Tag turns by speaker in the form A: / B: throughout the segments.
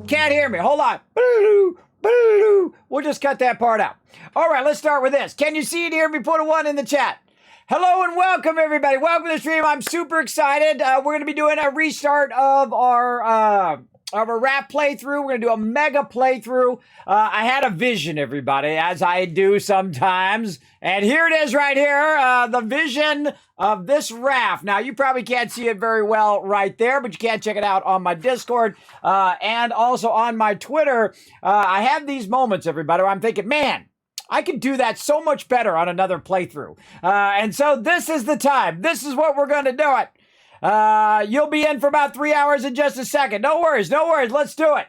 A: Can't hear me. Hold on. Boo, boo. We'll just cut that part out. All right, let's start with this. Can you see and hear me? Put a 1 in the chat. Hello and welcome, everybody. Welcome to the stream. I'm super excited. We're going to be doing a restart of our Raft playthrough. We're going to do a mega playthrough. I had a vision, everybody, as I do sometimes. And here it is right here, the vision of this raft. Now, you probably can't see it very well right there, but you can check it out on my Discord and also on my Twitter. I have these moments, everybody, where I'm thinking, man, I could do that so much better on another playthrough. And so this is the time. This is what we're going to do it. You'll be in for about 3 hours in just a second. No worries, no worries. Let's do it.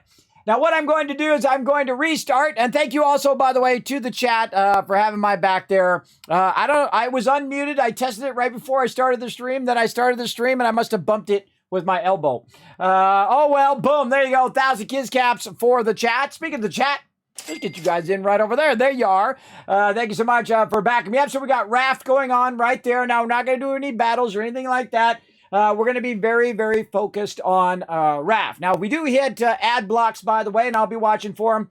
A: Now, what I'm going to do is I'm going to restart. And thank you also, by the way, to the chat for having my back there. I was unmuted. I tested it right before I started the stream. Then I started the stream, and I must have bumped it with my elbow. Oh, well, boom. There you go. 1,000 kids caps for the chat. Speaking of the chat, let's get you guys in right over there. There you are. Thank you so much for backing me up. So we got Raft going on right there. Now, we're not going to do any battles or anything like that. We're going to be very, very focused on Raft. Now, we do hit ad blocks, by the way, and I'll be watching for them.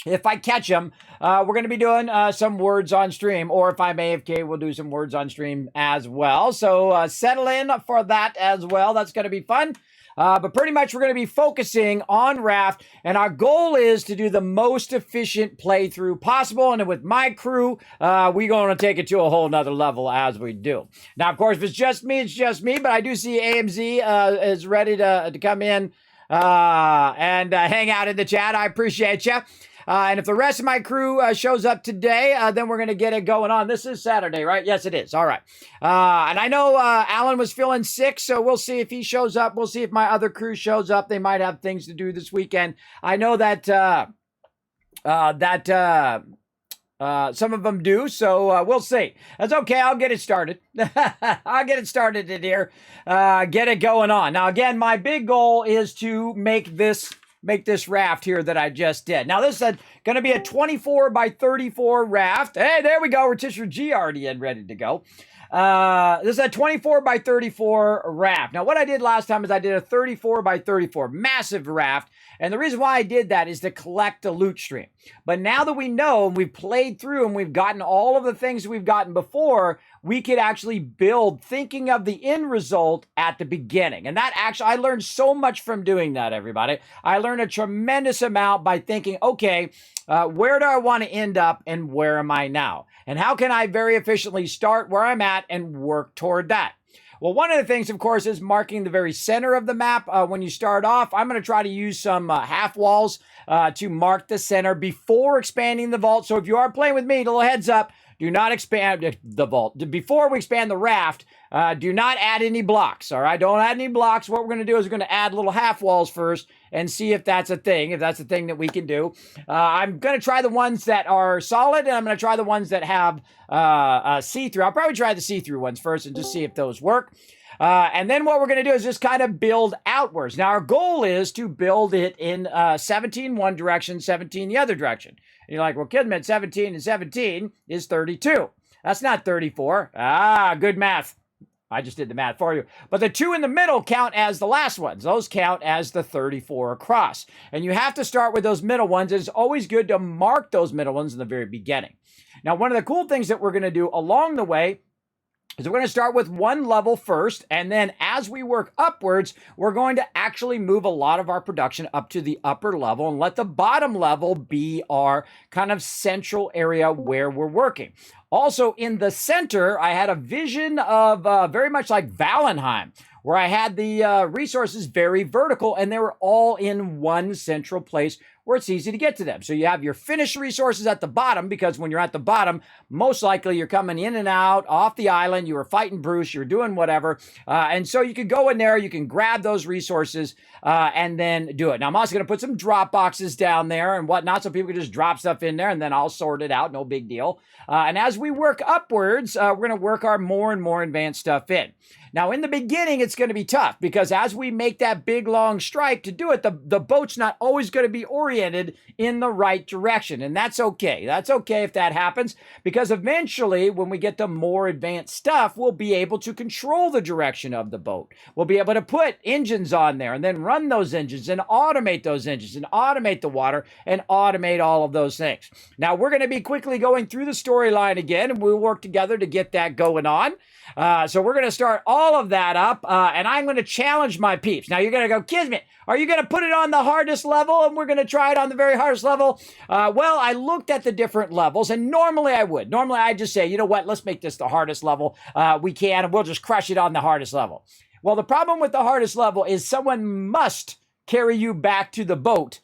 A: If I catch them, we're going to be doing some words on stream. Or if I'm AFK, we'll do some words on stream as well. So settle in for that as well. That's going to be fun. But pretty much we're going to be focusing on Raft, and our goal is to do the most efficient playthrough possible. And with my crew, we're going to take it to a whole nother level as we do. Now, of course, if it's just me, it's just me. But I do see AMZ is ready to come in and hang out in the chat. I appreciate you. And if the rest of my crew shows up today, then we're going to get it going on. This is Saturday, right? Yes, it is. All right. And I know Alan was feeling sick, so we'll see if he shows up. We'll see if my other crew shows up. They might have things to do this weekend. I know that some of them do, so we'll see. That's okay. I'll get it started. I'll get it started in here. Get it going on. Now, again, my big goal is to make this raft here that I just did. Now, this is going to be a 24 by 34 raft. Hey, there we go. Rotisserie G already in, ready to go. This is a 24 by 34 raft. Now, what I did last time is I did a 34 by 34 massive raft. And the reason why I did that is to collect a loot stream. But now that we know, and we've played through and we've gotten all of the things we've gotten before, we could actually build thinking of the end result at the beginning. And that actually, I learned so much from doing that, everybody. I learned a tremendous amount by thinking, okay, where do I want to end up and where am I now? And how can I very efficiently start where I'm at and work toward that? Well, one of the things, of course, is marking the very center of the map. When you start off, I'm going to try to use some half walls to mark the center before expanding the vault. So if you are playing with me, a little heads up, do not expand the vault. Before we expand the raft, do not add any blocks, all right? Don't add any blocks. What we're going to do is we're going to add little half walls first and see if that's a thing, that we can do. I'm going to try the ones that are solid, and I'm going to try the ones that have see-through. I'll probably try the see-through ones first and just see if those work. And then what we're going to do is just kind of build outwards. Now, our goal is to build it in 17 one direction, 17 the other direction. And you're like, well, Kismet, 17 and 17 is 32. That's not 34. Ah, good math. I just did the math for you. But the 2 in the middle count as the last ones. Those count as the 34 across. And you have to start with those middle ones. It's always good to mark those middle ones in the very beginning. Now, one of the cool things that we're going to do along the way is we're going to start with one level first, and then as we work upwards, we're going to actually move a lot of our production up to the upper level and let the bottom level be our kind of central area where we're working. Also, in the center, I had a vision of very much like Valheim, where I had the resources very vertical, and they were all in one central place where it's easy to get to them. So you have your finished resources at the bottom, because when you're at the bottom, most likely you're coming in and out off the island, you were fighting Bruce, you're doing whatever. And so you can go in there, you can grab those resources and then do it. Now, I'm also going to put some drop boxes down there and whatnot, so people can just drop stuff in there and then I'll sort it out, no big deal. And as we work upwards, we're going to work our more and more advanced stuff in. Now, in the beginning, it's going to be tough because as we make that big, long strike to do it, the boat's not always going to be oriented oriented in the right direction. And that's okay. That's okay if that happens, because eventually when we get to more advanced stuff, we'll be able to control the direction of the boat. We'll be able to put engines on there and then run those engines and automate those engines and automate the water and automate all of those things. Now, we're going to be quickly going through the storyline again, and we'll work together to get that going on. So we're going to start all of that up, and I'm going to challenge my peeps. Now, you're going to go, Kismet, are you going to put it on the hardest level, and we're going to try it on the very hardest level? Well, I looked at the different levels, and normally I would. Normally, I'd just say, you know what, let's make this the hardest level we can, and we'll just crush it on the hardest level. Well, the problem with the hardest level is someone must carry you back to the boat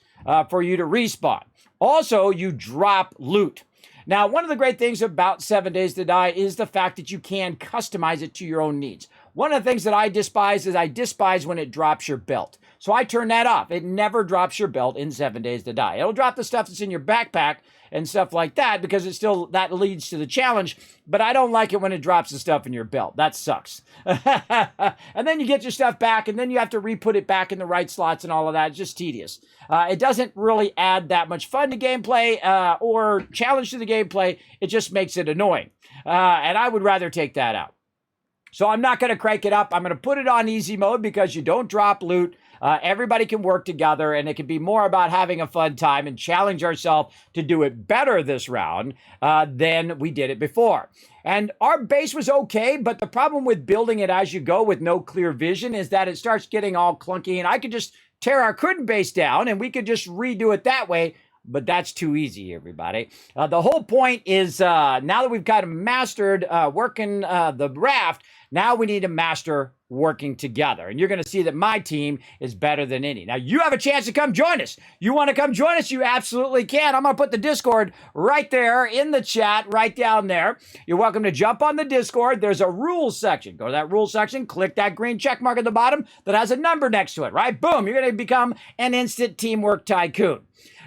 A: for you to respawn. Also, you drop loot. Now, one of the great things about 7 Days to Die is the fact that you can customize it to your own needs. One of the things that I despise is I despise when it drops your belt. So I turn that off. It never drops your belt in 7 Days to Die. It'll drop the stuff that's in your backpack and stuff like that, because it's still, that leads to the challenge, but I don't like it when it drops the stuff in your belt. That sucks. And then you get your stuff back, and then you have to re-put it back in the right slots and all of that. It's just tedious. It doesn't really add that much fun to gameplay or challenge to the gameplay. It just makes it annoying. And I would rather take that out. So I'm not going to crank it up. I'm going to put it on easy mode because you don't drop loot. Everybody can work together, and it can be more about having a fun time and challenge ourselves to do it better this round than we did it before. And our base was okay, but the problem with building it as you go with no clear vision is that it starts getting all clunky, and I could just tear our curtain base down, and we could just redo it that way. But that's too easy, everybody. The whole point is now that we've kind of mastered working the raft, now we need to master working together. And you're going to see that my team is better than any. Now, you have a chance to come join us. You want to come join us? You absolutely can. I'm going to put the Discord right there in the chat, right down there. You're welcome to jump on the Discord. There's a rules section. Go to that rules section, click that green check mark at the bottom that has a number next to it, right? Boom, you're going to become an instant Teamwork Tycoon.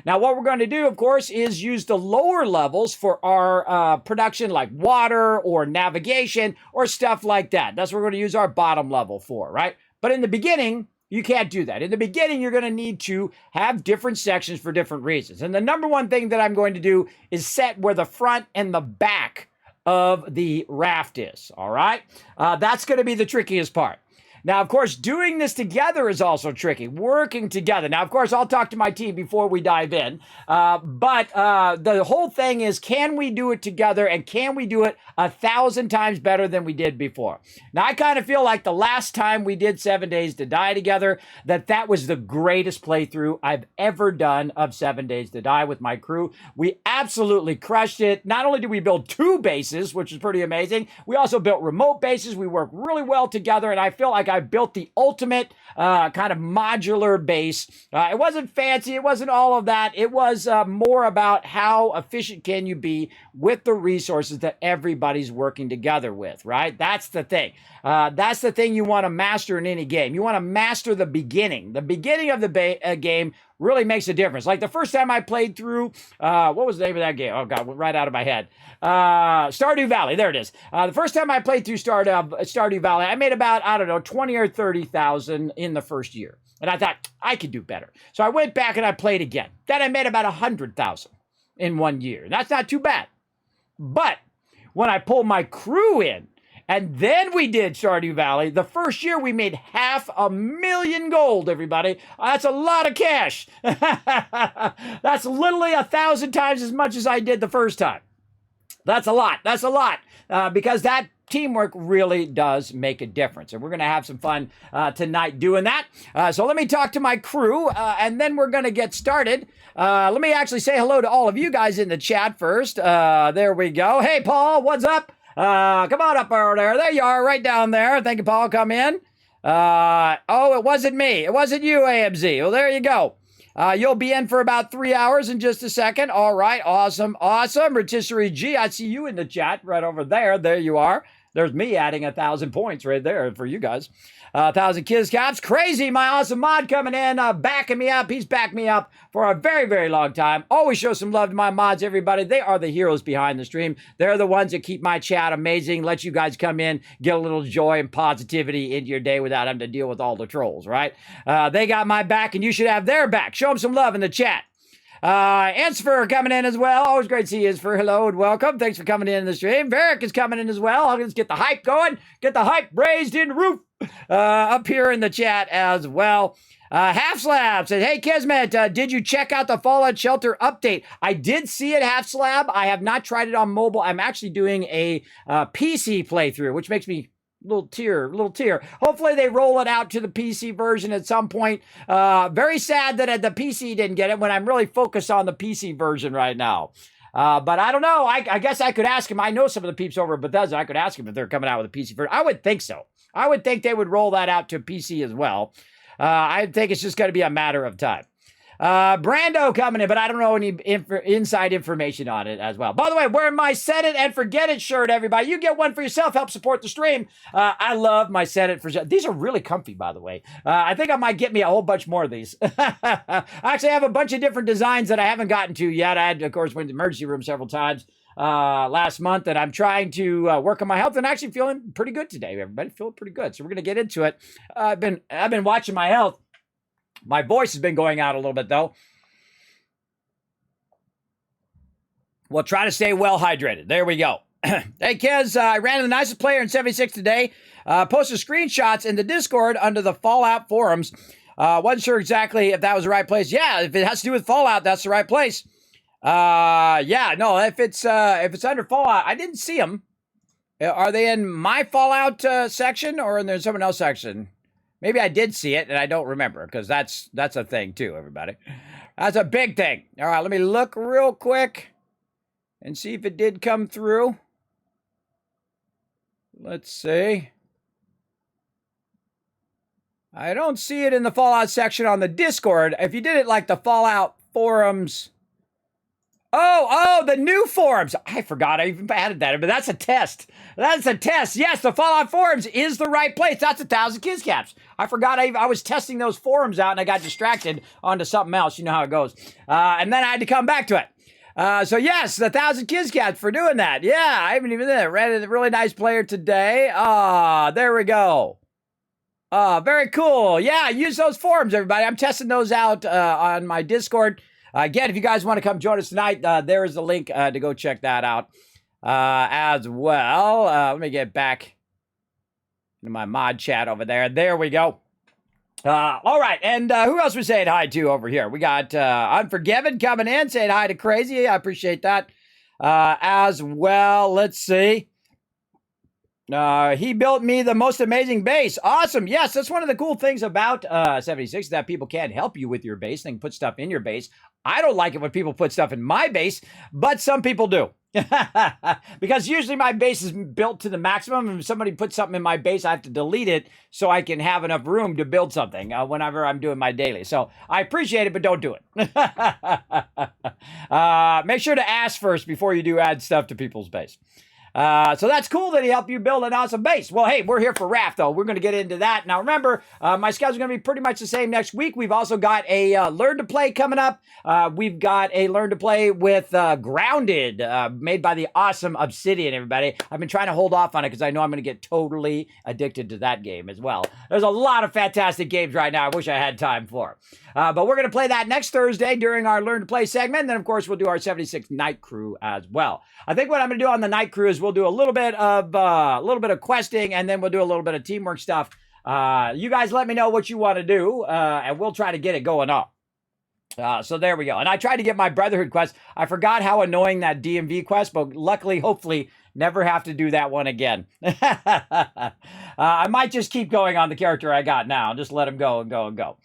A: Now, what we're going to do, of course, is use the lower levels for our production, like water or navigation or stuff like that. That's what we're going to use our bottom level for, right? But in the beginning, you can't do that. In the beginning, you're going to need to have different sections for different reasons. And the number one thing that I'm going to do is set where the front and the back of the raft is, all right? That's going to be the trickiest part. Now, of course, doing this together is also tricky, working together. Now, of course, I'll talk to my team before we dive in, but the whole thing is, can we do it together, and can we do it 1,000 times better than we did before? Now, I kind of feel like the last time we did 7 Days to Die together, that was the greatest playthrough I've ever done of 7 Days to Die with my crew. We absolutely crushed it. Not only did we build 2 bases, which is pretty amazing, we also built remote bases. We worked really well together, and I feel like I built the ultimate kind of modular base. It wasn't fancy. It wasn't all of that. It was more about how efficient can you be with the resources that everybody's working together with, right? That's the thing. That's the thing you want to master in any game. You want to master the beginning. The beginning of the game really makes a difference. Like the first time I played through, what was the name of that game? Oh, God, went right out of my head. Stardew Valley, there it is. The first time I played through Stardew Valley, I made about, I don't know, 20 or 30,000 in the first year. And I thought, I could do better. So I went back and I played again. Then I made about 100,000 in 1 year. That's not too bad. But when I pulled my crew in, and then we did Stardew Valley, the first year we made 500,000 gold, everybody. That's a lot of cash. That's literally 1,000 times as much as I did the first time. That's a lot. That's a lot. Because that teamwork really does make a difference. And we're going to have some fun tonight doing that. So let me talk to my crew, and then we're going to get started. Let me actually say hello to all of you guys in the chat first. There we go. Hey, Paul, what's up? Come on up over there. There you are, right down there. Thank you, Paul. Come in. Oh, it wasn't me. It wasn't you, AMZ. Well, there you go. You'll be in for about 3 hours in just a second. All right. Awesome. Awesome. Rotisserie G, I see you in the chat right over there. There you are. There's me adding 1,000 points right there for you guys. 1,000 Kids Caps. Crazy, my awesome mod coming in, backing me up. He's backed me up for a very, very long time. Always show some love to my mods, everybody. They are the heroes behind the stream. They're the ones that keep my chat amazing, let you guys come in, get a little joy and positivity into your day without having to deal with all the trolls, right? They got my back, and you should have their back. Show them some love in the chat. Ansfer coming in as well. Always great to see you, Ansfer. Hello and welcome. Thanks for coming in the stream. Varric is coming in as well. Let's get the hype going. Get the hype raised in the roof. Up here in the chat as well. Half Slab said, hey, Kismet, did you check out the Fallout Shelter update? I did see it, Half Slab. I have not tried it on mobile. I'm actually doing a PC playthrough, which makes me little tear. Hopefully they roll it out to the PC version at some point. Very sad that the PC didn't get it when I'm really focused on the PC version right now. But I don't know. I guess I could ask him. I know some of the peeps over at Bethesda. I could ask him if they're coming out with a PC version. I would think so. I would think they would roll that out to PC as well. I think it's just going to be a matter of time. Brando coming in, but I don't know any inside information on it as well. By the way, wearing my Set It and Forget It shirt, everybody. You get one for yourself. Help support the stream. I love my Set It for... These are really comfy, by the way. I think I might get me a whole bunch more of these. I actually have a bunch of different designs that I haven't gotten to yet. I had, of course, went to the emergency room several times last month, and I'm trying to work on my health and actually feeling pretty good today. Everybody feeling pretty good. So we're going to get into it. I've been watching my health. My voice has been going out a little bit, though. We'll try to stay well hydrated. There we go. Hey, kids, I ran into the nicest player in 76 today. Posted screenshots in the Discord under the Fallout forums. Wasn't sure exactly if that was the right place. Yeah, if it has to do with Fallout, that's the right place. Yeah, no, if it's under Fallout, I didn't see them. Are they in my Fallout section or in there someone else section? Maybe I did see it and I don't remember because that's a thing too, everybody. That's a big thing. All right, let me look real quick and see if it did come through. Let's see. I don't see it in the Fallout section on the Discord. If you did it like the Fallout forums... Oh, the new forums. I forgot I even added that, but that's a test. That's a test. Yes, the Fallout forums is the right place. That's 1,000 kids caps. I forgot I was testing those forums out and I got distracted onto something else. You know how it goes. And then I had to come back to it. So yes, the 1,000 kids caps for doing that. Yeah, I haven't even done it. Read a really nice player today. There we go. Very cool. Yeah, use those forums, everybody. I'm testing those out on my Discord. Again, if you guys want to come join us tonight, there is a link to go check that out as well. Let me get back into my mod chat over there. There we go. All right, and who else we saying hi to over here? We got Unforgiven coming in, saying hi to Crazy. I appreciate that as well. Let's see. He built me the most amazing base. Awesome. Yes, that's one of the cool things about 76, that people can help you with your base. They can put stuff in your base. I don't like it when people put stuff in my base, but some people do. Because usually my base is built to the maximum, and if somebody puts something in my base, I have to delete it so I can have enough room to build something whenever I'm doing my daily. So I appreciate it, but don't do it. Make sure to ask first before you do add stuff to people's base. So that's cool that he helped you build an awesome base. Well, hey, we're here for Raft, though. We're going to get into that. Now, remember, my schedule is going to be pretty much the same next week. We've also got a Learn to Play coming up. We've got a Learn to Play with Grounded, made by the awesome Obsidian, everybody. I've been trying to hold off on it because I know I'm going to get totally addicted to that game as well. There's a lot of fantastic games right now I wish I had time for. But we're going to play that next Thursday during our Learn to Play segment. And then, of course, we'll do our 76 Night Crew as well. I think what I'm going to do on the Night Crew is we'll do a little bit of questing, and then we'll do a little bit of teamwork stuff. You guys let me know what you want to do, and we'll try to get it going up. So there we go. And I tried to get my Brotherhood quest. I forgot how annoying that DMV quest, but luckily, hopefully, never have to do that one again. I might just keep going on the character I got now. Just let him go and go and go.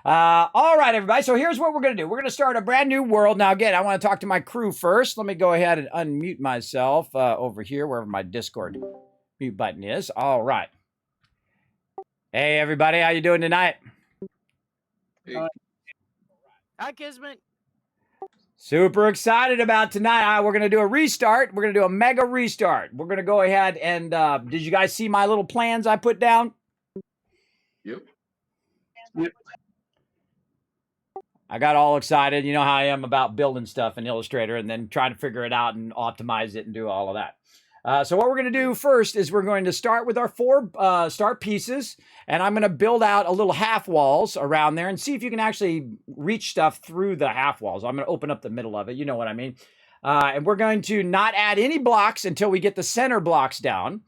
A: All right, everybody. So here's what we're going to do. We're going to start a brand new world. Now, again, I want to talk to my crew first. Let me go ahead and unmute myself over here, wherever my Discord mute button is. All right. Hey, everybody. How you doing tonight?
B: Hey. Hi, Kismet.
A: Super excited about tonight. We're going to do a restart. We're going to do a mega restart. We're going to go ahead and did you guys see my little plans I put down?
B: Yep.
A: I got all excited. You know how I am about building stuff in Illustrator and then trying to figure it out and optimize it and do all of that. So what we're going to do first is we're going to start with our 4 start pieces, and I'm going to build out a little half walls around there and see if you can actually reach stuff through the half walls. I'm going to open up the middle of it. You know what I mean? And we're going to not add any blocks until we get the center blocks down.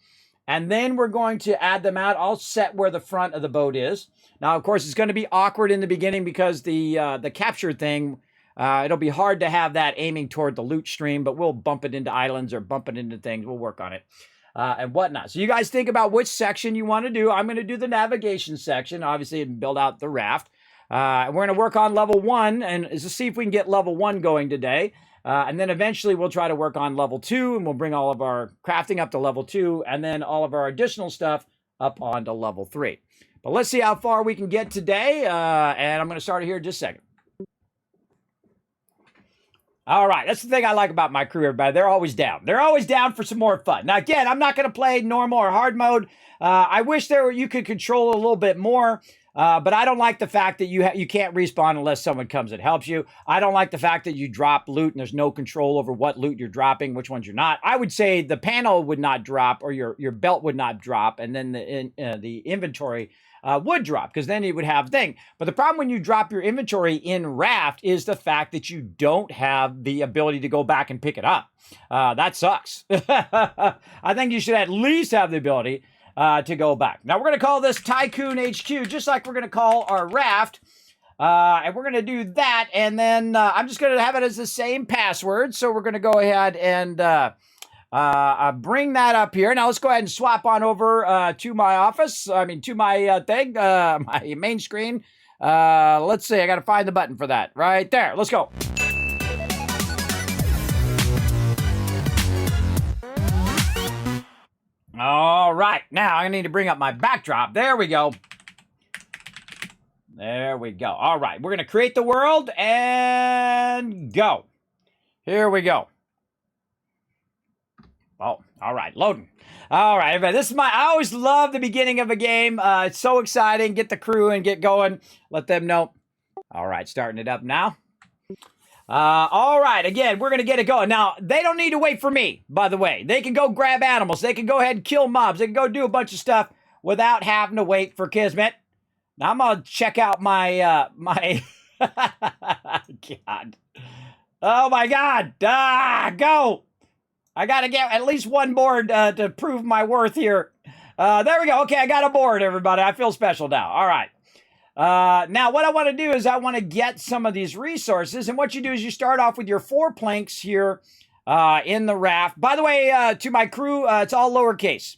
A: And then we're going to add them out. I'll set where the front of the boat is. Now, of course, it's going to be awkward in the beginning because the capture thing, it'll be hard to have that aiming toward the loot stream, but we'll bump it into islands or bump it into things. We'll work on it and whatnot. So you guys think about which section you want to do. I'm going to do the navigation section, obviously, and build out the raft. And we're going to work on level 1 and to see if we can get level 1 going today. And then eventually we'll try to work on level 2, and we'll bring all of our crafting up to level 2, and then all of our additional stuff up onto level 3. But let's see how far we can get today, and I'm going to start it here in just a second. All right, that's the thing I like about my crew, everybody. They're always down. They're always down for some more fun. Now, again, I'm not going to play normal or hard mode. I wish you could control it a little bit more, but I don't like the fact that you can't respawn unless someone comes and helps you. I don't like the fact that you drop loot and there's no control over what loot you're dropping, which ones you're not. I would say the panel would not drop, or your belt would not drop, and then the inventory would drop, because then you would have thing. But the problem when you drop your inventory in Raft is the fact that you don't have the ability to go back and pick it up. That sucks. I think you should at least have the ability to go back. Now, we're going to call this Tycoon HQ, just like we're going to call our raft. And we're going to do that, and then I'm just going to have it as the same password. So we're going to go ahead and bring that up here. Now let's go ahead and swap on over to my office. I mean, to my thing, my main screen. Let's see. I got to find the button for that. Right there. Let's go. All right. Now I need to bring up my backdrop. There we go. There we go. All right. We're going to create the world and go. Here we go. Oh, all right, loading. All right, everybody, I always love the beginning of a game. It's so exciting. Get the crew and get going. Let them know. All right, starting it up now. All right, again, we're going to get it going. Now, they don't need to wait for me, by the way. They can go grab animals. They can go ahead and kill mobs. They can go do a bunch of stuff without having to wait for Kismet. Now, I'm going to check out my, God. Oh, my God. Go. I got to get at least one board to prove my worth here. There we go. Okay, I got a board, everybody. I feel special now. All right. Now, what I want to do is I want to get some of these resources. And what you do is you start off with your 4 planks here in the raft. By the way, to my crew, it's all lowercase.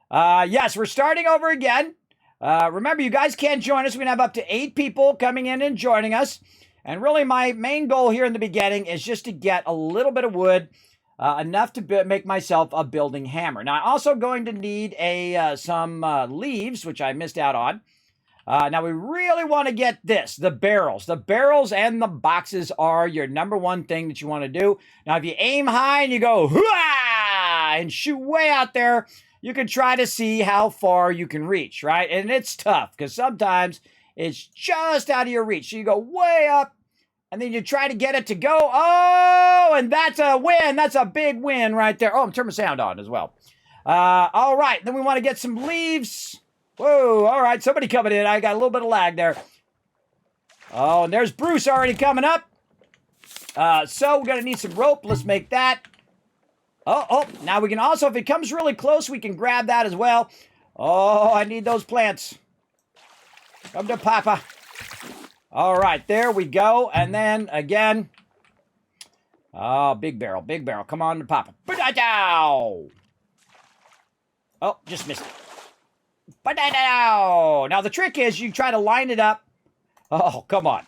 A: Yes, we're starting over again. Remember, you guys can't join us. We can have up to 8 people coming in and joining us. And really, my main goal here in the beginning is just to get a little bit of wood. Enough to make myself a building hammer. Now, I'm also going to need some leaves, which I missed out on. Now, we really want to get this, the barrels. The barrels and the boxes are your #1 thing that you want to do. Now, if you aim high and you go, hoo-ah, and shoot way out there, you can try to see how far you can reach, right? And it's tough, because sometimes it's just out of your reach. So you go way up, and then you try to get it to go. Oh, and that's a win. That's a big win right there. Oh, I'm turning my sound on as well. All right. Then we want to get some leaves. Whoa. All right. Somebody coming in. I got a little bit of lag there. Oh, and there's Bruce already coming up. So we're going to need some rope. Let's make that. Oh. Now we can also, if it comes really close, we can grab that as well. Oh, I need those plants. Come to Papa. All right, there we go. And then again, oh, big barrel, big barrel. Come on to Papa. Potato! Oh, just missed it. Potato! Now, the trick is you try to line it up. Oh, come on.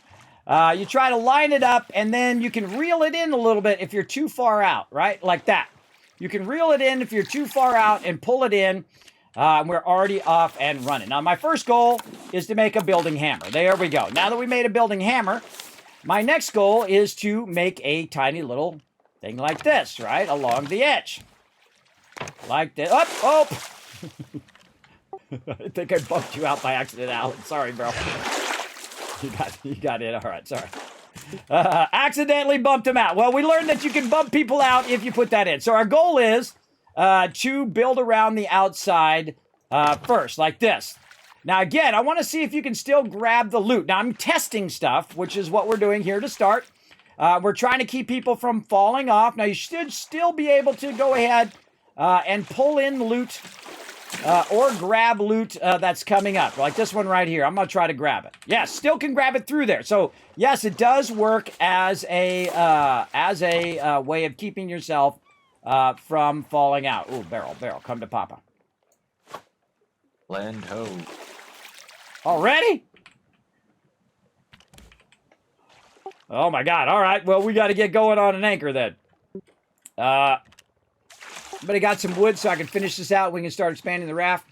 A: You try to line it up, and then you can reel it in a little bit if you're too far out, right? Like that. You can reel it in if you're too far out and pull it in. We're already off and running. Now, my first goal is to make a building hammer. There we go. Now that we made a building hammer, my next goal is to make a tiny little thing like this, right? Along the edge. Like this. Oh! I think I bumped you out by accident, Alan. Sorry, bro. You got it. All right, sorry. Accidentally bumped him out. Well, we learned that you can bump people out if you put that in. So our goal is to build around the outside first, like this. Now, again, I want to see if you can still grab the loot. Now, I'm testing stuff, which is what we're doing here to start. We're trying to keep people from falling off. Now, you should still be able to go ahead and pull in loot or grab loot that's coming up. Like this one right here. I'm going to try to grab it. Yes, still can grab it through there. So, yes, it does work as a way of keeping yourself from falling out. Ooh, barrel, come to Papa.
B: Land ho.
A: Already? Oh my God. All right. Well, we got to get going on an anchor then. But I got some wood so I can finish this out. We can start expanding the raft.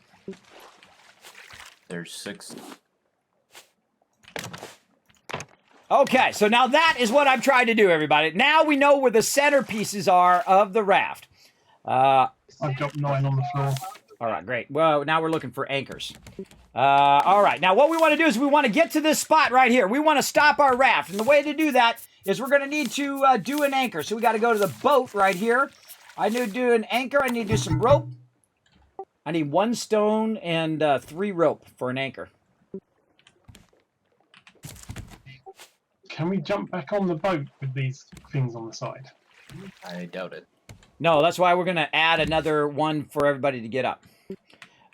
B: There's 6.
A: Okay. So now that is what I'm trying to do, everybody. Now we know where the centerpieces are of the raft.
C: I've got 9 on the floor.
A: All right, great. Well, now we're looking for anchors. All right, now what we want to do is we want to get to this spot right here. We want to stop our raft, and the way to do that is we're going to need to do an anchor. So we got to go to the boat right here. I need to do an anchor. I need to do some rope. I need 1 stone and 3 rope for an anchor.
C: Can we jump back on the boat with these things on the side?
B: I doubt it.
A: No, that's why we're going to add another one for everybody to get up.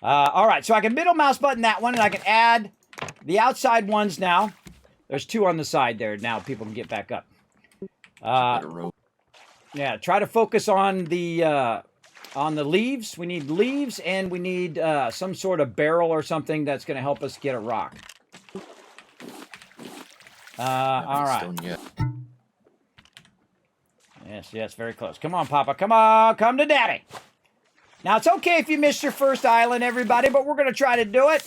A: All right, so I can middle mouse button that one, and I can add the outside ones now. There's 2 on the side there. Now people can get back up. Yeah, try to focus on the leaves. We need leaves, and we need some sort of barrel or something that's going to help us get a rock. All right. Yes, very close. Come on, Papa. Come on, come to Daddy. Now, it's okay if you missed your first island, everybody, but we're going to try to do it.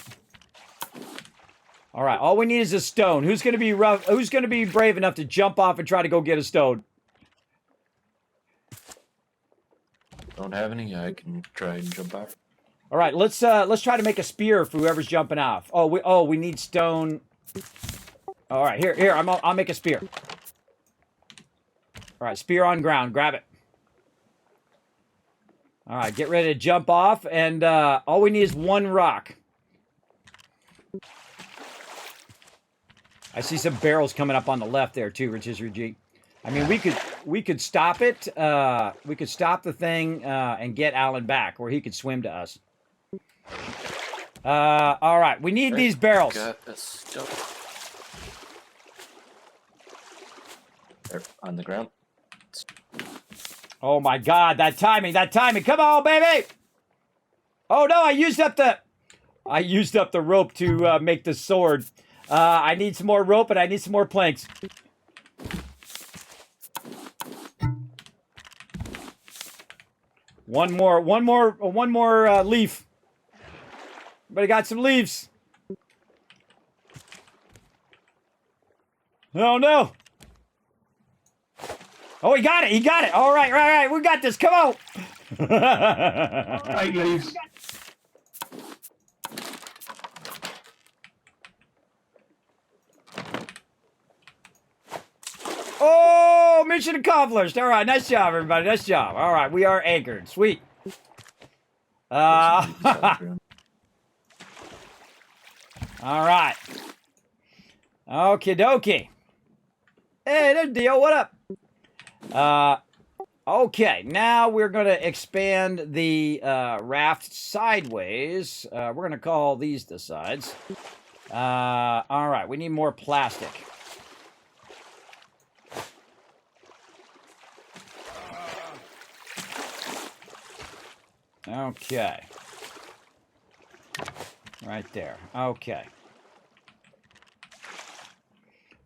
A: All right, all we need is a stone. Who's going to be rough? Who's going to be brave enough to jump off and try to go get a stone?
B: Don't have any. I can try and jump off.
A: All right, let's try to make a spear for whoever's jumping off. We need stone. All right, here. I'll make a spear. All right, spear on ground. Grab it. All right, get ready to jump off, and all we need is 1 rock. I see some barrels coming up on the left there too, Rotisserie G. I mean, we could stop it. We could stop the thing and get Alan back, or he could swim to us. All right, we need these barrels.
B: Got the stuff. They're on the ground.
A: Oh my God, that timing. Come on, baby. Oh no, I used up the rope to make the sword. I need some more rope, and I need some more planks. One more leaf. But I got some leaves. Oh no. Oh, he got it. All right. We got this. Come on.
C: 8 leaves.
A: Oh, mission accomplished. All right, nice job, everybody. Nice job. All right, we are anchored. Sweet. All right. Okie dokie. Hey, there's Dio. What up? Okay, now we're going to expand the raft sideways. We're going to call these the sides. All right, we need more plastic. Okay. Right there. Okay.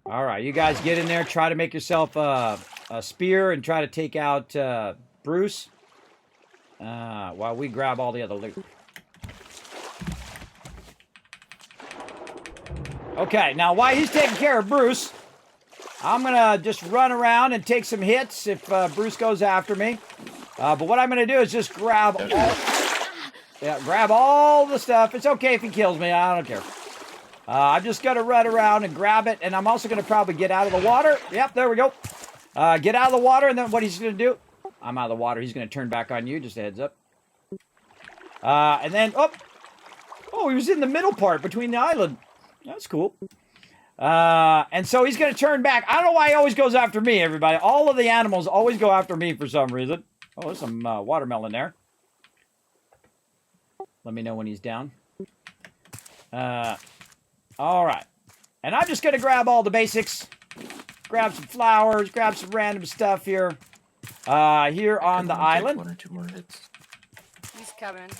A: All right, you guys get in there. Try to make yourself a spear and try to take out Bruce while we grab all the other loot. Okay, now while he's taking care of Bruce, I'm going to just run around and take some hits if Bruce goes after me. But what I'm going to do is just grab all the stuff. It's okay if he kills me. I don't care. I'm just going to run around and grab it, and I'm also going to probably get out of the water. Yep, there we go. Get out of the water, and then what he's going to do, I'm out of the water. He's going to turn back on you. Just a heads up. And then, oh, he was in the middle part between the island. That's cool. And so he's going to turn back. I don't know why he always goes after me, everybody. All of the animals always go after me for some reason. Oh, there's some watermelon there. Let me know when he's down. All right. And I'm just going to grab all the basics. Grab some flowers, grab some random stuff here. Here on the island.
B: 1 or 2 more hits.
D: He's coming.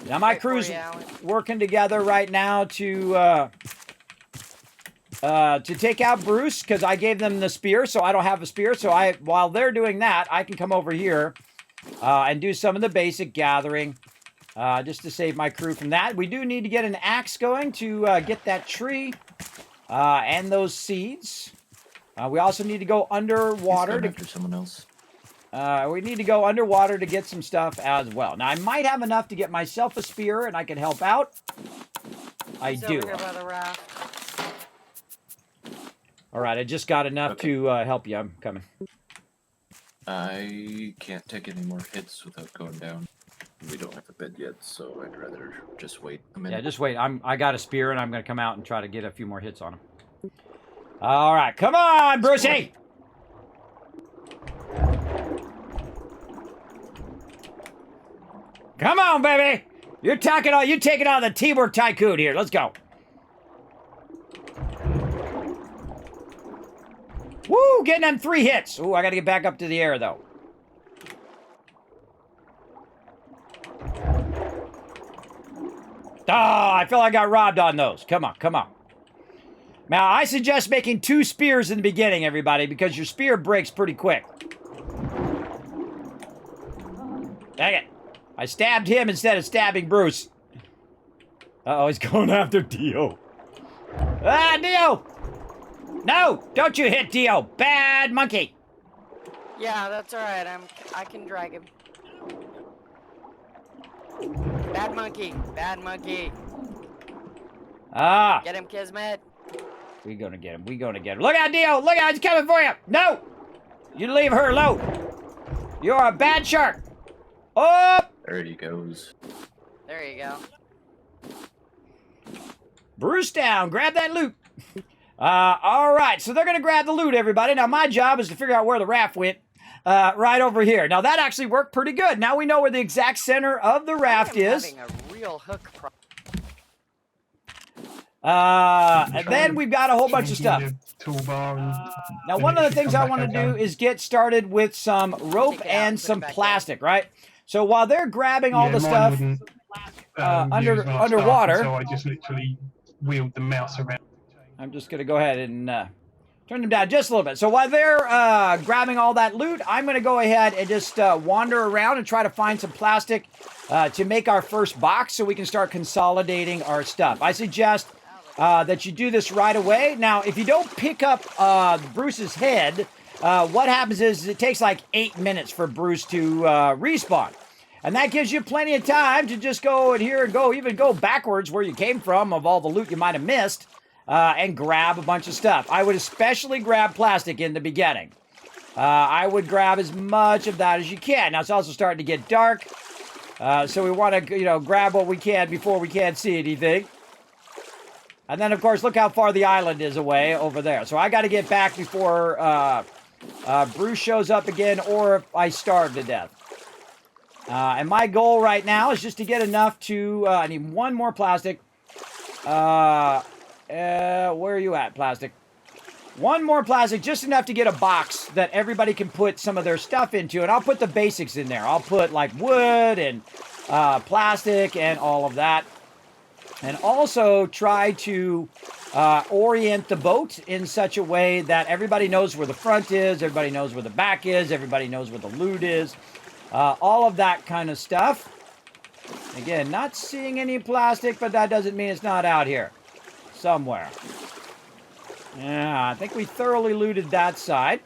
A: Now my
D: Wait for
A: crew's
D: you, Alan.
A: working together right now to take out Bruce because I gave them the spear, so I don't have a spear. So while they're doing that, I can come over here and do some of the basic gathering just to save my crew from that. We do need to get an axe going to get that tree and those seeds. We also need to go underwater to
B: after someone else.
A: we need to go underwater to get some stuff as well. Now, I might have enough to get myself a spear, and I can help out. I
D: He's
A: do.
D: over here by the raft.
A: All right, I just got enough to help you. I'm coming.
B: I can't take any more hits without going down. We don't have a bed yet, so I'd rather just wait a minute.
A: Yeah, just wait. I got a spear, and I'm going to come out and try to get a few more hits on him. All right, come on, Brucey! Come on, baby! You're taking on the Teamwork Tycoon here. Let's go. Woo! Getting them 3 hits. Ooh, I got to get back up to the air, though. Ah, I feel like I got robbed on those. Come on, come on. Now, I suggest making 2 spears in the beginning, everybody, because your spear breaks pretty quick. Dang it. I stabbed him instead of stabbing Bruce. Uh-oh, he's going after Dio. Ah, Dio! No! Don't you hit Dio! Bad monkey!
D: Yeah, that's alright. I can drag him. Bad monkey. Bad monkey.
A: Ah!
D: Get him, Kismet.
A: We gonna get him. We gonna get him. Look out, Dio! Look out! He's coming for you! No! You leave her alone! You're a bad shark! Oh!
B: There he goes.
D: There you go.
A: Bruce down. Grab that loot. All right. So they're going to grab the loot, everybody. Now, my job is to figure out where the raft went. Right over here. Now, that actually worked pretty good. Now we know where the exact center of the raft is.
D: Having a real hook problem.
A: And then we've got a whole bunch of stuff.
C: Toolbar and
A: Now, one of the things I want to do is get started with some rope
D: Take it out
A: and
D: and put it
A: some
D: back in.
A: plastic, right? So while they're grabbing all the stuff underwater,
C: so I just literally wheeled the mouse around.
A: I'm just going to go ahead and turn them down just a little bit. So while they're grabbing all that loot, I'm going to go ahead and just wander around and try to find some plastic to make our first box so we can start consolidating our stuff. I suggest that you do this right away. Now, if you don't pick up Bruce's head, what happens is it takes like 8 minutes for Bruce to respawn. And that gives you plenty of time to just go in here and even go backwards where you came from of all the loot you might have missed and grab a bunch of stuff. I would especially grab plastic in the beginning. I would grab as much of that as you can. Now, it's also starting to get dark, so we want to, grab what we can before we can't see anything. And then, of course, look how far the island is away over there. So I got to get back before Bruce shows up again or if I starve to death. And my goal right now is just to get enough to... I need 1 more plastic. Where are you at, plastic? 1 more plastic, just enough to get a box that everybody can put some of their stuff into. And I'll put the basics in there. I'll put, like, wood and plastic and all of that. And also try to orient the boat in such a way that everybody knows where the front is, everybody knows where the back is, everybody knows where the loot is. All of that kind of stuff. Again, not seeing any plastic, but that doesn't mean it's not out here. Somewhere. Yeah, I think we thoroughly looted that side.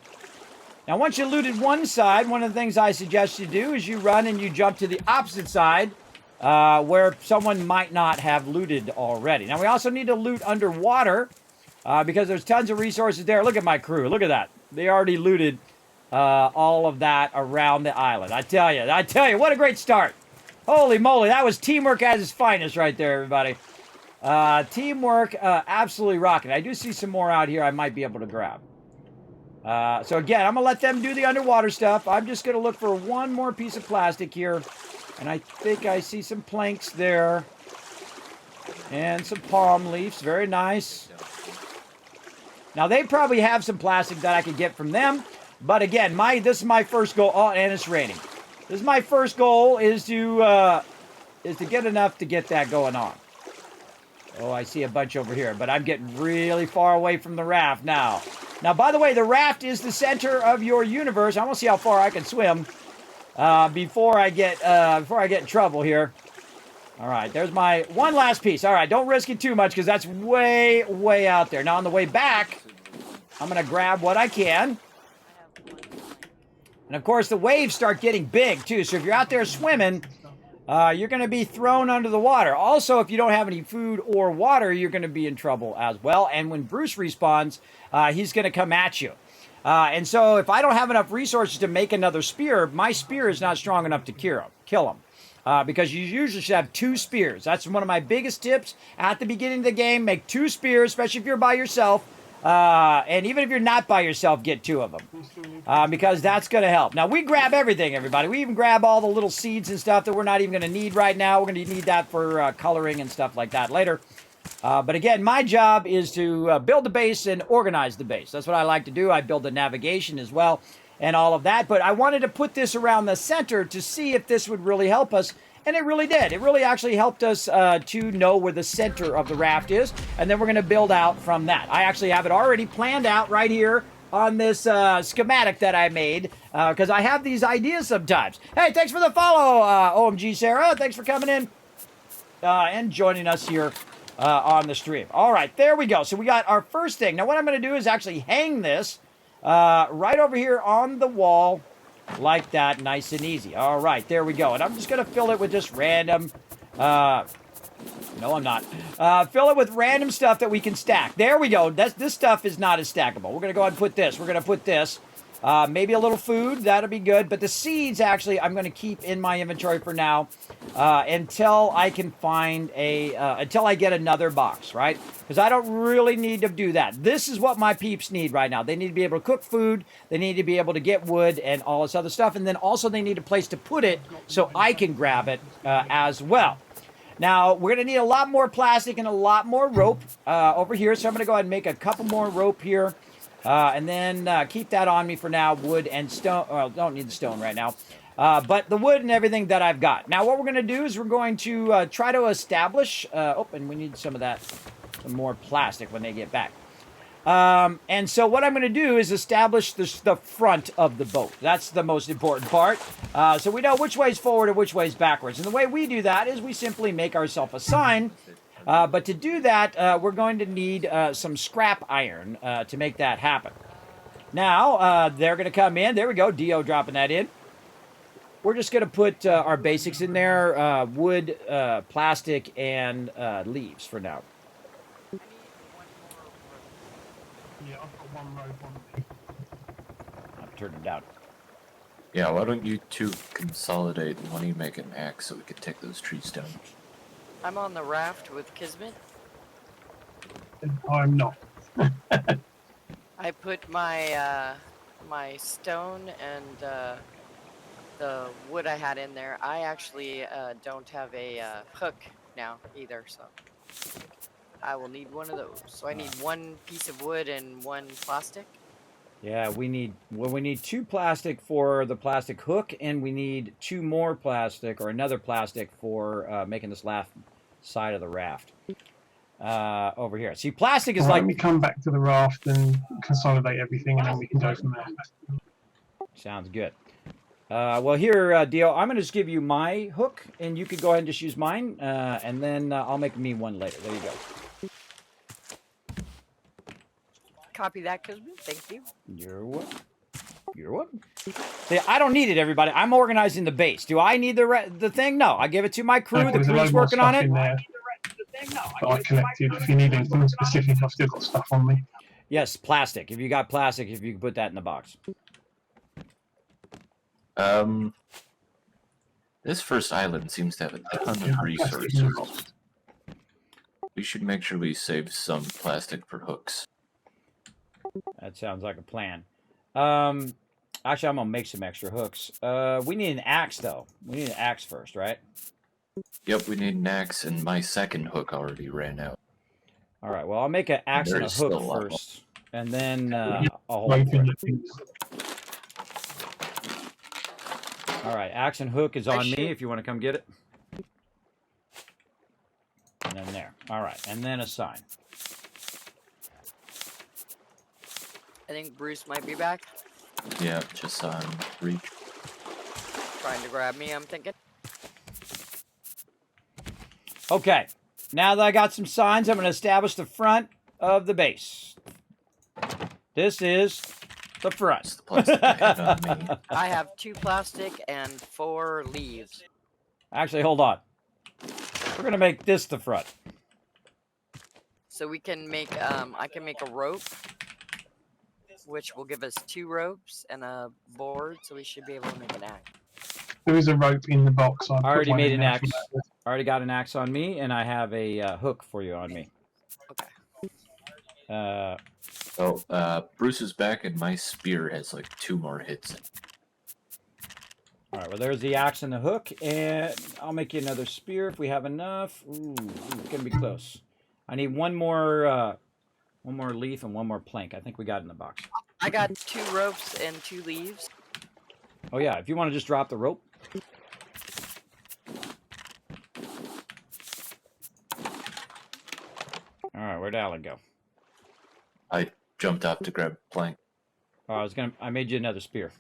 A: Now, once you looted one side, one of the things I suggest you do is you run and you jump to the opposite side where someone might not have looted already. Now, we also need to loot underwater because there's tons of resources there. Look at my crew. Look at that. They already looted all of that around the island. I tell you, what a great start. Holy moly, that was teamwork at its finest right there, everybody. Teamwork, absolutely rocking. I do see some more out here I might be able to grab. So again, I'm going to let them do the underwater stuff. I'm just going to look for one more piece of plastic here. And I think I see some planks there. And some palm leaves. Very nice. Now, they probably have some plastic that I could get from them. But again, this is my first goal. Oh, and it's raining. This is my first goal is to get enough to get that going on. Oh, I see a bunch over here. But I'm getting really far away from the raft now. Now, by the way, the raft is the center of your universe. I want to see how far I can swim before I get in trouble here. All right, there's my one last piece. All right, don't risk it too much because that's way, way out there. Now, on the way back, I'm going to grab what I can. And, of course, the waves start getting big, too. So if you're out there swimming, you're going to be thrown under the water. Also, if you don't have any food or water, you're going to be in trouble as well. And when Bruce respawns, he's going to come at you. And so if I don't have enough resources to make another spear, my spear is not strong enough to kill him. Because you usually should have 2 spears. That's one of my biggest tips at the beginning of the game. Make 2 spears, especially if you're by yourself. And even if you're not by yourself, get 2 of them. Because that's going to help. Now, we grab everything, everybody. We even grab all the little seeds and stuff that we're not even going to need right now. We're going to need that for coloring and stuff like that later. But again, my job is to build the base and organize the base. That's what I like to do. I build the navigation as well and all of that. But I wanted to put this around the center to see if this would really help us. And it really did. It really actually helped us to know where the center of the raft is. And then we're going to build out from that. I actually have it already planned out right here on this schematic that I made. Because I have these ideas sometimes. Hey, thanks for the follow, OMG Sarah. Thanks for coming in and joining us here on the stream. All right, there we go. So we got our first thing. Now what I'm going to do is actually hang this right over here on the wall like that, nice and easy. All right, there we go. And I'm just going to fill it with just random, no, I'm not. Fill it with random stuff that we can stack. There we go. This stuff is not as stackable. We're going to go ahead and put this. We're going to put this. Maybe a little food. That'll be good. But the seeds, actually, I'm going to keep in my inventory for now until I can find until I get another box, right? Because I don't really need to do that. This is what my peeps need right now. They need to be able to cook food. They need to be able to get wood and all this other stuff. And then also they need a place to put it so I can grab it as well. Now, we're going to need a lot more plastic and a lot more rope over here. So I'm going to go ahead and make a couple more rope here. And then keep that on me for now, wood and stone. Well, don't need the stone right now. But the wood and everything that I've got. Now, what we're going to do is we're going to try to establish... and we need some of that, some more plastic when they get back. And so what I'm going to do is establish the front of the boat. That's the most important part. So we know which way's forward and which way's backwards. And the way we do that is we simply make ourselves a sign. But to do that, we're going to need some scrap iron to make that happen. Now, they're going to come in. There we go. Dio dropping that in. We're just going to put our basics in there. Wood, plastic, and leaves for now.
C: Yeah, I've got one rope on me.
A: I've turned it down.
B: Yeah, why don't you two consolidate and why don't you make an axe so we can take those trees down?
D: I'm on the raft with Kismet.
C: I'm not.
D: I put my my stone and the wood I had in there. I actually don't have a hook now either, so I will need one of those. So I need one piece of wood and one plastic.
A: Yeah, we need 2 plastic for the plastic hook, and we need 2 more plastic or another plastic for making this last side of the raft over here. See, plastic is
C: Right,
A: like...
C: let me come back to the raft and consolidate everything, and then we can go from there.
A: Sounds good. Well, here, Dio, I'm going to just give you my hook, and you can go ahead and just use mine, and then I'll make me one later. There you go.
D: Copy that, Kismet. Thank you.
A: You're welcome. You're welcome. See, I don't need it, everybody. I'm organizing the base. Do I need the thing? No. I give it to my crew.
C: Okay,
A: The
C: there's a
A: crew's
C: load more
A: working on
C: stuff
A: it.
C: in there that I collected. If you need anything specific, I've still got stuff on me.
A: Yes, plastic. If you got plastic, if you can put that in the box.
B: This first island seems to have a ton of resources. We should make sure we save some plastic for hooks.
A: That sounds like a plan. Actually, I'm gonna make some extra hooks. We need an axe though. We need an axe first, right?
B: Yep, we need an axe, and my second hook already ran out.
A: All right. Well, I'll make an axe
B: There
A: and a
B: is still
A: hook
B: a lot.
A: first, and then I'll hold
C: Right
A: it for
C: in
A: you.
C: the things.
A: All right. Axe and hook is
D: I
A: on me.
D: should-
A: If you want to come get it. And then there. All right. And then a sign.
D: I think Bruce might be back,
B: Yeah, just on reach.
D: trying to grab me. I'm thinking.
A: Okay. Now that I got some signs, I'm going to establish the front of the base. This is the front.
B: It's the plastic I had on me.
D: I have 2 plastic and 4 leaves.
A: Actually, hold on. We're going to make this the front.
D: So we can make, I can make a rope, which will give us 2 ropes and a board, so we should be able to make an axe.
C: There is a rope in the box. I
A: already
C: put one
A: made
C: in
A: an
C: there for
A: axe.
C: that.
A: I already got an axe on me, and I have a hook for you on me.
D: Okay.
B: Bruce is back, and my spear has like 2 more hits.
A: All right, well, there's the axe and the hook, and I'll make you another spear if we have enough. Ooh, it's gonna be close. I need one more leaf and one more plank. I think we got it in the box.
D: I got 2 ropes and 2 leaves.
A: Oh yeah, if you want to just drop the rope. All right, where'd Alan go?
B: I jumped off to grab a plank.
A: Oh, I made you another spear.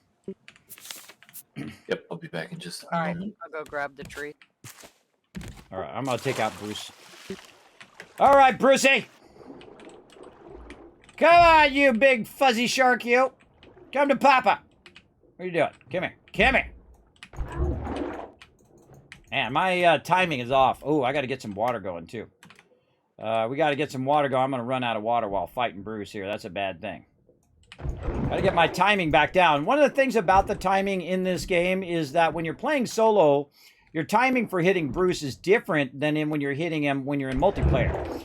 B: Yep, I'll be back in just a
D: All right,
B: moment.
D: I'll go grab the tree.
A: All right, I'm gonna take out Bruce. All right, Brucey. Come on, you big fuzzy shark, you. Come to Papa. What are you doing? Come here. Come here. Man, my timing is off. Oh, I got to get some water going, too. We got to get some water going. I'm going to run out of water while fighting Bruce here. That's a bad thing. Got to get my timing back down. One of the things about the timing in this game is that when you're playing solo, your timing for hitting Bruce is different than when you're hitting him when you're in multiplayer.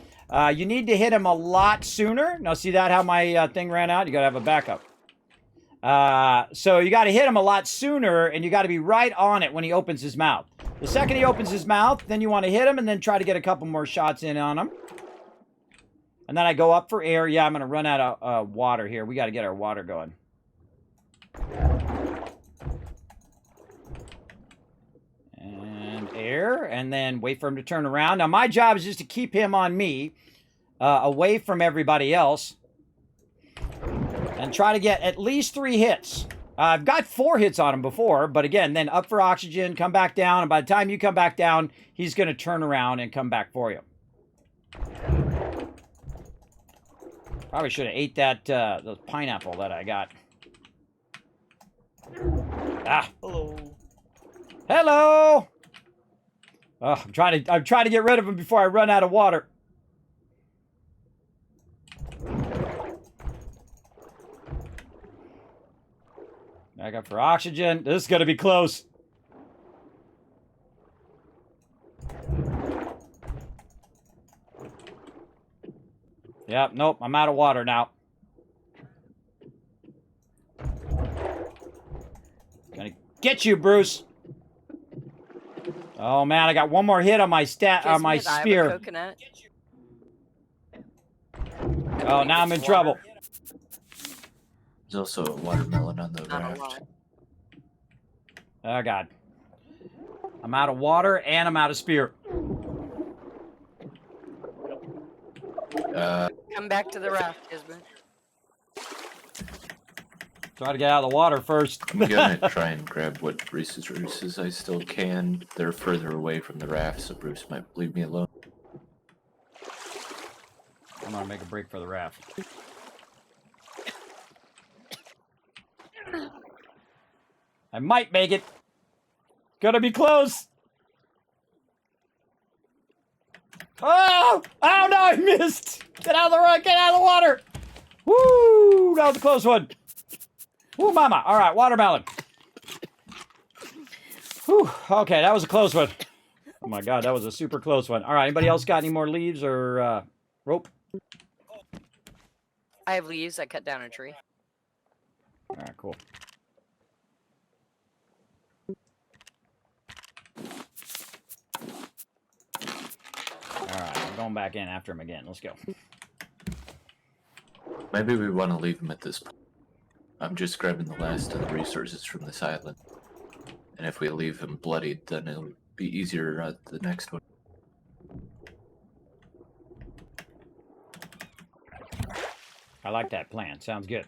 A: You need to hit him a lot sooner. Now, see that how my thing ran out? You got to have a backup. So you got to hit him a lot sooner, and you got to be right on it when he opens his mouth. The second he opens his mouth, then you want to hit him and then try to get a couple more shots in on him. And then I go up for air. Yeah, I'm going to run out of water here. We got to get our water going. And air, and then wait for him to turn around. Now, my job is just to keep him on me, away from everybody else. And try to get at least 3 hits. I've got 4 hits on him before, but again, then up for oxygen, come back down, and by the time you come back down, he's going to turn around and come back for you. Probably should have ate that the pineapple that I got. Ah.
E: Hello.
A: Hello. Oh, I'm trying to get rid of him before I run out of water. Back up for oxygen. This is going to be close. Yep, nope, I'm out of water now. Gonna get you, Bruce. Oh man, I got one more hit on my
D: Kismet,
A: my
D: I have a
A: spear.
D: coconut.
A: Oh, now I'm in trouble.
B: There's also a watermelon on the
D: Not a
B: raft.
D: lot.
A: Oh god. I'm out of water and I'm out of spear.
D: Come back to the raft, Kismet.
A: Try to get out of the water first.
B: I'm gonna try and grab what resources I still can. They're further away from the raft, so Bruce might leave me alone.
A: I'm gonna make a break for the raft. I might make it. Gonna be close. Oh! Oh no, I missed! Get out of the water! Woo! That was a close one. Woo, mama. All right, watermelon. Whew, okay, that was a close one. Oh my god, that was a super close one. All right, anybody else got any more leaves or rope?
D: I have leaves. I cut down a tree.
A: All right, cool. All right, I'm going back in after him again. Let's go.
B: Maybe we want to leave him at this point. I'm just grabbing the last of the resources from this island. And if we leave him bloodied, then it'll be easier at the next one.
A: I like that plan. Sounds good.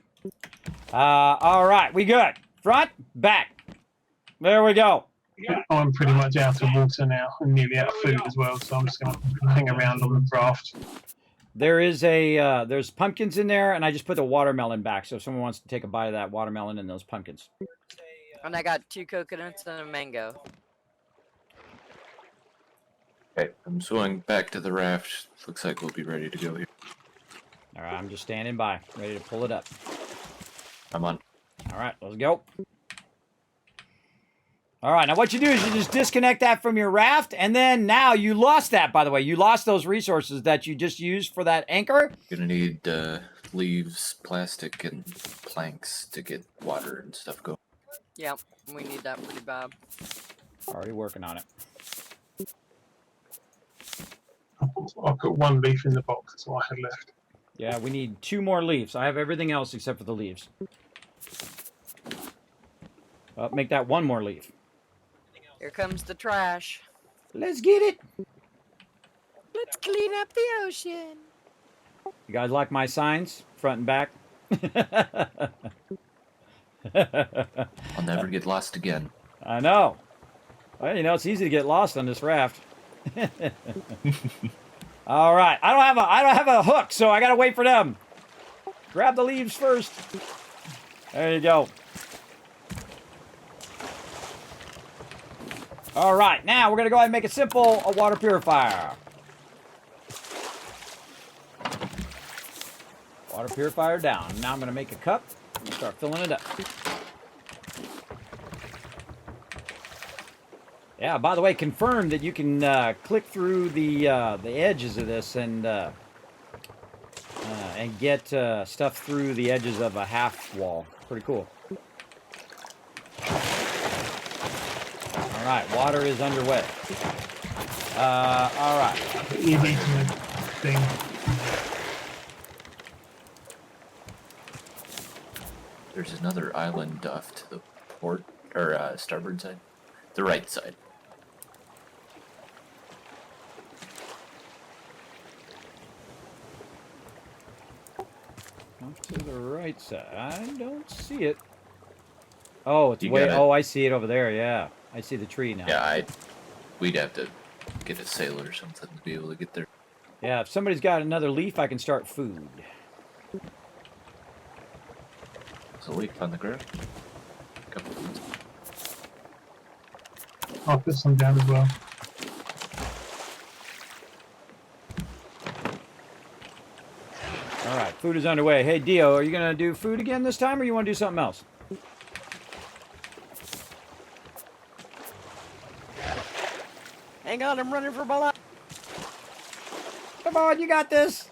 A: All right, we good. Front, back. There we go.
C: Yeah, I'm pretty much out of water now and nearly out of food as well, so I'm just going to hang around on the raft.
A: There is there's pumpkins in there, and I just put the watermelon back. So if someone wants to take a bite of that watermelon and those pumpkins.
D: And I got 2 coconuts and a mango.
B: Okay, I'm swimming back to the raft. Looks like we'll be ready to go here.
A: All right, I'm just standing by, ready to pull it up.
B: I'm on.
A: All right, let's go. All right, now what you do is you just disconnect that from your raft, and then now you lost that, by the way. You lost those resources that you just used for that anchor.
B: Gonna need leaves, plastic, and planks to get water and stuff going.
D: Yep, we need that pretty bad.
A: Already working on it.
C: I'll put 1 leaf in the box, that's all I had left.
A: Yeah, we need 2 more leaves. I have everything else except for the leaves. Make that 1 more leaf.
D: Here comes the trash.
A: Let's get it.
D: Let's clean up the ocean.
A: You guys like my signs, front and back?
B: I'll never get lost again.
A: I know. Well, you know, it's easy to get lost on this raft. All right. I don't have a hook, so I gotta wait for them. Grab the leaves first. There you go. All right. Now we're gonna go ahead and make a simple water purifier. Water purifier down. Now I'm gonna make a cup and start filling it up. Yeah, by the way, confirm that you can click through the edges of this and get stuff through the edges of a half wall. Pretty cool. All right, water is underway. All right.
C: You've eaten the thing.
B: There's another island off to the port, or starboard side. The right side.
A: Off to the right side. I don't see it. Oh, it's
B: You
A: way.
B: got it.
A: Oh, I see it over there. Yeah, I see the tree now.
B: Yeah, we'd have to get a sail or something to be able to get there.
A: Yeah, if somebody's got another leaf, I can start food.
B: There's a leaf on the ground. Couple of these.
C: I'll put some down as well.
A: All right, food is underway. Hey, Dio, are you going to do food again this time, or you want to do something else?
D: Hang on, I'm running for my life.
A: Come on, you got this.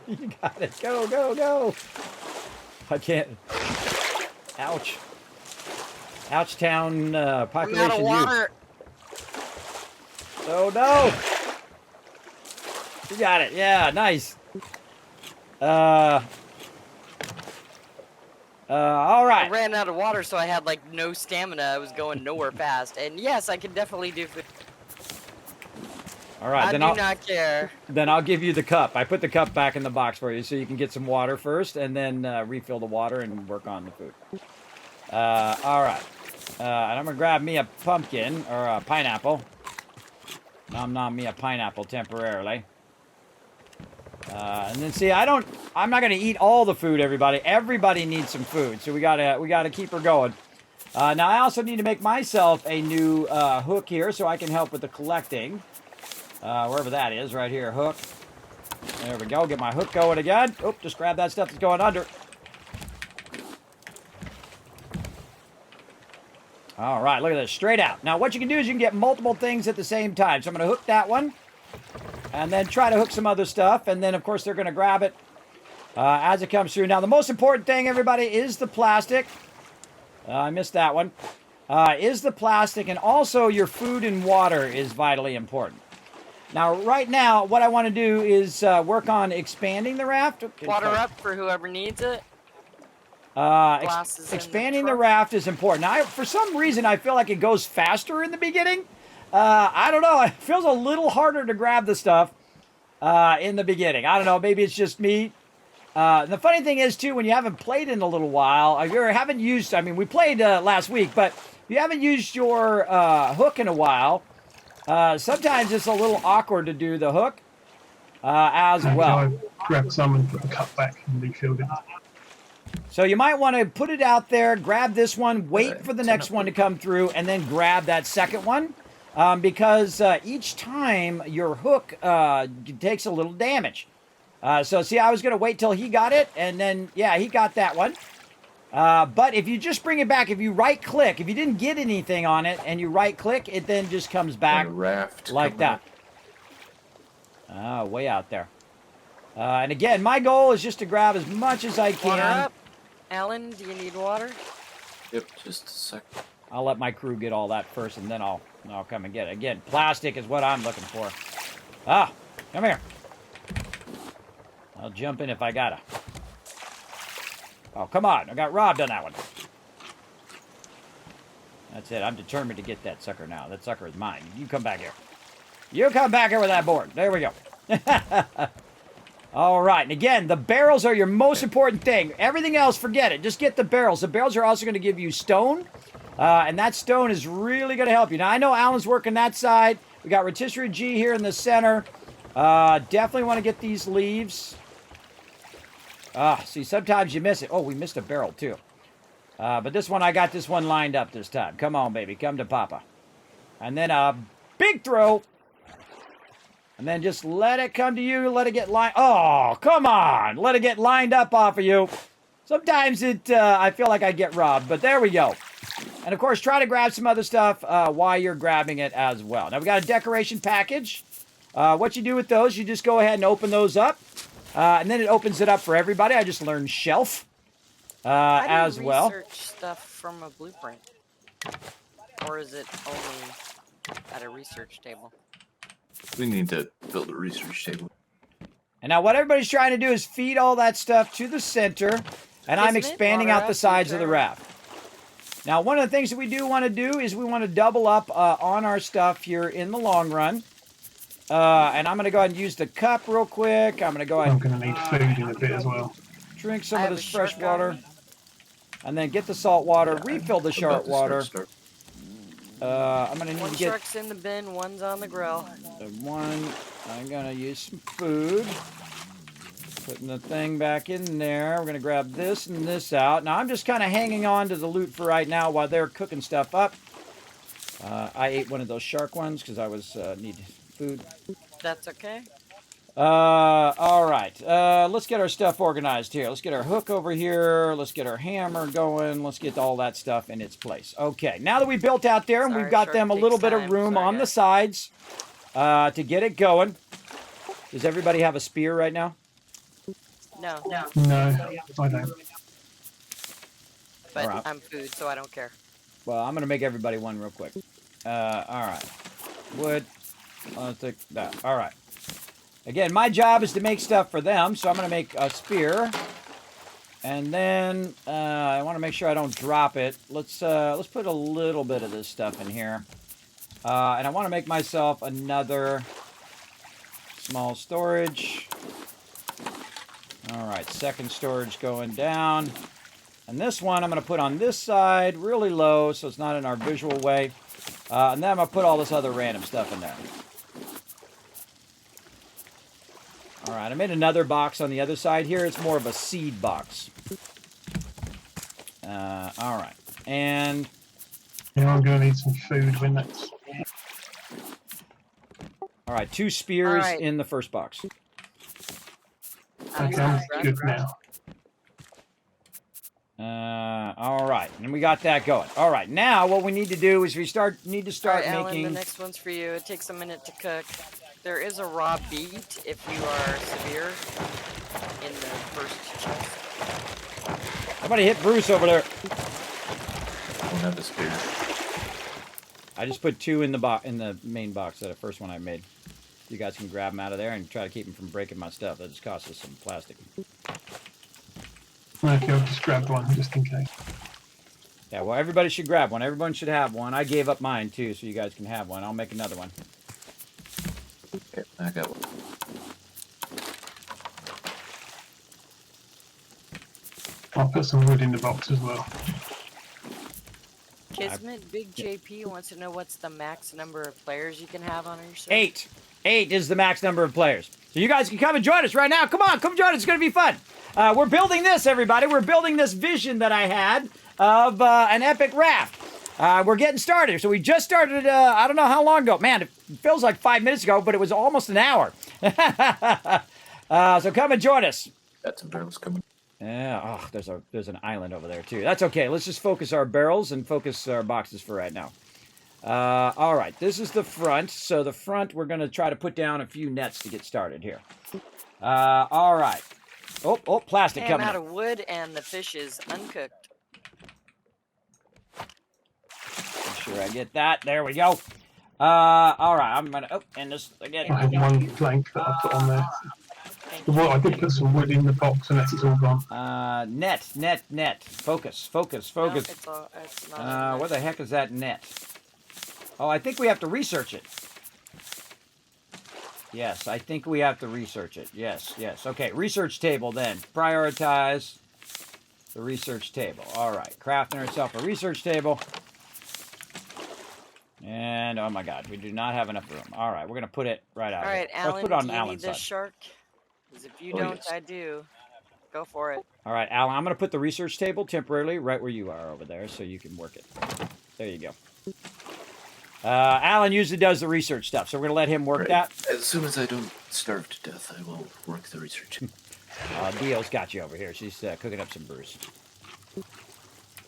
A: You got it. Go, go, go. I can't. Ouch. Ouchtown
D: I'm
A: population
D: out of
A: youth.
D: water.
A: Oh, no. You got it. Yeah, nice. All
D: I
A: right.
D: ran out of water, so I had like no stamina. I was going nowhere fast. And yes, I can definitely do food.
A: All right,
D: I
A: then
D: do not care.
A: I'll give you the cup. I put the cup back in the box for you so you can get some water first and then refill the water and work on the food. All right. And I'm going to grab me a pumpkin or a pineapple. Nom nom me a pineapple temporarily. And then see, I'm not going to eat all the food, everybody. Everybody needs some food, so we gotta keep her going. Now I also need to make myself a new hook here so I can help with the collecting. Wherever that is, right here, hook. There we go, get my hook going again. Oh, just grab that stuff that's going under. All right, look at this, straight out. Now, what you can do is you can get multiple things at the same time. So I'm going to hook that one, and then try to hook some other stuff, and then, of course, they're going to grab it as it comes through. Now, the most important thing, everybody, is the plastic. I missed that one. Is the plastic, and also your food and water is vitally important. Now, right now, what I want to do is work on expanding the raft. Okay,
D: Water up for whoever needs it.
A: Expanding the raft is important. Now, for some reason, I feel like it goes faster in the beginning. I don't know. It feels a little harder to grab the stuff in the beginning. I don't know. Maybe it's just me. The funny thing is, too, when you haven't played in a little while, if you haven't used, I mean, we played last week, but if you haven't used your hook in a while, sometimes it's a little awkward to do the hook as well.
C: I grabbed some and put the cup back and refilled it.
A: So you might want to put it out there, grab this one, wait for the next one to come through, and then grab that second one. Because each time your hook takes a little damage. So see, I was going to wait till he got it, and then, yeah, he got that one. But if you just bring it back, if you right-click, if you didn't get anything on it, and you right-click, it then just comes back
B: raft
A: like that. Way out there. And again, my goal is just to grab as much as I can.
D: Water up. Alan, do you need water?
B: Yep, just a sec.
A: I'll let my crew get all that first, and then I'll come and get it. Again, plastic is what I'm looking for. Ah, come here. I'll jump in if I gotta. Oh, come on. I got robbed on that one. That's it. I'm determined to get that sucker now. That sucker is mine. You come back here. You come back here with that board. There we go. All right. And again, the barrels are your most important thing. Everything else, forget it. Just get the barrels. The barrels are also going to give you stone. And that stone is really going to help you. Now, I know Alan's working that side. We got Rotisserie G here in the center. Definitely want to get these leaves. See, sometimes you miss it. Oh, we missed a barrel, too. But this one, I got this one lined up this time. Come on, baby. Come to Papa. And then a big throw. And then just let it come to you. Let it get lined. Oh, come on. Let it get lined up off of you. Sometimes I feel like I get robbed. But there we go. And, of course, try to grab some other stuff while you're grabbing it as well. Now, we got a decoration package. What you do with those, you just go ahead and open those up. And then it opens it up for everybody. I just learned shelf as well.
D: Research stuff from a blueprint. Or is it only at a research table?
B: We need to build a research table.
A: And now what everybody's trying to do is feed all that stuff to the center. And I'm expanding out the sides of the raft. Now, one of the things that we do want to do is we want to double up on our stuff here in the long run. And I'm going to go ahead and use the cup real quick. I'm going to go ahead
C: I'm going to need food in a bit as well.
A: Drink some of this fresh water. And then get the salt water. Refill the sharp water. I'm going to need
D: one
A: to get...
D: shark's in the bin, one's on the grill.
A: I'm going to use some food. Putting the thing back in there. We're going to grab this and this out. Now, I'm just kind of hanging on to the loot for right now while they're cooking stuff up. I ate one of those shark ones because I was needing food.
D: That's okay.
A: All right. Let's get our stuff organized here. Let's get our hook over here. Let's get our hammer going. Let's get all that stuff in its place. Okay. Now that we built out there and we've got them a little bit of room on the sides to get it going. Does everybody have a spear right now?
D: No.
C: No, I don't.
D: But
A: right.
D: I'm food, so I don't care.
A: Well, I'm going to make everybody one real quick. All right. Wood. Let's take that. All right. Again, my job is to make stuff for them, so I'm going to make a spear. And then I want to make sure I don't drop it. Let's put a little bit of this stuff in here. And I want to make myself another small storage. All right, second storage going down. And this one I'm going to put on this side really low so it's not in our visual way. And then I'm going to put all this other random stuff in there. All right, I made another box on the other side here. It's more of a seed box. All right, and...
C: Yeah, I'm going to need some food when that's...
A: All right, 2 spears in the first box.
C: Okay, I'm good now.
A: All right, and we got that going. All right, now what we need to do is need to start
D: All right,
A: making.
D: Alan, the next one's for you. It takes a minute to cook. There is a raw beet if you are severe in the first chest.
A: Somebody hit Bruce over there.
B: Don't have the spear.
A: I just put 2 in the main box. That first one I made. You guys can grab them out of there and try to keep them from breaking my stuff. That just costs us some plastic.
C: Okay, I'll just grab one just in case.
A: Yeah, well, everybody should grab one. Everyone should have one. I gave up mine, too, so you guys can have one. I'll make another one.
B: Okay, I got one.
C: I'll put some wood in the box as well.
D: Kismet, Big JP wants to know what's the max number of players you can have on your server.
A: 8. 8 is the max number of players. So you guys can come and join us right now. Come on, come join us. It's going to be fun. We're building this, everybody. We're building this vision that I had of an epic raft. We're getting started. So we just started, I don't know how long ago. Man, it feels like 5 minutes ago, but it was almost an hour. So come and join us.
B: Got some barrels coming.
A: Yeah, oh, there's an island over there, too. That's okay. Let's just focus our barrels and focus our boxes for right now. All right, this is the front. So the front, we're going to try to put down a few nets to get started here. All right. Oh, plastic
D: Hey, I'm
A: coming
D: out
A: in.
D: of wood and the fish is uncooked.
A: Make sure I get that. There we go. All right, I'm going to... and this again.
C: I have one plank that I put on there. Well, I did put some wood in the box unless it's all gone.
A: Net. Focus.
D: No, it's not.
A: Where the heck is that net? Oh, I think we have to research it. Yes, I think we have to research it. Yes. Okay, research table then. Prioritize the research table. All right, crafting ourselves a research table. And, oh my God, we do not have enough room. All right, we're going to put it right out
D: All right,
A: here.
D: Alan,
A: Let's put it on
D: do you need
A: Alan's
D: this
A: side.
D: shark? Because if you
B: Oh,
D: don't,
B: yes.
D: I do. Go for it.
A: All right, Alan, I'm going to put the research table temporarily right where you are over there so you can work it. There you go. Alan usually does the research stuff, so we're going to let him work that.
B: As soon as I don't starve to death, I will work the research.
A: Dio's got you over here. She's cooking up some brews.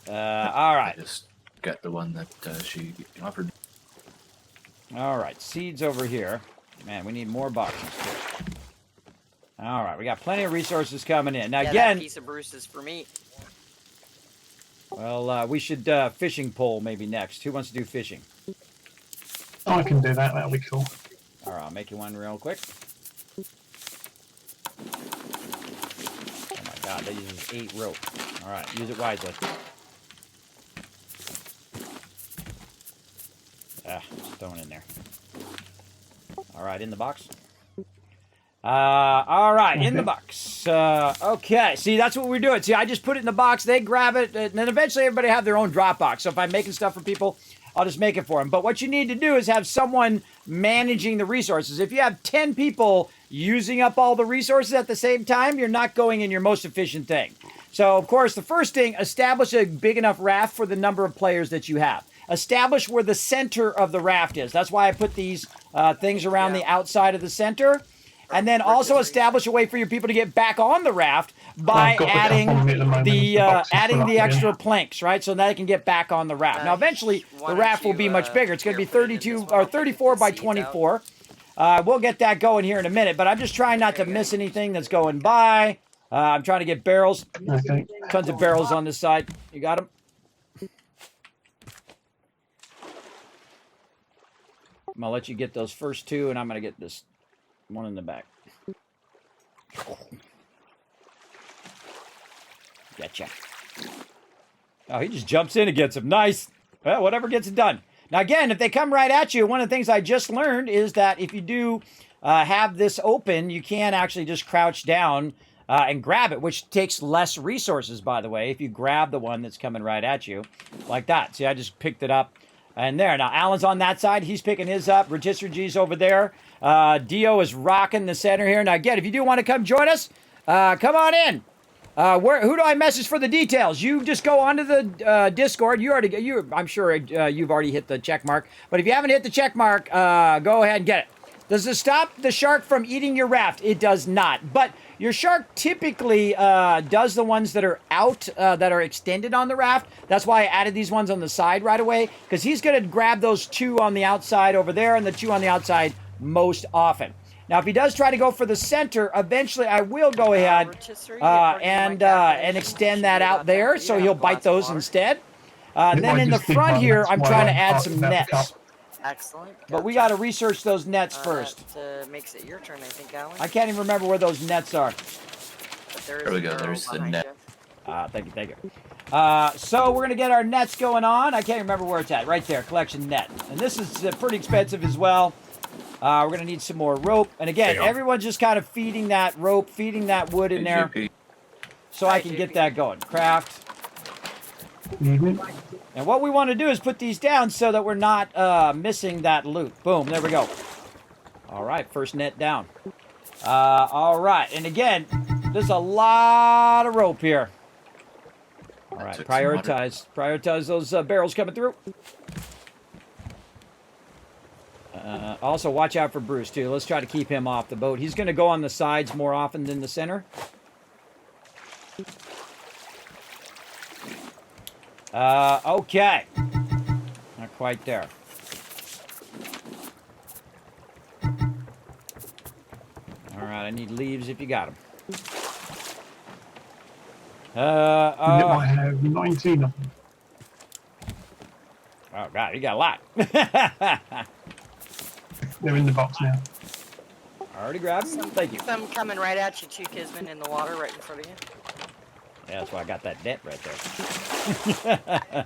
A: All right.
B: I just got the one that she offered.
A: All right, seeds over here. Man, we need more boxes, too. All right, we got plenty of resources coming in. Now,
D: Yeah,
A: again...
D: that piece of Bruce is for me.
A: Well, we should fishing pole maybe next. Who wants to do fishing?
C: Oh, I can do that. That'll be cool.
A: All right, I'll make you one real quick. Oh my God, that uses 8 rope. All right, use it wisely. Just throwing in there. All right, in the box. All right, in the box. Okay, see, that's what we're doing. See, I just put it in the box. They grab it, and then eventually everybody have their own drop box. So if I'm making stuff for people, I'll just make it for them. But what you need to do is have someone managing the resources. If you have 10 people using up all the resources at the same time, you're not going in your most efficient thing. So, of course, the first thing, establish a big enough raft for the number of players that you have. Establish where the center of the raft is. That's why I put these things around the outside of the center. And then also establish a way for your people to get back on the raft by adding the extra planks, right? So that they can get back on the raft. Now, eventually, the raft will be much bigger. It's going to be 32 or 34 by 24. We'll get that going here in a minute, but I'm just trying not to miss anything that's going by. I'm trying to get barrels.
C: Okay.
A: Tons of barrels on this side. You got them? I'm going to let you get those first 2, and I'm going to get this one in the back. Gotcha. Oh, he just jumps in and gets him. Nice. Well, whatever gets it done. Now, again, if they come right at you, one of the things I just learned is that if you do have this open, you can actually just crouch down and grab it, which takes less resources, by the way, if you grab the one that's coming right at you, like that. See, I just picked it up. And there. Now, Alan's on that side. He's picking his up. Register G's over there. Dio is rocking the center here. Now, again, if you do want to come join us, come on in. Who do I message for the details? You just go onto the Discord. I'm sure you've already hit the check mark. But if you haven't hit the check mark, go ahead and get it. Does it stop the shark from eating your raft? It does not. But your shark typically does the ones that are out, that are extended on the raft. That's why I added these ones on the side right away, because he's going to grab those 2 on the outside over there and the 2 on the outside most often. Now, if he does try to go for the center, eventually I will go ahead and extend that out there, so he'll bite those instead. Then in the front here, I'm trying to add some nets.
D: Excellent.
A: But we got to research those nets first.
D: That makes it your turn, I think, Alan.
A: I can't even remember where those nets are.
D: But there
B: There we go. There's the net.
A: Thank you. So we're going to get our nets going on. I can't remember where it's at. Right there, collection net. And this is pretty expensive as well. We're going to need some more rope. And again, everyone's just kind of feeding that rope, feeding that wood in there. So I can get that going. Craft. And what we want to do is put these down so that we're not missing that loot. Boom, there we go. All right, first net down. All right, and again, there's a lot of rope here. All right, prioritize those barrels coming through. Also, watch out for Bruce, too. Let's try to keep him off the boat. He's going to go on the sides more often than the center. Okay. Not quite there. All right, I need leaves if you got them.
C: I have 19 of them.
A: Oh, God, you got a lot.
C: They're in the box now.
A: I already grabbed them. Thank you.
D: Some coming right at you too, Kismet, in the water right in front of you.
A: Yeah, that's why I got that net right there.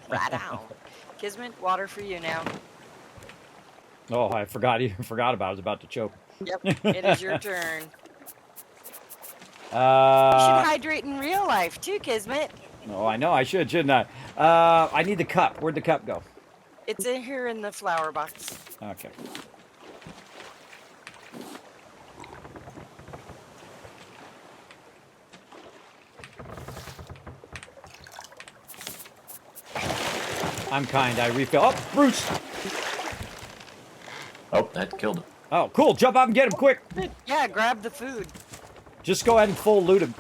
D: Right on. Kismet, water for you now.
A: Oh, I forgot about it. I was about to choke.
D: Yep, it is your turn. You should hydrate in real life too, Kismet.
A: Oh, I know. I should, shouldn't I? I need the cup. Where'd the cup go?
D: It's in here in the flower box.
A: Okay. I'm kind. I refill. Oh, Bruce!
B: Oh, that killed him.
A: Oh, cool. Jump up and get him quick.
D: Yeah, grab the food.
A: Just go ahead and full loot him.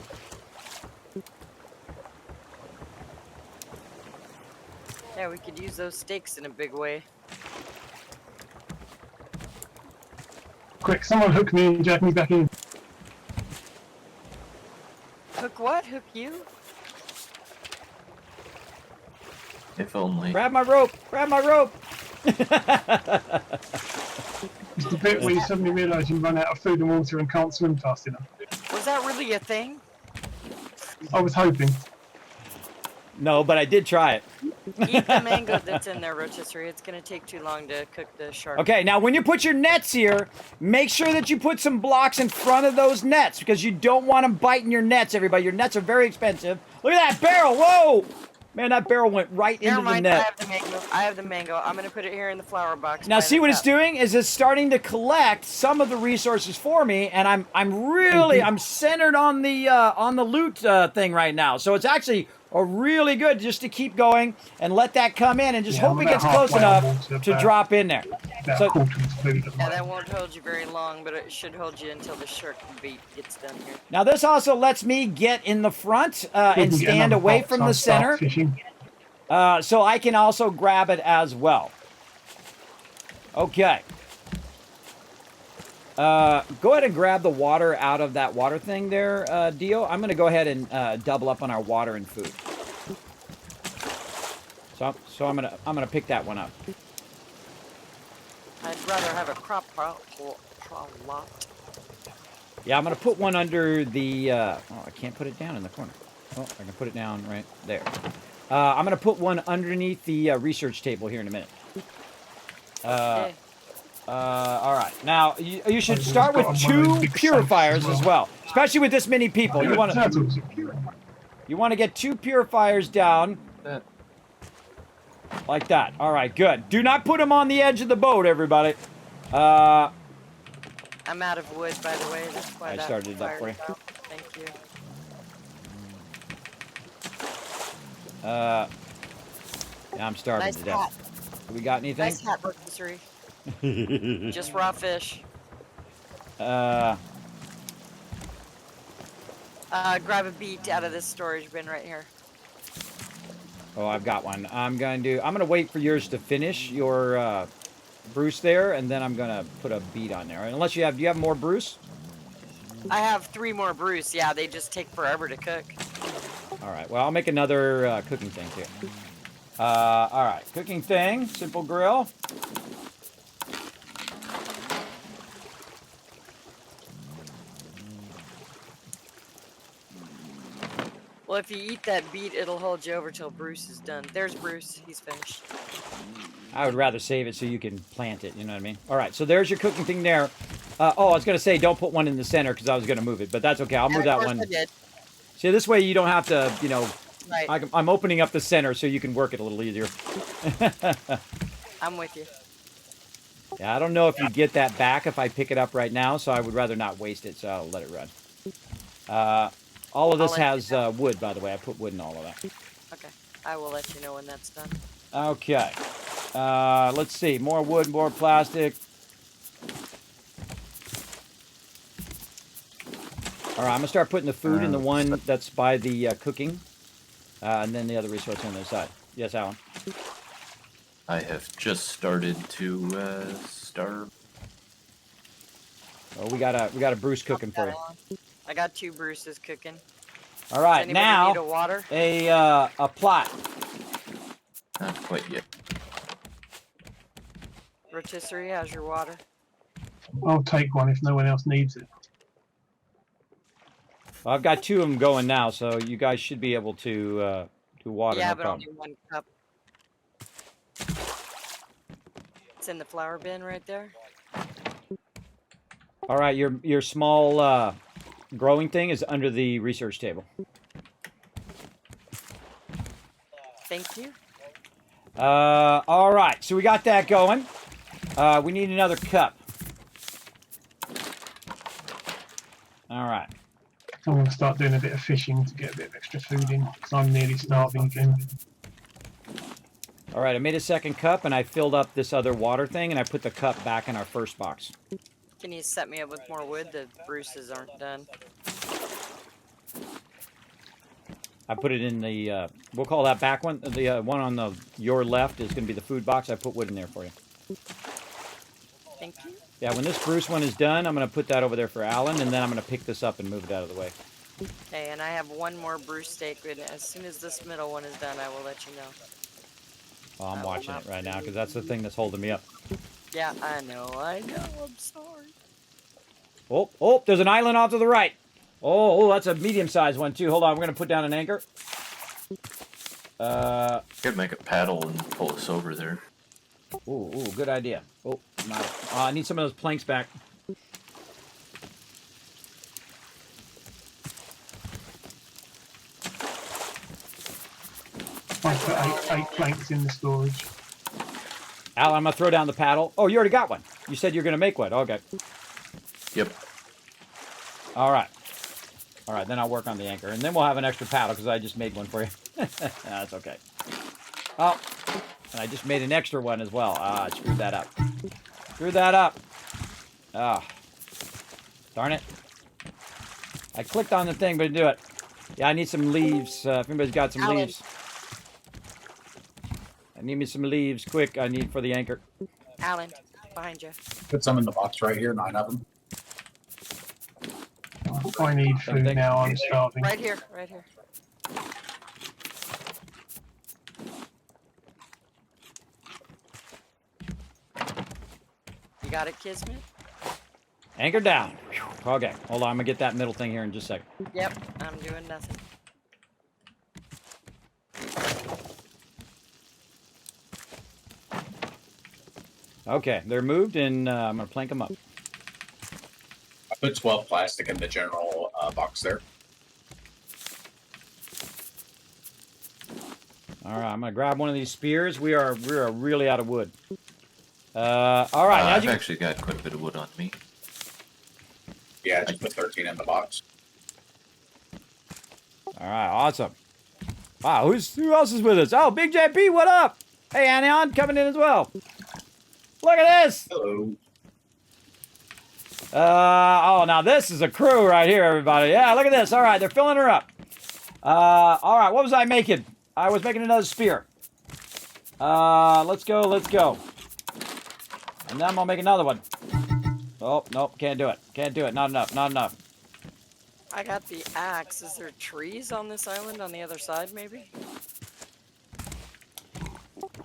D: Yeah, we could use those steaks in a big way.
C: Quick, someone hook me and jack me back in.
D: Hook what? Hook you?
B: If only.
A: Grab my rope. Grab my rope.
C: It's the bit where you suddenly realise you run out of food and water and can't swim fast enough.
D: Was that really a thing?
C: I was hoping.
A: No, but I did try it.
D: Eat the mango that's in there, rotisserie. It's going to take too long to cook the shark.
A: Okay, now when you put your nets here, make sure that you put some blocks in front of those nets because you don't want them biting your nets, everybody. Your nets are very expensive. Look at that barrel. Whoa! Man, that barrel went right into the net.
D: I have the mango. I have the mango. I'm going to put it here in the flower box.
A: Now, see what it's doing is it's starting to collect some of the resources for me, and I'm centered on the loot thing right now. So it's actually really good just to keep going and let that come in and just hope it gets close enough to drop in there. So,
D: yeah, that won't hold you very long, but it should hold you until the shark bait gets done here.
A: now this also lets me get in the front and stand away from the center, so I can also grab it as well. Okay. Go ahead and grab the water out of that water thing there, Dio. I'm going to go ahead and double up on our water and food. So I'm gonna pick that one up.
D: I'd rather have a crop lot.
A: Yeah, I'm gonna put one under the. Oh, I can't put it down in the corner. Oh, I can put it down right there. I'm gonna put one underneath the research table here in a minute.
D: Okay.
A: All right. Now you should start with 2 purifiers as well, especially with this many people. You want to get 2 purifiers down. Like that. All right, good. Do not put them on the edge of the boat, everybody.
D: I'm out of wood, by the way. That's why
A: I started it up for you.
D: Out. Thank you.
A: Yeah, I'm starving
D: Nice
A: to death.
D: hat.
A: We got anything?
D: Nice hat, rotisserie. Just raw fish. Grab a beet out of this storage bin right here.
A: Oh, I've got one. I'm gonna wait for yours to finish your Bruce there, and then I'm gonna put a beet on there. Unless do you have more Bruce?
D: I have 3 more Bruce. Yeah, they just take forever to cook.
A: All right. Well, I'll make another cooking thing too. All right, cooking thing, simple grill.
D: Well, if you eat that beet, it'll hold you over till Bruce is done. There's Bruce. He's finished.
A: I would rather save it so you can plant it, you know what I mean? All right, so there's your cooking thing there. Oh, I was going to say don't put one in the center because I was going to move it, but that's okay. I'll move that one.
D: I did.
A: See, this way you don't have to, you know,
D: Right.
A: I'm opening up the center so you can work it a little easier.
D: I'm with you.
A: Yeah, I don't know if you get that back if I pick it up right now, so I would rather not waste it, so I'll let it run. All of this has wood, by the way. I put wood in all of that.
D: Okay. I will let you know when that's done.
A: Okay. Let's see. More wood, more plastic. All right, I'm going to start putting the food in the one that's by the cooking. And then the other resource on the other side. Yes, Alan?
B: I have just started to starve.
A: Oh, we got a Bruce cooking for you.
D: I got 2 Bruces cooking.
A: All right,
D: Does anybody
A: now
D: need a water?
A: a plot.
B: Not quite yet.
D: Rotisserie, how's your water?
C: I'll take one if no one else needs it.
A: Well, I've got 2 of them going now, so you guys should be able to do water.
D: Yeah,
A: No
D: but
A: problem.
D: only 1 cup. It's in the flour bin right there.
A: All right, your small growing thing is under the research table.
D: Thank you.
A: All right, so we got that going. We need another cup. All right.
C: I'm going to start doing a bit of fishing to get a bit of extra food in because I'm nearly starving again.
A: All right, I made a second cup, and I filled up this other water thing, and I put the cup back in our first box.
D: Can you set me up with more wood? The Bruces aren't done.
A: I put it in the, we'll call that back one. The one on your left is going to be the food box. I put wood in there for you.
D: Thank you.
A: Yeah, when this Bruce one is done, I'm going to put that over there for Alan, and then I'm going to pick this up and move it out of the way.
D: Okay, and I have 1 more Bruce steak, and as soon as this middle one is done, I will let you know.
A: Oh, I'm watching it right now, because that's the thing that's holding me up.
D: Yeah, I know, I'm sorry.
A: Oh, there's an island off to the right. Oh, that's a medium-sized one, too. Hold on, we're going to put down an anchor.
B: Could make a paddle and pull us over there.
A: Ooh, good idea. Oh, I need some of those planks back.
C: I put eight planks in the storage.
A: Alan, I'm going to throw down the paddle. Oh, you already got one. You said you're going to make one. Okay.
B: Yep.
A: All right. All right, then I'll work on the anchor. And then we'll have an extra paddle because I just made one for you. That's okay. Oh, and I just made an extra one as well. I screwed that up. Screwed that up. Ah. Darn it. I clicked on the thing, but it didn't do it. Yeah, I need some leaves. If anybody's got some
D: Alan.
A: leaves. I need me some leaves, quick. I need for the anchor.
D: Alan, behind you.
E: Put some in the box right here, 9 of them.
C: I need food now, I'm starving.
D: Right here, right here. You got it, Kismet?
A: Anchor down. Whew. Okay, hold on. I'm going to get that middle thing here in just a second.
D: Yep, I'm doing nothing.
A: Okay, they're moved, and I'm going to plank them up.
E: I put 12 plastic in the general box there.
A: All right, I'm going to grab one of these spears. We are really out of wood. All right.
B: I've actually got quite a bit of wood on me.
E: Yeah, I just put 13 in the box.
A: All right, awesome. Wow, who else is with us? Oh, Big JP, what up? Hey, Anion, coming in as well. Look at this.
E: Hello.
A: Oh, now this is a crew right here, everybody. Yeah, look at this. All right, they're filling her up. All right, what was I making? I was making another spear. Let's go, let's go. And then I'll make another one. Oh, nope, can't do it. Can't do it. Not enough, not enough.
D: I got the axe. Is there trees on this island on the other side, maybe?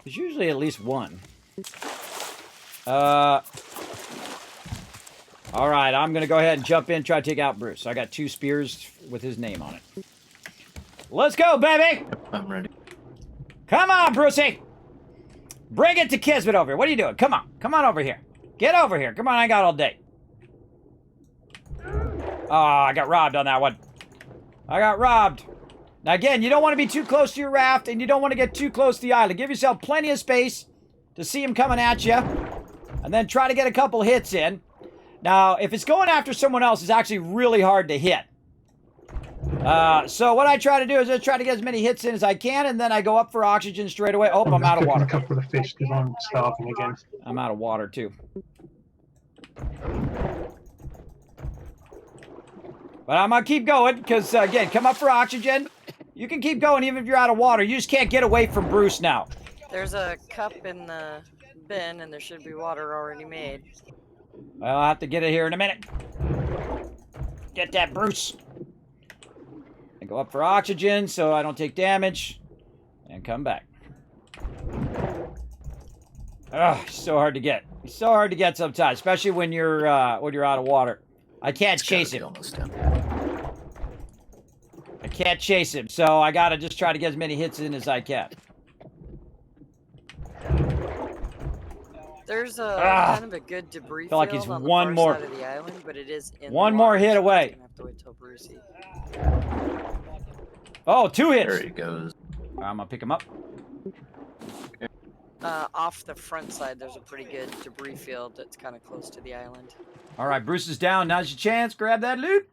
A: There's usually at least one. All right, I'm going to go ahead and jump in, try to take out Bruce. I got 2 spears with his name on it. Let's go, baby!
B: I'm ready.
A: Come on, Brucey! Bring it to Kismet over here. What are you doing? Come on. Come on over here. Get over here. Come on, I got all day. Oh, I got robbed on that one. I got robbed. Now, again, you don't want to be too close to your raft, and you don't want to get too close to the island. Give yourself plenty of space to see him coming at you, and then try to get a couple hits in. Now, if it's going after someone else, it's actually really hard to hit. So what I try to do is I try to get as many hits in as I can, and then I go up for oxygen straight away. Oh, I'm out of water.
C: A couple of fish because I'm starving again.
A: I'm out of water, too. But I'm going to keep going because, again, come up for oxygen. You can keep going even if you're out of water. You just can't get away from Bruce now.
D: There's a cup in the bin, and there should be water already made.
A: Well, I'll have to get it here in a minute. Get that, Bruce. And go up for oxygen so I don't take damage. And come back. Ugh, so hard to get. It's so hard to get sometimes, especially when you're out of water. I can't chase him.
B: Almost down.
A: I can't chase him, so I gotta just try to get as many hits in as I can.
D: There's a kind of a good debris
A: feel like
D: field
A: he's
D: on the
A: one
D: far
A: more-
D: side of the island, but it is in
A: one
D: the
A: more
D: water,
A: hit
D: so
A: away.
D: I'm gonna have to wait till Brucey.
A: Oh, 2 hits.
B: There he goes.
A: I'm gonna pick him up.
D: Off the front side, there's a pretty good debris field that's kind of close to the island.
A: All right, Bruce is down. Now's your chance. Grab that loot.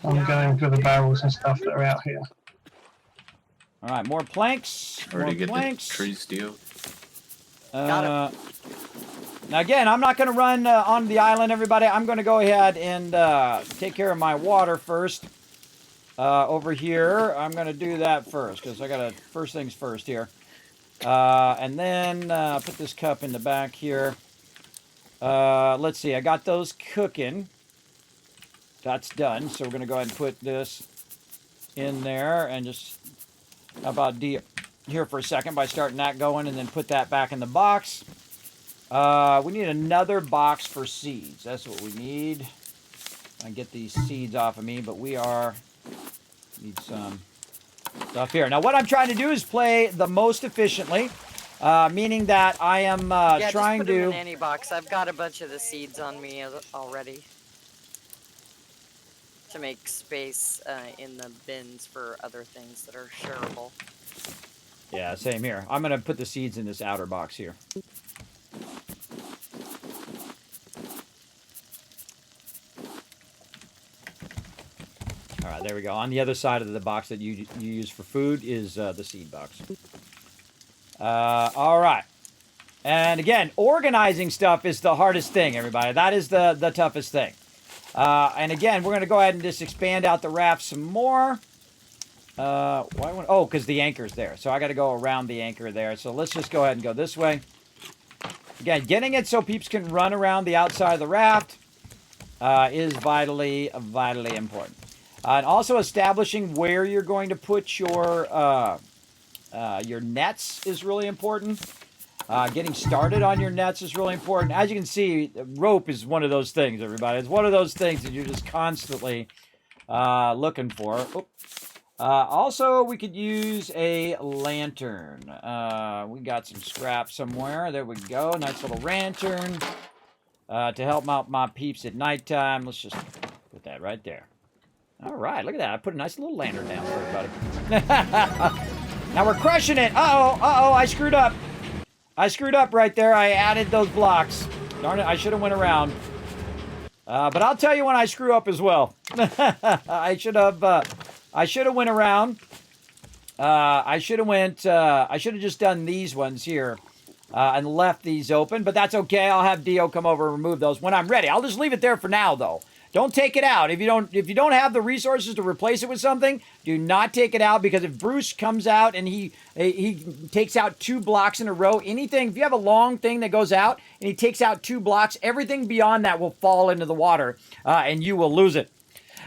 C: I'm going for the barrels and stuff that are out here.
A: All right, more planks.
B: Already
A: More
B: get
A: planks.
B: the trees deal.
A: Now again, I'm not going to run on the island, everybody. I'm going to go ahead and take care of my water first. Over here, I'm going to do that first because I got to first things first here. And then put this cup in the back here. Let's see, I got those cooking. That's done. So we're going to go ahead and put this in there and just, how about here for a second by starting that going and then put that back in the box. We need another box for seeds. That's what we need. I get these seeds off of me, but we need some stuff here. Now, what I'm trying to do is play the most efficiently, meaning that I am
D: Yeah,
A: trying
D: just put 'em
A: to.
D: in any box. I've got a bunch of the seeds on me already to make space in the bins for other things that are shareable.
A: Yeah, same here. I'm going to put the seeds in this outer box here. All right, there we go. On the other side of the box that you use for food is the seed box. All right. And again, organizing stuff is the hardest thing, everybody. That is the toughest thing. And again, we're going to go ahead and just expand out the raft some more. Because the anchor's there. So I got to go around the anchor there. So let's just go ahead and go this way. Again, getting it so peeps can run around the outside of the raft is vitally important. And also establishing where you're going to put your nets is really important. Getting started on your nets is really important. As you can see, rope is one of those things, everybody. It's one of those things that you're just constantly looking for. Also, we could use a lantern. We got some scrap somewhere. There we go. Nice little lantern to help out my peeps at nighttime. Let's just put that right there. All right, look at that. I put a nice little lantern down for everybody. Now we're crushing it. Uh-oh, I screwed up. I screwed up right there. I added those blocks. Darn it, I should have went around. But I'll tell you when I screw up as well. I should have went around. I should have just done these ones here. and left these open, but that's okay. I'll have Dio come over and remove those when I'm ready. I'll just leave it there for now, though. Don't take it out. If you don't have the resources to replace it with something, do not take it out, because if Bruce comes out and he takes out 2 blocks in a row, anything, if you have a long thing that goes out and he takes out 2 blocks, everything beyond that will fall into the water, and you will lose it.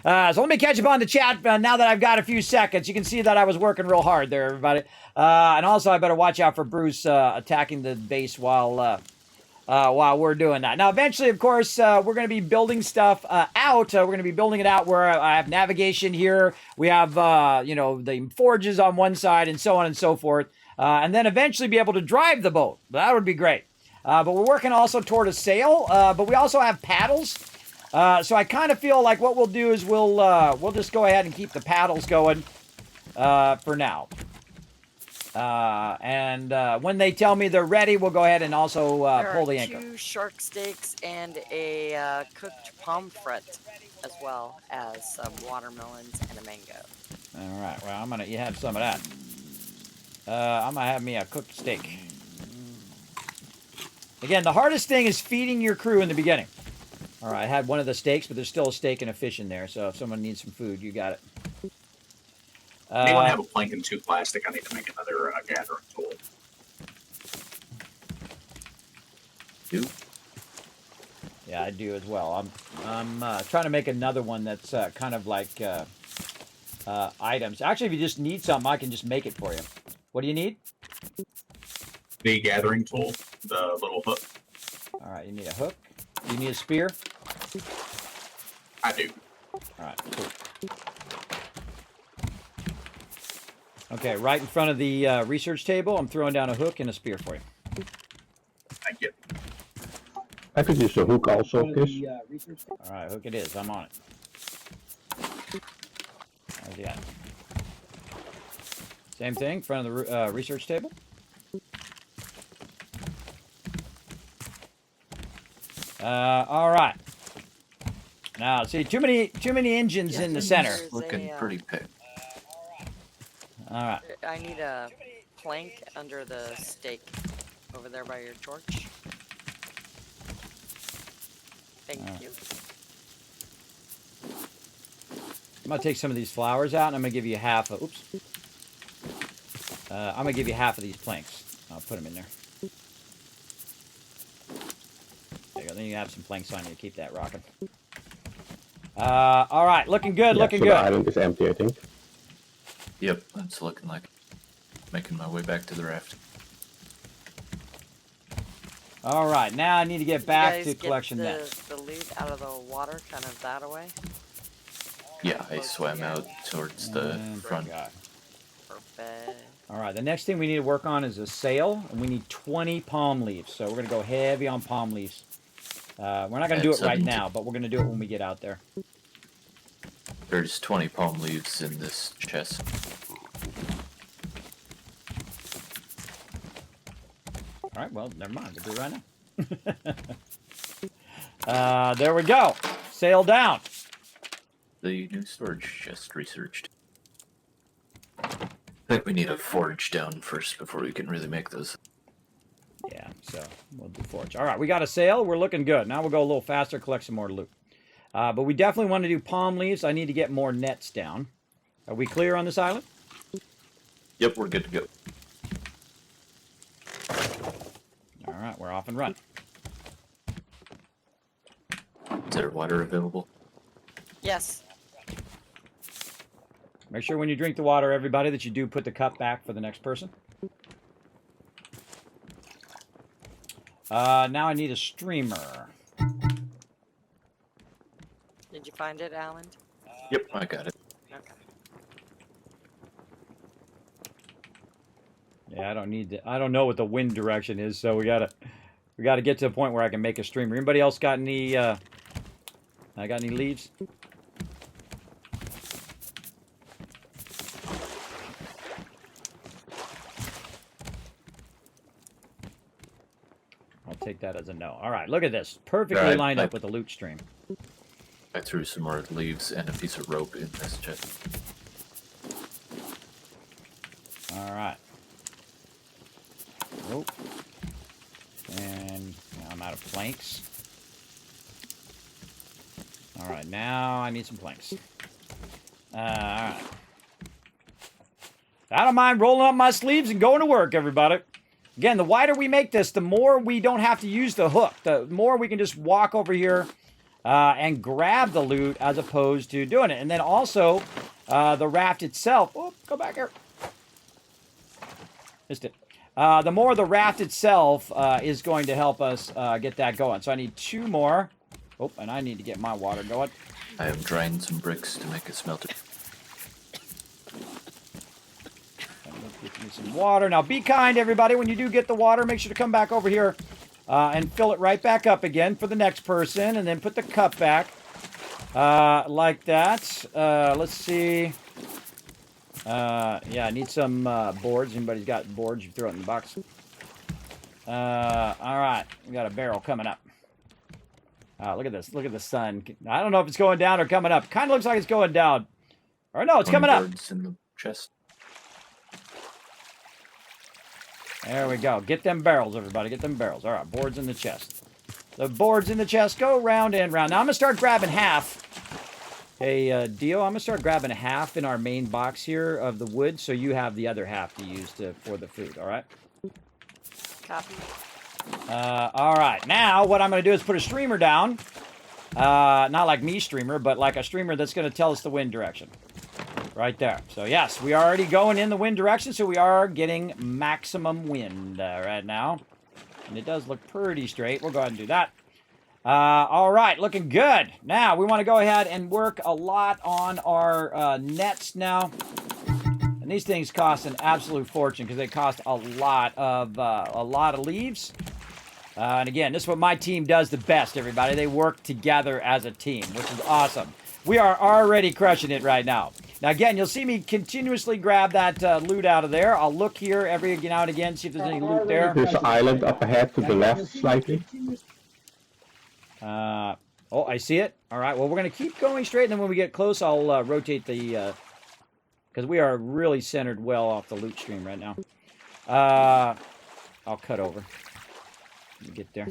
A: So let me catch up on the chat now that I've got a few seconds. You can see that I was working real hard there, everybody. And also, I better watch out for Bruce attacking the base while we're doing that. Now, eventually, of course, we're going to be building stuff out. We're going to be building it out where I have navigation here. We have, the forges on one side and so on and so forth. And then eventually be able to drive the boat. That would be great. But we're working also toward a sail. But we also have paddles. So I kind of feel like what we'll do is we'll just go ahead and keep the paddles going for now. And when they tell me they're ready, we'll go ahead and also pull the anchor.
D: There are 2 shark steaks and a cooked pomfret, as well as some watermelons and a mango.
A: All right. Well, you have some of that. I'm gonna have me a cooked steak. Again, the hardest thing is feeding your crew in the beginning. All right, I had one of the steaks, but there's still a steak and a fish in there. So if someone needs some food, you got it.
E: Anyone have a plank and 2 plastic? I need to make another gathering tool.
B: Do?
A: Yeah, I do as well. I'm trying to make another one that's kind of like items. Actually, if you just need something, I can just make it for you. What do you need?
E: The gathering tool, the little hook.
A: All right, you need a hook. You need a spear?
E: I do.
A: All right, cool. Okay, right in front of the research table, I'm throwing down a hook and a spear for you.
E: Thank you.
F: I could use a hook also, Kiss.
A: All right, hook it is. I'm on it. How's he at? Same thing, in front of the research table. All right. Now, see, too many engines in the center.
D: There's
B: Looking pretty picked.
A: All right.
D: I need a plank under the steak over there by your torch. Thank you.
A: I'm gonna take some of these flowers out, and I'm gonna give you half of. Oops. I'm gonna give you half of these planks. I'll put them in there. There you go. Then you have some planks on you to keep that rocking. All right, looking good,
F: Yeah,
A: looking
F: so
A: good.
F: the island is empty, I think.
B: Yep, that's looking like making my way back to the raft.
A: All right, now I need to get back
D: You
A: to
D: guys
A: collection
D: get
A: nets.
D: the loot out of the water, kind of that away.
B: Yeah, I swam out towards the front.
D: Perfect.
A: All right, the next thing we need to work on is a sail, and we need 20 palm leaves. So we're going to go heavy on palm leaves. We're not going to do it right now, but we're going to do it when we get out there.
B: There's 20 palm leaves in this chest.
A: All right, well, never mind. We'll do it right now. There we go. Sail down.
B: The new storage chest researched. I think we need a forge down first before we can really make those.
A: Yeah, so we'll do forge. All right, we got a sail. We're looking good. Now we'll go a little faster, collect some more loot. But we definitely want to do palm leaves. I need to get more nets down. Are we clear on this island?
B: Yep, we're good to go.
A: All right, we're off and running.
B: Is there water available?
D: Yes.
A: Make sure when you drink the water, everybody, that you do put the cup back for the next person. Now I need a streamer.
D: Did you find it, Alan?
B: Yep, I got it.
D: Okay.
A: Yeah, I don't know what the wind direction is, so we gotta get to the point where I can make a streamer. Anybody else got any leaves? I'll take that as a no. All right, look at this. Perfectly
B: All right,
A: lined up with the loot stream.
B: I threw some more leaves and a piece of rope in this chest.
A: All right. Oh. And I'm out of planks. All right, now I need some planks. All right. I don't mind rolling up my sleeves and going to work, everybody. Again, the wider we make this, the more we don't have to use the hook. The more we can just walk over here and grab the loot as opposed to doing it. And then also, the raft itself. Oh, go back here. Missed it. The more the raft itself is going to help us get that going. So I need 2 more. Oh, and I need to get my water going.
B: I am drying some bricks to make a smelter.
A: Get me some water. Now, be kind, everybody. When you do get the water, make sure to come back over here and fill it right back up again for the next person. And then put the cup back like that. Let's see. Yeah, I need some boards. Anybody's got boards, you throw it in the box. All right. We got a barrel coming up. Look at this. Look at the sun. I don't know if it's going down or coming up. Kind of looks like it's going down. Or no, it's coming up.
B: Birds in the chest.
A: There we go. Get them barrels, everybody. Get them barrels. All right, boards in the chest. The boards in the chest go round and round. Now, I'm going to start grabbing half. Hey, Dio, I'm going to start grabbing half in our main box here of the wood, so you have the other half to use for the food, all right?
D: Copy.
A: All right. Now, what I'm going to do is put a streamer down. Not like me streamer, but like a streamer that's going to tell us the wind direction. Right there. So, yes, we are already going in the wind direction, so we are getting maximum wind right now. And it does look pretty straight. We'll go ahead and do that. All right, looking good. Now, we want to go ahead and work a lot on our nets now. And these things cost an absolute fortune because they cost a lot of leaves. And again, this is what my team does the best, everybody. They work together as a team, which is awesome. We are already crushing it right now. Now, again, you'll see me continuously grab that loot out of there. I'll look here every now and again, see if there's any loot there.
F: There's an island up ahead to the left slightly.
A: Oh, I see it. All right, well, we're going to keep going straight, and then when we get close, I'll rotate the... because we are really centered well off the loot stream right now. I'll cut over. Let me get there.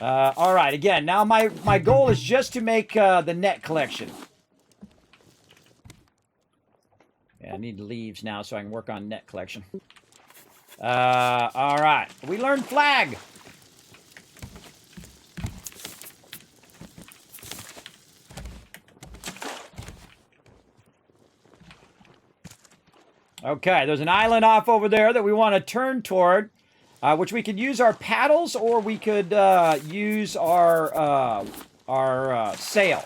A: All right, again, now my goal is just to make the net collection. Yeah, I need leaves now so I can work on net collection. All right, we learned flag. Okay, there's an island off over there that we want to turn toward, which we could use our paddles or we could use our sail.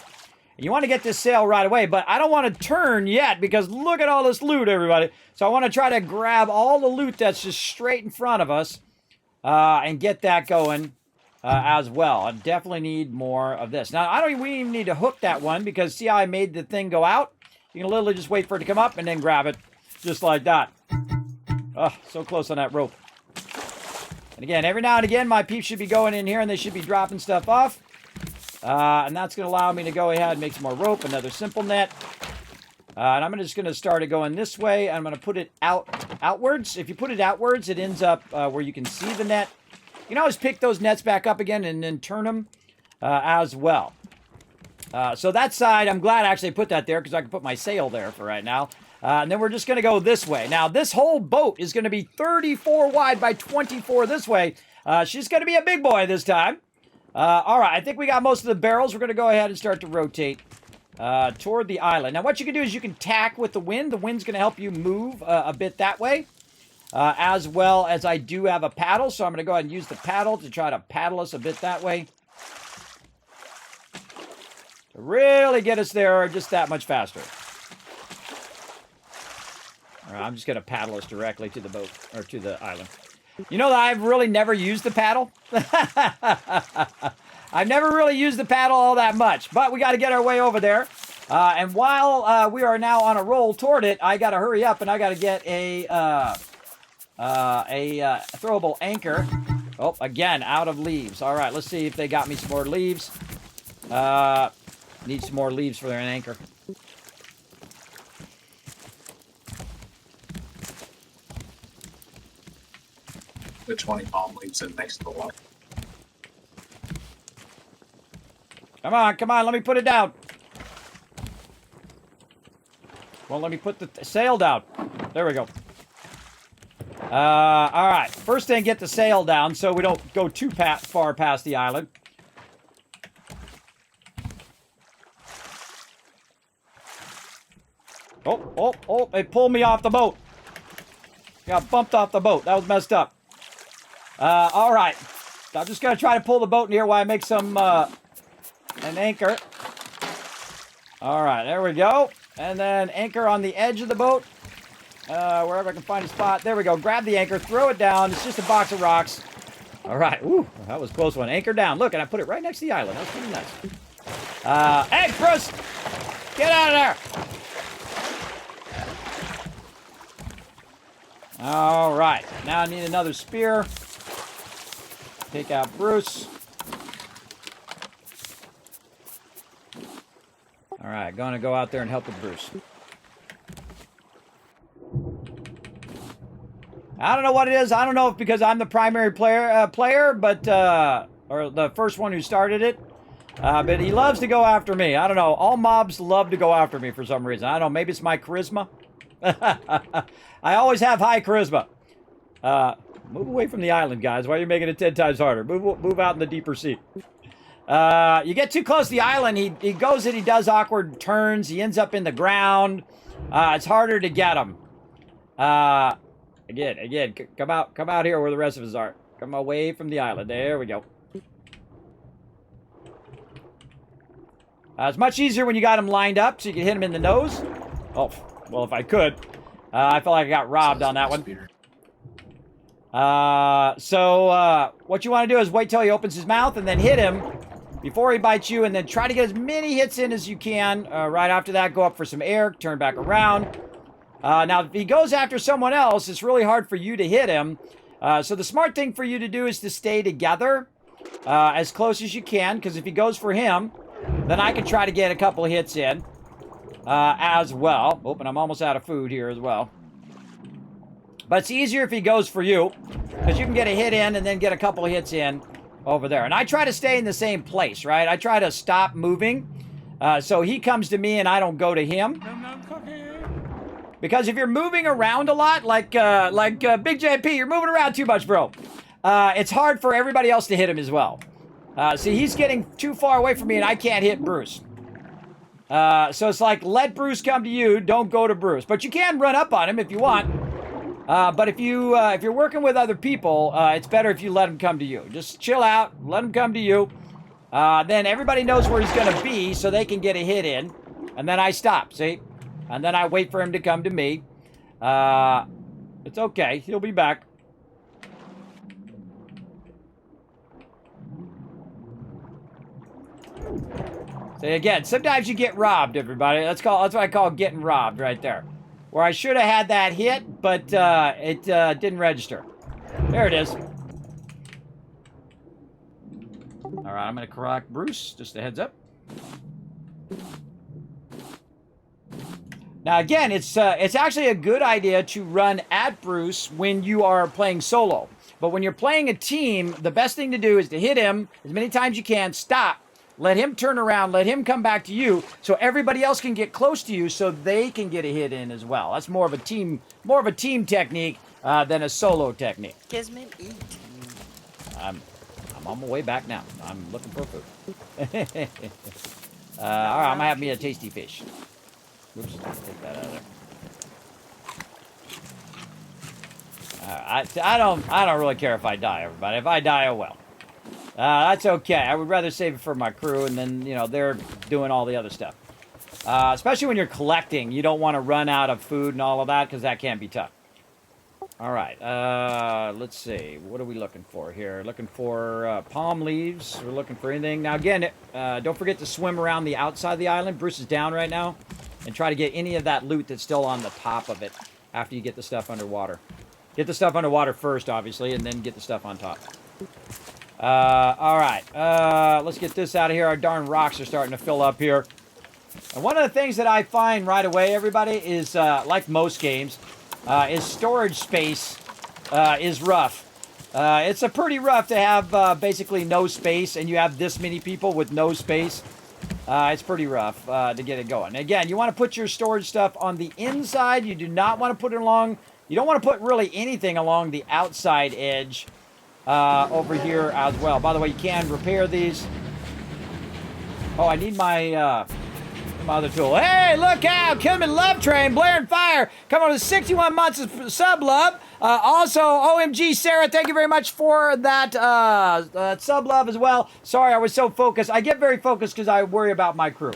A: And you want to get this sail right away, but I don't want to turn yet because look at all this loot, everybody. So I want to try to grab all the loot that's just straight in front of us and get that going as well. I definitely need more of this. Now, we even need to hook that one because see how I made the thing go out? You can literally just wait for it to come up and then grab it. Just like that. Oh, so close on that rope. And again, every now and again, my peeps should be going in here and they should be dropping stuff off. And that's going to allow me to go ahead and make some more rope, another simple net. And I'm just going to start it going this way. I'm going to put it outwards. If you put it outwards, it ends up where you can see the net. You can always pick those nets back up again and then turn them as well. So that side, I'm glad I actually put that there because I can put my sail there for right now. And then we're just going to go this way. Now, this whole boat is going to be 34 wide by 24 this way. She's going to be a big boy this time. All right, I think we got most of the barrels. We're going to go ahead and start to rotate toward the island. Now, what you can do is you can tack with the wind. The wind's going to help you move a bit that way, as well as I do have a paddle. So I'm going to go ahead and use the paddle to try to paddle us a bit that way. To really get us there just that much faster. All right, I'm just going to paddle us directly to the boat, or to the island. You know that I've really never used the paddle? I've never really used the paddle all that much, but we got to get our way over there. And while we are now on a roll toward it, I got to hurry up and I got to get a throwable anchor. Oh, again, out of leaves. All right, let's see if they got me some more leaves. Need some more leaves for their anchor.
E: The 20 palm leaves in next to the water.
A: Come on, come on, let me put it down. Well, let me put the sail down. There we go. All right. First thing, get the sail down so we don't go too far past the island. Oh, they pulled me off the boat. Got bumped off the boat. That was messed up. All right. I'm just going to try to pull the boat in here while I make some, an anchor. All right, there we go. And then anchor on the edge of the boat. Wherever I can find a spot. There we go. Grab the anchor, throw it down. It's just a box of rocks. All right. Ooh, that was a close one. Anchor down. Look, and I put it right next to the island. That's pretty nice. Hey, Bruce! Get out of there! All right. Now I need another spear. Take out Bruce. All right. Going to go out there and help with Bruce. I don't know what it is. I don't know if because I'm the primary player, but or the first one who started it. But he loves to go after me. I don't know. All mobs love to go after me for some reason. I don't know. Maybe it's my charisma. I always have high charisma. Move away from the island, guys. Why are you making it 10 times harder? Move out in the deeper sea. You get too close to the island, he goes and he does awkward turns. He ends up in the ground. It's harder to get him. Again, come out here where the rest of us are. Come away from the island. There we go. It's much easier when you got him lined up, so you can hit him in the nose. Oh, well, if I could. I felt like I got robbed on that one. What you want to do is wait till he opens his mouth and then hit him before he bites you, and then try to get as many hits in as you can. Right after that, go up for some air, turn back around. Now, if he goes after someone else, it's really hard for you to hit him. So the smart thing for you to do is to stay together as close as you can, because if he goes for him, then I can try to get a couple hits in as well. Oh, and I'm almost out of food here as well. But it's easier if he goes for you, because you can get a hit in and then get a couple hits in over there. And I try to stay in the same place, right? I try to stop moving so he comes to me and I don't go to him. Because if you're moving around a lot, like Big JP, you're moving around too much, bro. It's hard for everybody else to hit him as well. See, he's getting too far away from me and I can't hit Bruce. So it's like, let Bruce come to you, don't go to Bruce. But you can run up on him if you want. But if you're working with other people, it's better if you let him come to you. Just chill out, let him come to you. Then everybody knows where he's going to be, so they can get a hit in. And then I stop, see? And then I wait for him to come to me. It's okay, he'll be back. See, again, sometimes you get robbed, everybody. That's what I call getting robbed right there. Where I should have had that hit, but it didn't register. There it is. All right, I'm going to correct Bruce. Just a heads up. Now, again, it's actually a good idea to run at Bruce when you are playing solo. But when you're playing a team, the best thing to do is to hit him as many times as you can, stop, let him turn around, let him come back to you, so everybody else can get close to you, so they can get a hit in as well. That's more of a team technique than a solo technique.
D: Kismet, eat.
A: I'm on my way back now. I'm looking for food. All right, I'm gonna have me a tasty fish. Oops, take that out of there. I don't really care if I die, everybody. If I die, oh well. That's okay. I would rather save it for my crew, and then, you know, they're doing all the other stuff. Especially when you're collecting. You don't want to run out of food and all of that, because that can be tough. All right. Let's see. What are we looking for here? Looking for palm leaves. We're looking for anything. Now, again, don't forget to swim around the outside of the island. Bruce is down right now. And try to get any of that loot that's still on the top of it after you get the stuff underwater. Get the stuff underwater first, obviously, and then get the stuff on top. All right. Let's get this out of here. Our darn rocks are starting to fill up here. And one of the things that I find right away, everybody, is, like most games, is storage space is rough. It's a pretty rough to have basically no space, and you have this many people with no space. It's pretty rough to get it going. Again, you want to put your storage stuff on the inside. You do not want to put it along. You don't want to put really anything along the outside edge over here as well. By the way, you can repair these. Oh, I need my other tool. Hey, look out! Kismet Love Train, blaring fire. Come on to 61 months of sub love. Also, OMG, Sarah, thank you very much for that sub love as well. Sorry, I was so focused. I get very focused because I worry about my crew.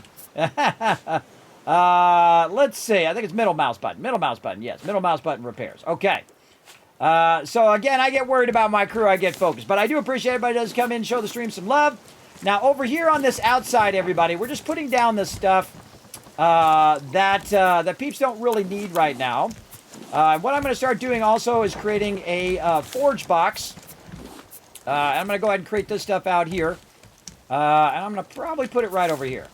A: Let's see. I think it's middle mouse button. Middle mouse button, yes. Middle mouse button repairs. Okay. So, again, I get worried about my crew. I get focused. But I do appreciate everybody does come in and show the stream some love. Now, over here on this outside, everybody, we're just putting down the stuff that peeps don't really need right now. What I'm going to start doing also is creating a forge box. I'm going to go ahead and create this stuff out here. And I'm going to probably put it right over here.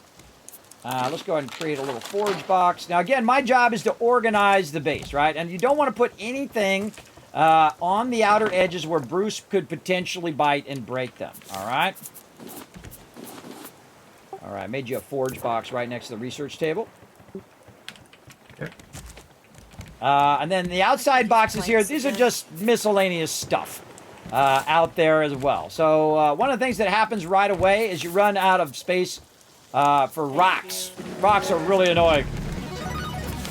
A: Let's go ahead and create a little forge box. Now, again, my job is to organize the base, right? And you don't want to put anything on the outer edges where Bruce could potentially bite and break them, all right? All right, made you a forge box right next to the research table.
B: Okay.
A: And then the outside boxes here, these are just miscellaneous stuff out there as well. So one of the things that happens right away is you run out of space for rocks. Rocks are really annoying.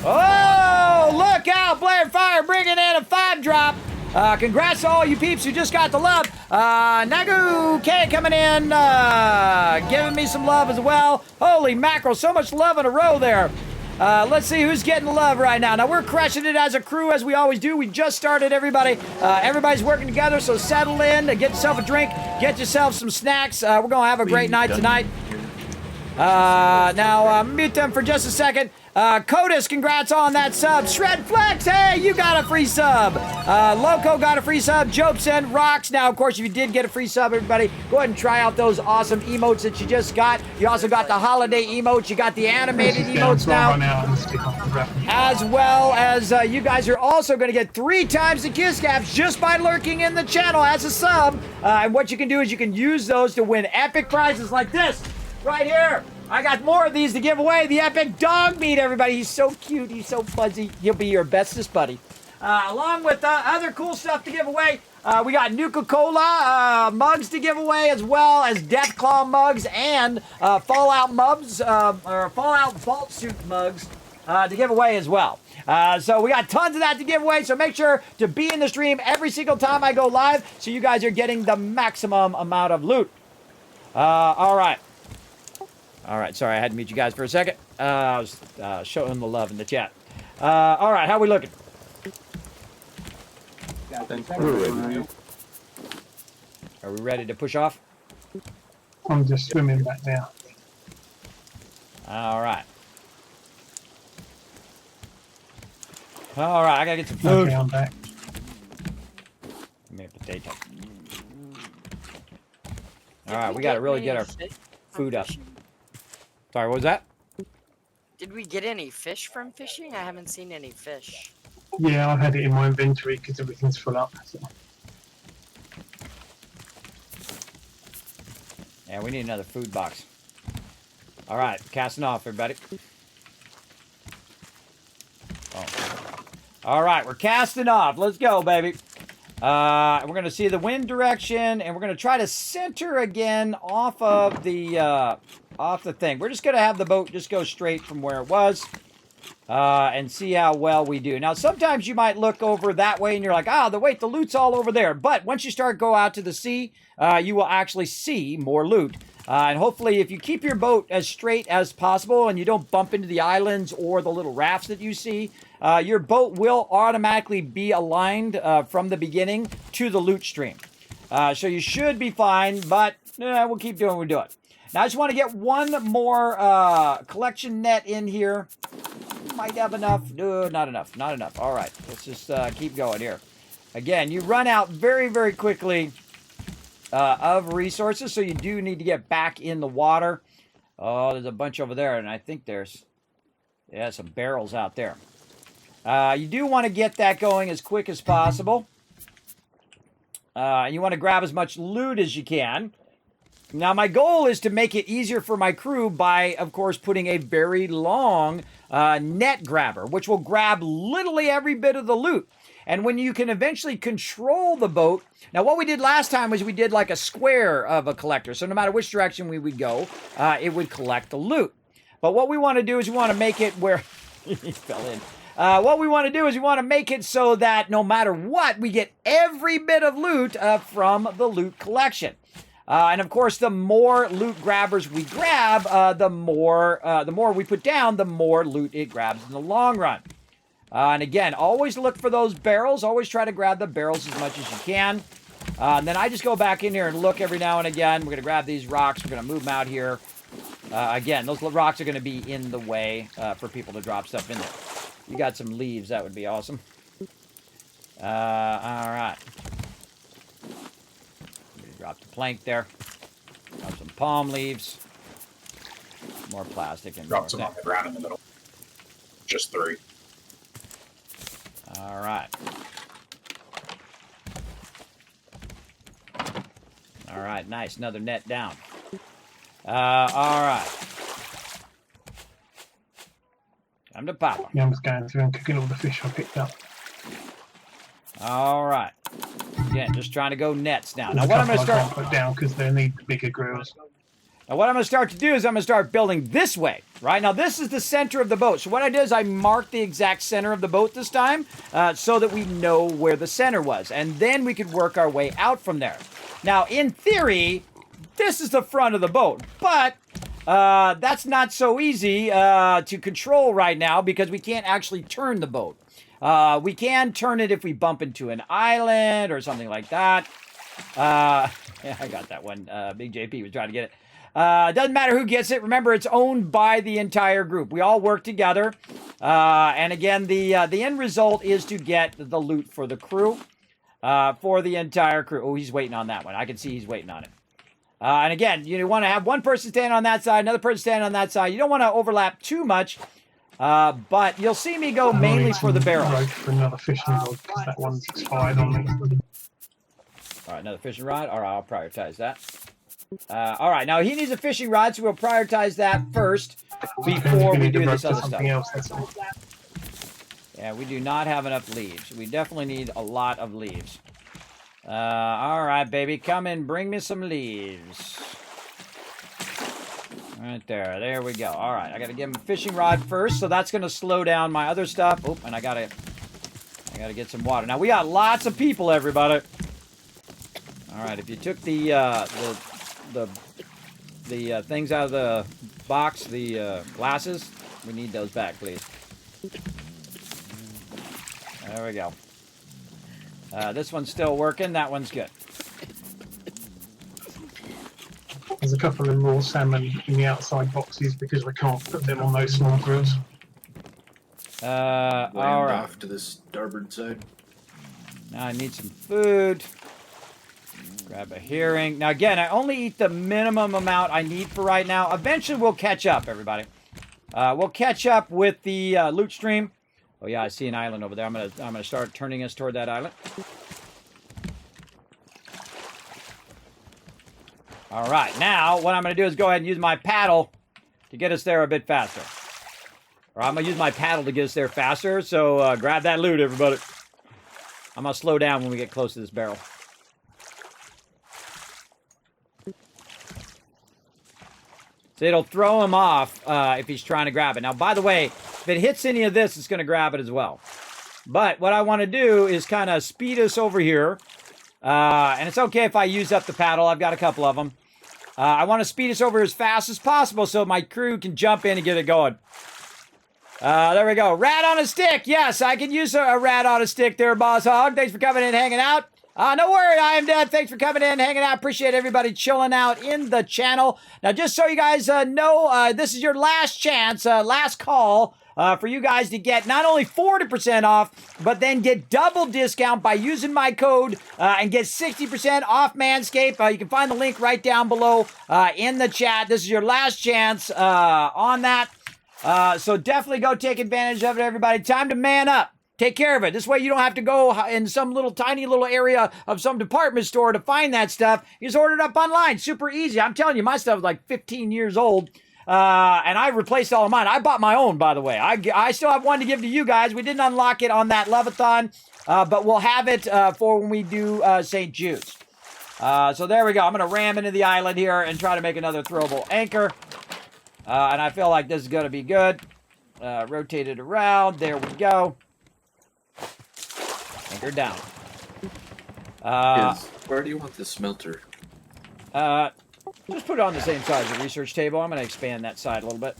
A: Oh, look out, Blair Fire bringing in a 5-drop. Congrats to all you peeps who just got the love. Nagu K coming in, giving me some love as well. Holy mackerel, so much love in a row there. Let's see who's getting the love right now. Now, we're crushing it as a crew, as we always do. We just started, everybody. Everybody's working together, so settle in, get yourself a drink, get yourself some snacks. We're going to have a great night tonight. Now, mute them for just a second. Codus, congrats on that sub. Shred Flex, hey, you got a free sub. Loco got a free sub. Jobson, Rocks. Now, of course, if you did get a free sub, everybody, go ahead and try out those awesome emotes that you just got. You also got the holiday emotes. You got the animated emotes now. As well as you guys are also going to get 3 times the kiss caps just by lurking in the channel as a sub. And what you can do is you can use those to win epic prizes like this right here. I got more of these to give away. The epic dog meat, everybody. He's so cute. He's so fuzzy. He'll be your bestest buddy. Along with other cool stuff to give away, we got Nuka-Cola mugs to give away, as well as Deathclaw mugs and Fallout mugs, or Fallout Vault Suit mugs to give away as well. So we got tons of that to give away, so make sure to be in the stream every single time I go live so you guys are getting the maximum amount of loot. All right. All right, sorry, I had to mute you guys for a second. I was showing the love in the chat. All right, how we looking? Are we ready to push off?
C: I'm just swimming back now.
A: All right. All right, I gotta get some food.
C: Okay, I'm back.
A: Give me a potato. All right, we gotta really get our food up. Sorry, what was that?
D: Did we get any fish from fishing? I haven't seen any fish.
C: Yeah, I've had it in my inventory because everything's full up. So.
A: Yeah, we need another food box. All right, casting off, everybody. Oh. All right, we're casting off. Let's go, baby. We're going to see the wind direction, and we're going to try to center again off of the thing. We're just going to have the boat just go straight from where it was and see how well we do. Now, sometimes you might look over that way, and you're like, wait, the loot's all over there. But once you start go out to the sea, you will actually see more loot. And hopefully, if you keep your boat as straight as possible and you don't bump into the islands or the little rafts that you see, your boat will automatically be aligned from the beginning to the loot stream. So you should be fine, but we'll keep doing what we're doing. Now, I just want to get one more collection net in here. Might have enough. No, not enough. Not enough. All right. Let's just keep going here. Again, you run out very, very quickly of resources, so you do need to get back in the water. Oh, there's a bunch over there, and I think there's some barrels out there. You do want to get that going as quick as possible. You want to grab as much loot as you can. Now, my goal is to make it easier for my crew by, of course, putting a very long net grabber, which will grab literally every bit of the loot. And when you can eventually control the boat... Now, what we did last time was we did like a square of a collector. So no matter which direction we would go, it would collect the loot. But what we want to do is we want to make it where... he fell in. What we want to do is we want to make it so that no matter what, we get every bit of loot from the loot collection. And of course, the more loot grabbers we grab, the more we put down, the more loot it grabs in the long run. And again, always look for those barrels. Always try to grab the barrels as much as you can. And then I just go back in here and look every now and again. We're going to grab these rocks. We're going to move them out here. Again, those rocks are going to be in the way for people to drop stuff in there. You got some leaves. That would be awesome. All right. Drop the plank there. Drop some palm leaves. More plastic and
E: Drop some on the ground in the middle. Just 3.
A: All right. All right, nice. Another net down. All right. Time to pop them.
C: Yeah, I'm just going through and cooking all the fish I picked up.
A: All right. Again, just trying to go nets now.
C: There's
A: Now, what I'm
C: a
A: going to
C: couple I
A: start...
C: can't put down because they need bigger grills.
A: Now, what I'm going to start to do is I'm going to start building this way, right? Now, this is the center of the boat. So what I did is I marked the exact center of the boat this time so that we know where the center was. And then we could work our way out from there. Now, in theory, this is the front of the boat. But that's not so easy to control right now because we can't actually turn the boat. We can turn it if we bump into an island or something like that. Yeah, I got that one. Big JP was trying to get it. Doesn't matter who gets it. Remember, it's owned by the entire group. We all work together. And again, the end result is to get the loot for the crew, for the entire crew. Oh, he's waiting on that one. I can see he's waiting on it. And again, you want to have one person stand on that side, another person stand on that side. You don't want to overlap too much. But you'll see me go mainly for the barrels.
C: For another fishing rod because that one's expired on me.
A: All right, another fishing rod. All right, I'll prioritize that. All right, now he needs a fishing rod, so we'll prioritize that first before we do this other stuff. Yeah, we do not have enough leaves. We definitely need a lot of leaves. All right, baby, come and bring me some leaves. Right there. There we go. All right, I got to give him a fishing rod first, so that's going to slow down my other stuff. Oh, and I got to get some water. Now, we got lots of people, everybody. All right, if you took the things out of the box, the glasses, we need those back, please. There we go. This one's still working. That one's good.
C: There's a couple of raw salmon in the outside boxes because we can't put them on those small grills.
A: All right.
B: Off to the starboard side.
A: Now I need some food. Grab a herring. Now again, I only eat the minimum amount I need for right now. Eventually we'll catch up, everybody. We'll catch up with the loot stream. Oh yeah, I see an island over there. I'm gonna start turning us toward that island. All right, now what I'm gonna do is go ahead and use my paddle to get us there a bit faster. Or I'm gonna use my paddle to get us there faster. So grab that loot, everybody. I'm gonna slow down when we get close to this barrel. So it'll throw him off if he's trying to grab it. Now, by the way, if it hits any of this, it's going to grab it as well. But what I want to do is kind of speed us over here. And it's okay if I use up the paddle. I've got a couple of them. I want to speed us over as fast as possible so my crew can jump in and get it going. There we go. Rat on a stick. Yes, I can use a rat on a stick there, Boss Hog. Thanks for coming in and hanging out. No worry, I am dead. Thanks for coming in, hanging out. Appreciate everybody chilling out in the channel. Now, just so you guys know, this is your last chance, last call for you guys to get not only 40% off, but then get double discount by using my code and get 60% off Manscaped. You can find the link right down below in the chat. This is your last chance on that. So definitely go take advantage of it, everybody. Time to man up. Take care of it. This way you don't have to go in some little tiny little area of some department store to find that stuff. You just order it up online. Super easy. I'm telling you, my stuff is like 15 years old. And I replaced all of mine. I bought my own, by the way. I still have one to give to you guys. We didn't unlock it on that Leviathan, but we'll have it for when we do St. Jude's. So there we go. I'm going to ram into the island here and try to make another throwable anchor. And I feel like this is going to be good. Rotate it around. There we go. Anchor down.
B: Where do you want the smelter?
A: Just put it on the same side as the research table. I'm going to expand that side a little bit.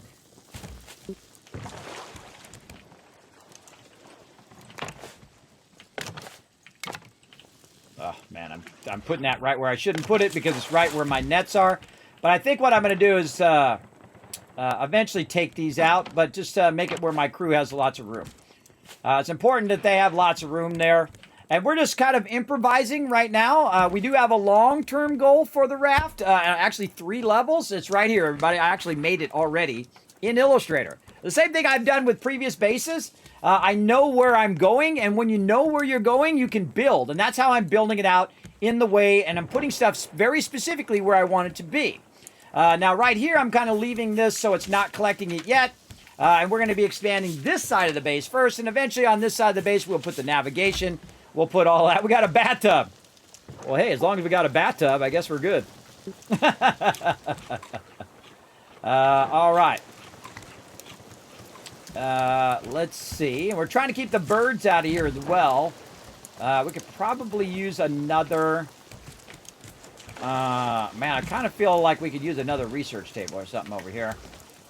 A: Oh, man, I'm putting that right where I shouldn't put it because it's right where my nets are. But I think what I'm going to do is eventually take these out, but just make it where my crew has lots of room. It's important that they have lots of room there. And we're just kind of improvising right now. We do have a long-term goal for the raft. Actually, 3 levels. It's right here, everybody. I actually made it already in Illustrator. The same thing I've done with previous bases. I know where I'm going, and when you know where you're going, you can build. And that's how I'm building it out in the way, and I'm putting stuff very specifically where I want it to be. Now, right here, I'm kind of leaving this so it's not collecting it yet. And we're going to be expanding this side of the base first, and eventually on this side of the base, we'll put the navigation. We'll put all that. We got a bathtub. Well, hey, as long as we got a bathtub, I guess we're good. All right. Let's see. We're trying to keep the birds out of here as well. We could probably use another... man, I kind of feel like we could use another research table or something over here.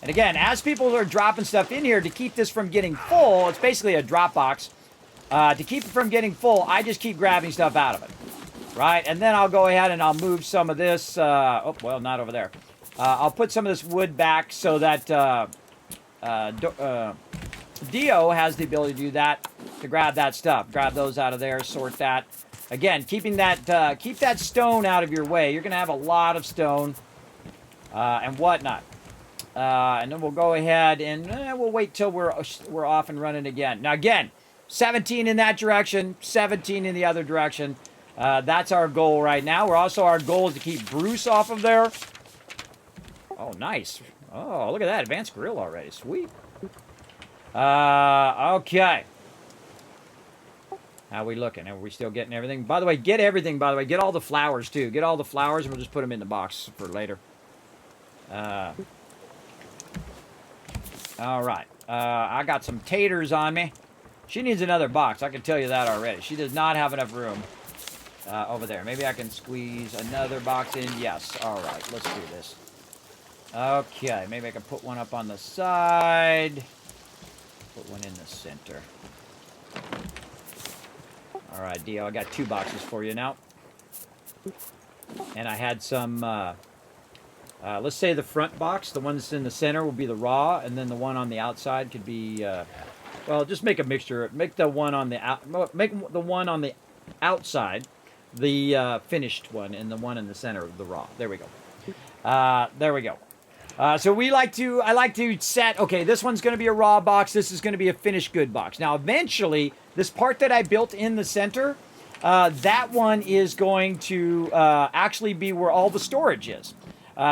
A: And again, as people are dropping stuff in here to keep this from getting full, it's basically a drop box. To keep it from getting full, I just keep grabbing stuff out of it. Right? And then I'll go ahead and I'll move some of this... oh, well, not over there. I'll put some of this wood back so that Dio has the ability to do that, to grab that stuff. Grab those out of there, sort that. Again, keeping that... keep that stone out of your way. You're going to have a lot of stone and whatnot. And then we'll go ahead and we'll wait till we're off and running again. Now, again... 17 in that direction, 17 in the other direction. That's our goal right now. Our goal is to keep Bruce off of there. Oh, nice. Oh, look at that. Advanced grill already. Sweet. Okay. How are we looking? Are we still getting everything? By the way, get everything, by the way. Get all the flowers, too. Get all the flowers, and we'll just put them in the box for later. All right. I got some taters on me. She needs another box. I can tell you that already. She does not have enough room over there. Maybe I can squeeze another box in. Yes. All right. Let's do this. Okay. Maybe I can put one up on the side. Put one in the center. All right, Dio. I got 2 boxes for you now. And I had some... let's say the front box, the one that's in the center, will be the raw, and then the one on the outside could be... well, just make a mixture. Make the one on the outside the finished one, and the one in the center the raw. There we go. There we go. So I like to set. Okay, this one's going to be a raw box. This is going to be a finished good box. Now, eventually, this part that I built in the center, that one is going to actually be where all the storage is.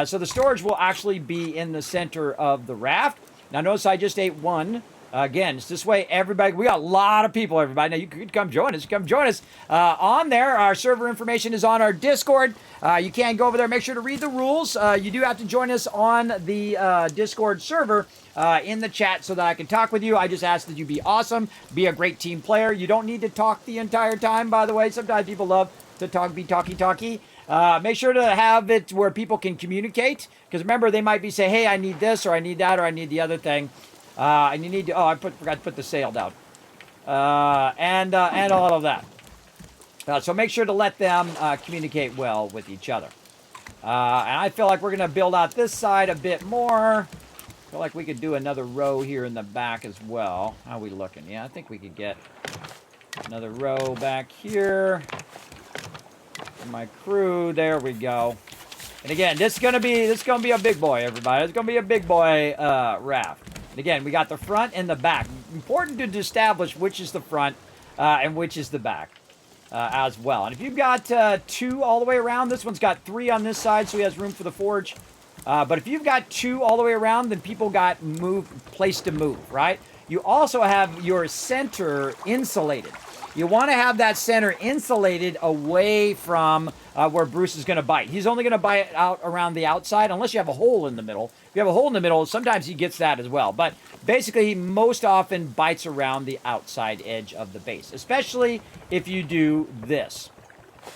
A: So the storage will actually be in the center of the raft. Now, notice I just ate one. Again, it's this way, everybody. We got a lot of people, everybody. Now, you could come join us. Come join us. On there, our server information is on our Discord. You can go over there. Make sure to read the rules. You do have to join us on the Discord server in the chat so that I can talk with you. I just ask that you be awesome. Be a great team player. You don't need to talk the entire time, by the way. Sometimes people love to talk, be talky. Make sure to have it where people can communicate. Because remember, they might be saying, hey, I need this, or I need that, or I need the other thing. And you need to, forgot to put the sail down. And all of that. So make sure to let them communicate well with each other. And I feel like we're going to build out this side a bit more. I feel like we could do another row here in the back as well. How are we looking? Yeah, I think we could get another row back here. For my crew, there we go. And again, this is gonna be a big boy, everybody. It's gonna be a big boy raft. And again, we got the front and the back. important to establish which is the front and which is the back as well. And if you've got 2 all the way around, this one's got 3 on this side, so he has room for the forge. But if you've got 2 all the way around, then people got place to move, right? You also have your center insulated. You want to have that center insulated away from where Bruce is going to bite. He's only going to bite out around the outside unless you have a hole in the middle. If you have a hole in the middle, sometimes he gets that as well. But basically, he most often bites around the outside edge of the base, especially if you do this.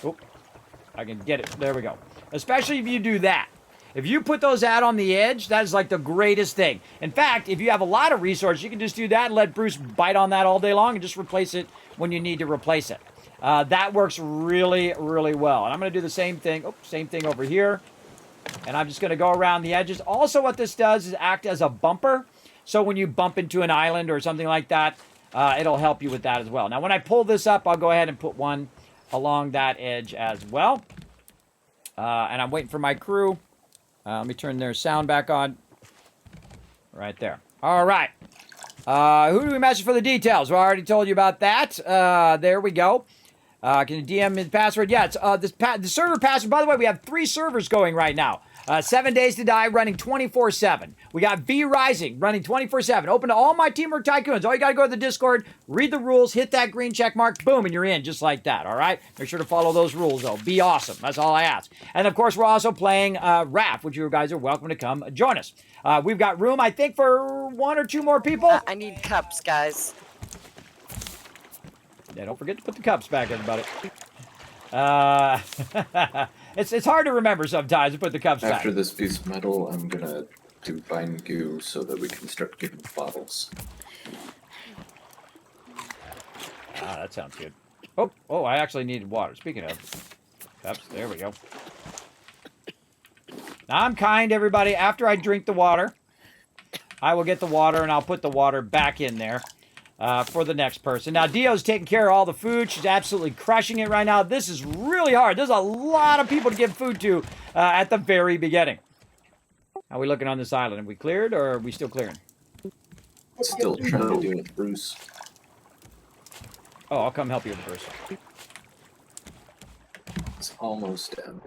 A: Oh, I can get it. There we go. Especially if you do that. If you put those out on the edge, that is like the greatest thing. In fact, if you have a lot of resources, you can just do that and let Bruce bite on that all day long and just replace it when you need to replace it. That works really, really well. And I'm going to do the same thing. Oh, same thing over here. And I'm just going to go around the edges. Also, what this does is act as a bumper. So when you bump into an island or something like that, it'll help you with that as well. Now, when I pull this up, I'll go ahead and put one along that edge as well. And I'm waiting for my crew. Let me turn their sound back on. Right there. All right. Who do we message for the details? Well, I already told you about that. There we go. Can you DM his password? Yeah, it's the server password. By the way, we have 3 servers going right now. 7 Days to Die running 24/7. We got V Rising running 24/7. Open to all my Teamwork Tycoons. All you got to go to the Discord, read the rules, hit that green check mark, boom, and you're in just like that, all right? Make sure to follow those rules, though. Be awesome. That's all I ask. And, of course, we're also playing Raft, which you guys are welcome to come join us. We've got room, I think, for 1 or 2 more people.
D: I need cups, guys.
A: Yeah, don't forget to put the cups back, everybody. It's hard to remember sometimes to put the cups back.
B: After this piece of metal, I'm gonna do bind goo so that we can start giving bottles.
A: That sounds good. Oh, I actually needed water. Speaking of cups, there we go. Now, I'm kind, everybody. After I drink the water, I will get the water, and I'll put the water back in there for the next person. Now, Dio's taking care of all the food. She's absolutely crushing it right now. This is really hard. There's a lot of people to give food to at the very beginning. How are we looking on this island? Are we cleared, or are we still clearing?
B: Still trying to do it, Bruce.
A: Oh, I'll come help you, Bruce.
B: It's almost down.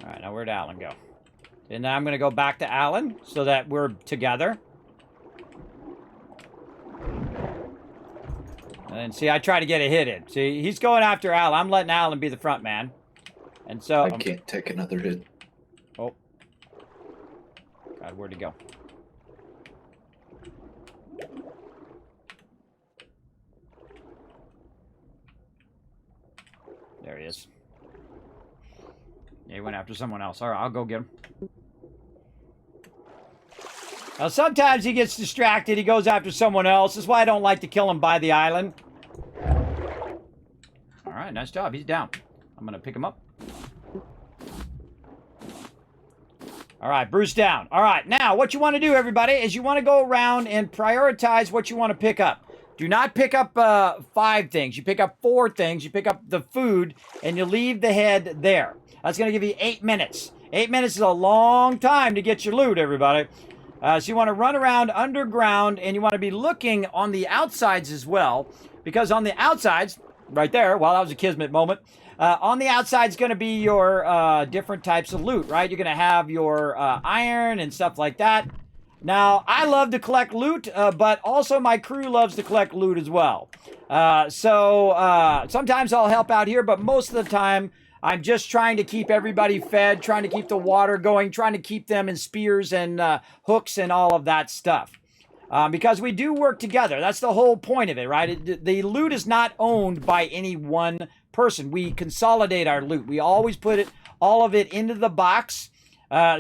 A: All right, now where'd Alan go? And now I'm going to go back to Alan so that we're together. And then, see, I try to get a hit in. See, he's going after Alan. I'm letting Alan be the front man. And so...
B: I can't take another hit.
A: Oh. God, where'd he go? There he is. Yeah, he went after someone else. All right, I'll go get him. Now, sometimes he gets distracted. He goes after someone else. That's why I don't like to kill him by the island. All right, nice job. He's down. I'm going to pick him up. All right, Bruce down. All right, now what you want to do, everybody, is you want to go around and prioritize what you want to pick up. Do not pick up 5 things. You pick up 4 things. You pick up the food, and you leave the head there. That's going to give you 8 minutes. 8 minutes is a long time to get your loot, everybody. So you want to run around underground, and you want to be looking on the outsides as well, because on the outsides, right there, well, that was a Kismet moment, on the outside is going to be your different types of loot, right? You're going to have your iron and stuff like that. Now, I love to collect loot, but also my crew loves to collect loot as well. So sometimes I'll help out here, but most of the time, I'm just trying to keep everybody fed, trying to keep the water going, trying to keep them in spears and hooks and all of that stuff. Because we do work together. That's the whole point of it, right? The loot is not owned by any one person. We consolidate our loot. We always put all of it into the box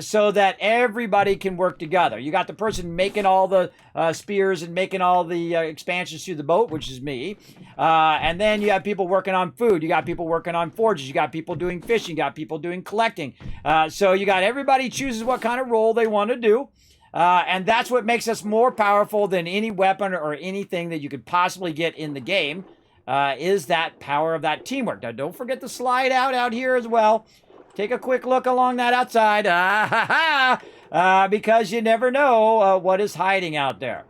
A: so that everybody can work together. You got the person making all the spears and making all the expansions to the boat, which is me. And then you have people working on food. You got people working on forges. You got people doing fishing. You got people doing collecting. So you got everybody chooses what kind of role they want to do. And that's what makes us more powerful than any weapon or anything that you could possibly get in the game. is that power of that teamwork. Now, don't forget to slide out here as well. Take a quick look along that outside. Because you never know what is hiding out there.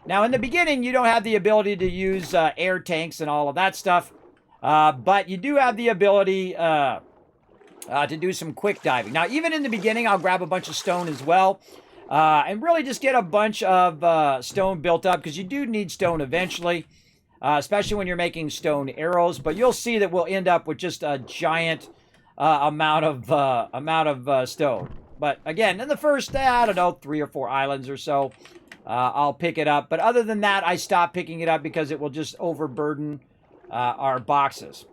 A: Now, in the beginning, you don't have the ability to use air tanks and all of that stuff. But you do have the ability to do some quick diving. Now, even in the beginning, I'll grab a bunch of stone as well. And really just get a bunch of stone built up, because you do need stone eventually. Especially when you're making stone arrows. But you'll see that we'll end up with just a giant amount of stone. But again, in the first, I don't know, 3 or 4 islands or so, I'll pick it up. But other than that, I stop picking it up because it will just overburden our boxes.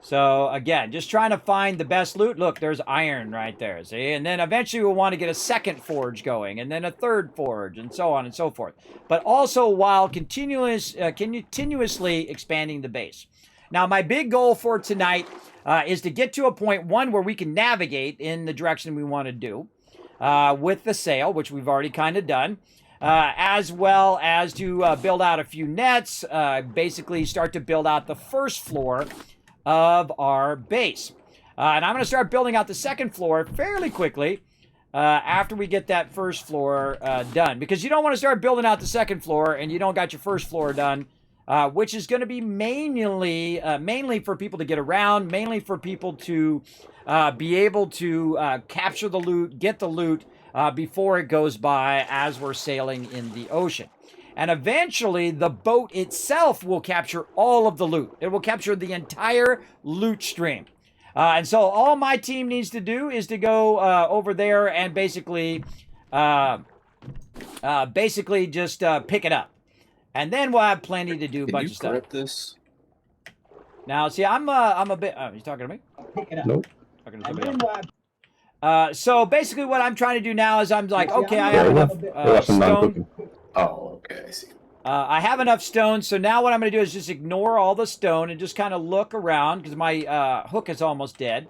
A: So again, just trying to find the best loot. Look, there's iron right there, see? And then eventually we'll want to get a second forge going, and then a third forge, and so on and so forth. But also while continuously expanding the base. Now, my big goal for tonight is to get to a point, one, where we can navigate in the direction we want to do with the sail, which we've already kind of done. As well as to build out a few nets, basically start to build out the first floor of our base. And I'm going to start building out the second floor fairly quickly after we get that first floor done. Because you don't want to start building out the second floor and you don't got your first floor done, which is going to be mainly for people to get around, mainly for people to be able to capture the loot, get the loot before it goes by as we're sailing in the ocean. And eventually, the boat itself will capture all of the loot. It will capture the entire loot stream. And so all my team needs to do is to go over there and basically just pick it up. And then we'll have plenty to do a bunch of stuff.
B: Can you grab this?
A: Now, see, I'm a bit... you talking to me?
F: Nope.
A: Talking to somebody else. So basically what I'm trying to do now is I'm like, okay, I have enough stone.
B: Oh, okay, I see.
A: I have enough stone, so now what I'm going to do is just ignore all the stone and just kind of look around, because my hook is almost dead.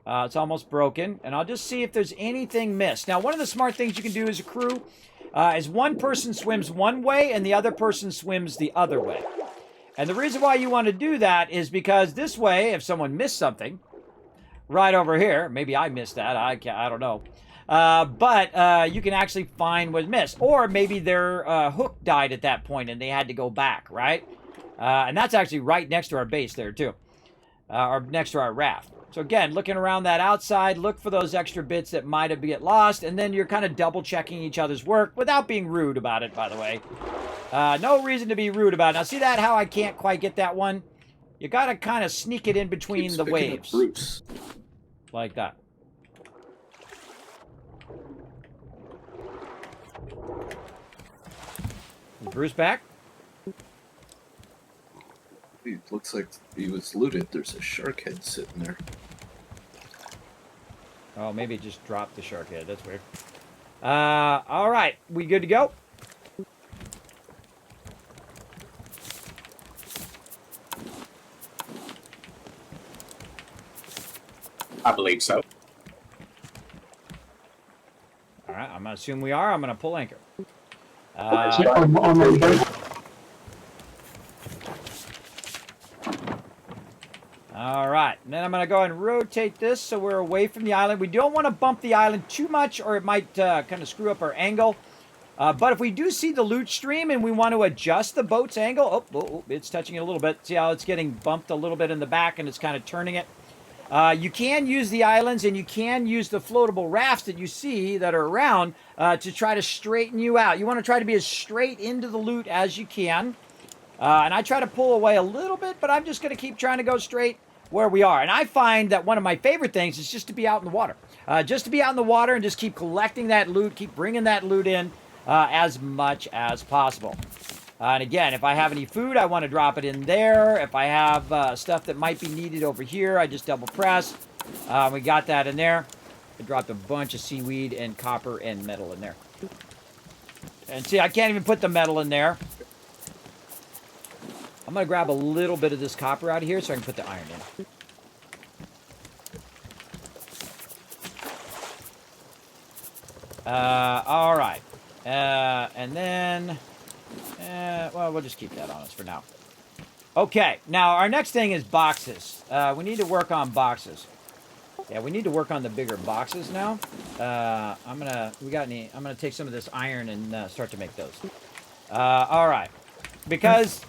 A: It's almost broken, and I'll just see if there's anything missed. Now, one of the smart things you can do as a crew is one person swims one way and the other person swims the other way. And the reason why you want to do that is because this way, if someone missed something, right over here, maybe I missed that, I don't know. But you can actually find what's missed. Or maybe their hook died at that point and they had to go back, right? And that's actually right next to our base there, too. Or next to our raft. So again, looking around that outside, look for those extra bits that might have get lost. And then you're kind of double-checking each other's work without being rude about it, by the way. No reason to be rude about it. Now, see that, how I can't quite get that one? You got to kind of sneak it in between
B: Keeps
A: the
B: picking up
A: waves.
B: Bruce.
A: Like that. Is Bruce back?
B: It looks like he was looted. There's a shark head sitting there.
A: Oh, maybe it just dropped the shark head. That's weird. All right. We good to go?
E: I believe so.
A: All right. I'm going to assume we are. I'm going to pull anchor.
C: I'm on the boat.
A: All right. And then I'm going to go and rotate this so we're away from the island. We don't want to bump the island too much or it might kind of screw up our angle. But if we do see the loot stream and we want to adjust the boat's angle, oh, it's touching it a little bit. See how it's getting bumped a little bit in the back and it's kind of turning it. You can use the islands and you can use the floatable rafts that you see that are around to try to straighten you out. You want to try to be as straight into the loot as you can. And I try to pull away a little bit, but I'm just going to keep trying to go straight where we are. And I find that one of my favorite things is just to be out in the water. Just to be out in the water and just keep collecting that loot, keep bringing that loot in as much as possible. And again, if I have any food, I want to drop it in there. If I have stuff that might be needed over here, I just double press. We got that in there. I dropped a bunch of seaweed and copper and metal in there. And see, I can't even put the metal in there. I'm going to grab a little bit of this copper out of here so I can put the iron in. All right. And then... well, we'll just keep that on us for now. Okay, now our next thing is boxes. We need to work on boxes. Yeah, we need to work on the bigger boxes now. I'm gonna take some of this iron and start to make those. All right, because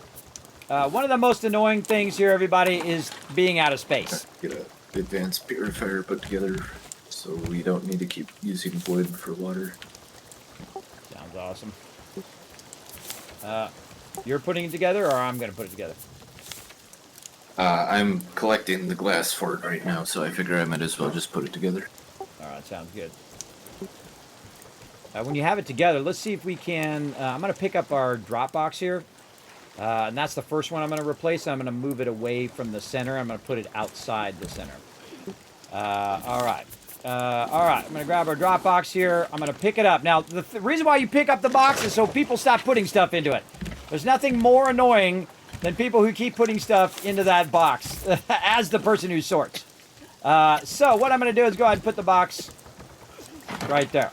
A: one of the most annoying things here, everybody, is being out of space.
B: Get a advanced purifier put together, so we don't need to keep using wood for water.
A: Sounds awesome. You're putting it together, or I'm gonna put it together?
B: I'm collecting the glass for it right now, so I figure I might as well just put it together.
A: All right, sounds good. When you have it together, let's see if we can... I'm going to pick up our drop box here. And that's the first one I'm going to replace. I'm going to move it away from the center. I'm going to put it outside the center. All right. I'm going to grab our drop box here. I'm going to pick it up. Now, the reason why you pick up the box is so people stop putting stuff into it. There's nothing more annoying than people who keep putting stuff into that box as the person who sorts. So what I'm going to do is go ahead and put the box right there.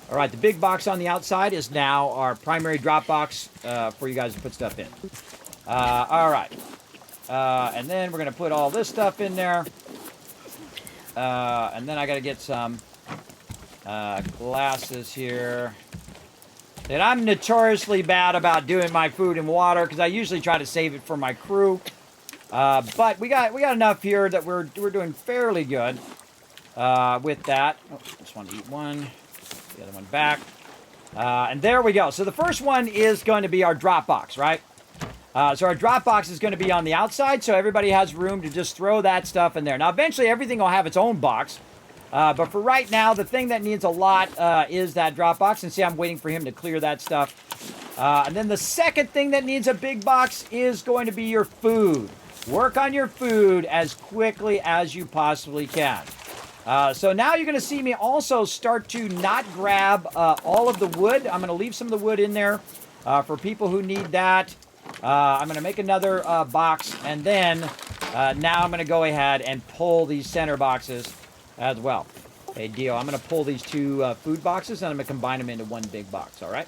A: All right, the big box on the outside is now our primary drop box for you guys to put stuff in. All right. And then we're going to put all this stuff in there. And then I got to get some glasses here. And I'm notoriously bad about doing my food and water because I usually try to save it for my crew. But we got enough here that we're doing fairly good with that. Oh, just want to eat one. The other one back. And there we go. So the first one is going to be our drop box, right? So our drop box is going to be on the outside, so everybody has room to just throw that stuff in there. Now, eventually, everything will have its own box. But for right now, the thing that needs a lot is that drop box. And see, I'm waiting for him to clear that stuff. And then the second thing that needs a big box is going to be your food. Work on your food as quickly as you possibly can. So now you're going to see me also start to not grab all of the wood. I'm going to leave some of the wood in there for people who need that. I'm going to make another box. And then now I'm going to go ahead and pull these center boxes as well. Hey, Dio, I'm going to pull these two food boxes and I'm going to combine them into one big box, all right?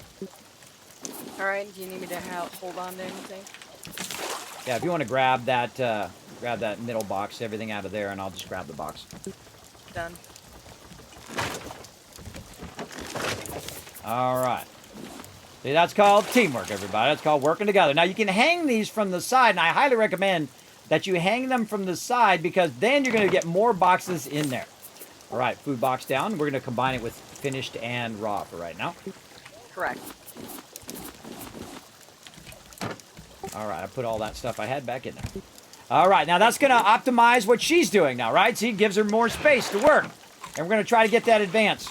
D: All right, do you need me to hold on to anything?
A: Yeah, if you want to grab that middle box, everything out of there, and I'll just grab the box.
D: Done.
A: All right. See, that's called teamwork, everybody. That's called working together. Now, you can hang these from the side, and I highly recommend that you hang them from the side because then you're going to get more boxes in there. All right, food box down. We're going to combine it with finished and raw for right now.
D: Correct.
A: All right, I put all that stuff I had back in there. All right, now that's going to optimize what she's doing now, right? See, it gives her more space to work. And we're going to try to get that advanced.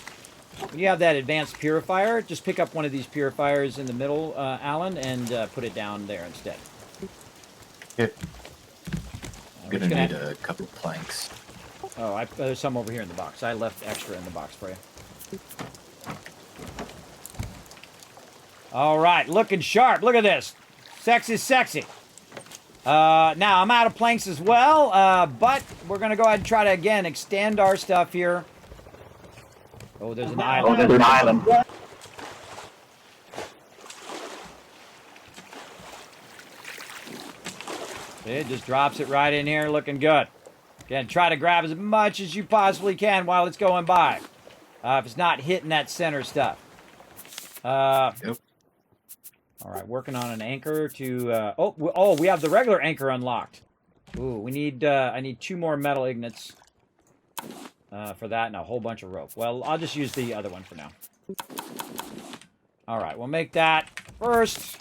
A: When you have that advanced purifier, just pick up one of these purifiers in the middle, Alan, and put it down there instead.
B: Yep. Gonna need a couple of planks.
A: Oh, there's some over here in the box. I left extra in the box for you. All right, looking sharp. Look at this. Sexy, sexy. Now, I'm out of planks as well, but we're going to go ahead and try to, again, extend our stuff here. Oh, there's an island.
F: Oh, there's an island.
A: It just drops it right in here, looking good. Again, try to grab as much as you possibly can while it's going by. If it's not hitting that center stuff.
B: Yep.
A: All right, working on an anchor to... oh, we have the regular anchor unlocked. Ooh, we need... I need 2 more metal ingots for that and a whole bunch of rope. Well, I'll just use the other one for now. All right, we'll make that first.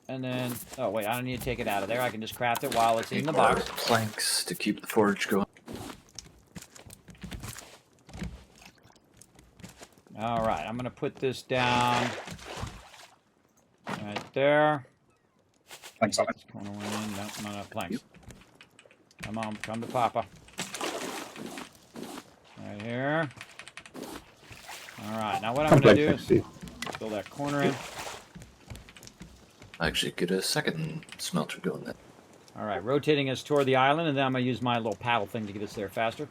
A: And then... Oh, wait, I don't need to take it out of there. I can just craft it while it's in the box.
B: Planks to keep the forge going.
A: All right, I'm going to put this down... Right there.
E: Thanks, Alex.
A: Corner one in. No, I'm not planks. Come on, come to Papa. Right here. All right, now what I'm going to do is fill that corner in.
B: Actually, get a second smelter going then.
A: All right, rotating us toward the island, and then I'm going to use my little paddle thing to get us there faster.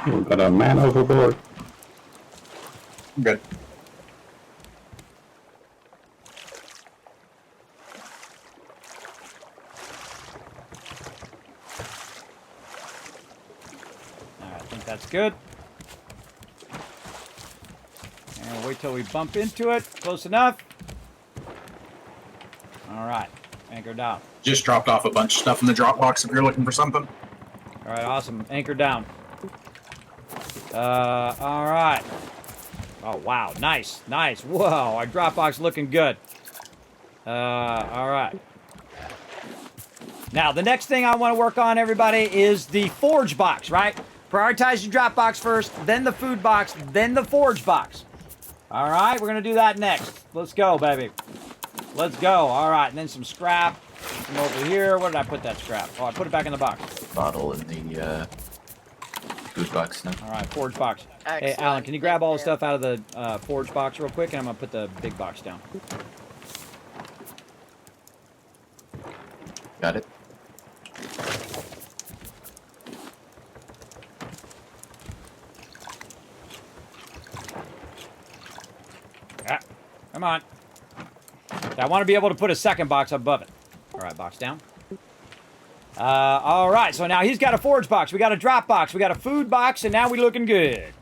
F: We got a man overboard.
E: Good.
A: All right, I think that's good. And we'll wait till we bump into it. Close enough. All right, anchor down.
E: Just dropped off a bunch of stuff in the drop box if you're looking for something.
A: All right, awesome. Anchor down. All right. Oh, wow. Nice. Nice. Whoa, our drop box looking good. All right. Now, the next thing I want to work on, everybody, is the forge box, right? Prioritize your drop box first, then the food box, then the forge box. All right, we're going to do that next. Let's go, baby. Let's go. All right, and then some scrap. From over here. Where did I put that scrap? Oh, I put it back in the box.
B: Bottle in the food box now.
A: All right, forge box. Hey,
D: Excellent.
A: Alan, can you grab all the
D: Thank
A: stuff out of the forge box real quick? And I'm going to put the big box down.
B: Got it?
A: Yeah, come on. I want to be able to put a second box above it. All right, box down. All right, so now he's got a forge box. We got a drop box. We got a food box, and now we're looking good.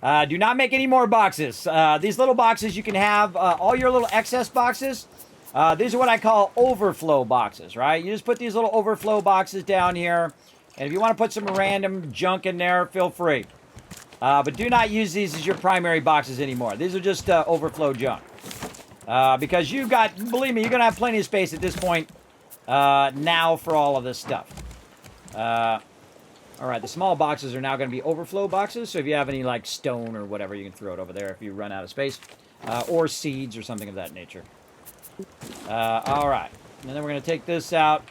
A: Do not make any more boxes. These little boxes, you can have all your little excess boxes. These are what I call overflow boxes, right? You just put these little overflow boxes down here. And if you want to put some random junk in there, feel free. But do not use these as your primary boxes anymore. These are just overflow junk. Because you've got, believe me, you're going to have plenty of space at this point now for all of this stuff. All right, the small boxes are now going to be overflow boxes. So if you have any like stone or whatever, you can throw it over there if you run out of space. Or seeds or something of that nature. All right, and then we're going to take this out.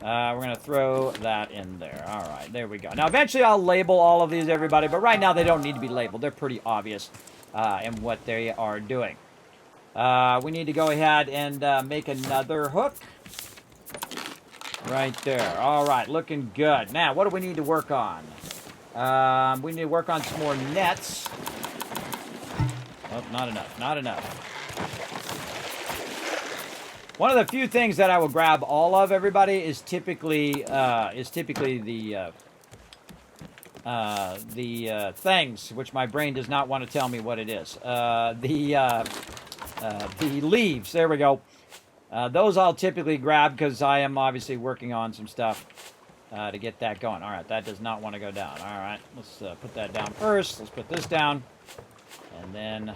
A: We're going to throw that in there. All right, there we go. Now, eventually I'll label all of these, everybody. But right now they don't need to be labeled. They're pretty obvious in what they are doing. We need to go ahead and make another hook. Right there. All right, looking good. Now, what do we need to work on? We need to work on some more nets. Oh, not enough. Not enough. One of the few things that I will grab all of, everybody, is typically the things, which my brain does not want to tell me what it is. The leaves. There we go. Those I'll typically grab because I am obviously working on some stuff to get that going. All right, that does not want to go down. All right, let's put that down first. Let's put this down. And then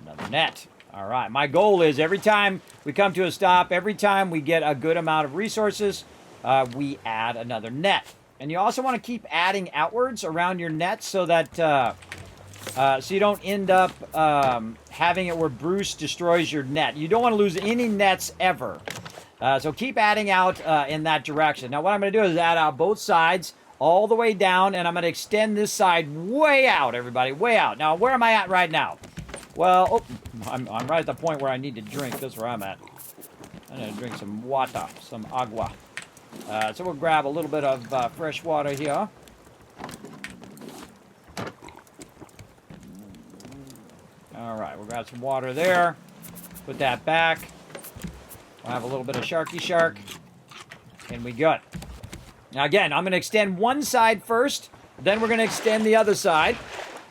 A: another net. All right, my goal is every time we come to a stop, every time we get a good amount of resources, we add another net. And you also want to keep adding outwards around your net so that so you don't end up having it where Bruce destroys your net. You don't want to lose any nets ever. So keep adding out in that direction. Now what I'm going to do is add out both sides all the way down, and I'm going to extend this side way out, everybody, way out. Now where am I at right now? Well, oh, I'm right at the point where I need to drink. That's where I'm at. I'm going to drink some water, some agua. So we'll grab a little bit of fresh water here. All right, we'll grab some water there. Put that back. We'll have a little bit of Sharky Shark. And we got it. Now again, I'm going to extend one side first. Then we're going to extend the other side.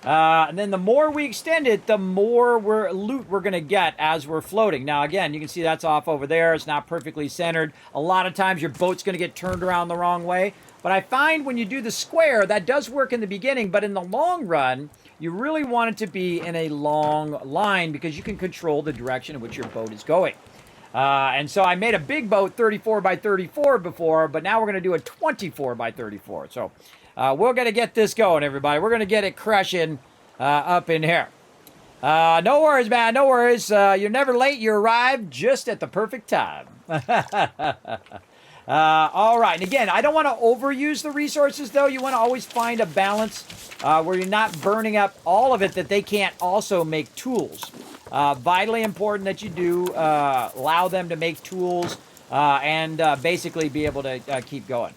A: And then the more we extend it, the more loot we're going to get as we're floating. Now, again, you can see that's off over there. It's not perfectly centered. A lot of times your boat's going to get turned around the wrong way. But I find when you do the square, that does work in the beginning. But in the long run, you really want it to be in a long line because you can control the direction in which your boat is going. And so I made a big boat 34 by 34 before, but now we're going to do a 24 by 34. So we're going to get this going, everybody. We're going to get it crushing up in here. No worries, man. No worries. You're never late. You arrive just at the perfect time. All right. And again, I don't want to overuse the resources, though. You want to always find a balance where you're not burning up all of it that they can't also make tools. Vitally important that you do allow them to make tools and basically be able to keep going.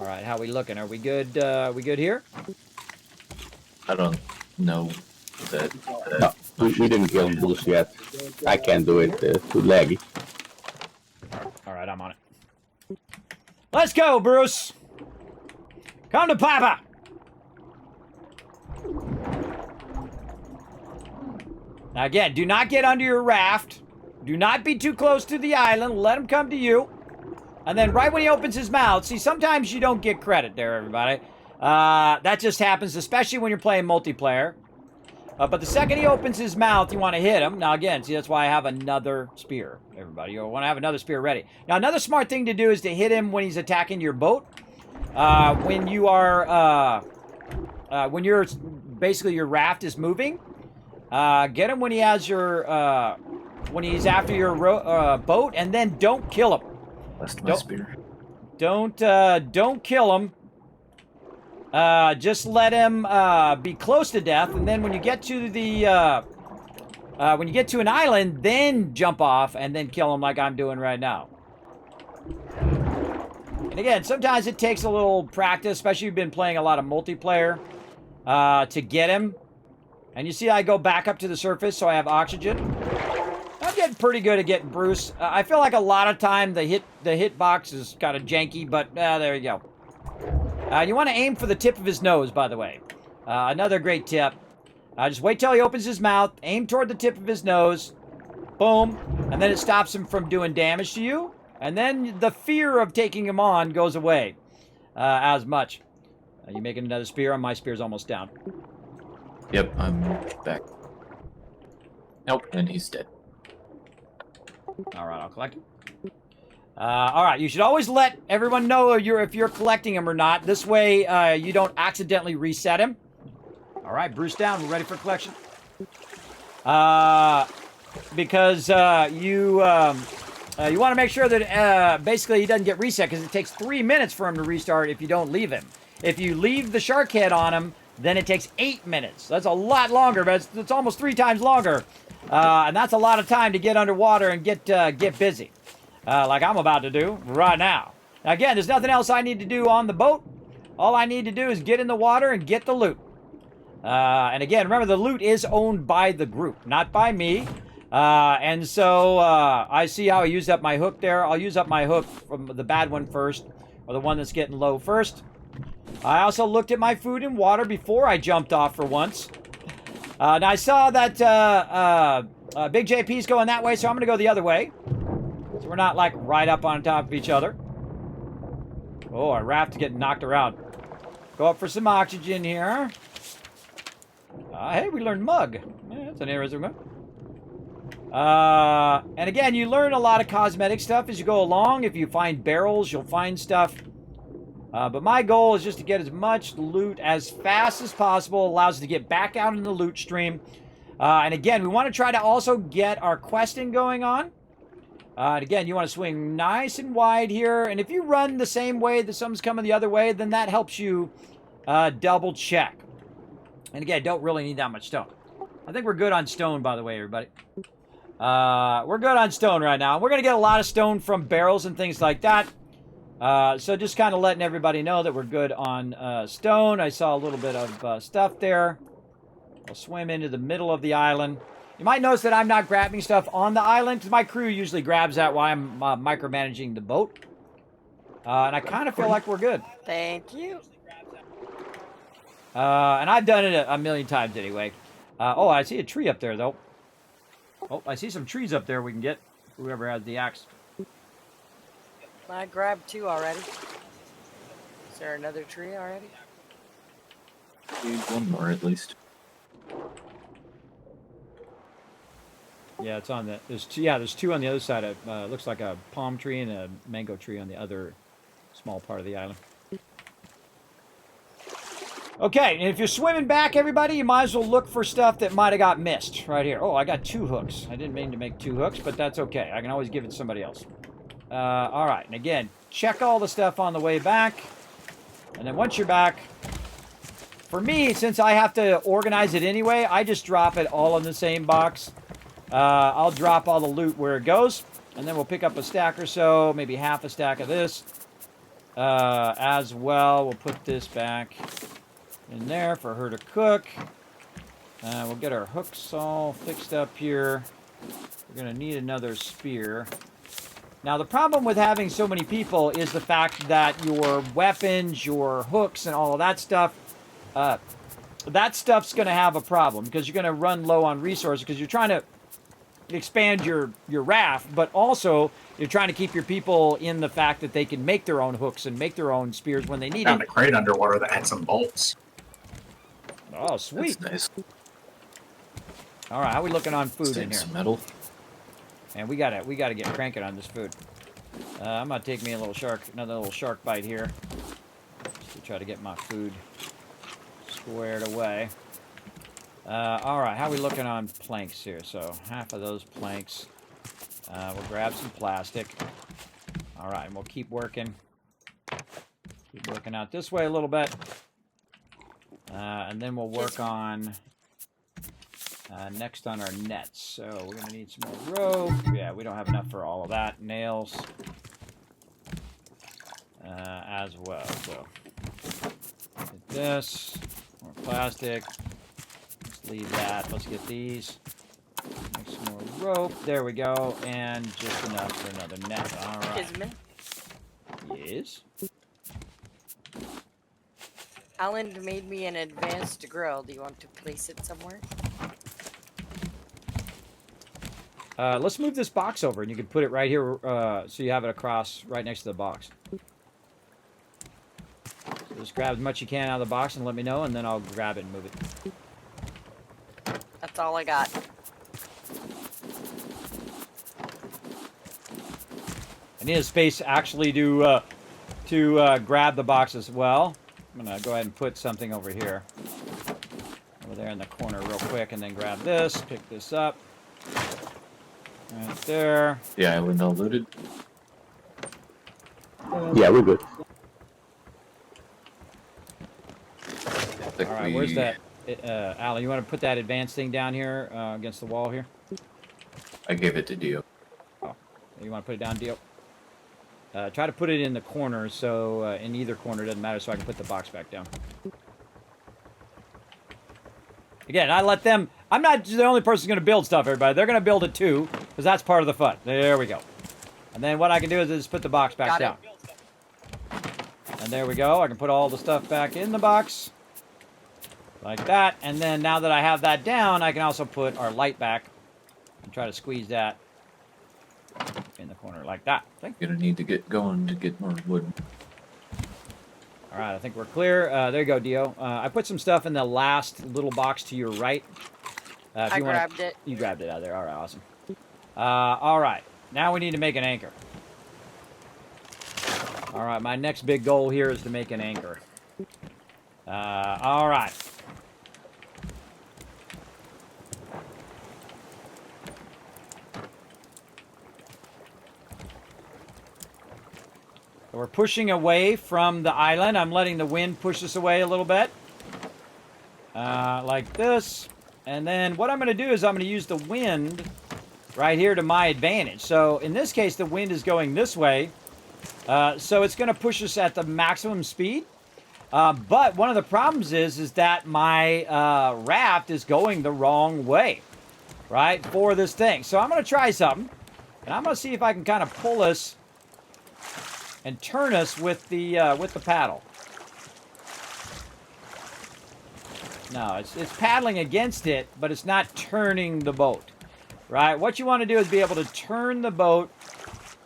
A: All right, how we looking? Are we good? We good here?
B: I don't know that.
F: No, we didn't kill Bruce yet. I can't do it. Too laggy.
A: All right, I'm on it. Let's go, Bruce. Come to Papa. Now again, do not get under your raft. Do not be too close to the island. Let him come to you. And then right when he opens his mouth, see, sometimes you don't get credit there, everybody. That just happens, especially when you're playing multiplayer. But the second he opens his mouth, you want to hit him. Now, again, see, that's why I have another spear, everybody. You want to have another spear ready. Now, another smart thing to do is to hit him when he's attacking your boat. When you're basically your raft is moving. Get him when he has your, when he's after your boat, and then don't kill him.
B: Lost my spear.
A: Don't kill him. Just let him be close to death, and then when you get to the when you get to an island, then jump off and then kill him like I'm doing right now. And again, sometimes it takes a little practice, especially if you've been playing a lot of multiplayer, to get him. And you see I go back up to the surface so I have oxygen. I'm getting pretty good at getting Bruce. I feel like a lot of time the hitbox is kind of janky, but there you go. You want to aim for the tip of his nose, by the way. Another great tip. Just wait till he opens his mouth, aim toward the tip of his nose, boom, and then it stops him from doing damage to you. And then the fear of taking him on goes away as much. You making another spear? My spear's almost down.
B: Yep, I'm back. Nope, and he's dead.
A: All right, I'll collect him. All right, you should always let everyone know if you're collecting him or not. This way, you don't accidentally reset him. All right, Bruce down. We're ready for collection. Because you want to make sure that basically he doesn't get reset, because it takes 3 minutes for him to restart if you don't leave him. If you leave the shark head on him, then it takes 8 minutes. That's a lot longer, but it's almost 3 times longer. And that's a lot of time to get underwater and get busy. Like I'm about to do right now. Now, again, there's nothing else I need to do on the boat. All I need to do is get in the water and get the loot. And again, remember, the loot is owned by the group, not by me. And so I see how I used up my hook there. I'll use up my hook from the bad one first, or the one that's getting low first. I also looked at my food and water before I jumped off for once. Now, I saw that Big JP's going that way, so I'm going to go the other way. So we're not, like, right up on top of each other. Oh, our raft is getting knocked around. Go up for some oxygen here. Hey, we learned mug. Yeah, that's an interesting one. And again, you learn a lot of cosmetic stuff as you go along. If you find barrels, you'll find stuff. But my goal is just to get as much loot as fast as possible. Allows us to get back out in the loot stream. And again, we want to try to also get our questing going on. And again, you want to swing nice and wide here. And if you run the same way that someone's coming the other way, then that helps you double check. And again, don't really need that much stone. I think we're good on stone, by the way, everybody. We're good on stone right now. We're going to get a lot of stone from barrels and things like that. So just kind of letting everybody know that we're good on stone. I saw a little bit of stuff there. I'll swim into the middle of the island. You might notice that I'm not grabbing stuff on the island, because my crew usually grabs that while I'm micromanaging the boat. And I kind of feel like we're good.
D: Thank you.
A: And I've done it a million times anyway. Oh, I see a tree up there, though. Oh, I see some trees up there we can get. Whoever has the axe.
D: I grabbed 2 already. Is there another tree already?
B: Need one more at least.
A: Yeah, it's on the. There's 2 on the other side. Of looks like a palm tree and a mango tree on the other small part of the island. Okay, and if you're swimming back, everybody, you might as well look for stuff that might have got missed right here. Oh, I got 2 hooks. I didn't mean to make 2 hooks, but that's okay. I can always give it to somebody else. All right, and again, check all the stuff on the way back. And then once you're back, for me, since I have to organize it anyway, I just drop it all in the same box. I'll drop all the loot where it goes, and then we'll pick up a stack or so, maybe half a stack of this. as well. We'll put this back in there for her to cook. We'll get our hooks all fixed up here. We're going to need another spear. Now, the problem with having so many people is the fact that your weapons, your hooks, and all of that stuff, that stuff's going to have a problem because you're going to run low on resources because you're trying to expand your raft, but also you're trying to keep your people in the fact that they can make their own hooks and make their own spears when they need
E: Found a
A: it.
E: crate underwater that had some bolts.
A: Oh, sweet.
B: That's nice.
A: All right, how are we looking on food in
B: Stained
A: here?
B: some metal.
A: And we gotta get cranking on this food. I'm gonna take me another little shark bite here, just to try to get my food squared away. All right, how are we looking on planks here? So half of those planks. We'll grab some plastic. All right, and we'll keep working. Keep working out this way a little bit, and then we'll work on. Next on our nets. So we're going to need some more rope. Yeah, we don't have enough for all of that. Nails as well. So get this. More plastic. Let's leave that. Let's get these. Make some more rope. There we go. And just enough for another net. All right.
D: Kismet,
A: Yes.
D: Alan made me an advanced grill. Do you want to place it somewhere?
A: Let's move this box over, and you can put it right here, so you have it across right next to the box. So just grab as much as you can out of the box and let me know, and then I'll grab it and move it.
D: That's all I got.
A: I need a space actually to grab the box as well. I'm gonna go ahead and put something over here, over there in the corner, real quick, and then grab this, pick this up. Right there.
B: The island all looted.
F: Yeah, we're good.
A: All right, where's that? Alan, you want to put that advanced thing down here against the wall here?
B: I gave it to Dio.
A: Oh, you want to put it down, Dio? Try to put it in the corner, so in either corner, doesn't matter, so I can put the box back down. Again, I let them... I'm not the only person who's going to build stuff, everybody. They're going to build it too, because that's part of the fun. There we go. And then what I can do is just put the box back down. And there we go. I can put all the stuff back in the box. Like that. And then now that I have that down, I can also put our light back and try to squeeze that in the corner like that.
B: Gonna need to get going to get more wood.
A: All right, I think we're clear. There you go, Dio. I put some stuff in the last little box to your right. If
D: I
A: you
D: grabbed it.
A: You grabbed it out of there. All right, awesome. All right, now we need to make an anchor. All right, my next big goal here is to make an anchor. All right. We're pushing away from the island. I'm letting the wind push us away a little bit. Like this. And then what I'm going to do is I'm going to use the wind right here to my advantage. So in this case, the wind is going this way. So it's going to push us at the maximum speed. But one of the problems is that my raft is going the wrong way, right, for this thing. So I'm going to try something. And I'm going to see if I can kind of pull us and turn us with the paddle. No, it's paddling against it, but it's not turning the boat, right? What you want to do is be able to turn the boat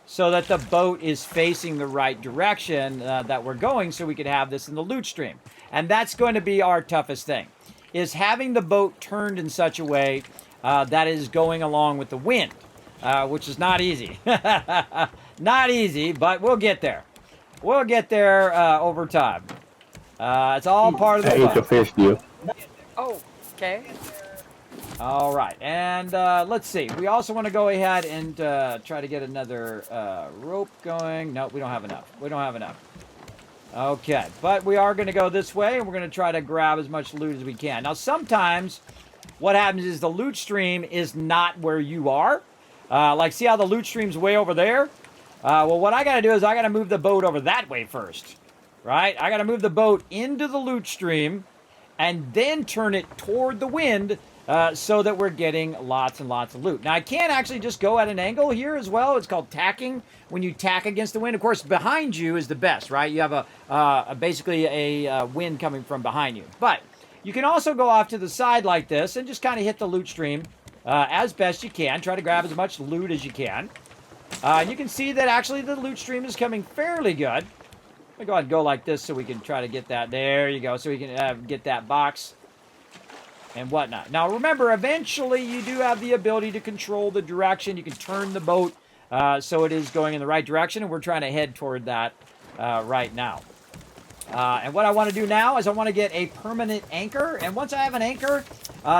A: so that the boat is facing the right direction that we're going, so we can have this in the loot stream. And that's going to be our toughest thing, is having the boat turned in such a way that is going along with the wind, which is not easy. Not easy, but we'll get there. We'll get there over time. It's all part of the
F: I ate your
A: fun.
F: fish, Dio.
D: Oh, okay.
A: All right, and let's see. We also want to go ahead and try to get another rope going. No, we don't have enough. We don't have enough. Okay, but we are going to go this way, and we're going to try to grab as much loot as we can. Now, sometimes what happens is the loot stream is not where you are. Like, see how the loot stream's way over there? Well, what I got to do is I got to move the boat over that way first, right? I got to move the boat into the loot stream and then turn it toward the wind so that we're getting lots and lots of loot. Now, I can actually just go at an angle here as well. It's called tacking. When you tack against the wind, of course, behind you is the best, right? You have basically a wind coming from behind you. But you can also go off to the side like this and just kind of hit the loot stream as best you can. Try to grab as much loot as you can. You can see that actually the loot stream is coming fairly good. Let me go ahead and go like this so we can try to get that. There you go. So we can get that box and whatnot. Now, remember, eventually you do have the ability to control the direction. You can turn the boat so it is going in the right direction, and we're trying to head toward that right now. And what I want to do now is I want to get a permanent anchor. And once I have an anchor,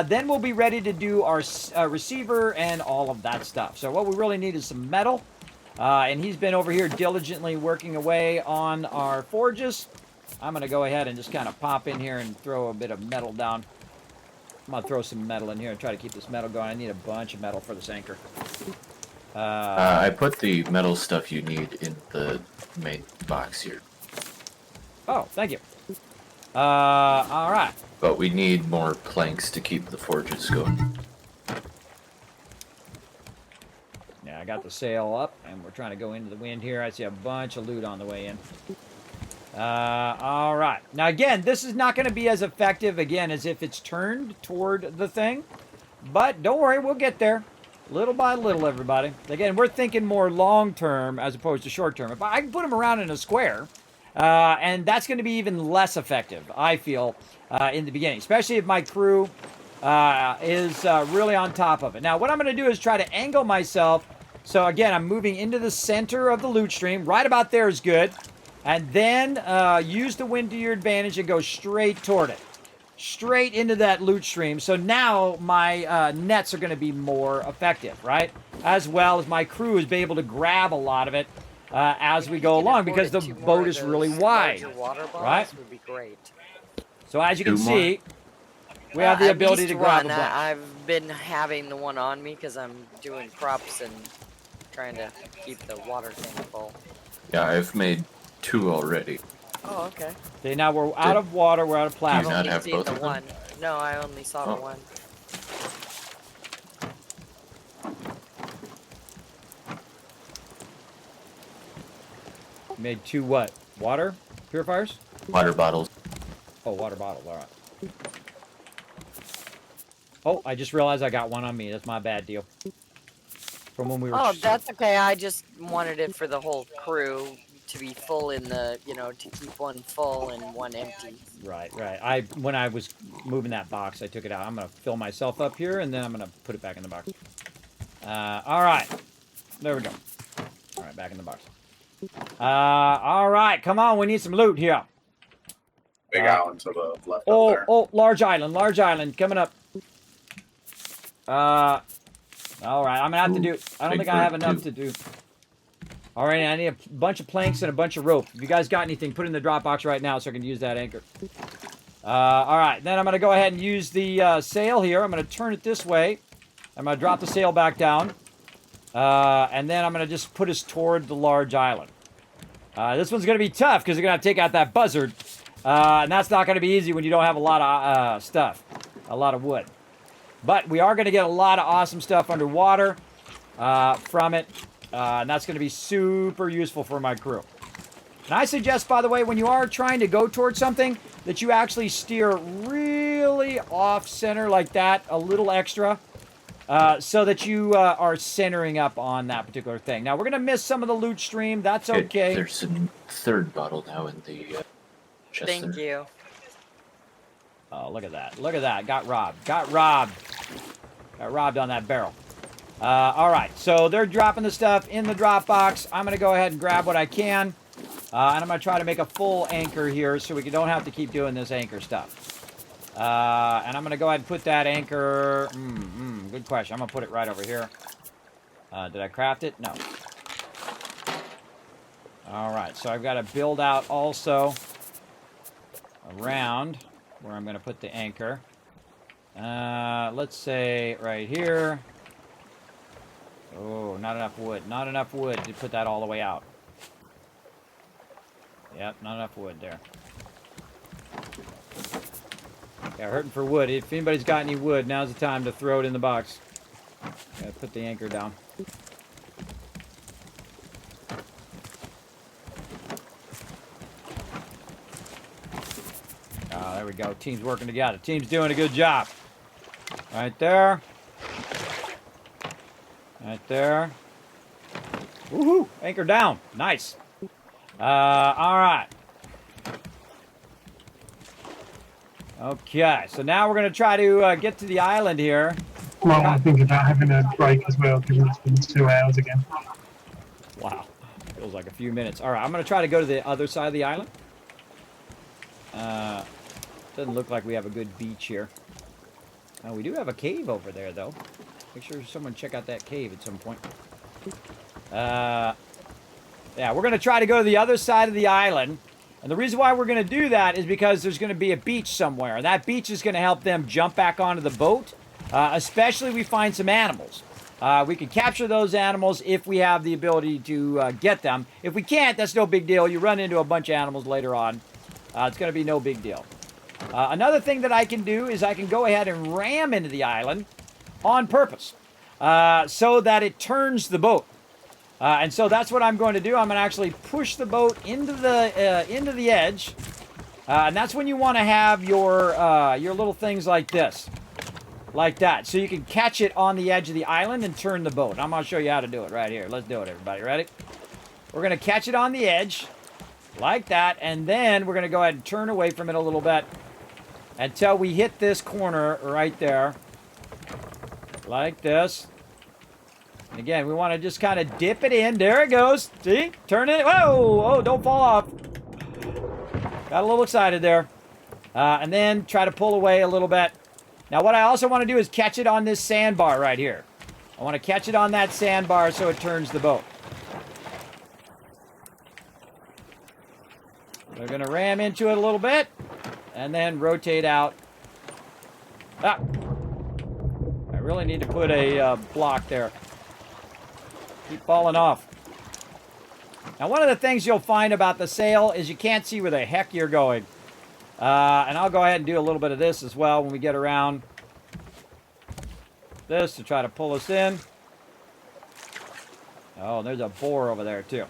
A: then we'll be ready to do our receiver and all of that stuff. So what we really need is some metal. And he's been over here diligently working away on our forges. I'm going to go ahead and just kind of pop in here and throw a bit of metal down. I'm going to throw some metal in here and try to keep this metal going. I need a bunch of metal for this anchor.
B: I put the metal stuff you need in the main box here.
A: Oh, thank you. All right.
B: But we need more planks to keep the forges going.
A: Yeah, I got the sail up, and we're trying to go into the wind here. I see a bunch of loot on the way in. All right. Now, again, this is not going to be as effective, again, as if it's turned toward the thing. But don't worry, we'll get there. Little by little, everybody. Again, we're thinking more long-term as opposed to short-term. If I can put them around in a square, and that's going to be even less effective, I feel, in the beginning. Especially if my crew is really on top of it. Now, what I'm going to do is try to angle myself. So, again, I'm moving into the center of the loot stream. Right about there is good. And then use the wind to your advantage and go straight toward it. Straight into that loot stream. So now my nets are going to be more effective, right? As well as my crew is be able to grab a lot of it as we go along because the boat is really wide, right?
D: Would be great.
A: So as you can see, we have the ability to grab a bunch.
D: I've been having the one on me because I'm doing crops and trying to keep the water tank full.
B: Yeah, I've made 2 already.
D: Oh, okay.
A: Okay, now we're out of water, we're out of
B: Do
A: plasma.
B: you not
D: I've
B: have
D: seen
B: both
D: the
B: of them?
D: one. No, I only saw the one.
A: Made 2 what? Water purifiers?
B: Water bottles.
A: Oh, water bottles, all right. Oh, I just realized I got one on me. That's my bad deal. From when we were...
D: Oh, that's okay. I just wanted it for the whole crew to be full in the, you know, to keep one full and one empty.
A: Right. When I was moving that box, I took it out. I'm going to fill myself up here, and then I'm going to put it back in the box. All right. There we go. All right, back in the box. All right. Come on. We need some loot here.
E: Big island to the left up there.
A: Oh, large island coming up. All right. I'm going to have to do... I don't
B: Big
A: think I have
B: bird,
A: enough
B: too.
A: to do... All right, I need a bunch of planks and a bunch of rope. If you guys got anything, put it in the drop box right now so I can use that anchor. All right, then I'm going to go ahead and use the sail here. I'm going to turn it this way. I'm going to drop the sail back down. And then I'm going to just put us toward the large island. This one's going to be tough because you're going to have to take out that buzzard. And that's not going to be easy when you don't have a lot of stuff, a lot of wood. But we are going to get a lot of awesome stuff underwater from it. And that's going to be super useful for my crew. And I suggest, by the way, when you are trying to go towards something, that you actually steer really off-center like that, a little extra, so that you are centering up on that particular thing. Now, we're going to miss some of the loot stream. That's okay.
B: There's a 3rd bottle now in the chest
D: Thank
B: there.
D: you.
A: Oh, look at that. Look at that. Got robbed. Got robbed on that barrel. All right, so they're dropping the stuff in the drop box. I'm going to go ahead and grab what I can. And I'm going to try to make a full anchor here so we don't have to keep doing this anchor stuff. And I'm going to go ahead and put that anchor... good question. I'm going to put it right over here. Did I craft it? No. All right, so I've got to build out also around where I'm going to put the anchor. Let's say right here. Oh, not enough wood. Not enough wood to put that all the way out. Yep, not enough wood there. Yeah, hurting for wood. If anybody's got any wood, now's the time to throw it in the box. Gotta put the anchor down. Oh, there we go. Team's working together. Team's doing a good job. Right there. Right there. Woohoo! Anchor down. Nice. All right. Okay, so now we're going to try to get to the island here.
C: Well, I'm thinking about having a break as well, given it's been 2 hours again.
A: Wow. Feels like a few minutes. All right, I'm going to try to go to the other side of the island. Doesn't look like we have a good beach here. We do have a cave over there, though. Make sure someone check out that cave at some point. Yeah, we're going to try to go to the other side of the island. And the reason why we're going to do that is because there's going to be a beach somewhere. And that beach is going to help them jump back onto the boat. Especially if we find some animals. We can capture those animals if we have the ability to get them. If we can't, that's no big deal. You run into a bunch of animals later on. It's going to be no big deal. Another thing that I can do is I can go ahead and ram into the island on purpose. So that it turns the boat. And so that's what I'm going to do. I'm going to actually push the boat into the edge. And that's when you want to have your little things like this. Like that. So you can catch it on the edge of the island and turn the boat. I'm going to show you how to do it right here. Let's do it, everybody. Ready? We're going to catch it on the edge. Like that. And then we're going to go ahead and turn away from it a little bit. Until we hit this corner right there. Like this. And again, we want to just kind of dip it in. There it goes. See? Turn it. Whoa! Oh, don't fall off. Got a little excited there. And then try to pull away a little bit. Now, what I also want to do is catch it on this sandbar right here. I want to catch it on that sandbar so it turns the boat. We're going to ram into it a little bit. And then rotate out. Ah! I really need to put a block there. Keep falling off. Now, one of the things you'll find about the sail is you can't see where the heck you're going. And I'll go ahead and do a little bit of this as well when we get around this to try to pull us in. Oh, there's a boar over there too.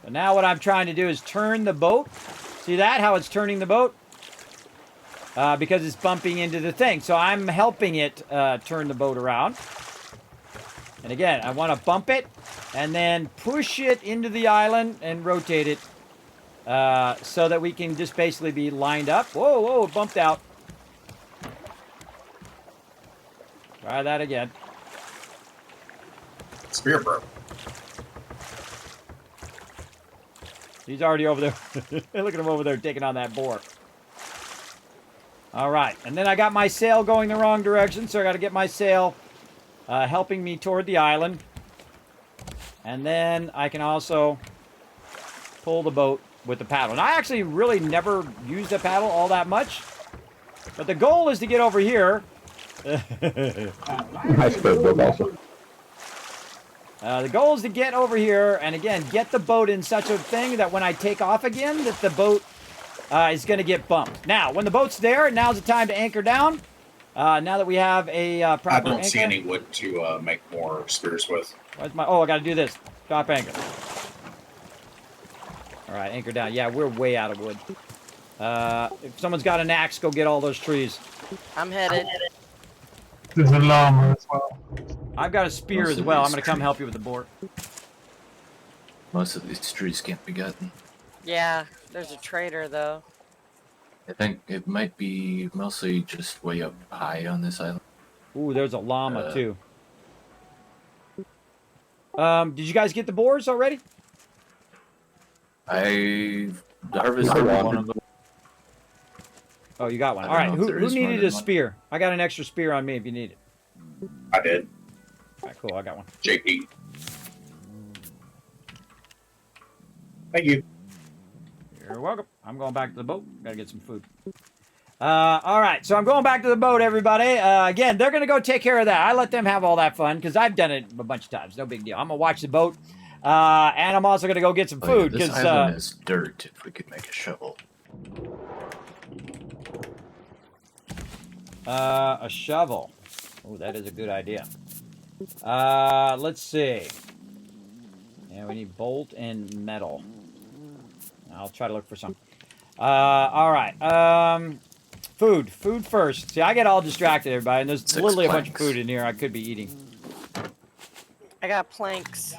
A: So now what I'm trying to do is turn the boat. See that? How it's turning the boat? Because it's bumping into the thing. So I'm helping it turn the boat around. And again, I want to bump it and then push it into the island and rotate it. So that we can just basically be lined up. Whoa, whoa, it bumped out. Try that again.
E: Spear broke.
A: He's already over there. Look at him over there taking on that boar. All right, and then I got my sail going the wrong direction, so I got to get my sail helping me toward the island. And then I can also pull the boat with the paddle. And I actually really never use the paddle all that much. But the goal is to get over here.
F: I spare boat also.
A: The goal is to get over here and, again, get the boat in such a thing that when I take off again, that the boat is going to get bumped. Now, when the boat's there, now's the time to anchor down. Now that we have a proper
E: I don't
A: anchor.
E: see any wood to make more spears with.
A: Where's my... Oh, I got to do this. Drop anchor. All right, anchor down. Yeah, we're way out of wood. If someone's got an axe, go get all those trees.
D: I'm headed.
C: There's a llama as well.
A: I've got a spear
B: Most
A: as
B: of
A: well. I'm
B: these
A: going to come
B: trees-
A: help you with the board.
B: Most of these trees can't be gotten.
D: Yeah, there's a trader though.
B: I think it might be mostly just way up high on this island.
A: Ooh, there's a llama, too. Did you guys get the boars already?
B: I harvested one of them.
A: Oh, you got one.
B: I
A: All
B: don't
A: right,
B: know if
A: who
B: there is more
A: needed
B: than
A: a
B: one.
A: spear? I got an extra spear on me if you need it.
E: I did.
A: All right, cool, I got one.
E: JP. Thank you.
A: You're welcome. I'm going back to the boat. Gotta get some food. All right, so I'm going back to the boat, everybody. Again, they're going to go take care of that. I let them have all that fun because I've done it a bunch of times. No big deal. I'm going to watch the boat, and I'm also going to go get some
B: Oh, yeah,
A: food
B: this
A: because
B: island is dirt. If we could make a shovel.
A: a shovel. Oh, that is a good idea. Let's see. Yeah, we need bolt and metal. I'll try to look for some. All right. Food. Food first. See, I get all distracted, everybody, and there's
B: 6
A: literally a bunch of
B: planks.
A: food in here I could be eating.
D: I got planks.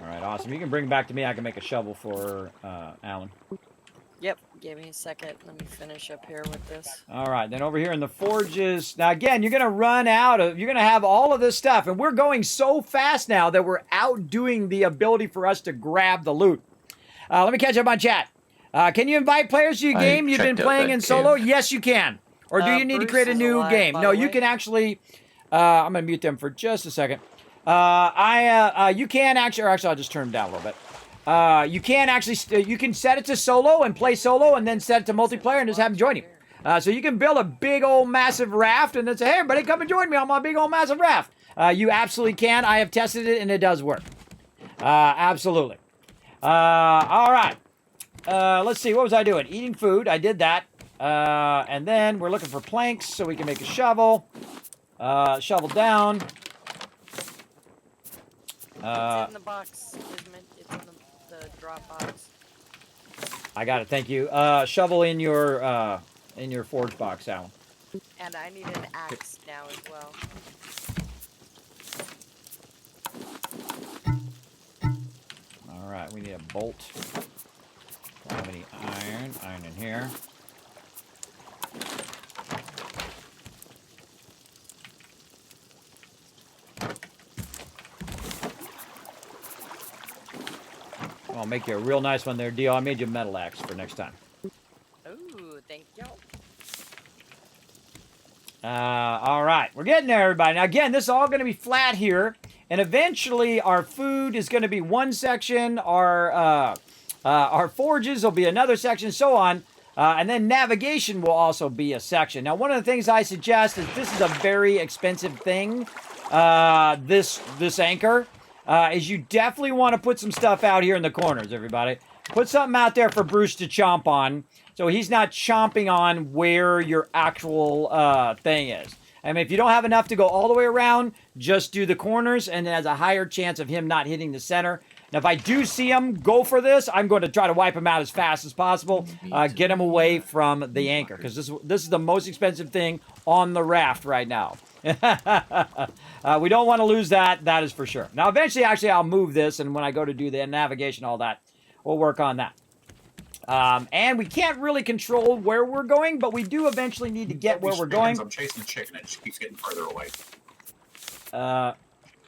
A: All right, awesome. You can bring it back to me. I can make a shovel for Alan.
D: Yep. Give me a second. Let me finish up here with this.
A: All right, then over here in the forges. Now, again, you're going to run out of, you're going to have all of this stuff, and we're going so fast now that we're outdoing the ability for us to grab the loot. Let me catch up on chat. Can you invite players to your
B: I
A: game you've been
B: checked out
A: playing
B: that
A: in solo?
B: cave.
A: Yes, you can. Or do you need to
D: Bruce
A: create a
D: is
A: new
D: alive,
A: game?
D: by
A: No,
D: the
A: you
D: way.
A: can actually. I'm going to mute them for just a second. You can actually, or actually, I'll just turn them down a little bit. You can actually, you can set it to solo and play solo, and then set it to multiplayer and just have them join you. So you can build a big old massive raft and then say, hey, everybody, come and join me on my big old massive raft. You absolutely can. I have tested it and it does work. Absolutely. All right. Let's see. What was I doing? Eating food. I did that. And then we're looking for planks so we can make a shovel. Shovel down.
D: It's in the box, Kismet. It's in the drop box.
A: I got it. Thank you. Shovel in your forge box, Alan.
D: And I need an axe now as well.
A: All right. We need a bolt. Don't have any iron. Iron in here. I'll make you a real nice one there, Dio. I made you a metal axe for next time.
D: Ooh, thank you.
A: All right. We're getting there, everybody. Now, again, this is all going to be flat here. And eventually, our food is going to be one section. Our forges will be another section, so on. And then navigation will also be a section. Now, one of the things I suggest is this is a very expensive thing. This anchor. Is you definitely want to put some stuff out here in the corners, everybody. Put something out there for Bruce to chomp on, so he's not chomping on where your actual thing is. I mean, if you don't have enough to go all the way around, just do the corners, and it has a higher chance of him not hitting the center. Now, if I do see him go for this, I'm going to try to wipe him out as fast as possible, get him away from the anchor, because this is the most expensive thing on the raft right now. We don't want to lose that. That is for sure. Now, eventually, actually, I'll move this, and when I go to do the navigation, all that, we'll work on that. And we can't really control where we're going, but we do eventually need to get where we're going.
E: I'm chasing the chicken, and it just keeps getting further away.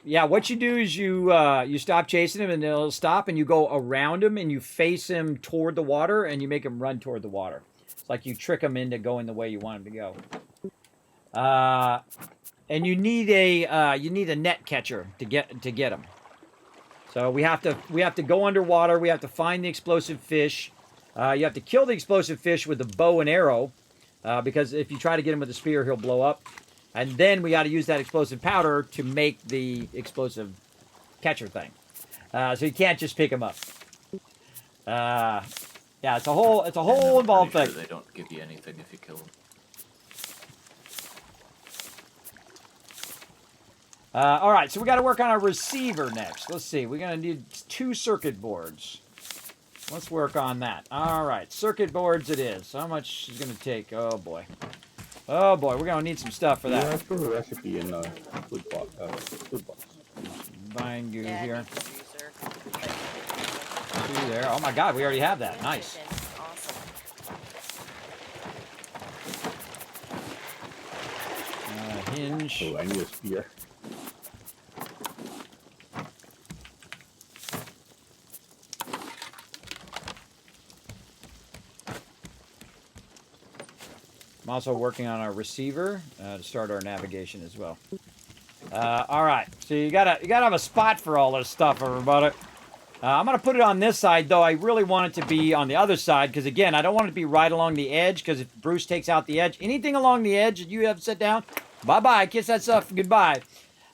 A: Yeah, what you do is you stop chasing him, and it'll stop, and you go around him, and you face him toward the water, and you make him run toward the water. It's like you trick him into going the way you want him to go. And you need a net catcher to get him. So we have to go underwater. We have to find the explosive fish. You have to kill the explosive fish with a bow and arrow, because if you try to get him with a spear, he'll blow up. And then we got to use that explosive powder to make the explosive catcher thing. So you can't just pick him up. Yeah, it's a whole involved
B: Pretty
A: thing.
B: sure they don't give you anything if you kill them.
A: All right, so we got to work on our receiver next. Let's see. We're going to need 2 circuit boards. Let's work on that. All right, circuit boards it is. How much is going to take? Oh, boy. Oh, boy. We're going to need some stuff for
F: Yeah,
A: that.
F: I put a recipe in food box.
A: Buying goo
D: Yeah,
A: here.
D: I need the juicer.
A: 2 there. Oh, my God. We already have that. Nice.
D: Chicken. Awesome.
A: Hinge.
F: Oh, I need a spear.
A: I'm also working on our receiver to start our navigation as well. All right, so you gotta have a spot for all this stuff, everybody. I'm going to put it on this side, though I really want it to be on the other side, because, again, I don't want it to be right along the edge, because if Bruce takes out the edge, anything along the edge that you have set down, bye-bye, kiss that stuff goodbye.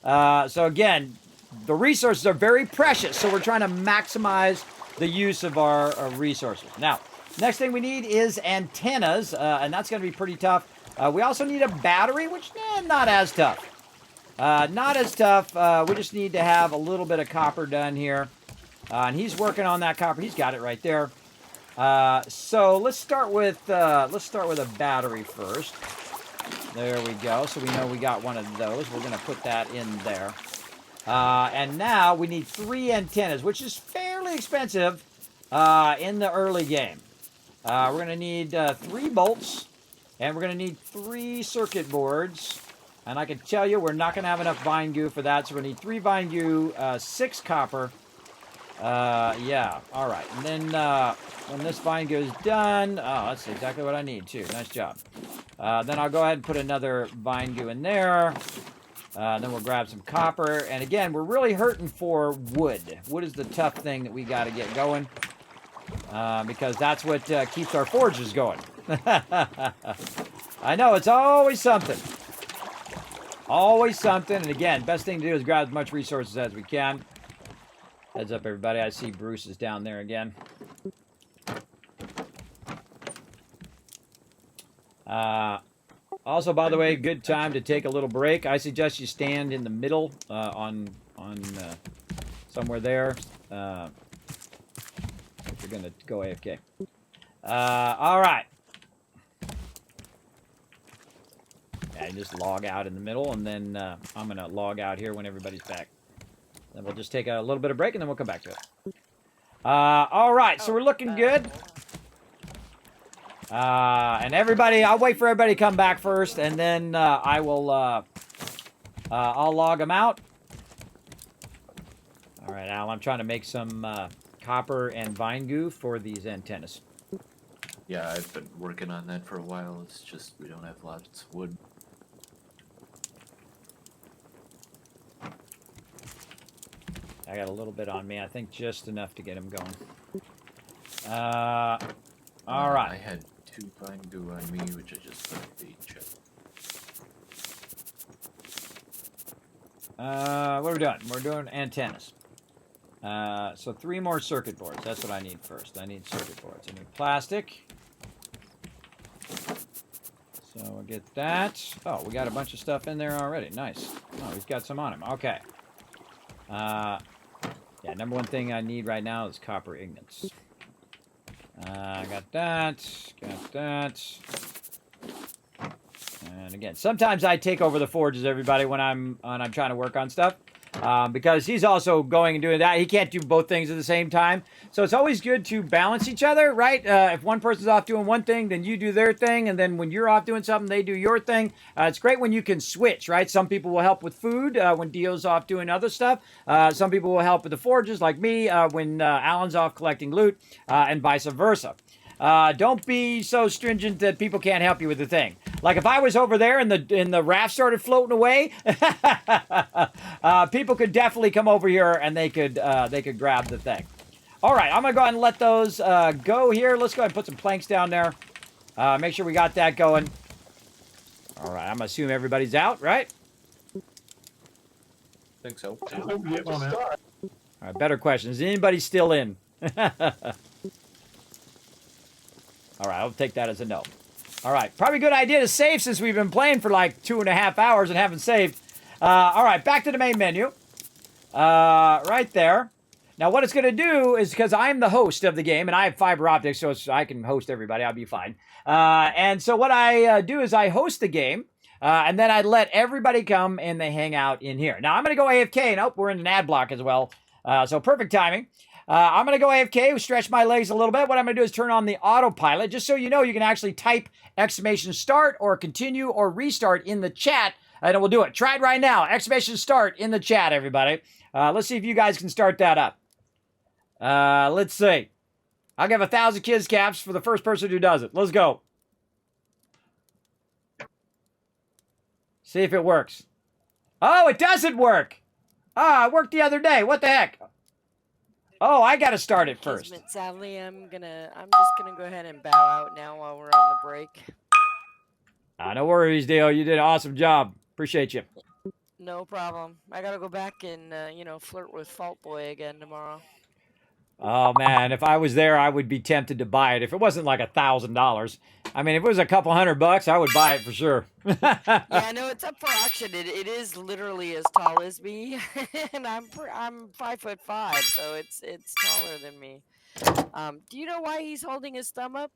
A: So, again, the resources are very precious, so we're trying to maximize the use of our resources. Now, next thing we need is antennas, and that's going to be pretty tough. We also need a battery, which, not as tough. Not as tough. We just need to have a little bit of copper done here. And he's working on that copper. He's got it right there. So let's start with a battery first. There we go. So we know we got one of those. We're going to put that in there. And now we need 3 antennas, which is fairly expensive in the early game. We're going to need 3 bolts, and we're going to need 3 circuit boards. And I can tell you we're not going to have enough vine goo for that, so we're going to need 3 vine goo, 6 copper. Yeah, all right. And then when this vine goo is done, oh, that's exactly what I need too. Nice job. Then I'll go ahead and put another vine goo in there. Then we'll grab some copper. And again, we're really hurting for wood. Wood is the tough thing that we got to get going. Because that's what keeps our forges going. I know, it's always something. Always something. And again, best thing to do is grab as much resources as we can. Heads up, everybody. I see Bruce is down there again. Also, by the way, good time to take a little break. I suggest you stand in the middle on somewhere there. If you're going to go AFK. All right. And just log out in the middle, and then I'm going to log out here when everybody's back. Then we'll just take a little bit of break, and then we'll come back to it. All right, so we're looking good. And everybody, I'll wait for everybody to come back first, and then I'll log them out. All right, Al, I'm trying to make some copper and vine goo for these antennas.
B: Yeah, I've been working on that for a while. It's just we don't have lots of wood.
A: I got a little bit on me. I think just enough to get them going. All right.
B: I had 2 vine goo on me, which I just put in the chest.
A: What are we doing? We're doing antennas. So 3 more circuit boards. That's what I need first. I need circuit boards. I need plastic. So we'll get that. Oh, we got a bunch of stuff in there already. Nice. Oh, we've got some on him. Okay. Yeah, number 1 thing I need right now is copper ingots. Got that. Got that. And again, sometimes I take over the forges, everybody, when I'm trying to work on stuff. Because he's also going and doing that. He can't do both things at the same time. So it's always good to balance each other, right? If one person's off doing one thing, then you do their thing. And then when you're off doing something, they do your thing. It's great when you can switch, right? Some people will help with food when Dio's off doing other stuff. Some people will help with the forges, like me, when Alan's off collecting loot, and vice versa. Don't be so stringent that people can't help you with the thing. Like if I was over there and the raft started floating away, people could definitely come over here and they could grab the thing. All right, I'm gonna go ahead and let those go here. Let's go ahead and put some planks down there. Make sure we got that going. All right, I'm gonna assume everybody's out, right?
B: Think so.
C: Yep, I'm out.
A: All right, better question. Is anybody still in? All right, I'll take that as a no. All right, probably a good idea to save since we've been playing for like 2.5 hours and haven't saved. All right, back to the main menu. Right there. Now, what it's going to do is, because I'm the host of the game, and I have fiber optics, so I can host everybody. I'll be fine. And so what I do is I host the game, and then I let everybody come and they hang out in here. Now, I'm going to go AFK. Nope, we're in an ad block as well. So perfect timing. I'm going to go AFK, stretch my legs a little bit. What I'm going to do is turn on the autopilot. Just so you know, you can actually type !start or continue or restart in the chat, and it will do it. Try it right now. !start in the chat, everybody. Let's see if you guys can start that up. Let's see. I'll give 1,000 kids caps for the first person who does it. Let's go. See if it works. Oh, it doesn't work. Ah, it worked the other day. What the heck? Oh, I got to start it first.
D: Kismet, sadly, I'm just gonna go ahead and bow out now while we're on the break.
A: No worries, Dale. You did an awesome job. Appreciate you.
D: No problem. I gotta go back and flirt with Fault Boy again tomorrow.
A: Oh man, if I was there, I would be tempted to buy it. If it wasn't like $1,000, I mean, if it was a couple $100, I would buy it for sure.
D: Yeah, no, it's up for auction. It is literally as tall as me, and I'm 5'5", so it's taller than me. Do you know why he's holding his thumb up?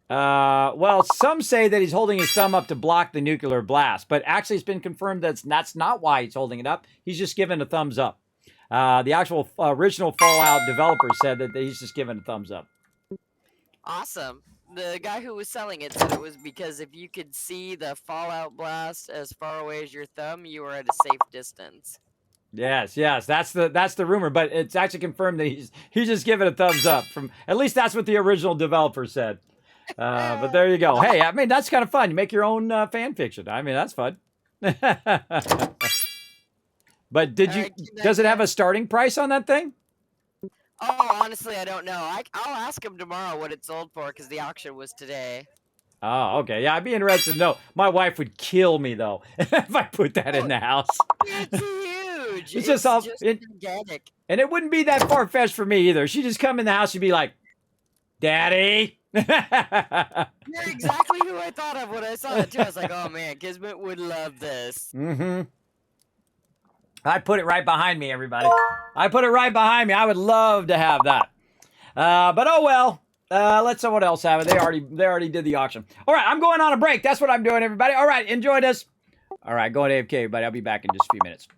A: Well, some say that he's holding his thumb up to block the nuclear blast, but actually it's been confirmed that's not why he's holding it up. He's just giving a thumbs up. The actual original Fallout developer said that he's just giving a thumbs up.
D: Awesome. The guy who was selling it said it was because if you could see the Fallout blast as far away as your thumb, you were at a safe distance.
A: Yes, that's the rumor, but it's actually confirmed that he's just giving a thumbs up. From at least that's what the original developer said. But there you go. Hey, I mean that's kind of fun. You make your own fan fiction. I mean that's fun. But does it have a starting price on that thing?
D: Oh, honestly, I don't know. I'll ask him tomorrow what it sold for because the auction was today.
A: Oh, okay. Yeah, I'd be interested to know. My wife would kill me though if I put that in the house.
D: It's huge.
A: It's just
D: gigantic.
A: And it wouldn't be that far-fetched for me either. She'd just come in the house and be like, "Daddy."
D: You're exactly who I thought of when I saw it too. I was like, "Oh man, Kismet would love this."
A: Mm-hmm. I put it right behind me, everybody. I put it right behind me. I would love to have that. But oh well. Let someone else have it. They already did the auction. All right, I'm going on a break. That's what I'm doing, everybody. All right, enjoy this. All right, going AFK, everybody. I'll be back in just a few minutes.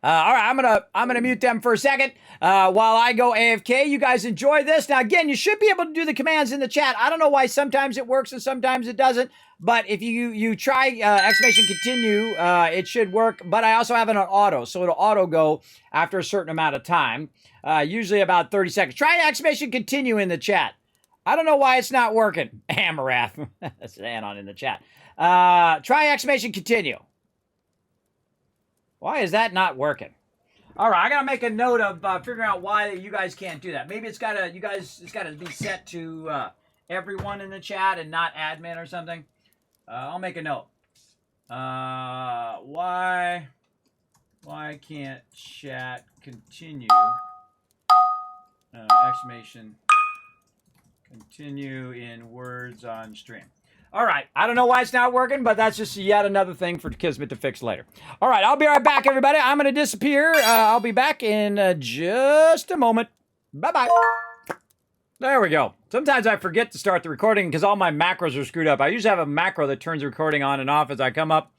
A: All right, I'm gonna mute them for a second while I go AFK. You guys enjoy this. Now, again, you should be able to do the commands in the chat. I don't know why sometimes it works and sometimes it doesn't. But if you try exclamation continue, it should work. But I also have it on auto, so it'll auto go after a certain amount of time, usually about 30 seconds. Try exclamation continue in the chat. I don't know why it's not working. Hamarath. That's an anon in the chat. Try exclamation continue. Why is that not working? All right, I gotta make a note of figuring out why you guys can't do that. Maybe it's gotta be set to everyone in the chat and not admin or something. I'll make a note. Why can't chat continue? Exclamation continue in words on stream. All right, I don't know why it's not working, but that's just yet another thing for Kismet to fix later. All right, I'll be right back, everybody. I'm going to disappear. I'll be back in just a moment. Bye-bye. There we go. Sometimes I forget to start the recording because all my macros are screwed up. I usually have a macro that turns the recording on and off as I come up.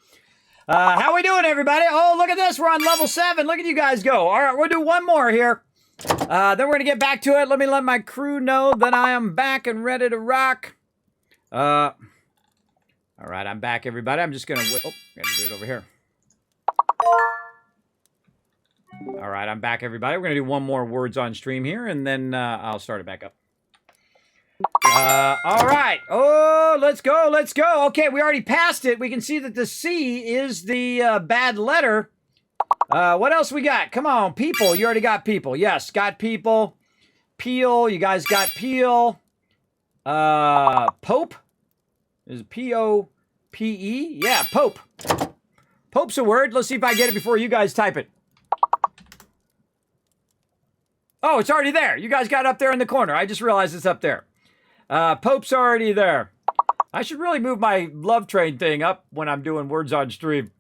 A: How we doing, everybody? Oh, look at this. We're on level 7. Look at you guys go. All right, we'll do one more here. Then we're going to get back to it. Let me let my crew know that I am back and ready to rock. All right, I'm back, everybody. I'm just going to... Oh, got to do it over here. All right, I'm back, everybody. We're going to do one more words on stream here, and then I'll start it back up. All right. Oh, let's go. Let's go. Okay, we already passed it. We can see that the C is the bad letter. What else we got? Come on, people. You already got people. Yes, got people. Peel. You guys got peel. Pope. Is it P-O-P-E? Yeah, Pope. Pope's a word. Let's see if I get it before you guys type it. Oh, it's already there. You guys got it up there in the corner. I just realized it's up there. Pope's already there. I should really move my love train thing up when I'm doing words on stream.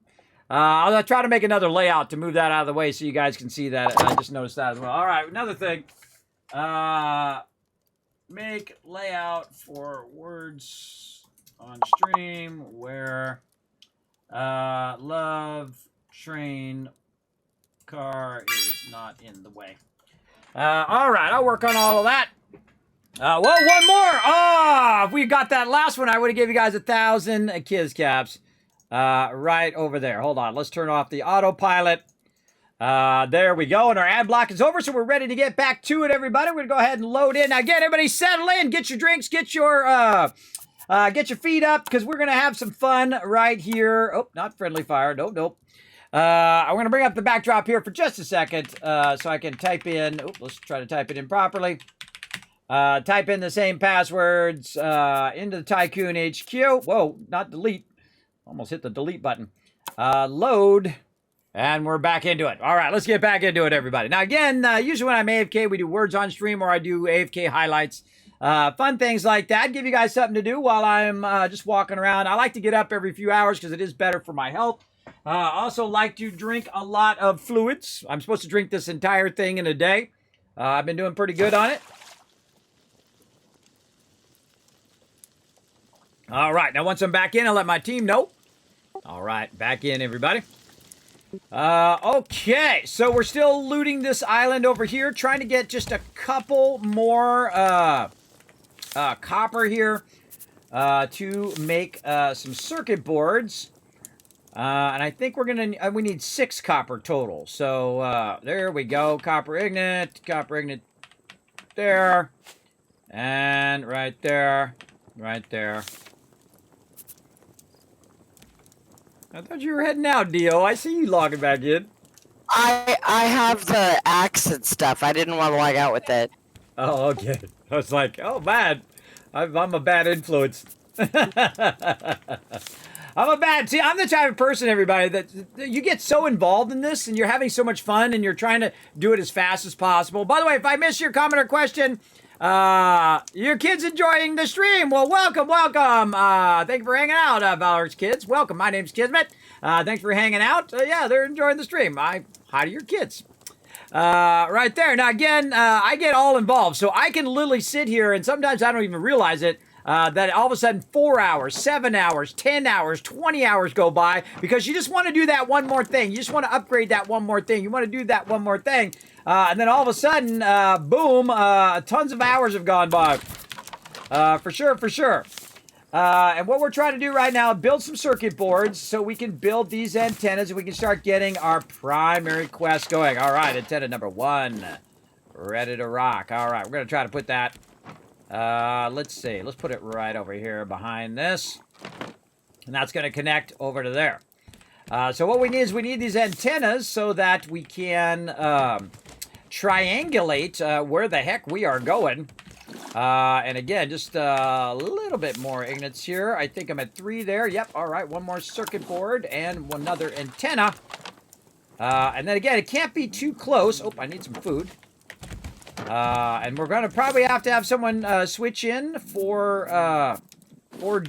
A: I'll try to make another layout to move that out of the way so you guys can see that. I just noticed that as well. All right, another thing. Make layout for words on stream where love train car is not in the way. All right, I'll work on all of that. Well, one more. Oh, if we got that last one, I would have gave you guys 1,000 Kiz caps. Right over there. Hold on. Let's turn off the autopilot. There we go. And our ad block is over, so we're ready to get back to it, everybody. We're going to go ahead and load in. Now, again, everybody settle in. Get your drinks. Get your feet up, because we're going to have some fun right here. Oh, not friendly fire. Nope. I'm going to bring up the backdrop here for just a second so I can type in. Oops, let's try to type it in properly. Type in the same passwords into the Tycoon HQ. Whoa, not delete. Almost hit the delete button. Load. And we're back into it. All right, let's get back into it, everybody. Now, again, usually when I'm AFK, we do words on stream or I do AFK highlights. Fun things like that. Give you guys something to do while I'm just walking around. I like to get up every few hours because it is better for my health. Also like to drink a lot of fluids. I'm supposed to drink this entire thing in a day. I've been doing pretty good on it. All right, now once I'm back in, I'll let my team know. All right, back in, everybody. Okay, so we're still looting this island over here, trying to get just a couple more copper here to make some circuit boards. And I think we're gonna we need 6 copper total. So there we go, copper ignite there, and right there. I thought you were heading out, Dio. I see you logging back in.
D: I have the axe and stuff. I didn't want to log out with it.
A: Oh, okay. I was like, oh, bad. I'm a bad influence. I'm the type of person, everybody, that you get so involved in this and you're having so much fun and you're trying to do it as fast as possible. By the way, if I missed your comment or question, your kids enjoying the stream. Well, welcome. Thank you for hanging out, Valor's kids. Welcome. My name's Kismet. Thanks for hanging out. Yeah, they're enjoying the stream. Hi to your kids. Right there. Now, again, I get all involved. So I can literally sit here, and sometimes I don't even realize it, that all of a sudden 4 hours, 7 hours, 10 hours, 20 hours go by because you just want to do that one more thing. You just want to upgrade that one more thing. You want to do that one more thing. And then all of a sudden, boom, tons of hours have gone by. For sure. And what we're trying to do right now, build some circuit boards so we can build these antennas and we can start getting our primary quest going. All right, antenna number 1, ready to rock. All right, we're going to try to put that, let's see, let's put it right over here behind this. And that's going to connect over to there. So what we need is we need these antennas so that we can triangulate where the heck we are going. And again, just a little bit more ignites here. I think I'm at 3 there. Yep, all right, one more circuit board and another antenna. And then again, it can't be too close. Oh, I need some food. And we're going to probably have to have someone switch in for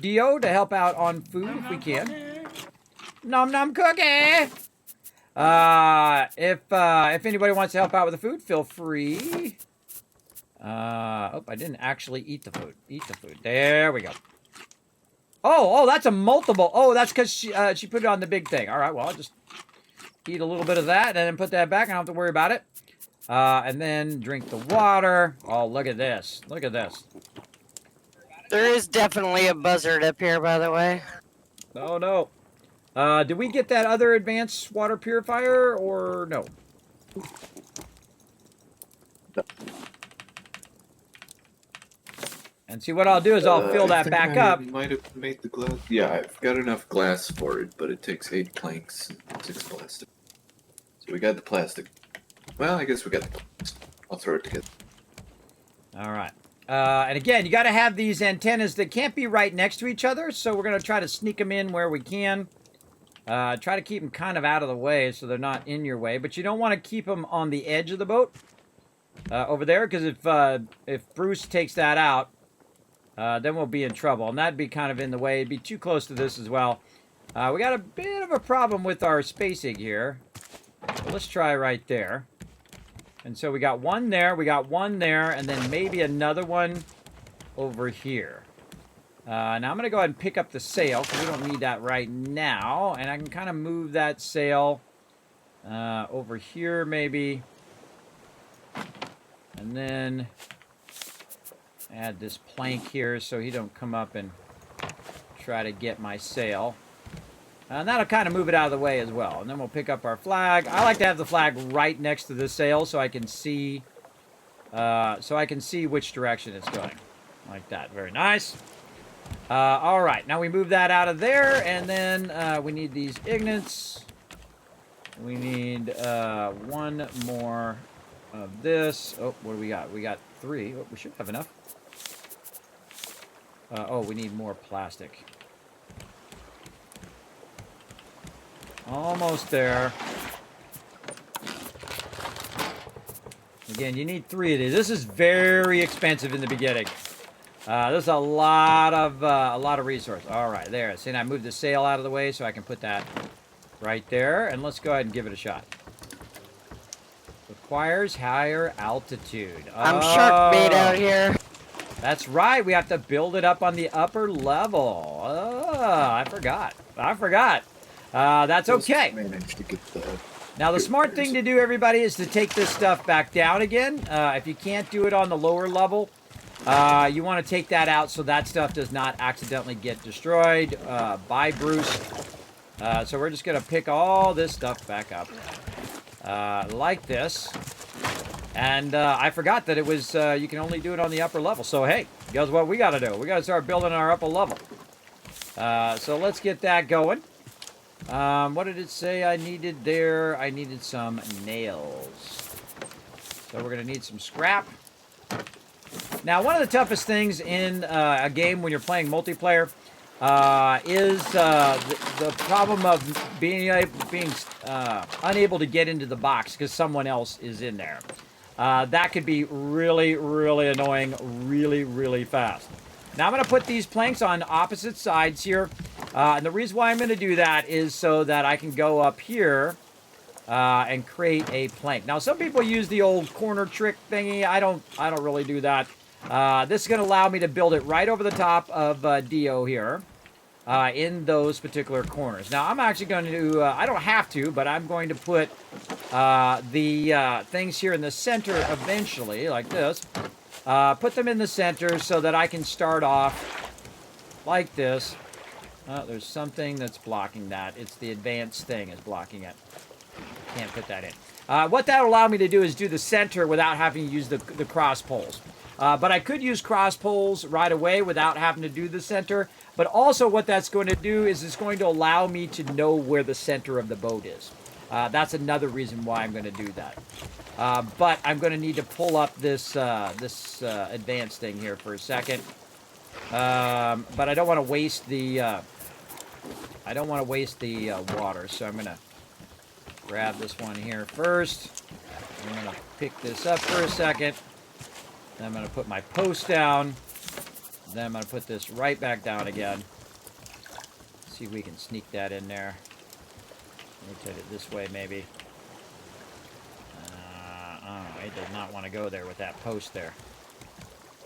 A: Dio to help out on food if we can. Nom nom cookie! If anybody wants to help out with the food, feel free. Oh, I didn't actually eat the food. Eat the food. There we go. Oh, that's a multiple. Oh, that's because she put it on the big thing. All right, well, I'll just eat a little bit of that and then put that back. I don't have to worry about it. And then drink the water. Oh, look at this. Look at this.
D: There is definitely a buzzard up here, by the way.
A: Oh, no. Did we get that other advanced water purifier or no? And see, what I'll do is I'll fill that back up.
B: Might have made the glass. Yeah, I've got enough glass for it, but it takes 8 planks and 6 plastic. So we got the plastic. Well, I guess we got the plastic. I'll throw it together.
A: All right. And again, you got to have these antennas that can't be right next to each other, so we're going to try to sneak them in where we can. Try to keep them kind of out of the way so they're not in your way, but you don't want to keep them on the edge of the boat over there, because if Bruce takes that out, then we'll be in trouble, and that'd be kind of in the way. It'd be too close to this as well. We got a bit of a problem with our spacing here. So let's try right there. And so we got one there, and then maybe another one over here. Now I'm going to go ahead and pick up the sail, because we don't need that right now. And I can kind of move that sail over here, maybe. And then add this plank here so he don't come up and try to get my sail. And that'll kind of move it out of the way as well. And then we'll pick up our flag. I like to have the flag right next to the sail so I can see which direction it's going. Like that. Very nice. All right. Now we move that out of there, and then we need these ignites. We need one more of this. Oh, what do we got? We got 3. Oh, we should have enough. Oh, we need more plastic. Almost there. Again, you need 3 of these. This is very expensive in the beginning. There's a lot of resource. All right, there. See, now I moved the sail out of the way so I can put that right there. And let's go ahead and give it a shot. Requires higher altitude.
D: I'm shark bait out here.
A: That's right. We have to build it up on the upper level. Oh, I forgot. That's okay.
B: Managed to get the.
A: Now, the smart thing to do, everybody, is to take this stuff back down again. If you can't do it on the lower level, you want to take that out so that stuff does not accidentally get destroyed by Bruce. So we're just going to pick all this stuff back up like this. And I forgot that it was, you can only do it on the upper level. So, hey, guess what we got to do? We got to start building our upper level. So let's get that going. What did it say I needed there? I needed some nails. So we're going to need some scrap. Now, one of the toughest things in a game when you're playing multiplayer is the problem of being unable to get into the box because someone else is in there. That could be really, really annoying really fast. Now, I'm going to put these planks on opposite sides here. And the reason why I'm going to do that is so that I can go up here and create a plank. Now, some people use the old corner trick thingy. I don't really do that. This is going to allow me to build it right over the top of Dio here in those particular corners. Now, I'm actually going to, I don't have to, but I'm going to put the things here in the center eventually, like this. Put them in the center so that I can start off like this. There's something that's blocking that. It's the advanced thing is blocking it. Can't put that in. What that'll allow me to do is do the center without having to use the cross poles. But I could use cross poles right away without having to do the center. But also what that's going to do is it's going to allow me to know where the center of the boat is. That's another reason why I'm going to do that. But I'm going to need to pull up this advanced thing here for a second. But I don't want to waste the water, so I'm going to grab this one here first. I'm going to pick this up for a second. Then I'm going to put my post down. Then I'm going to put this right back down again. See if we can sneak that in there. Rotate it this way, maybe. Oh, it does not want to go there with that post there.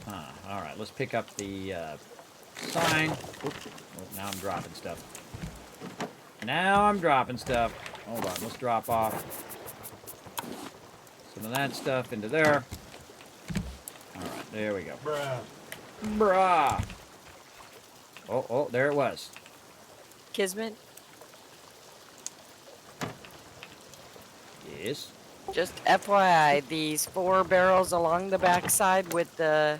A: All right, let's pick up the sign. Oops. Oh, now I'm dropping stuff. Hold on, let's drop off some of that stuff into there. All right, there we go. Bruh. Oh, there it was.
D: Kismet,
A: Yes.
D: just FYI, these 4 barrels along the backside with the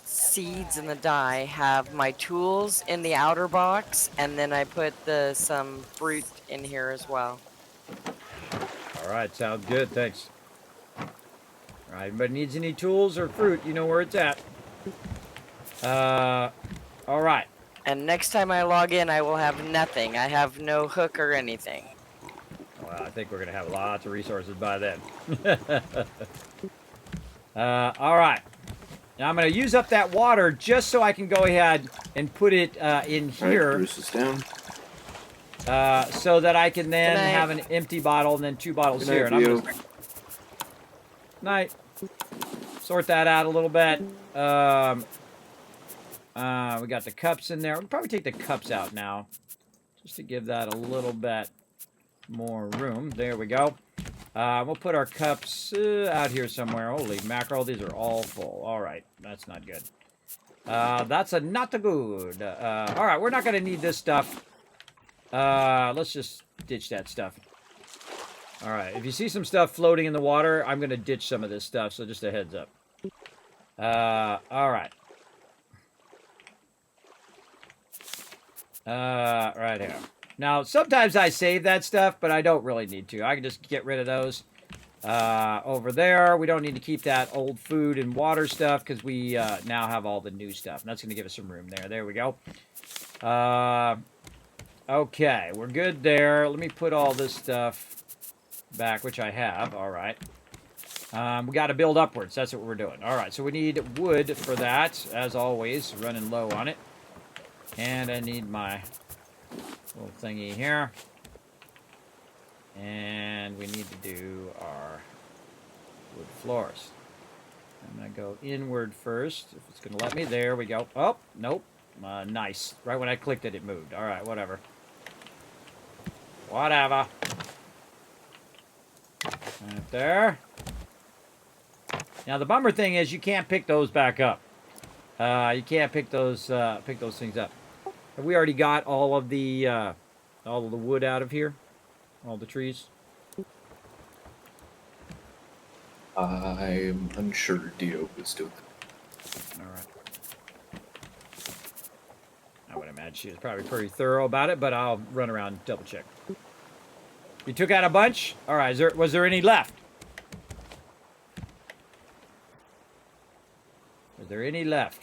D: seeds and the dye have my tools in the outer box, and then I put some fruit in here as well.
A: All right, sounds good. Thanks. All right, anybody needs any tools or fruit, you know where it's at. All right.
D: And next time I log in, I will have nothing. I have no hook or anything.
A: Well, I think we're going to have lots of resources by then. All right. Now I'm going to use up that water just so I can go ahead and put it in here.
B: Right, Bruce is down.
A: So that I can then
D: Good night.
A: have an empty bottle and then 2 bottles
B: Good
A: here.
B: night,
A: And I'm
B: Leo.
A: Night. Sort that out a little bit. We got the cups in there. We'll probably take the cups out now, just to give that a little bit more room. There we go. We'll put our cups out here somewhere. Holy mackerel, these are all full. All right, that's not good. That's not good. All right, we're not going to need this stuff. Let's just ditch that stuff. All right, if you see some stuff floating in the water, I'm going to ditch some of this stuff, so just a heads up. All right. Right here. Now, sometimes I save that stuff, but I don't really need to. I can just get rid of those. Over there, we don't need to keep that old food and water stuff because we now have all the new stuff. And that's going to give us some room there. There we go. Okay, we're good there. Let me put all this stuff back, which I have. All right. We got to build upwards. That's what we're doing. All right, so we need wood for that, as always, running low on it. And I need my little thingy here. And we need to do our wood floors. I'm going to go inward first, if it's going to let me. There we go. Oh, nope. Nice. Right when I clicked it, it moved. All right, whatever. Whatever. Right there. Now, the bummer thing is you can't pick those back up. You can't pick those things up. Have we already got all of the wood out of here? All the trees?
B: I'm unsure Dio was doing
A: All right. I would imagine she was probably pretty thorough about it, but I'll run around and double check. You took out a bunch? All right. Was there any left? Was there any left?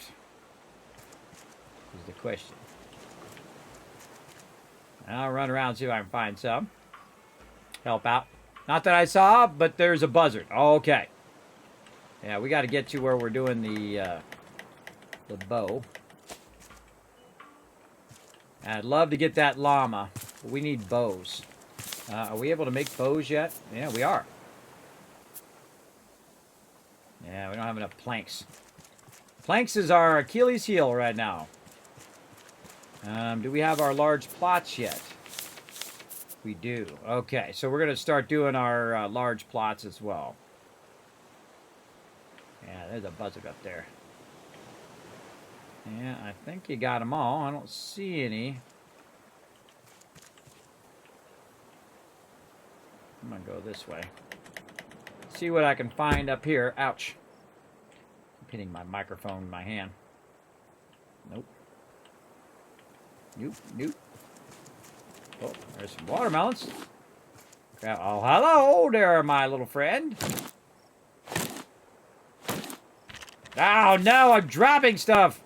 A: Is the question. I'll run around and see if I can find some. Help out. Not that I saw, but there's a buzzard. Okay. Yeah, we got to get to where we're doing the bow. I'd love to get that llama, but we need bows. Are we able to make bows yet? Yeah, we are. Yeah, we don't have enough planks. Planks is our Achilles heel right now. Do we have our large plots yet? We do. Okay, so we're going to start doing our large plots as well. Yeah, there's a buzzard up there. Yeah, I think you got them all. I don't see any. I'm going to go this way. See what I can find up here. Ouch. I'm hitting my microphone in my hand. Nope. Nope, nope. Oh, there's some watermelons. Oh, hello there, my little friend. Oh, no, I'm dropping stuff.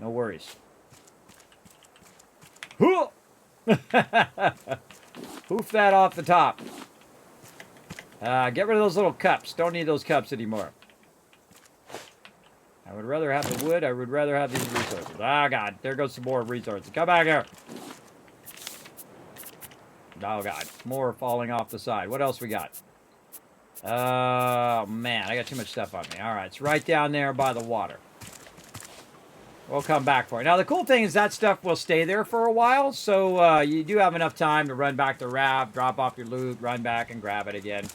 A: No worries. Hoof that off the top. Get rid of those little cups. Don't need those cups anymore. I would rather have the wood. I would rather have these resources. Oh, God. There goes some more resources. Come back here. Oh, God. More falling off the side. What else we got? Oh, man. I got too much stuff on me. All right. It's right down there by the water. We'll come back for it. Now, the cool thing is that stuff will stay there for a while, so you do have enough time to run back to raft, drop off your loot, run back and grab it again,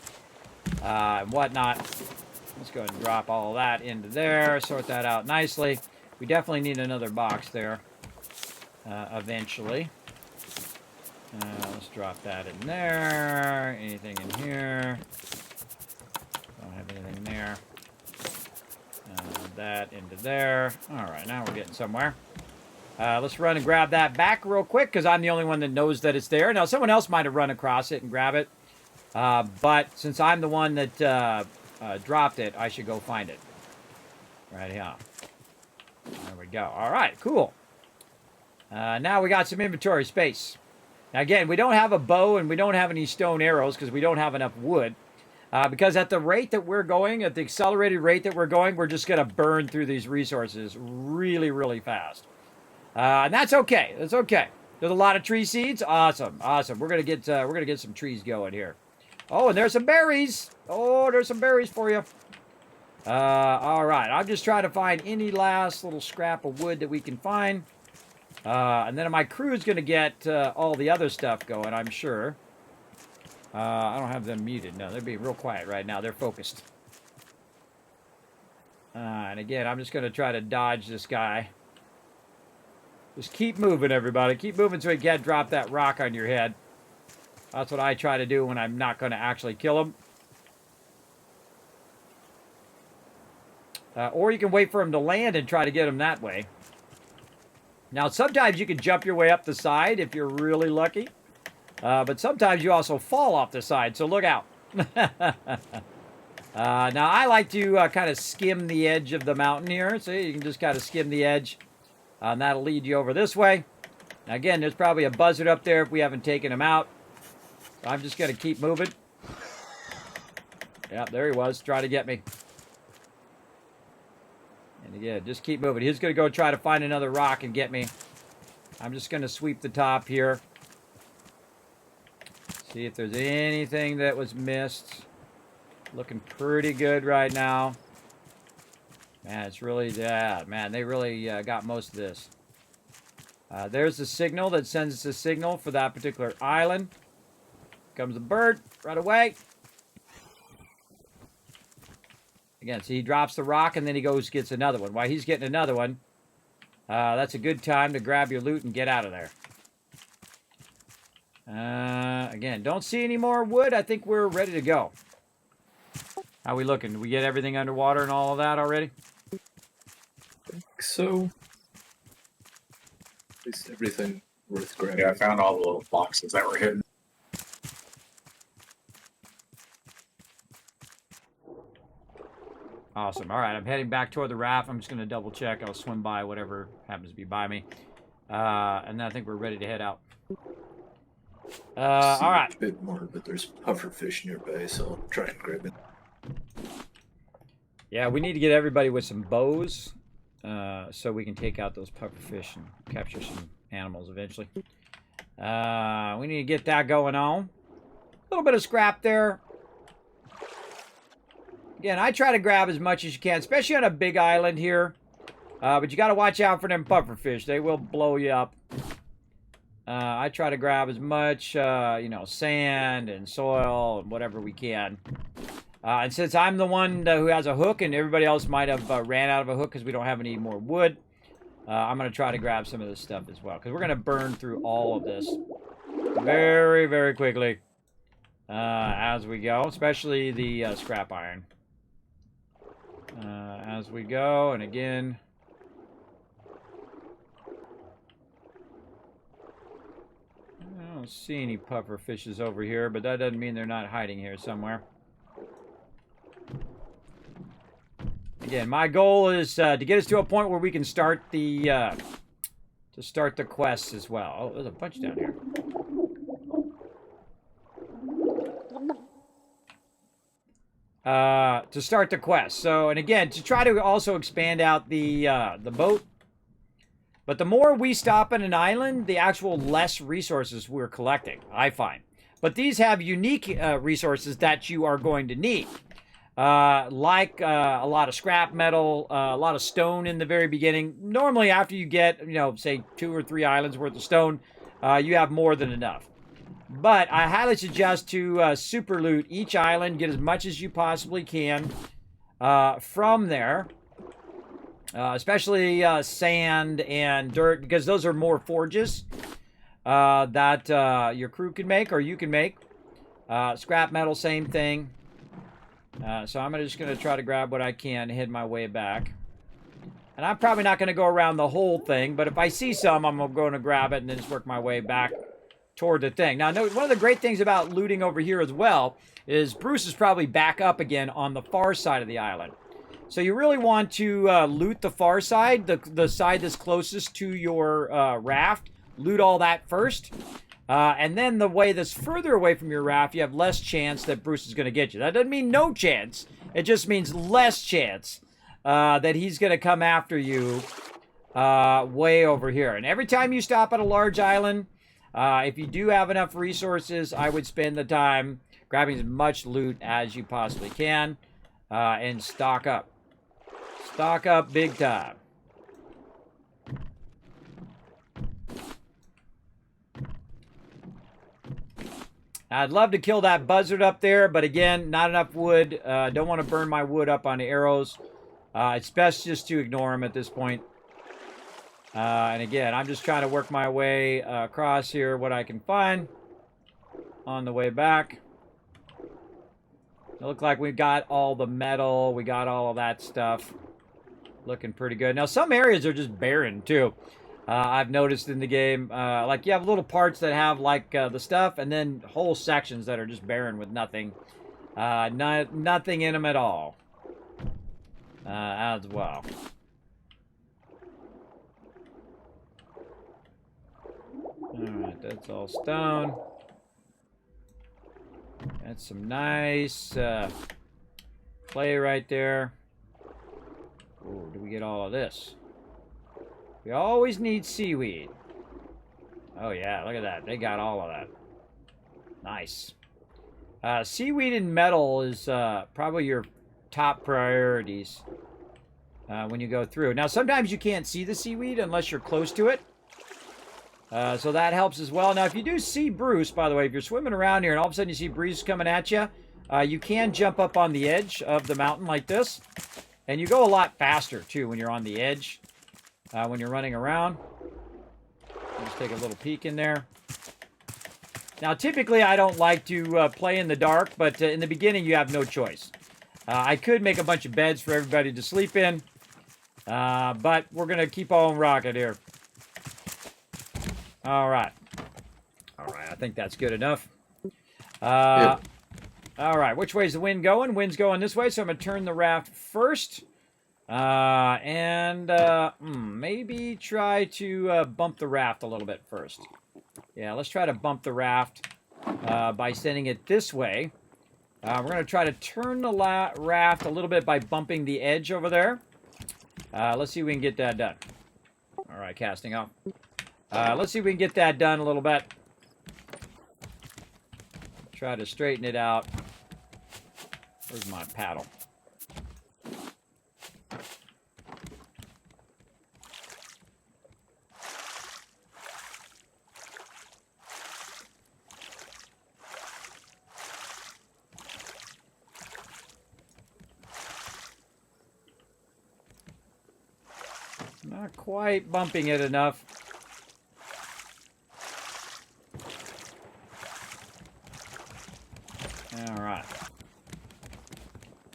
A: and whatnot. Let's go ahead and drop all that into there, sort that out nicely. We definitely need another box there eventually. Let's drop that in there. Anything in here? Don't have anything there. That into there. All right, now we're getting somewhere. Let's run and grab that back real quick because I'm the only one that knows that it's there. Now, someone else might have run across it and grab it. But since I'm the one that dropped it, I should go find it. Right here. There we go. All right, cool. Now we got some inventory space. Now, again, we don't have a bow and we don't have any stone arrows because we don't have enough wood. Because at the rate that we're going, at the accelerated rate that we're going, we're just going to burn through these resources really, really fast. And that's okay. That's okay. There's a lot of tree seeds. Awesome, awesome. We're gonna get some trees going here. Oh, and there's some berries. Oh, there's some berries for you. All right. I'm just trying to find any last little scrap of wood that we can find. And then my crew's gonna get all the other stuff going, I'm sure. I don't have them muted. No, they're being real quiet right now. They're focused. And again, I'm just going to try to dodge this guy. Just keep moving, everybody. Keep moving so he can't drop that rock on your head. That's what I try to do when I'm not going to actually kill him. Or you can wait for him to land and try to get him that way. Now, sometimes you can jump your way up the side if you're really lucky. But sometimes you also fall off the side, so look out. Now, I like to kind of skim the edge of the mountain here. So you can just kind of skim the edge. And that'll lead you over this way. Now, again, there's probably a buzzard up there if we haven't taken him out. So I'm just going to keep moving. Yeah, there he was. Try to get me. And again, just keep moving. He's going to go try to find another rock and get me. I'm just going to sweep the top here. See if there's anything that was missed. Looking pretty good right now. Man, it's really, yeah, man, they really got most of this. There's the signal that sends us a signal for that particular island. Comes a bird right away. Again, so he drops the rock and then he goes gets another one. While he's getting another one, that's a good time to grab your loot and get out of there. Again, don't see any more wood. I think we're ready to go. How we looking? Did we get everything underwater and all of that already?
B: So, at least everything worth grabbing.
E: Yeah, I found all the little boxes that were hidden.
A: Awesome. All right, I'm heading back toward the raft. I'm just going to double check. I'll swim by whatever happens to be by me. And then I think we're ready to head out. All right.
B: A bit more, but there's puffer fish nearby, so I'll try and grab it.
A: Yeah, we need to get everybody with some bows so we can take out those puffer fish and capture some animals eventually. We need to get that going on. A little bit of scrap there. Again, I try to grab as much as you can, especially on a big island here. But you got to watch out for them puffer fish. They will blow you up. I try to grab as much, sand and soil and whatever we can. And since I'm the one who has a hook and everybody else might have ran out of a hook because we don't have any more wood, I'm going to try to grab some of this stuff as well. Because we're going to burn through all of this very, very quickly as we go. Especially the scrap iron. As we go. And again... I don't see any puffer fishes over here, but that doesn't mean they're not hiding here somewhere. Again, my goal is to get us to a point where we can start the quests as well. Oh, there's a bunch down here. To start the quest. So, and again, to try to also expand out the boat. But the more we stop at an island, the actual less resources we're collecting, I find. But these have unique resources that you are going to need. Like a lot of scrap metal, a lot of stone in the very beginning. Normally, after you get, say 2 or 3 islands worth of stone, you have more than enough. But I highly suggest to super loot each island, get as much as you possibly can from there. Especially sand and dirt, because those are more forges that your crew can make, or you can make. Scrap metal, same thing. So I'm just going to try to grab what I can and head my way back. And I'm probably not going to go around the whole thing, but if I see some, I'm going to grab it and then just work my way back toward the thing. Now, one of the great things about looting over here as well is Bruce is probably back up again on the far side of the island. So you really want to loot the far side, the side that's closest to your raft. Loot all that first. And then the way that's further away from your raft, you have less chance that Bruce is going to get you. That doesn't mean no chance. It just means less chance that he's going to come after you way over here. And every time you stop at a large island, if you do have enough resources, I would spend the time grabbing as much loot as you possibly can and stock up. Stock up big time. I'd love to kill that buzzard up there, but again, not enough wood. Don't want to burn my wood up on the arrows. It's best just to ignore them at this point. And again, I'm just trying to work my way across here, what I can find on the way back. It looks like we've got all the metal. We got all of that stuff. Looking pretty good. Now, some areas are just barren, too. I've noticed in the game, like you have little parts that have like the stuff, and then whole sections that are just barren with nothing, nothing in them at all, as well. All right, that's all stone. That's some nice clay right there. Ooh, do we get all of this? We always need seaweed. Oh yeah, look at that. They got all of that. Nice. Seaweed and metal is probably your top priorities when you go through. Now, sometimes you can't see the seaweed unless you're close to it. So that helps as well. Now, if you do see Bruce, by the way, if you're swimming around here and all of a sudden you see Bruce coming at you, you can jump up on the edge of the mountain like this. And you go a lot faster, too, when you're on the edge. When you're running around. Just take a little peek in there. Now, typically, I don't like to play in the dark, but in the beginning, you have no choice. I could make a bunch of beds for everybody to sleep in, but we're going to keep on rocking here. All right. All right, I think that's good enough.
B: Yeah.
A: All right, which way is the wind going? Wind's going this way, so I'm going to turn the raft first. Maybe try to bump the raft a little bit first. Yeah, let's try to bump the raft by sending it this way. We're going to try to turn the raft a little bit by bumping the edge over there. Let's see if we can get that done. All right, casting off. Let's see if we can get that done a little bit. Try to straighten it out. Where's my paddle? Not quite bumping it enough. All right.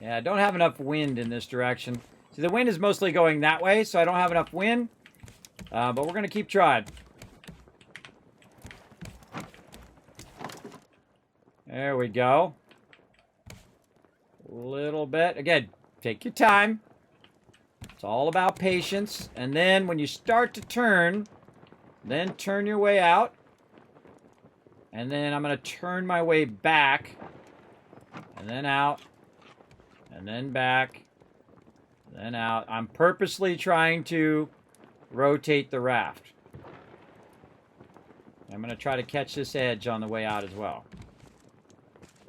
A: Yeah, I don't have enough wind in this direction. See, the wind is mostly going that way, so I don't have enough wind. But we're going to keep trying. There we go. A little bit. Again, take your time. It's all about patience. And then when you start to turn, then turn your way out. And then I'm going to turn my way back. And then out. And then back. And then out. I'm purposely trying to rotate the raft. I'm going to try to catch this edge on the way out as well.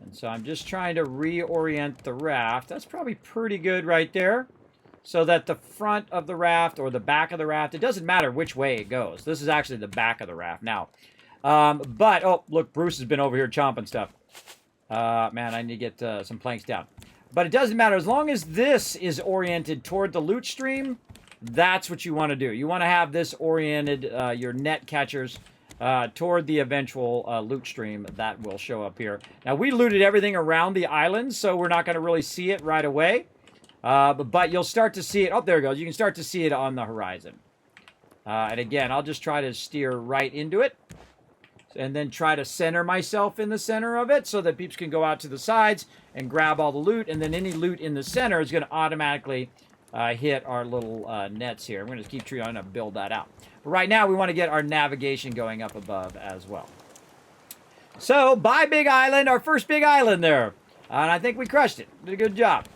A: And so I'm just trying to reorient the raft. That's probably pretty good right there. So that the front of the raft or the back of the raft, it doesn't matter which way it goes. This is actually the back of the raft now. Oh, look, Bruce has been over here chomping stuff. Man, I need to get some planks down. But it doesn't matter. As long as this is oriented toward the loot stream, that's what you want to do. You want to have this oriented, your net catchers, toward the eventual loot stream that will show up here. Now, we looted everything around the island, so we're not going to really see it right away. But you'll start to see it. Oh, there it goes. You can start to see it on the horizon. And again, I'll just try to steer right into it. And then try to center myself in the center of it so that peeps can go out to the sides and grab all the loot. And then any loot in the center is going to automatically hit our little nets here. I'm going to keep trying to build that out. But right now, we want to get our navigation going up above as well. So, bye, Big Island. Our first big island there. And I think we crushed it. Did a good job.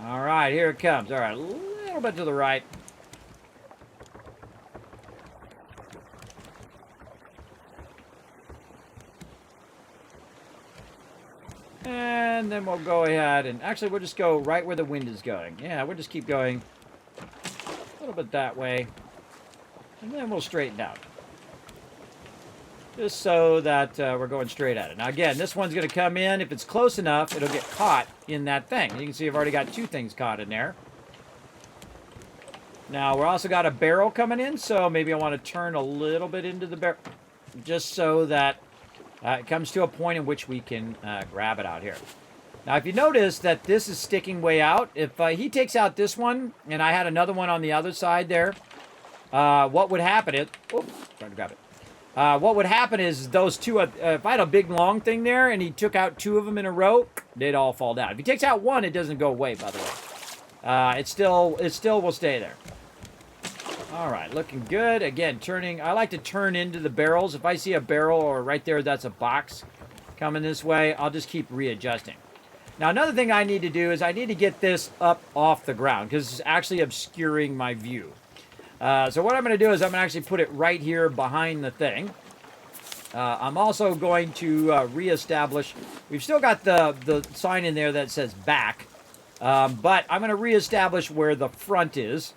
A: All right, here it comes. All right, a little bit to the right. And then we'll go ahead and... Actually, we'll just go right where the wind is going. Yeah, we'll just keep going a little bit that way. And then we'll straighten out. Just so that we're going straight at it. Now, again, this one's going to come in. If it's close enough, it'll get caught in that thing. You can see I've already got two things caught in there. Now, we're also got a barrel coming in, so maybe I want to turn a little bit into the barrel. Just so that it comes to a point in which we can grab it out here. Now, if you notice that this is sticking way out, if he takes out this one, and I had another one on the other side there, what would happen is... Oops, trying to grab it. What would happen is those two, if I had a big long thing there and he took out 2 of them in a row, they'd all fall down. If he takes out 1, it doesn't go away, by the way. It still will stay there. All right, looking good. Again, turning. I like to turn into the barrels. If I see a barrel or right there, that's a box coming this way, I'll just keep readjusting. Now, another thing I need to do is I need to get this up off the ground because it's actually obscuring my view. So what I'm going to do is I'm going to actually put it right here behind the thing. I'm also going to reestablish. We've still got the sign in there that says back. But I'm going to reestablish where the front is.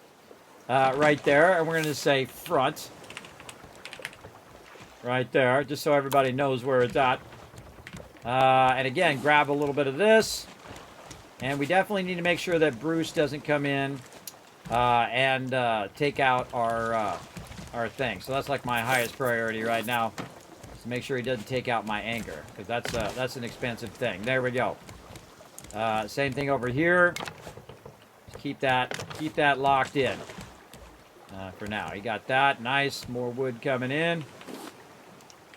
A: Right there. And we're going to say front. Right there. Just so everybody knows where it's at. And again, grab a little bit of this. And we definitely need to make sure that Bruce doesn't come in. And take out our thing. So that's like my highest priority right now. To make sure he doesn't take out my anchor, because that's an expensive thing. There we go. Same thing over here. Keep that locked in. For now, he got that. Nice, more wood coming in,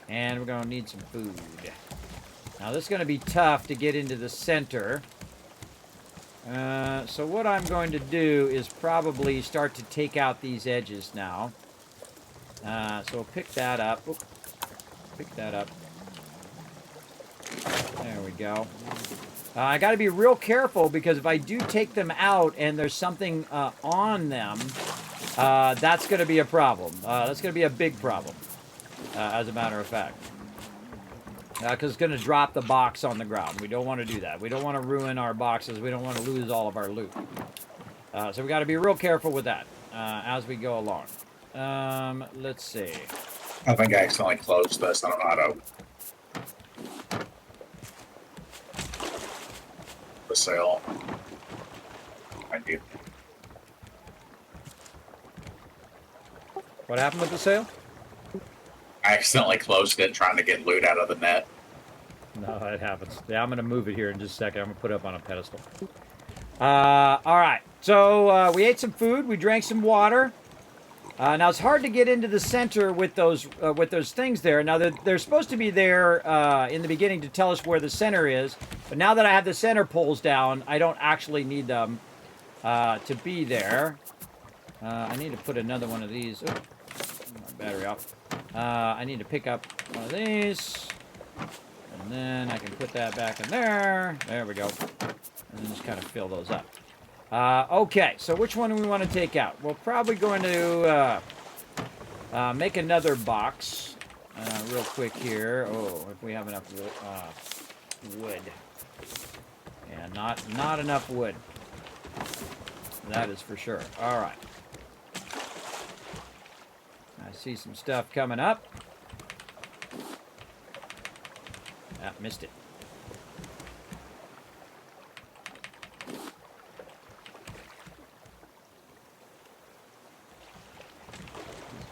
A: and we're gonna need some food. Now this is gonna be tough to get into the center. So what I'm going to do is probably start to take out these edges now. So we'll pick that up. Oop. Pick that up. There we go. I got to be real careful because if I do take them out and there's something on them, that's going to be a problem. That's going to be a big problem, as a matter of fact. Because it's going to drop the box on the ground. We don't want to do that. We don't want to ruin our boxes. We don't want to lose all of our loot. So we got to be real careful with that as we go along. Let's see.
E: I think I accidentally closed this on auto. The sale. Thank you.
A: What happened with the sale?
E: I accidentally closed it trying to get loot out of the net.
A: No, it happens. Yeah, I'm going to move it here in just a second. I'm going to put it up on a pedestal. All right. So we ate some food. We drank some water. Now, it's hard to get into the center with those things there. Now, they're supposed to be there in the beginning to tell us where the center is. But now that I have the center poles down, I don't actually need them to be there. I need to put another one of these. Oops, my battery off. I need to pick up one of these. And then I can put that back in there. There we go. And then just kind of fill those up. Okay, so which one do we want to take out? We're probably going to make another box real quick here. Oh, if we have enough wood. Yeah, not enough wood. That is for sure. All right. I see some stuff coming up. Ah, missed it.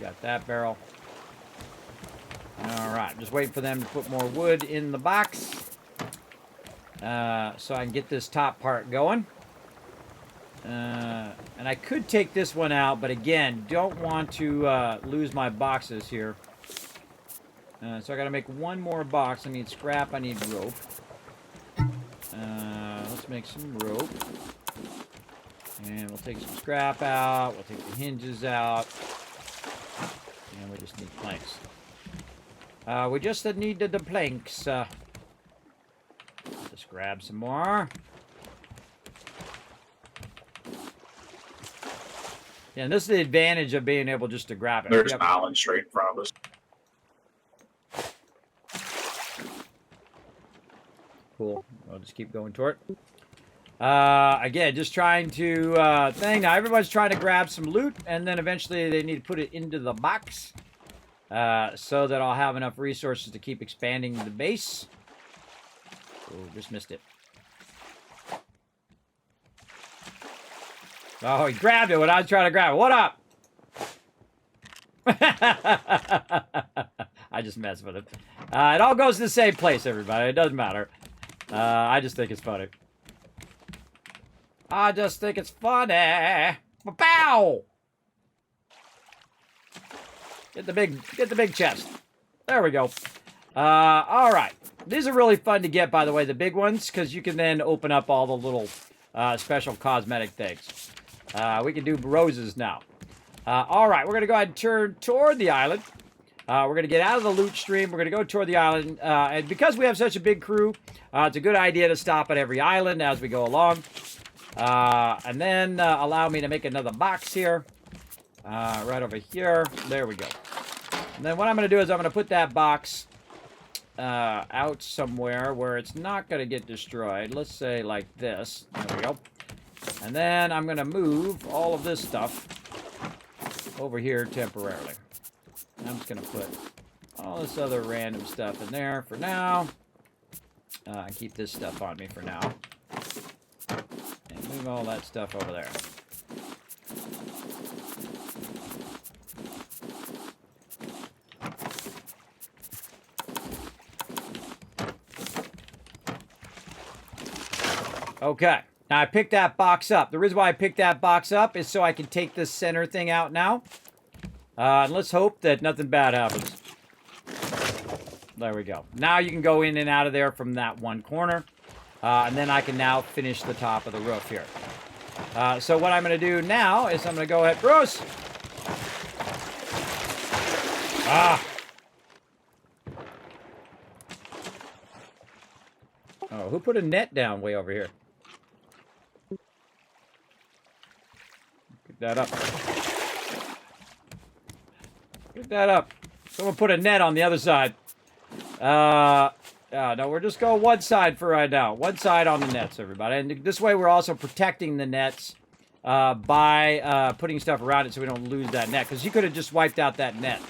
A: Got that barrel. All right, just waiting for them to put more wood in the box so I can get this top part going. And I could take this one out, but again, don't want to lose my boxes here. So I got to make one more box. I need scrap. I need rope. Let's make some rope. And we'll take some scrap out. We'll take the hinges out. And we just need planks. We just needed the planks. Just grab some more. Yeah, and this is the advantage of being able just to grab it.
E: There's an island straight in front of us.
A: Cool. I'll just keep going toward it. Again, just trying to thing. Now everybody's trying to grab some loot, and then eventually they need to put it into the box so that I'll have enough resources to keep expanding the base. Oh, just missed it. Oh, he grabbed it when I was trying to grab it. What up? I just messed with it. It all goes to the same place, everybody. It doesn't matter. I just think it's funny. I just think it's funny. Pow! Get the big chest. There we go. All right. These are really fun to get, by the way, the big ones, because you can then open up all the little special cosmetic things. We can do roses now. All right, we're going to go ahead and turn toward the island. We're going to get out of the loot stream. We're going to go toward the island. And because we have such a big crew, it's a good idea to stop at every island as we go along. And then allow me to make another box here. Right over here. There we go. And then what I'm going to do is I'm going to put that box out somewhere where it's not going to get destroyed. Let's say like this. There we go. And then I'm going to move all of this stuff over here temporarily. I'm just going to put all this other random stuff in there for now. Keep this stuff on me for now. And move all that stuff over there. Okay, now I picked that box up. The reason why I picked that box up is so I can take this center thing out now. And let's hope that nothing bad happens. There we go. Now you can go in and out of there from that one corner. And then I can now finish the top of the roof here. So what I'm going to do now is I'm going to go ahead... Bruce! Ah! Oh, who put a net down way over here? Get that up. Get that up. Someone put a net on the other side. No, we're just going one side for right now. One side on the nets, everybody. And this way we're also protecting the nets by putting stuff around it so we don't lose that net. Because you could have just wiped out that net.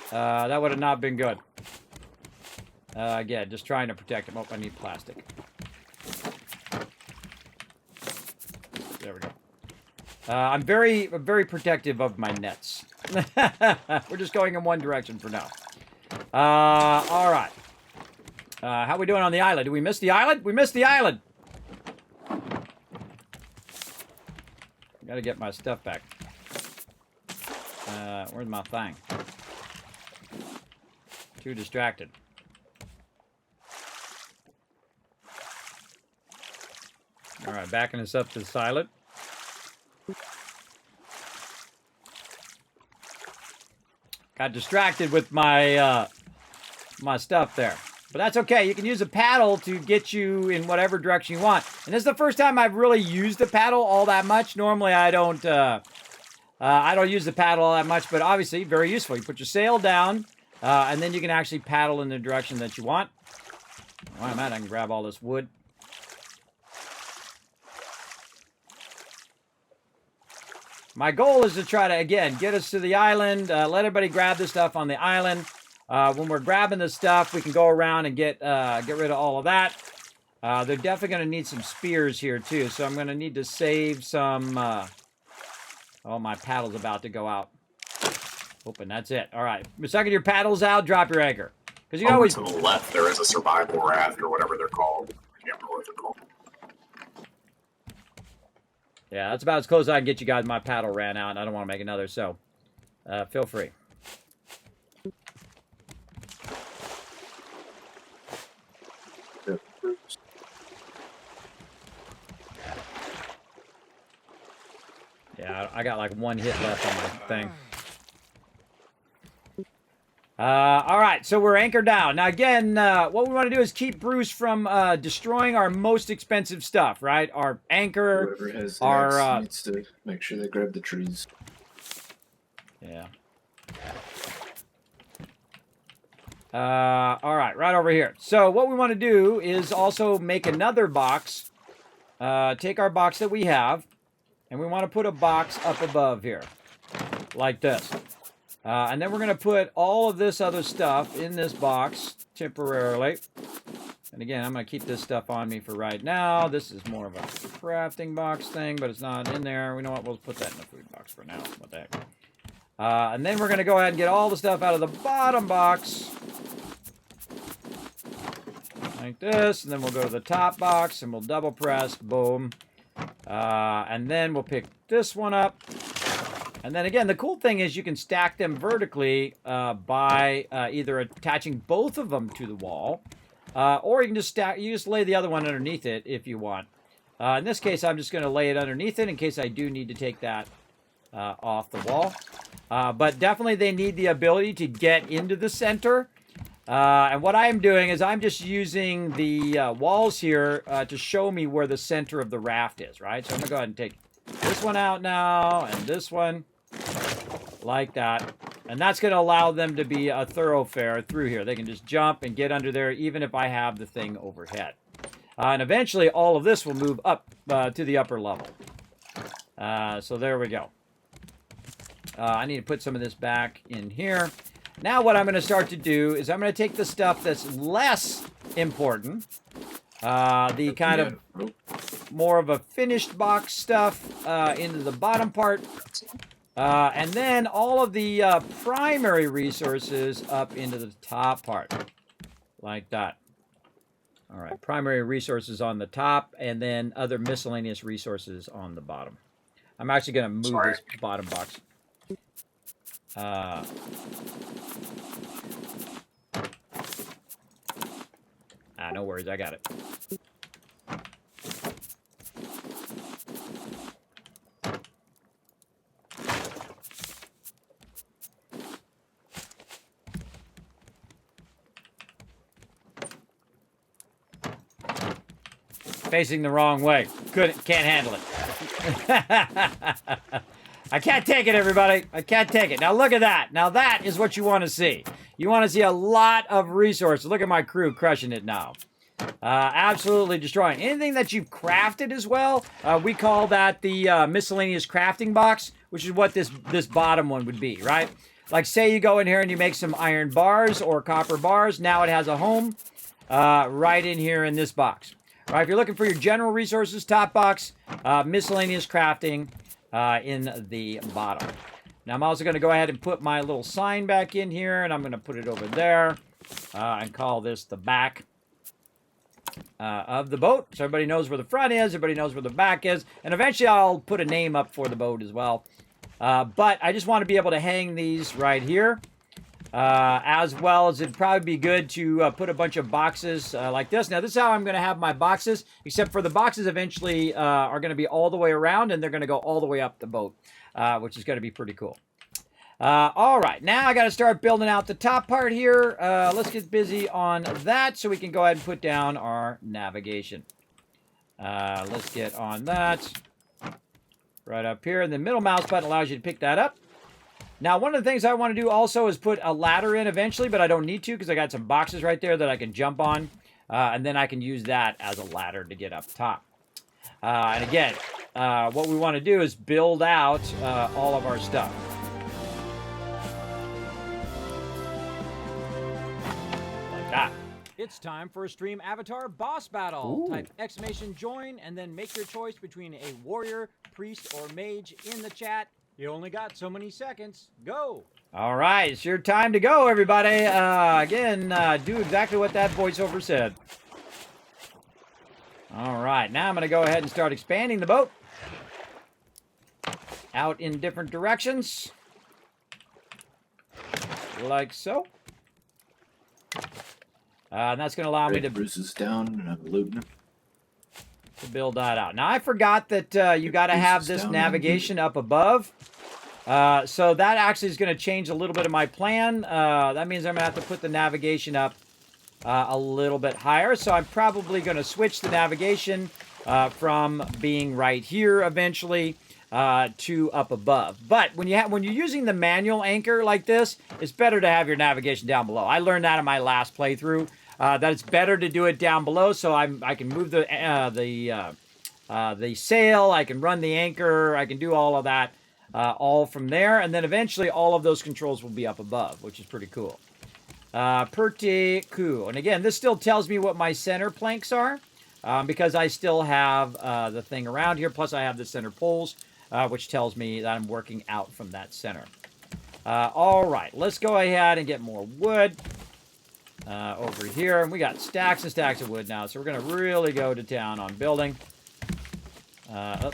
A: That would have not been good. Again, just trying to protect them. Oh, I need plastic. There we go. I'm very protective of my nets. We're just going in one direction for now. All right. How we doing on the island? Did we miss the island? We missed the island. Gotta get my stuff back. Where's my thing? Too distracted. All right, backing us up to the island. Got distracted with my my stuff there. But that's okay. You can use a paddle to get you in whatever direction you want. And this is the first time I've really used the paddle all that much. Normally I don't use the paddle all that much, but obviously very useful. You put your sail down, and then you can actually paddle in the direction that you want. While I'm at it, I can grab all this wood. My goal is to try to, again, get us to the island, let everybody grab the stuff on the island. When we're grabbing the stuff, we can go around and get rid of all of that. They're definitely going to need some spears here, too. So I'm going to need to save some... oh, my paddle's about to go out. Open, that's it. All right. The second your paddle's out, drop your anchor. Because you always...
E: to the left, there is a survival raft or whatever they're called. I can't remember what they're called.
A: Yeah, that's about as close as I can get you guys. My paddle ran out, and I don't want to make another, so feel free. Yeah, I got like one hit left on my thing. All right, so we're anchored down. Now, again, what we want to do is keep Bruce from destroying our most expensive stuff, right? Our anchor,
B: Whoever has
A: our...
B: axe needs to make sure they grab the trees.
A: Yeah. All right over here. So what we want to do is also make another box. Take our box that we have, and we want to put a box up above here, like this. And then we're going to put all of this other stuff in this box temporarily. And again, I'm going to keep this stuff on me for right now. This is more of a crafting box thing, but it's not in there. We know what? We'll put that in the food box for now. What the heck? And then we're going to go ahead and get all the stuff out of the bottom box. like this, and then we'll go to the top box, and we'll double press, boom. And then we'll pick this one up. And then again, the cool thing is you can stack them vertically by either attaching both of them to the wall, or you can just lay the other one underneath it if you want. In this case, I'm just going to lay it underneath it in case I do need to take that off the wall. But definitely they need the ability to get into the center. And what I'm doing is I'm just using the walls here to show me where the center of the raft is, right? So I'm going to go ahead and take this one out now, and this one, like that. And that's going to allow them to be a thoroughfare through here. They can just jump and get under there, even if I have the thing overhead. And eventually, all of this will move up to the upper level. So there we go. I need to put some of this back in here. Now what I'm going to start to do is I'm going to take the stuff that's less important, the kind of more of a finished box stuff into the bottom part, and then all of the primary resources up into the top part, like that. All right, primary resources on the top, and then other miscellaneous resources on the bottom. I'm actually going to move this bottom box. No worries, I got it. Facing the wrong way. Can't handle it. I can't take it, everybody. I can't take it. Now look at that. Now that is what you want to see. You want to see a lot of resources. Look at my crew crushing it now. Absolutely destroying. Anything that you've crafted as well, we call that the miscellaneous crafting box, which is what this bottom one would be, right? Like say you go in here and you make some iron bars or copper bars. Now it has a home right in here in this box. All right, if you're looking for your general resources, top box, miscellaneous crafting in the bottom. Now I'm also going to go ahead and put my little sign back in here, and I'm going to put it over there and call this the back of the boat. So everybody knows where the front is, everybody knows where the back is, and eventually I'll put a name up for the boat as well. But I just want to be able to hang these right here. As well as it'd probably be good to put a bunch of boxes like this. Now, this is how I'm going to have my boxes, except for the boxes eventually are going to be all the way around, and they're going to go all the way up the boat, which is going to be pretty cool. All right, now I got to start building out the top part here. Let's get busy on that so we can go ahead and put down our navigation. Let's get on that right up here. And the middle mouse button allows you to pick that up. Now, one of the things I want to do also is put a ladder in eventually, but I don't need to because I got some boxes right there that I can jump on, and then I can use that as a ladder to get up top. And again, what we want to do is build out all of our stuff. Like that. It's time for a stream avatar boss battle. Ooh. Type !join and then make your choice between a warrior, priest, or mage in the chat. You only got so many seconds. Go. All right, it's your time to go, everybody. Again, do exactly what that voiceover said. All right, now I'm going to go ahead and start expanding the boat out in different directions, like so. And that's going to allow me to
B: Bruce down, and I'm looting him.
A: To build that out. Now, I forgot that you got to have this navigation up above. So that actually is going to change a little bit of my plan. That means I'm going to have to put the navigation up a little bit higher. So I'm probably going to switch the navigation from being right here eventually to up above. But when you're using the manual anchor like this, it's better to have your navigation down below. I learned that in my last playthrough. That it's better to do it down below, so I can move the sail, I can run the anchor, I can do all of that all from there, and then eventually all of those controls will be up above, which is pretty cool. Pretty cool. And again, this still tells me what my center planks are, because I still have the thing around here, plus I have the center poles, which tells me that I'm working out from that center. All right, let's go ahead and get more wood. over here. And we got stacks and stacks of wood now. So we're going to really go to town on building. Should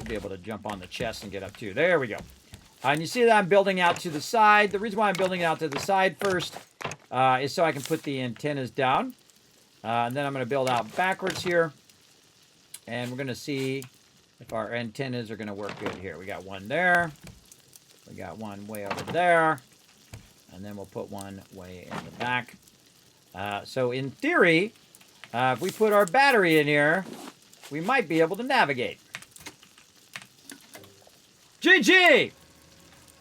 A: be able to jump on the chest and get up too. There we go. And you see that I'm building out to the side. The reason why I'm building out to the side first is so I can put the antennas down. And then I'm going to build out backwards here. And we're going to see if our antennas are going to work good here. We got one there. We got one way over there. And then we'll put one way in the back. So in theory, if we put our battery in here, we might be able to navigate. GG!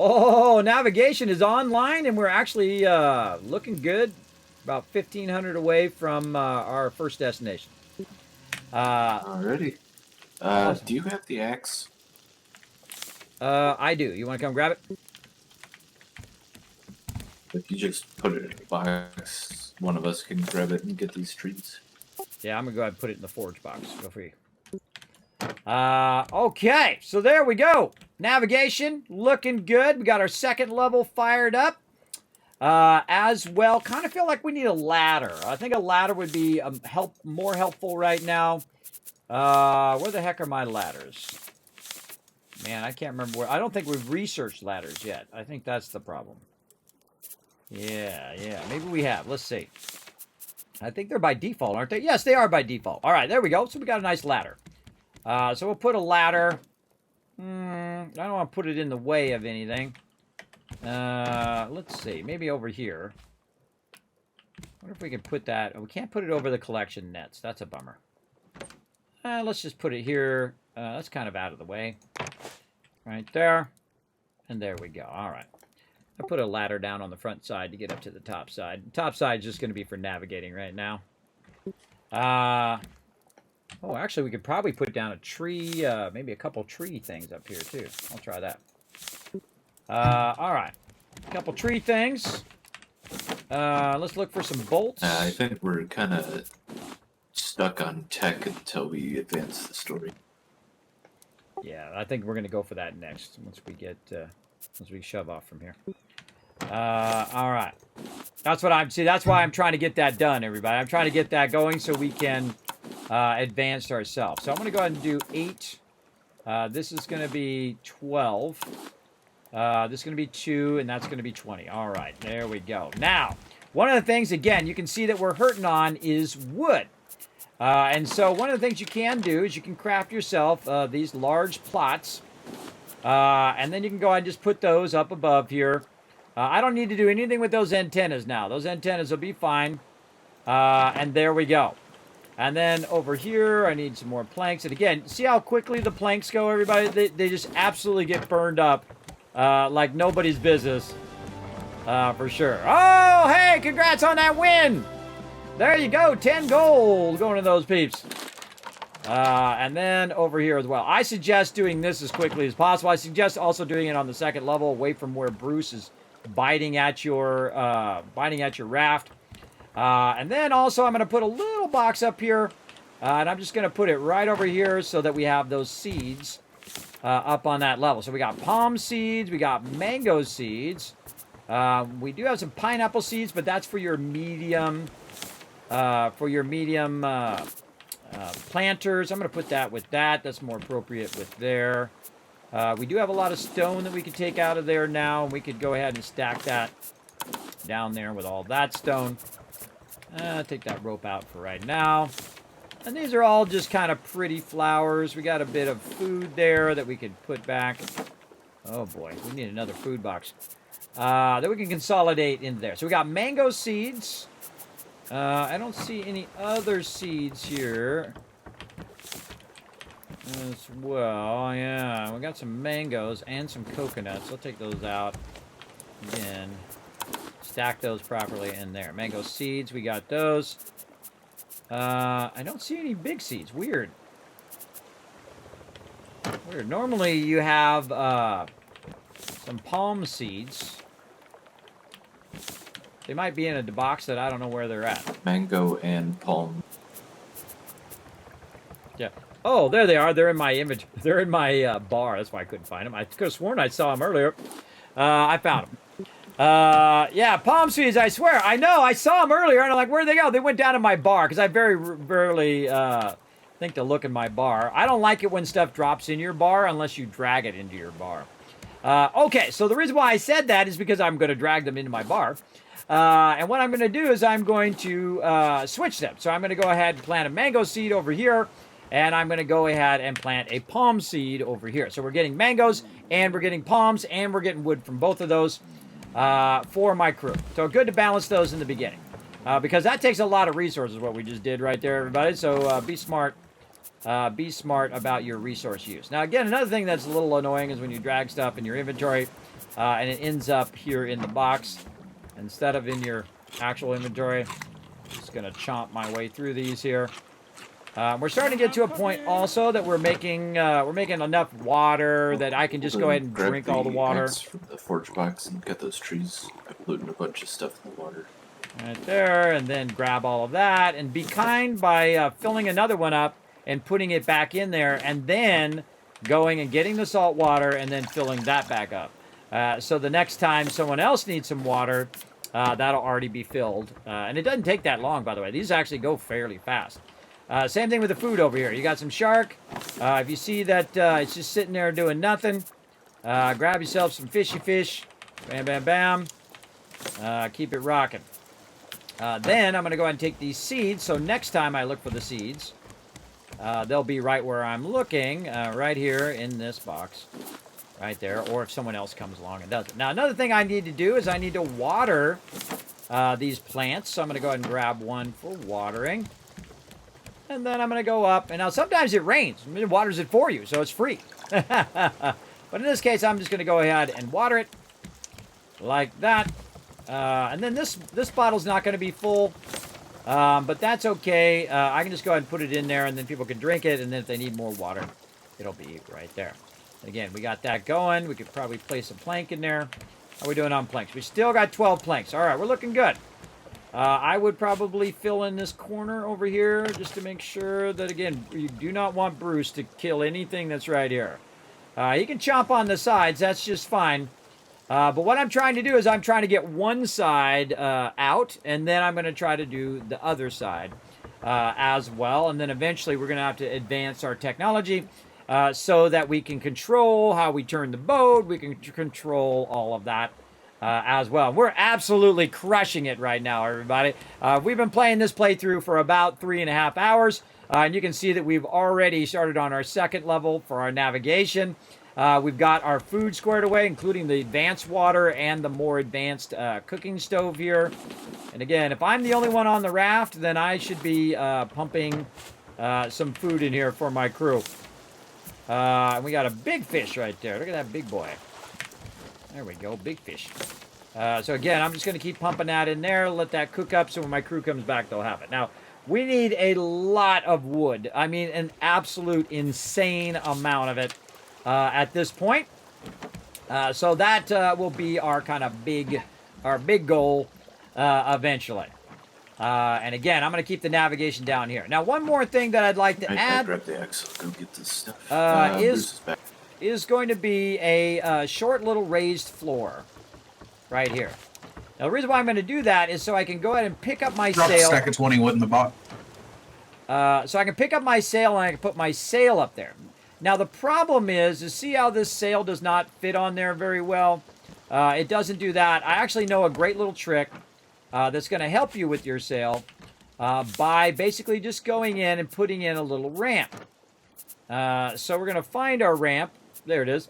A: Oh, navigation is online, and we're actually looking good. About 1,500 away from our first destination.
B: Alrighty.
A: Awesome.
B: Do you have the axe?
A: I do. You want to come grab it?
B: If you just put it in a box, one of us can grab it and get these trees.
A: Yeah, I'm going to go ahead and put it in the forge box. Go for you. Okay, so there we go. Navigation, looking good. We got our second level fired up. As well, kind of feel like we need a ladder. I think a ladder would be more helpful right now. Where the heck are my ladders? Man, I can't remember where. I don't think we've researched ladders yet. I think that's the problem. Yeah. Maybe we have. Let's see. I think they're by default, aren't they? Yes, they are by default. All right, there we go. So we got a nice ladder. So we'll put a ladder. I don't want to put it in the way of anything. Let's see. Maybe over here. I wonder if we can put that. We can't put it over the collection nets. That's a bummer. Let's just put it here. That's kind of out of the way. Right there. And there we go. All right. I put a ladder down on the front side to get up to the top side. The top side is just going to be for navigating right now. Oh, actually, we could probably put down a tree, maybe a couple tree things up here, too. I'll try that. All right. A couple tree things. Let's look for some bolts.
B: I think we're kind of stuck on tech until we advance the story.
A: Yeah, I think we're going to go for that next once we shove off from here. All right. That's why I'm trying to get that done, everybody. I'm trying to get that going so we can advance ourselves. So I'm going to go ahead and do 8. This is going to be 12. This is going to be 2, and that's going to be 20. All right, there we go. Now, one of the things, again, you can see that we're hurting on is wood. And so one of the things you can do is you can craft yourself these large plots. And then you can go ahead and just put those up above here. I don't need to do anything with those antennas now. Those antennas will be fine. And there we go. And then over here, I need some more planks. And again, see how quickly the planks go, everybody? They just absolutely get burned up like nobody's business. For sure. Oh, hey, congrats on that win. There you go. 10 gold going to those peeps. And then over here as well. I suggest doing this as quickly as possible. I suggest also doing it on the second level, away from where Bruce is biting at your raft. And then also I'm going to put a little box up here. And I'm just going to put it right over here so that we have those seeds up on that level. So we got palm seeds. We got mango seeds. We do have some pineapple seeds, but that's for your medium planters. I'm going to put that with that. That's more appropriate with there. We do have a lot of stone that we could take out of there now. And we could go ahead and stack that down there with all that stone. Take that rope out for right now. And these are all just kind of pretty flowers. We got a bit of food there that we could put back. Oh boy, we need another food box. That we can consolidate into there. So we got mango seeds. I don't see any other seeds here as well. Yeah, we got some mangoes and some coconuts. I'll take those out. Again, stack those properly in there. Mango seeds, we got those. I don't see any big seeds. Weird. Normally you have some palm seeds. They might be in a box that I don't know where they're at.
B: Mango and palm.
A: Yeah. Oh, there they are. They're in my image. They're in my bar. That's why I couldn't find them. I could have sworn I saw them earlier. I found them. Yeah, palm seeds, I swear. I know, I saw them earlier, and I'm like, where'd they go? They went down in my bar, because I very rarely think to look in my bar. I don't like it when stuff drops in your bar unless you drag it into your bar. Okay, so the reason why I said that is because I'm going to drag them into my bar. And what I'm going to do is I'm going to switch them. So I'm going to go ahead and plant a mango seed over here. And I'm going to go ahead and plant a palm seed over here. So we're getting mangoes, and we're getting palms, and we're getting wood from both of those for my crew. So good to balance those in the beginning. Because that takes a lot of resources, what we just did right there, everybody. So be smart. Be smart about your resource use. Now, again, another thing that's a little annoying is when you drag stuff in your inventory, and it ends up here in the box instead of in your actual inventory. Just going to chomp my way through these here. We're starting to get to a point also that we're making enough water that I can just go ahead and
B: Grab
A: drink all the water.
B: eggs from the forge box and get those trees. I'm putting a bunch of stuff in the water.
A: Right there, and then grab all of that, and be kind by filling another one up and putting it back in there, and then going and getting the salt water and then filling that back up. So the next time someone else needs some water, that'll already be filled. And it doesn't take that long, by the way. These actually go fairly fast. Same thing with the food over here. You got some shark. If you see that it's just sitting there doing nothing, grab yourself some fishy fish. Bam, bam, bam. Keep it rocking. Then I'm going to go ahead and take these seeds. So next time I look for the seeds, they'll be right where I'm looking, right here in this box. Right there. Or if someone else comes along and does it. Now, another thing I need to do is I need to water these plants. So I'm going to go ahead and grab one for watering. And then I'm going to go up. And now sometimes it rains. It waters it for you, so it's free. But in this case, I'm just going to go ahead and water it like that. And then this bottle's not going to be full. But that's okay. I can just go ahead and put it in there, and then people can drink it. And then if they need more water, it'll be right there. Again, we got that going. We could probably place a plank in there. How are we doing on planks? We still got 12 planks. All right, we're looking good. I would probably fill in this corner over here just to make sure that, again, you do not want Bruce to kill anything that's right here. He can chomp on the sides. That's just fine. But what I'm trying to do is I'm trying to get one side out, and then I'm going to try to do the other side as well. And then eventually we're going to have to advance our technology so that we can control how we turn the boat. We can control all of that. As well. We're absolutely crushing it right now, everybody. We've been playing this playthrough for about 3.5 hours, and you can see that we've already started on our second level for our navigation. We've got our food squared away, including the advanced water and the more advanced cooking stove here. And again, if I'm the only one on the raft, then I should be pumping some food in here for my crew. And we got a big fish right there. Look at that big boy. There we go, big fish. So again, I'm just going to keep pumping that in there, let that cook up, so when my crew comes back, they'll have it. Now, we need a lot of wood. I mean, an absolute insane amount of it at this point. So that will be our kind of big goal eventually. And again, I'm going to keep the navigation down here. Now, one more thing that I'd like to add.
B: Grab the axe. Go get this stuff. Bruce is back.
A: Is going to be a short little raised floor right here. Now, the reason why I'm going to do that is so I can go ahead and pick up my
E: Drop a
A: sail.
E: stack of 20 wood in the box.
A: So I can pick up my sail and I can put my sail up there. Now, the problem is see how this sail does not fit on there very well? It doesn't do that. I actually know a great little trick that's going to help you with your sail by basically just going in and putting in a little ramp. So we're going to find our ramp. There it is.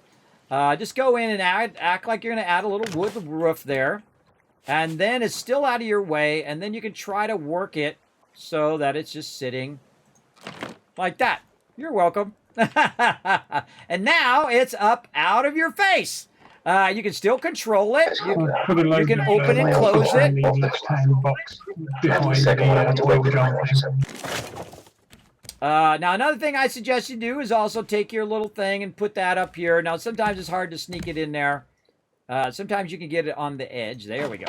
A: Just go in and act like you're going to add a little wood roof there. And then it's still out of your way. And then you can try to work it so that it's just sitting like that. You're welcome. And now it's up out of your face. You can still control it. You can open and close it. Now, another thing I suggest you do is also take your little thing and put that up here. Now, sometimes it's hard to sneak it in there. Sometimes you can get it on the edge. There we go.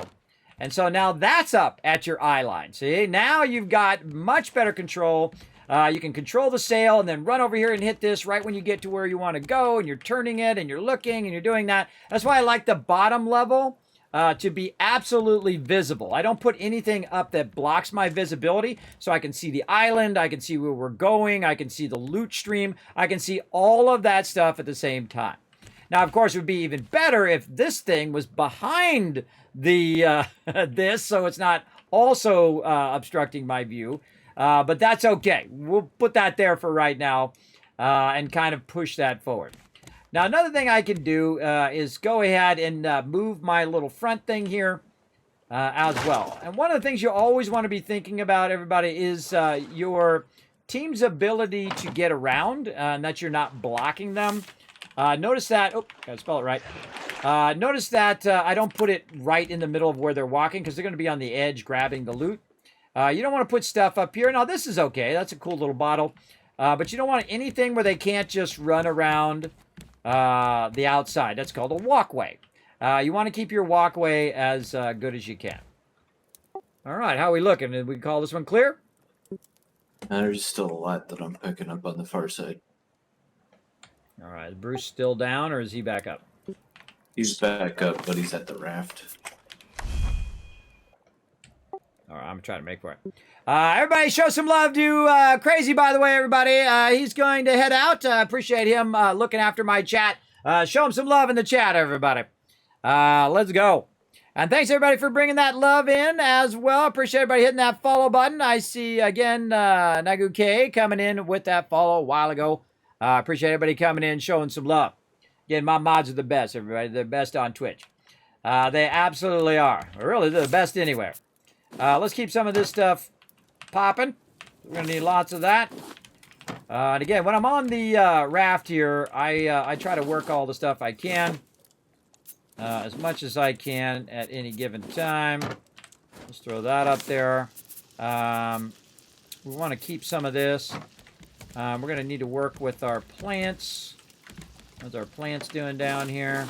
A: And so now that's up at your eye line. See, now you've got much better control. You can control the sail and then run over here and hit this right when you get to where you want to go. And you're turning it and you're looking and you're doing that. That's why I like the bottom level to be absolutely visible. I don't put anything up that blocks my visibility, so I can see the island, I can see where we're going, I can see the loot stream, I can see all of that stuff at the same time. Now, of course, it would be even better if this thing was behind the this, so it's not also obstructing my view. But that's okay. We'll put that there for right now and kind of push that forward. Now, another thing I can do is go ahead and move my little front thing here as well. And one of the things you always want to be thinking about, everybody, is your team's ability to get around and that you're not blocking them. Notice that, oh, gotta spell it right. Notice that I don't put it right in the middle of where they're walking because they're going to be on the edge grabbing the loot. You don't want to put stuff up here. Now, this is okay. That's a cool little bottle. But you don't want anything where they can't just run around the outside. That's called a walkway. You want to keep your walkway as good as you can. All right, how are we looking? Did we call this one clear?
B: There's still a lot that I'm picking up on the far side.
A: All right, is Bruce still down, or is he back up?
B: He's back up, but he's at the raft.
A: All right, I'm trying to make for it. Everybody show some love to Crazy, by the way, everybody. He's going to head out. Appreciate him looking after my chat. Show him some love in the chat, everybody. Let's go. And thanks, everybody, for bringing that love in as well. Appreciate everybody hitting that follow button. I see, again, Nagu K coming in with that follow a while ago. Appreciate everybody coming in, showing some love. Again, my mods are the best, everybody. They're the best on Twitch. They absolutely are. Really, they're the best anywhere. Let's keep some of this stuff popping. We're going to need lots of that. And again, when I'm on the raft here, I try to work all the stuff I can. As much as I can at any given time. Let's throw that up there. We want to keep some of this. We're going to need to work with our plants. What's our plants doing down here?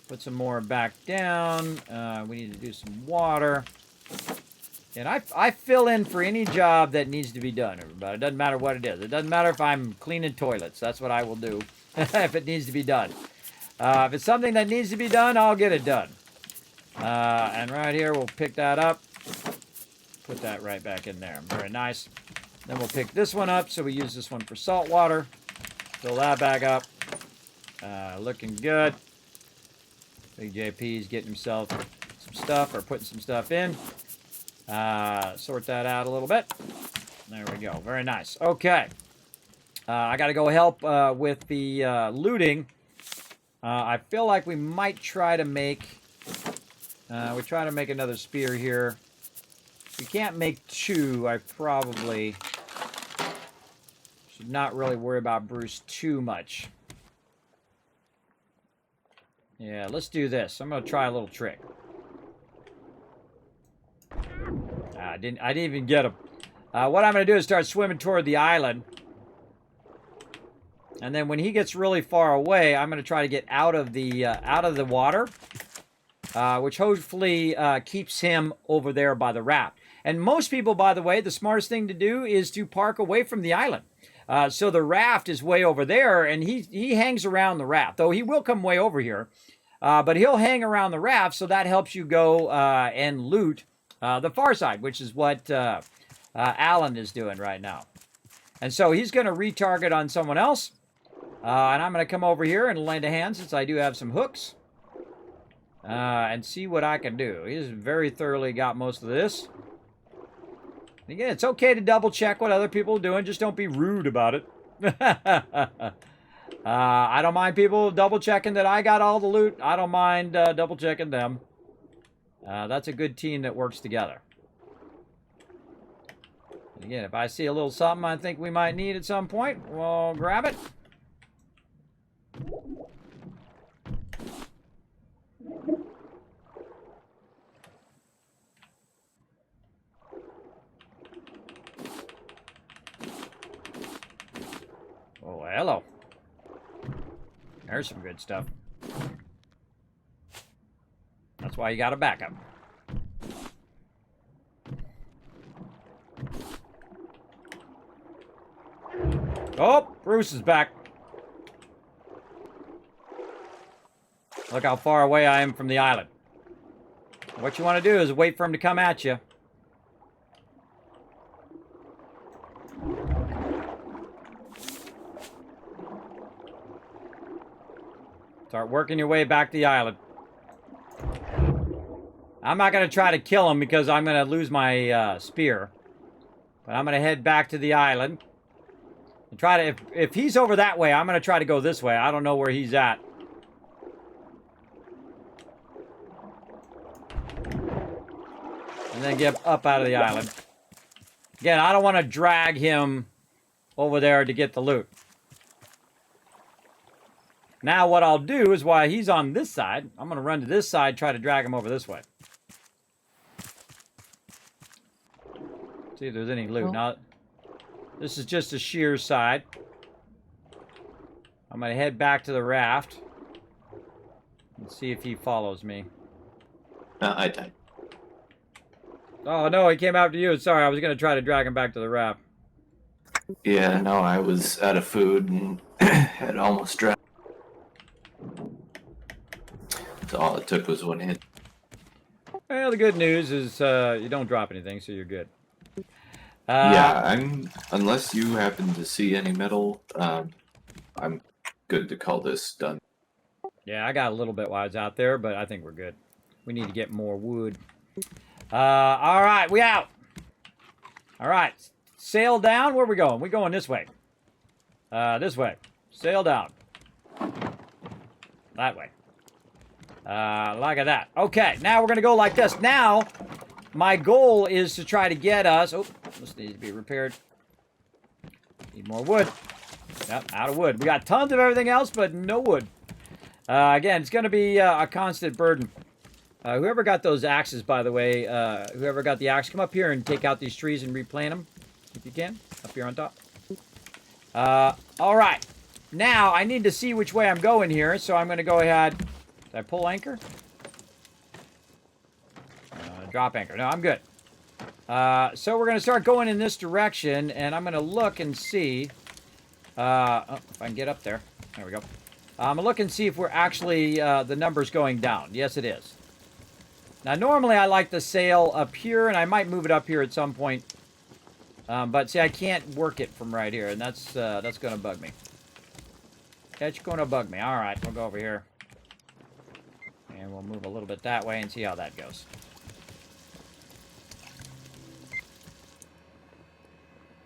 A: Put some more back down. We need to do some water. And I fill in for any job that needs to be done, everybody. It doesn't matter what it is. It doesn't matter if I'm cleaning toilets. That's what I will do if it needs to be done. If it's something that needs to be done, I'll get it done. And right here, we'll pick that up. Put that right back in there. Very nice. Then we'll pick this one up, so we use this one for salt water. Fill that back up. Looking good. Big JP's getting himself some stuff, or putting some stuff in. Sort that out a little bit. There we go. Very nice. Okay. I got to go help with the looting. I feel like we might try to make... we try to make another spear here. If we can't make two, I probably should not really worry about Bruce too much. Yeah, let's do this. I'm going to try a little trick. I didn't even get him. What I'm going to do is start swimming toward the island. And then when he gets really far away, I'm going to try to get out of the water. Which hopefully keeps him over there by the raft. And most people, by the way, the smartest thing to do is to park away from the island. So the raft is way over there, and he hangs around the raft. Though he will come way over here. But he'll hang around the raft, so that helps you go and loot the far side, which is what Alan is doing right now. And so he's going to retarget on someone else. And I'm going to come over here and lend a hand, since I do have some hooks. And see what I can do. He's very thoroughly got most of this. And again, it's okay to double check what other people are doing. Just don't be rude about it. I don't mind people double checking that I got all the loot. I don't mind double checking them. That's a good team that works together. And again, if I see a little something I think we might need at some point, we'll grab it. Oh, hello. There's some good stuff. That's why you got a backup. Oh, Bruce is back. Look how far away I am from the island. What you want to do is wait for him to come at you. Start working your way back to the island. I'm not going to try to kill him because I'm going to lose my spear. But I'm going to head back to the island. And try to, if he's over that way, I'm going to try to go this way. I don't know where he's at. And then get up out of the island. Again, I don't want to drag him over there to get the loot. Now what I'll do is while he's on this side, I'm going to run to this side, try to drag him over this way. See if there's any loot. Now, this is just a sheer side. I'm going to head back to the raft and see if he follows me.
B: I died.
A: Oh, no, he came after you. Sorry, I was going to try to drag him back to the raft.
B: Yeah, no, I was out of food and had almost drowned. So all it took was one hit.
A: Well, the good news is you don't drop anything, so you're good.
B: Yeah, unless you happen to see any metal, I'm good to call this done.
A: Yeah, I got a little bit while I was out there, but I think we're good. We need to get more wood. All right, we out. All right, sail down. Where are we going? We're going this way. This way. Sail down. That way. Like that. Okay, now we're going to go like this. Now, my goal is to try to get us... Oh, this needs to be repaired. Need more wood. Yep, out of wood. We got tons of everything else, but no wood. Again, it's going to be a constant burden. Whoever got those axes, by the way, whoever got the axe, come up here and take out these trees and replant them, if you can, up here on top. All right. Now, I need to see which way I'm going here, so I'm going to go ahead. Did I pull anchor? Drop anchor. No, I'm good. So we're going to start going in this direction, and I'm going to look and see. If I can get up there. There we go. I'm going to look and see if we're actually, the number's going down. Yes, it is. Now, normally I like to sail up here, and I might move it up here at some point. But see, I can't work it from right here, and that's going to bug me. That's going to bug me. All right, we'll go over here. And we'll move a little bit that way and see how that goes.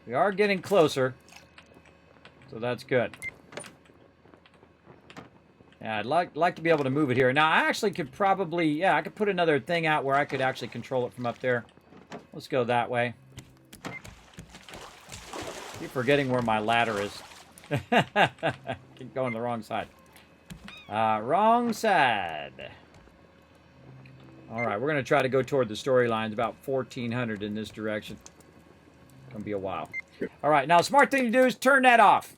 A: We are getting closer, so that's good. Yeah, I'd like to be able to move it here. Now, I actually could probably, yeah, I could put another thing out where I could actually control it from up there. Let's go that way. Keep forgetting where my ladder is. Keep going the wrong side. Wrong side. All right, we're going to try to go toward the storylines, about 1,400 in this direction. Going to be a while. All right, now, smart thing to do is turn that off.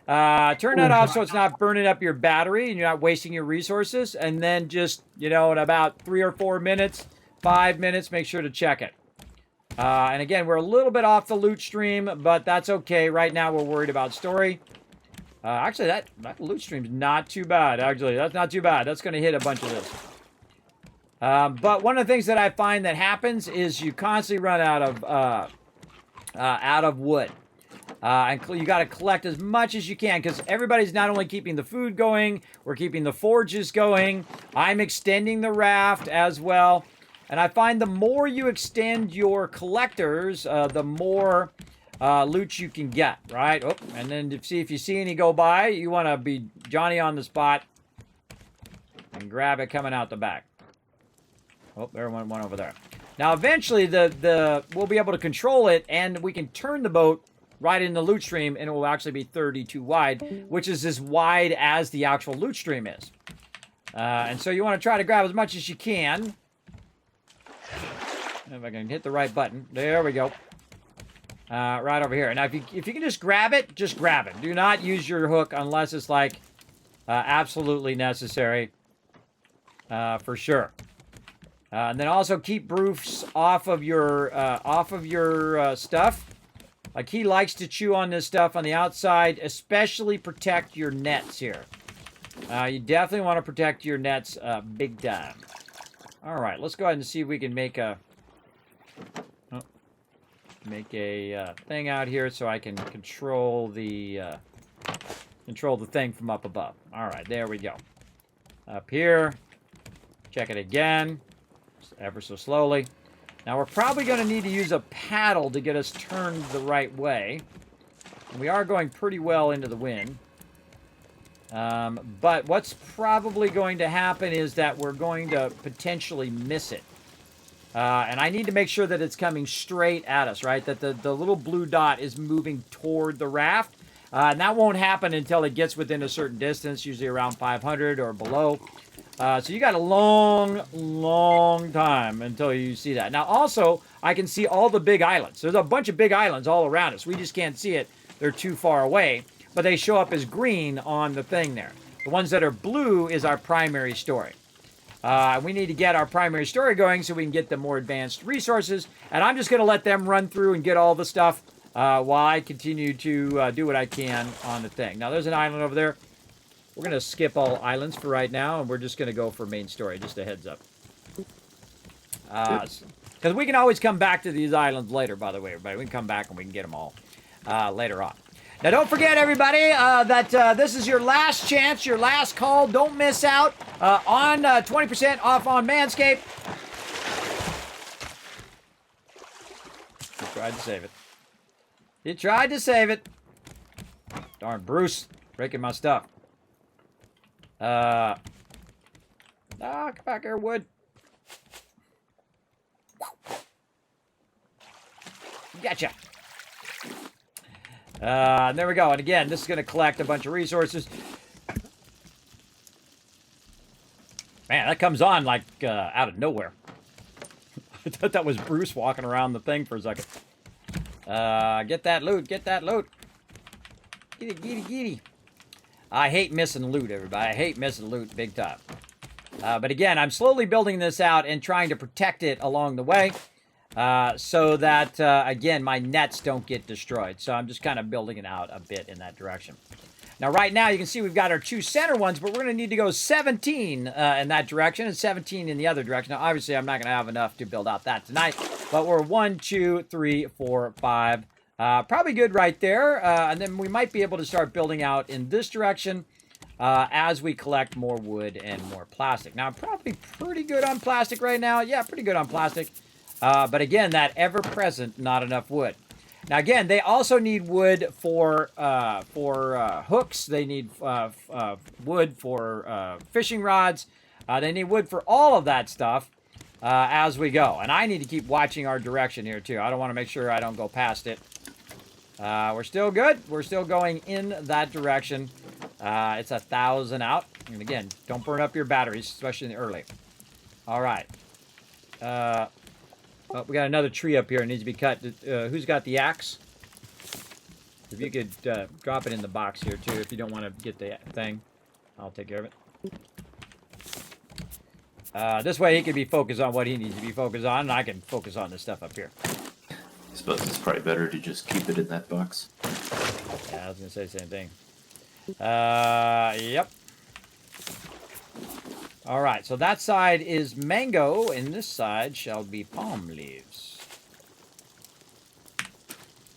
A: Turn that off so it's not burning up your battery and you're not wasting your resources. And then just, you know, in about 3 or 4 minutes, 5 minutes, make sure to check it. And again, we're a little bit off the loot stream, but that's okay. Right now, we're worried about story. Actually, that loot stream's not too bad. Actually, that's not too bad. That's going to hit a bunch of this. But one of the things that I find that happens is you constantly run out of wood. And you got to collect as much as you can because everybody's not only keeping the food going, we're keeping the forges going. I'm extending the raft as well. And I find the more you extend your collectors, the more loot you can get, right? Oh, and then if you see any go by, you want to be Johnny on the spot and grab it coming out the back. Oh, there went one over there. Now, eventually, we'll be able to control it, and we can turn the boat right in the loot stream, and it will actually be 32 wide, which is as wide as the actual loot stream is. And so you want to try to grab as much as you can. If I can hit the right button. There we go. Right over here. Now, if you can just grab it, just grab it. Do not use your hook unless it's, like, absolutely necessary. For sure. And then also keep Bruce off of your stuff. Like, he likes to chew on this stuff on the outside, especially protect your nets here. You definitely want to protect your nets big time. All right, let's go ahead and see if we can make a thing out here so I can control the thing from up above. All right, there we go. Up here, check it again, just ever so slowly. Now we're probably going to need to use a paddle to get us turned the right way. And we are going pretty well into the wind. But what's probably going to happen is that we're going to potentially miss it. And I need to make sure that it's coming straight at us, right? That the little blue dot is moving toward the raft. And that won't happen until it gets within a certain distance, usually around 500 or below. So you got a long, long time until you see that. Now, also, I can see all the big islands. There's a bunch of big islands all around us. We just can't see it. They're too far away. But they show up as green on the thing there. The ones that are blue is our primary story. We need to get our primary story going so we can get the more advanced resources. And I'm just going to let them run through and get all the stuff while I continue to do what I can on the thing. Now, there's an island over there. We're going to skip all islands for right now, and we're just going to go for main story, just a heads up. Because we can always come back to these islands later, by the way, everybody. We can come back and we can get them all later on. Now, don't forget, everybody, that this is your last chance, your last call. Don't miss out on 20% off on Manscaped. He tried to save it. He tried to save it. Darn Bruce, breaking my stuff. Come back here, wood. Gotcha. There we go. And again, this is going to collect a bunch of resources. Man, that comes on like out of nowhere. I thought that was Bruce walking around the thing for a second. Get that loot. Get that loot. Get it, get it, get it. I hate missing loot, everybody. I hate missing loot big time. But again, I'm slowly building this out and trying to protect it along the way. So that, again, my nets don't get destroyed. So I'm just kind of building it out a bit in that direction. Now, right now, you can see we've got our 2 center ones, but we're going to need to go 17 in that direction and 17 in the other direction. Now, obviously, I'm not going to have enough to build out that tonight, but we're 1, 2, 3, 4, 5. Probably good right there. And then we might be able to start building out in this direction as we collect more wood and more plastic. Now, I'm probably pretty good on plastic right now. Yeah, pretty good on plastic. But again, that ever-present not enough wood. Now, again, they also need wood for hooks. They need wood for fishing rods. They need wood for all of that stuff as we go. And I need to keep watching our direction here, too. I don't want to make sure I don't go past it. We're still good. We're still going in that direction. It's 1,000 out. And again, don't burn up your batteries, especially in the early. All right. Oh, we got another tree up here. It needs to be cut. Who's got the axe? If you could drop it in the box here, too, if you don't want to get the thing. I'll take care of it. This way he can be focused on what he needs to be focused on, and I can focus on this stuff up here.
B: I suppose it's probably better to just keep it in that box.
A: Yeah, I was going to say the same thing. Yep. All right, so that side is mango, and this side shall be palm leaves.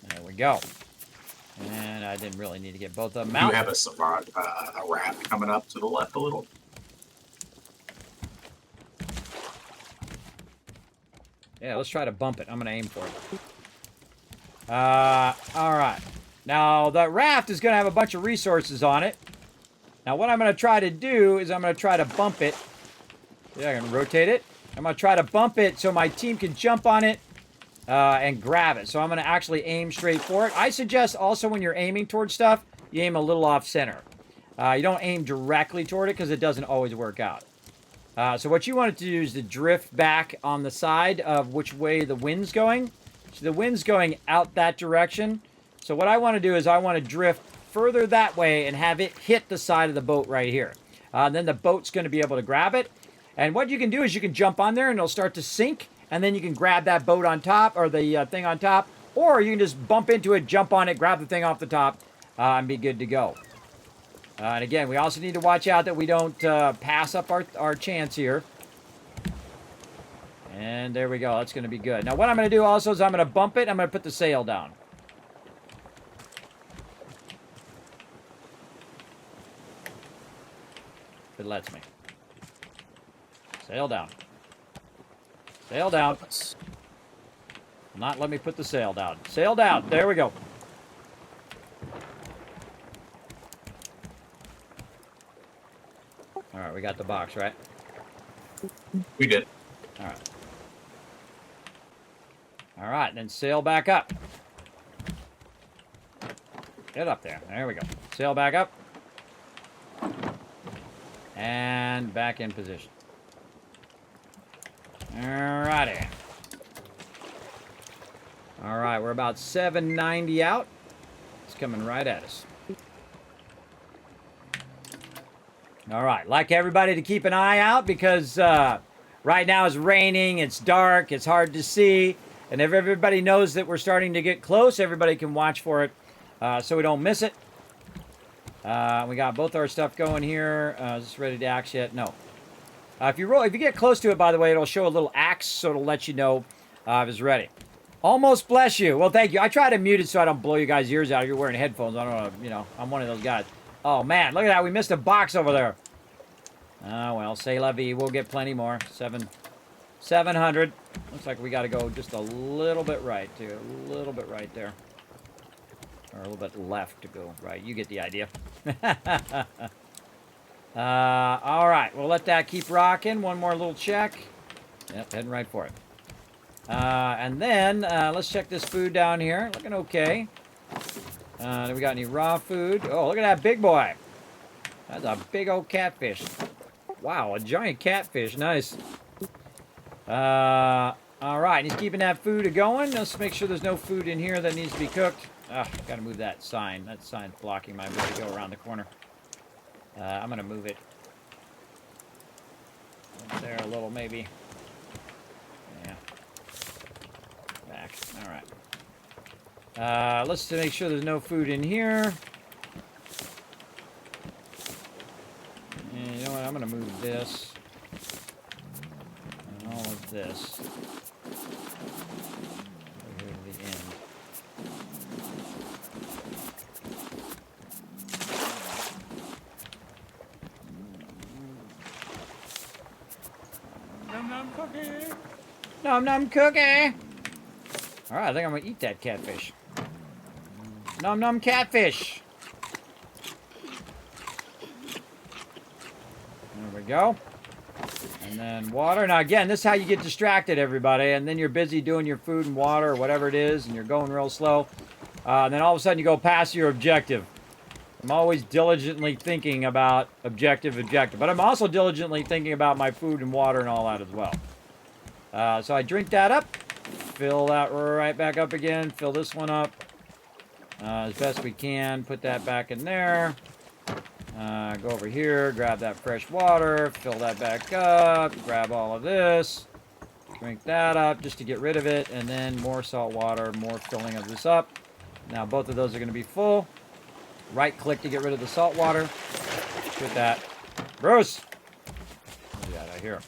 A: There we go. And I didn't really need to get both of them out.
E: You have a raft coming up to the left a little.
A: Yeah, let's try to bump it. I'm going to aim for it. All right. Now, the raft is going to have a bunch of resources on it. Now, what I'm going to try to do is I'm going to try to bump it. Yeah, I'm going to rotate it. I'm going to try to bump it so my team can jump on it and grab it. So I'm going to actually aim straight for it. I suggest also when you're aiming towards stuff, you aim a little off center. You don't aim directly toward it because it doesn't always work out. So what you want it to do is to drift back on the side of which way the wind's going. So the wind's going out that direction. So what I want to do is I want to drift further that way and have it hit the side of the boat right here. Then the boat's going to be able to grab it. And what you can do is you can jump on there and it'll start to sink. And then you can grab that boat on top or the thing on top. Or you can just bump into it, jump on it, grab the thing off the top, and be good to go. And again, we also need to watch out that we don't pass up our chance here. And there we go. That's going to be good. Now, what I'm going to do also is I'm going to bump it. I'm going to put the sail down. If it lets me. Sail down. Sail down. Not let me put the sail down. Sail down. There we go. All right, we got the box, right?
E: We did.
A: All right. All right, then sail back up. Get up there. There we go. Sail back up. And back in position. Alrighty. All right, we're about 790 out. It's coming right at us. All right, like everybody to keep an eye out because right now it's raining, it's dark, it's hard to see. And if everybody knows that we're starting to get close, everybody can watch for it so we don't miss it. We got both our stuff going here. Is this ready to axe yet? No. If you get close to it, by the way, it'll show a little axe, so it'll let you know if it's ready. Almost bless you. Well, thank you. I try to mute it so I don't blow you guys' ears out if you're wearing headphones. I don't know, you know, I'm one of those guys. Oh, man, look at that. We missed a box over there. Oh, well, c'est la vie. We'll get plenty more. 700. Looks like we got to go just a little bit right, too. A little bit right there. Or a little bit left to go right. You get the idea. All right. We'll let that keep rocking. One more little check. Yep, heading right for it. And then, let's check this food down here. Looking okay. Do we got any raw food? Oh, look at that big boy. That's a big old catfish. Wow, a giant catfish. Nice. All right, he's keeping that food going. Let's make sure there's no food in here that needs to be cooked. Gotta move that sign. That sign's blocking my ability to go around the corner. I'm gonna move it up there a little, maybe. Yeah. Back. All right. Let's make sure there's no food in here. And you know what? I'm going to move this. And all of this. Over here to the end. Num num cookie. Num num cookie. All right, I think I'm going to eat that catfish. Num num catfish. There we go. And then water. Now again, this is how you get distracted, everybody. And then you're busy doing your food and water or whatever it is, and you're going real slow. And then all of a sudden you go past your objective. I'm always diligently thinking about objective. But I'm also diligently thinking about my food and water and all that as well. So I drink that up. Fill that right back up again. Fill this one up. As best we can. Put that back in there. Go over here. Grab that fresh water. Fill that back up. Grab all of this. Drink that up just to get rid of it. And then more salt water. More filling of this up. Now both of those are going to be full. Right click to get rid of the salt water. Put that. Bruce! What do you got? I hear him.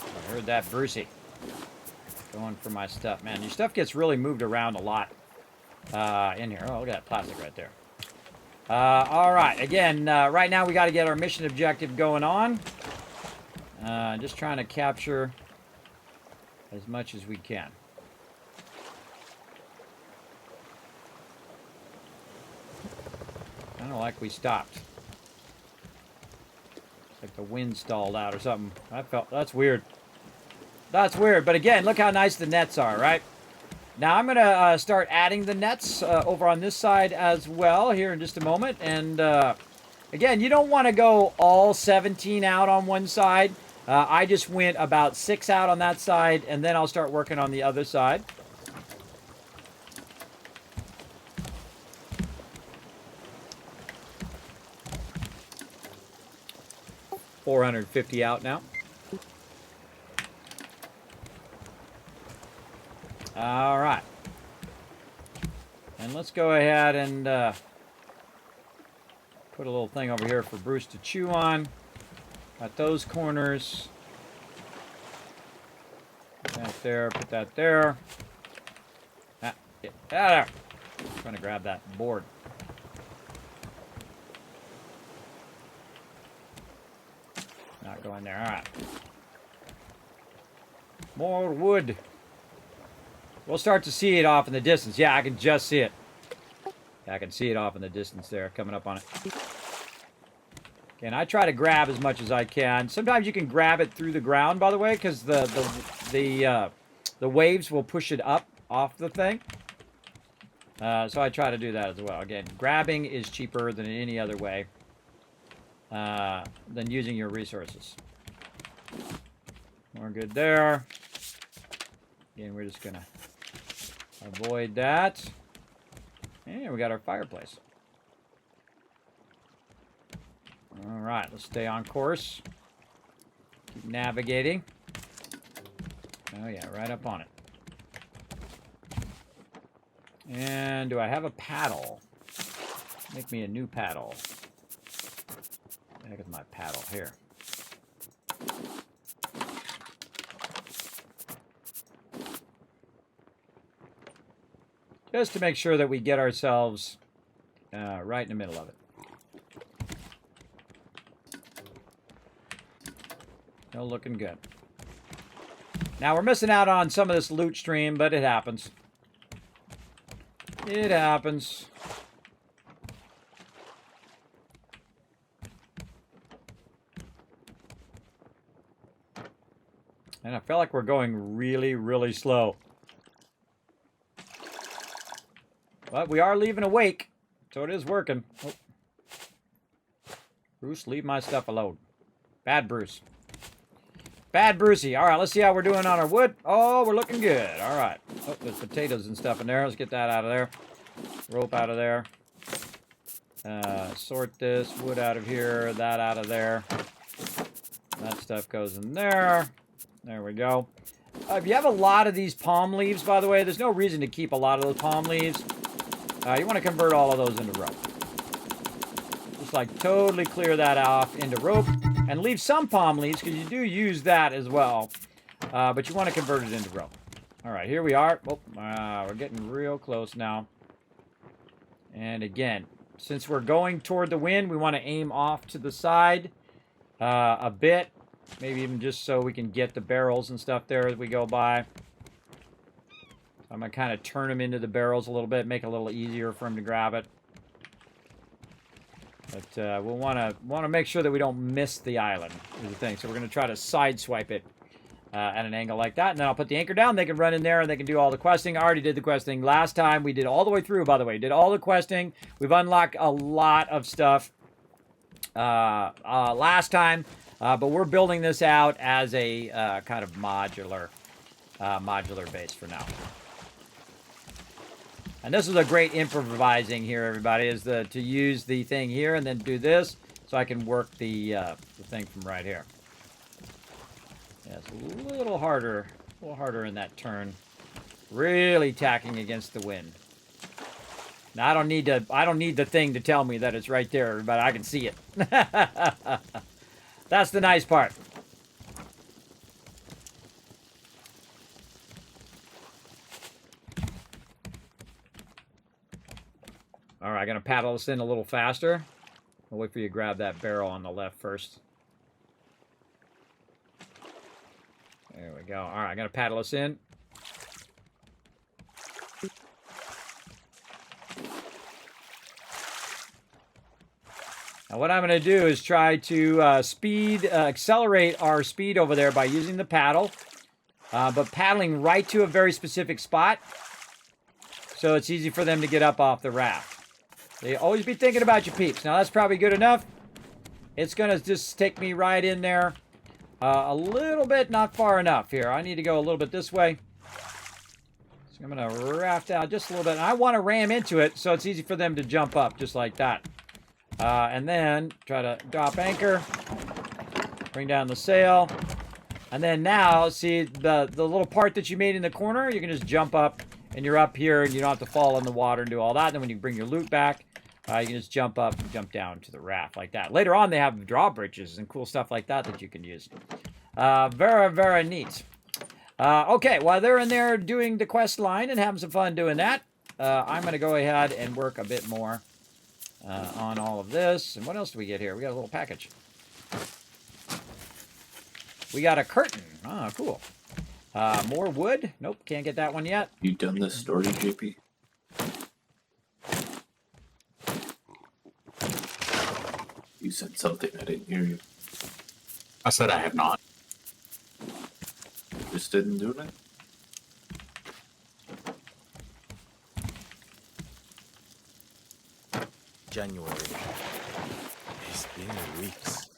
A: I heard that Brucey. Going for my stuff. Man, your stuff gets really moved around a lot in here. Oh, look at that plastic right there. All right. Again, right now we got to get our mission objective going on. Just trying to capture as much as we can. Kind of like we stopped. It's like the wind stalled out or something. That's weird. That's weird, but again, look how nice the nets are, right? Now I'm going to start adding the nets over on this side as well here in just a moment. And again, you don't want to go all 17 out on one side. I just went about 6 out on that side, and then I'll start working on the other side. $450 out now. All right. And let's go ahead and put a little thing over here for Bruce to chew on. Got those corners. Put that there, put that there. Ah, get out of there. I'm trying to grab that board. Not going there. All right. More wood. We'll start to see it off in the distance. Yeah, I can just see it. Yeah, I can see it off in the distance there, coming up on it. And I try to grab as much as I can. Sometimes you can grab it through the ground, by the way, because the waves will push it up off the thing. So I try to do that as well. Again, grabbing is cheaper than any other way than using your resources. We're good there. Again, we're just gonna avoid that. And we got our fireplace. All right, let's stay on course. Keep navigating. Oh yeah, right up on it. And do I have a paddle? Make me a new paddle. Heck is my paddle here. Just to make sure that we get ourselves right in the middle of it. Still looking good. Now we're missing out on some of this loot stream, but it happens. It happens. And I feel like we're going really, really slow. But we are leaving a wake, so it is working. Oh. Bruce, leave my stuff alone. Bad Bruce. Bad Brucey. All right, let's see how we're doing on our wood. Oh, we're looking good. All right. Oh, there's potatoes and stuff in there. Let's get that out of there. Rope out of there. Sort this wood out of here. That out of there. That stuff goes in there. There we go. If you have a lot of these palm leaves, by the way, there's no reason to keep a lot of those palm leaves. You want to convert all of those into rope. Just like totally clear that off into rope. And leave some palm leaves, because you do use that as well. But you want to convert it into rope. All right, here we are. Oh, we're getting real close now. And again, since we're going toward the wind, we want to aim off to the side a bit. Maybe even just so we can get the barrels and stuff there as we go by. I'm going to kind of turn them into the barrels a little bit, make it a little easier for him to grab it. But we'll want to make sure that we don't miss the island is the thing. So we're going to try to sideswipe it at an angle like that. And then I'll put the anchor down. They can run in there and they can do all the questing. I already did the questing last time. We did all the way through, by the way. Did all the questing. We've unlocked a lot of stuff last time. But we're building this out as a kind of modular base for now. And this is a great improvising here, everybody, is to use the thing here and then do this so I can work the thing from right here. Yeah, it's a little harder in that turn. Really tacking against the wind. Now I don't need the thing to tell me that it's right there, everybody. I can see it. That's the nice part. All right, I'm going to paddle this in a little faster. I'll wait for you to grab that barrel on the left first. There we go. All right, I'm going to paddle us in. Now what I'm going to do is try to accelerate our speed over there by using the paddle, but paddling right to a very specific spot so it's easy for them to get up off the raft. They always be thinking about your peeps. Now that's probably good enough. It's going to just take me right in there a little bit, not far enough here. I need to go a little bit this way. So I'm going to raft out just a little bit. And I want to ram into it so it's easy for them to jump up just like that. And then try to drop anchor, bring down the sail, and then now see the little part that you made in the corner. You can just jump up, and you're up here, and you don't have to fall in the water and do all that. And then when you bring your loot back, You can just jump up and jump down to the raft like that. Later on, they have drawbridges and cool stuff like that that you can use. Very, very neat. Okay, while they're in there doing the quest line and having some fun doing that, I'm going to go ahead and work a bit more on all of this. And what else do we get here? We got a little package. We got a curtain. Ah, cool. More wood. Nope, can't get that one yet.
B: You done this story, JP? You said something. I didn't hear you.
E: I said I have not.
B: Just didn't do it?
G: January. It's been weeks.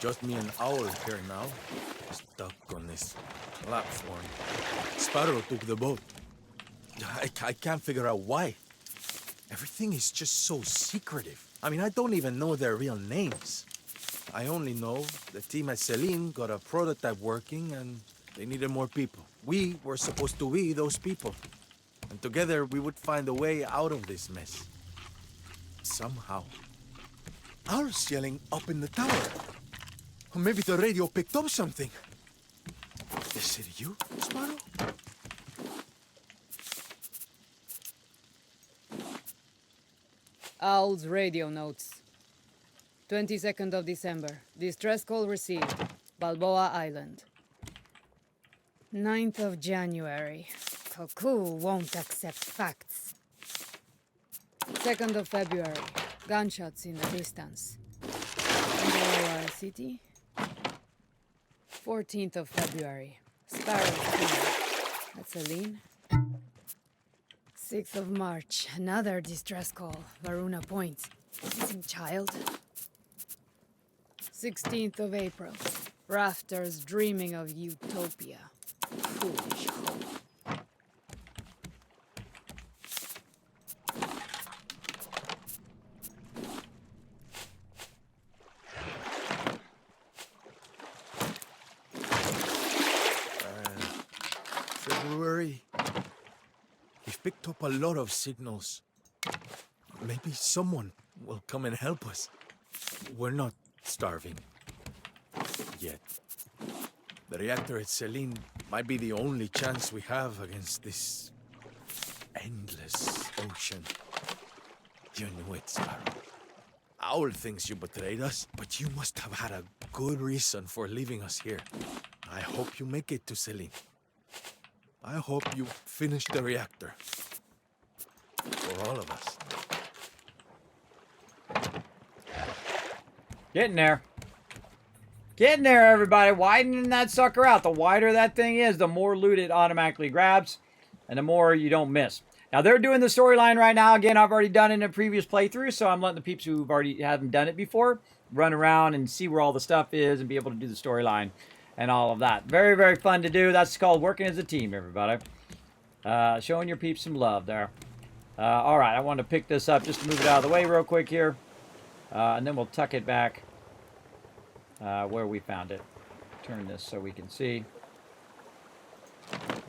G: Just me and Owl here now, stuck on this platform. Sparrow took the boat. I can't figure out why. Everything is just so secretive. I mean, I don't even know their real names. I only know the team at Celine got a prototype working and they needed more people. We were supposed to be those people. And together we would find a way out of this mess. Somehow. Owl's yelling up in the tower. Or maybe the radio picked up something. Is it you, Sparrow?
H: Owl's radio notes. 22nd of December. Distress call received. Balboa Island. 9th of January. Cuckoo won't accept facts. 2nd of February. Gunshots in the distance. Balboa City. 14th of February. Sparrow City. That's Celine. 6th of March. Another distress call. Varuna Point. Missing child. 16th of April. Rafters dreaming of utopia. Foolish hope.
G: February. We've picked up a lot of signals. Maybe someone will come and help us. We're not starving. Yet. The reactor at Celine might be the only chance we have against this endless ocean. You knew it, Sparrow. Owl thinks you betrayed us, but you must have had a good reason for leaving us here. I hope you make it to Celine. I hope you finish the reactor. For all of us.
A: Getting there. Getting there, everybody. Widening that sucker out. The wider that thing is, the more loot it automatically grabs, and the more you don't miss. Now, they're doing the storyline right now. Again, I've already done it in a previous playthrough, so I'm letting the peeps who haven't done it before run around and see where all the stuff is and be able to do the storyline and all of that. Very, very fun to do. That's called working as a team, everybody. Showing your peeps some love there. All right, I want to pick this up just to move it out of the way real quick here. And then we'll tuck it back where we found it. Turn this so we can see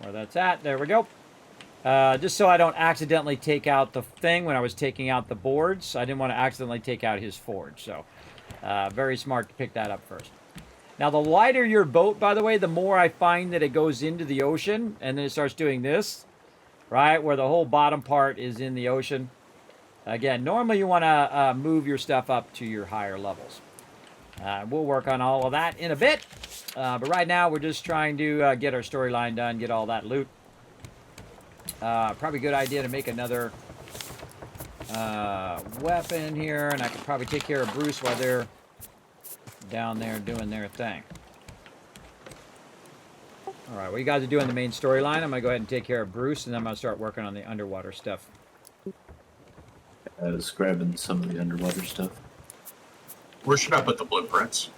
A: where that's at. There we go. Just so I don't accidentally take out the thing when I was taking out the boards. I didn't want to accidentally take out his forge. So very smart to pick that up first. Now, the lighter your boat, by the way, the more I find that it goes into the ocean. And then it starts doing this, right? Where the whole bottom part is in the ocean. Again, normally you want to move your stuff up to your higher levels. We'll work on all of that in a bit. But right now, we're just trying to get our storyline done, get all that loot. Probably a good idea to make another weapon here. And I could probably take care of Bruce while they're down there doing their thing. All right, well, you guys are doing the main storyline. I'm going to go ahead and take care of Bruce, and then I'm going to start working on the underwater stuff.
B: I was grabbing some of the underwater stuff.
E: Where should I put the blueprints?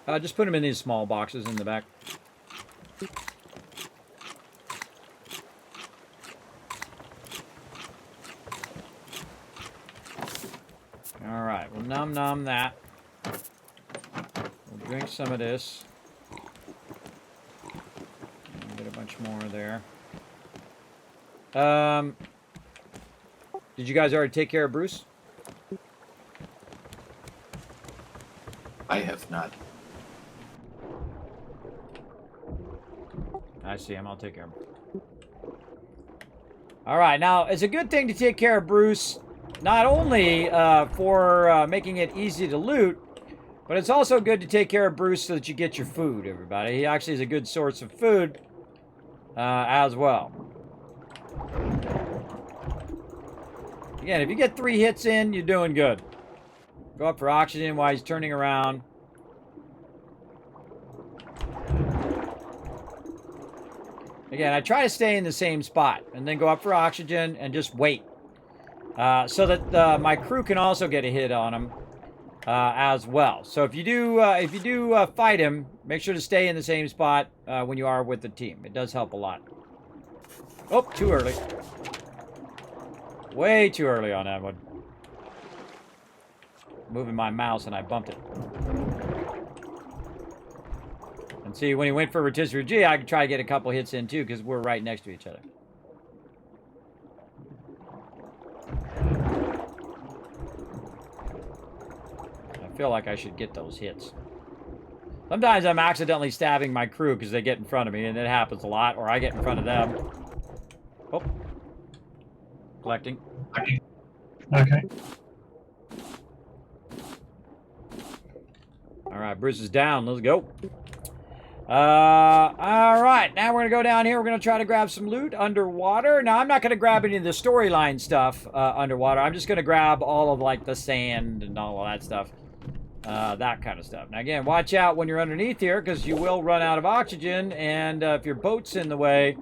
A: Just put them in these small boxes in the back. All right, we'll nom that. We'll drink some of this. Get a bunch more there. Did you guys already take care of Bruce?
B: I have not.
A: I see him. I'll take care of him. All right. Now, it's a good thing to take care of Bruce, not only for making it easy to loot, but it's also good to take care of Bruce so that you get your food, everybody. He actually is a good source of food as well. Again, if you get 3 hits in, you're doing good. Go up for oxygen while he's turning around. Again, I try to stay in the same spot and then go up for oxygen and just wait. So that my crew can also get a hit on him as well. So if you do fight him, make sure to stay in the same spot when you are with the team. It does help a lot. Oh, too early. Way too early on that one. Moving my mouse and I bumped it. And see, when he went for rotisserie G, I could try to get a couple hits in too, because we're right next to each other. I feel like I should get those hits. Sometimes I'm accidentally stabbing my crew because they get in front of me, and it happens a lot, or I get in front of them. Oh. Collecting.
C: Okay.
A: All right, Bruce is down. Let's go. All right, now we're going to go down here. We're going to try to grab some loot underwater. Now, I'm not going to grab any of the storyline stuff underwater. I'm just going to grab all of, like, the sand and all of that stuff. That kind of stuff. Now, again, watch out when you're underneath here because you will run out of oxygen, and if your boat's in the way,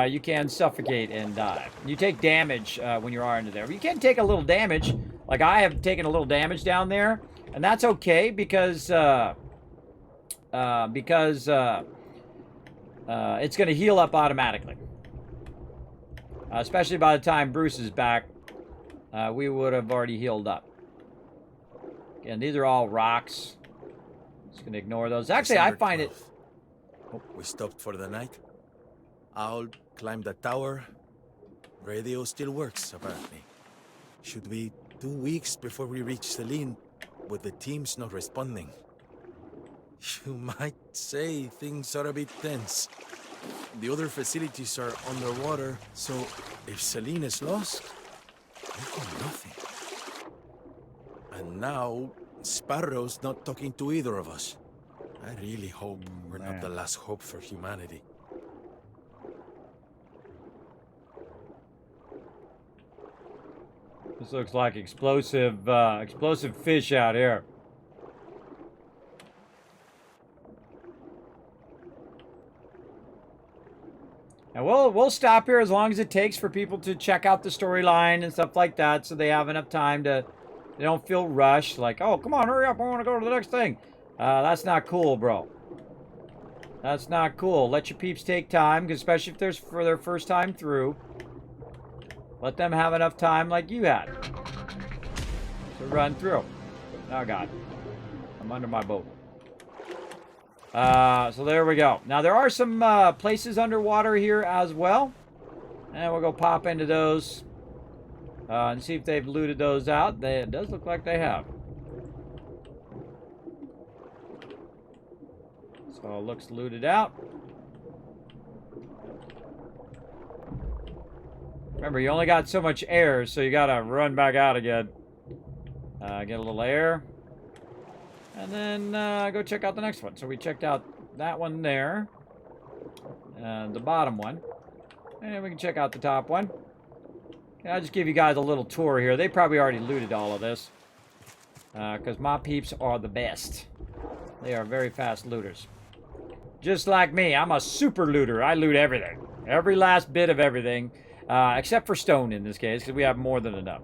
A: you can suffocate and die. You take damage when you are under there. You can take a little damage. Like, I have taken a little damage down there, and that's okay because it's going to heal up automatically. Especially by the time Bruce is back, we would have already healed up. Again, these are all rocks. Just going to ignore those. Actually, I find it...
G: Oh, we stopped for the night. I'll climb the tower. Radio still works, apparently. Should be 2 weeks before we reach Celine, with the teams not responding. You might say things are a bit tense. The other facilities are underwater, so if Celine is lost, we've got nothing. And now, Sparrow's not talking to either of us. I really hope we're not the last hope for humanity.
A: This looks like explosive fish out here. And we'll stop here as long as it takes for people to check out the storyline and stuff like that, so they have enough time to, they don't feel rushed. Like, oh, come on, hurry up! I want to go to the next thing. That's not cool, bro. That's not cool. Let your peeps take time, especially if there's for their first time through. Let them have enough time like you had to run through. Oh, God. I'm under my boat. So there we go. Now, there are some places underwater here as well. And we'll go pop into those and see if they've looted those out. It does look like they have. So it looks looted out. Remember, you only got so much air, so you gotta run back out again. Get a little air. And then go check out the next one. So we checked out that one there. The bottom one. And we can check out the top one. And I'll just give you guys a little tour here. They probably already looted all of this. Because my peeps are the best. They are very fast looters. Just like me, I'm a super looter. I loot everything. Every last bit of everything. Except for stone in this case, because we have more than enough.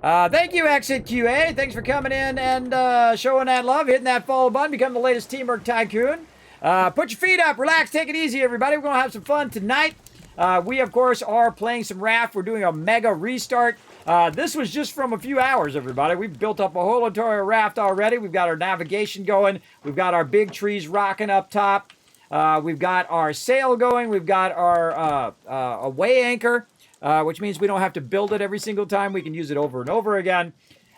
A: Thank you, Exit QA. Thanks for coming in and showing that love, hitting that follow button, become the latest Teamwork Tycoon. Put your feet up, relax, take it easy, everybody. We're going to have some fun tonight. We, of course, are playing some Raft. We're doing a mega restart. This was just from a few hours, everybody. We've built up a whole entire raft already. We've got our navigation going. We've got our big trees rocking up top. We've got our sail going. We've got our away anchor. which means we don't have to build it every single time. We can use it over and over again.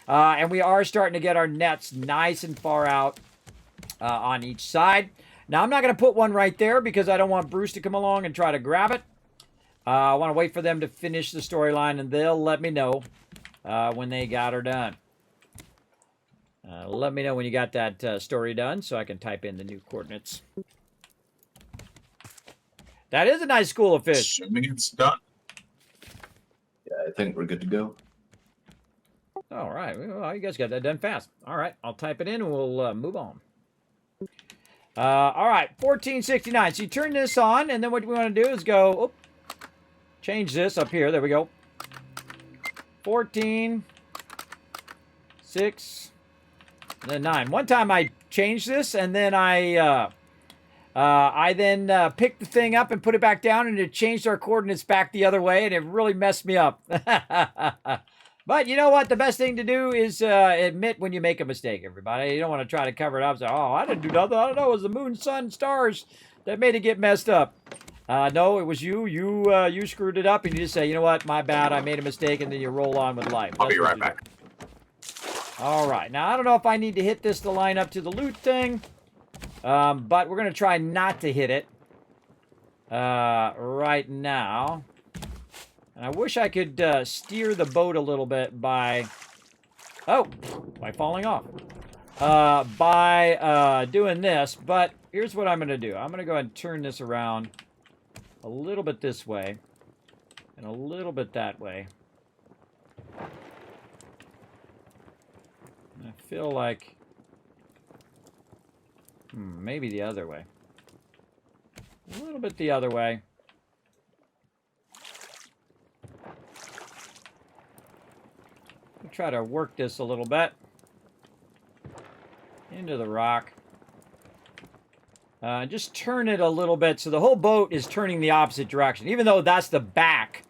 A: And we are starting to get our nets nice and far out on each side. Now, I'm not going to put one right there because I don't want Bruce to come along and try to grab it. I want to wait for them to finish the storyline, and they'll let me know when they got her done. Let me know when you got that story done so I can type in the new coordinates. That is a nice school of fish.
E: Assuming it's done.
B: Yeah, I think we're good to go.
A: All right. Well, you guys got that done fast. All right. I'll type it in and we'll move on. All right. 1469. So you turn this on, and then what we want to do is go, change this up here. There we go. 14, 6, and then 9. One time I changed this, and then I then picked the thing up and put it back down, and it changed our coordinates back the other way, and it really messed me up. But you know what? The best thing to do is admit when you make a mistake, everybody. You don't want to try to cover it up. Say, oh, I didn't do nothing. I don't know. It was the moon, sun, stars that made it get messed up. No, it was you. You screwed it up, and you just say, you know what? My bad. I made a mistake, and then you roll on with life.
E: I'll be right back.
A: All right. Now, I don't know if I need to hit this to line up to the loot thing, but we're going to try not to hit it right now. And I wish I could steer the boat a little bit by falling off. By doing this, but here's what I'm going to do. I'm going to go ahead and turn this around a little bit this way and a little bit that way. I feel like maybe the other way. A little bit the other way. I'll try to work this a little bit into the rock. Just turn it a little bit so the whole boat is turning the opposite direction, even though that's the back.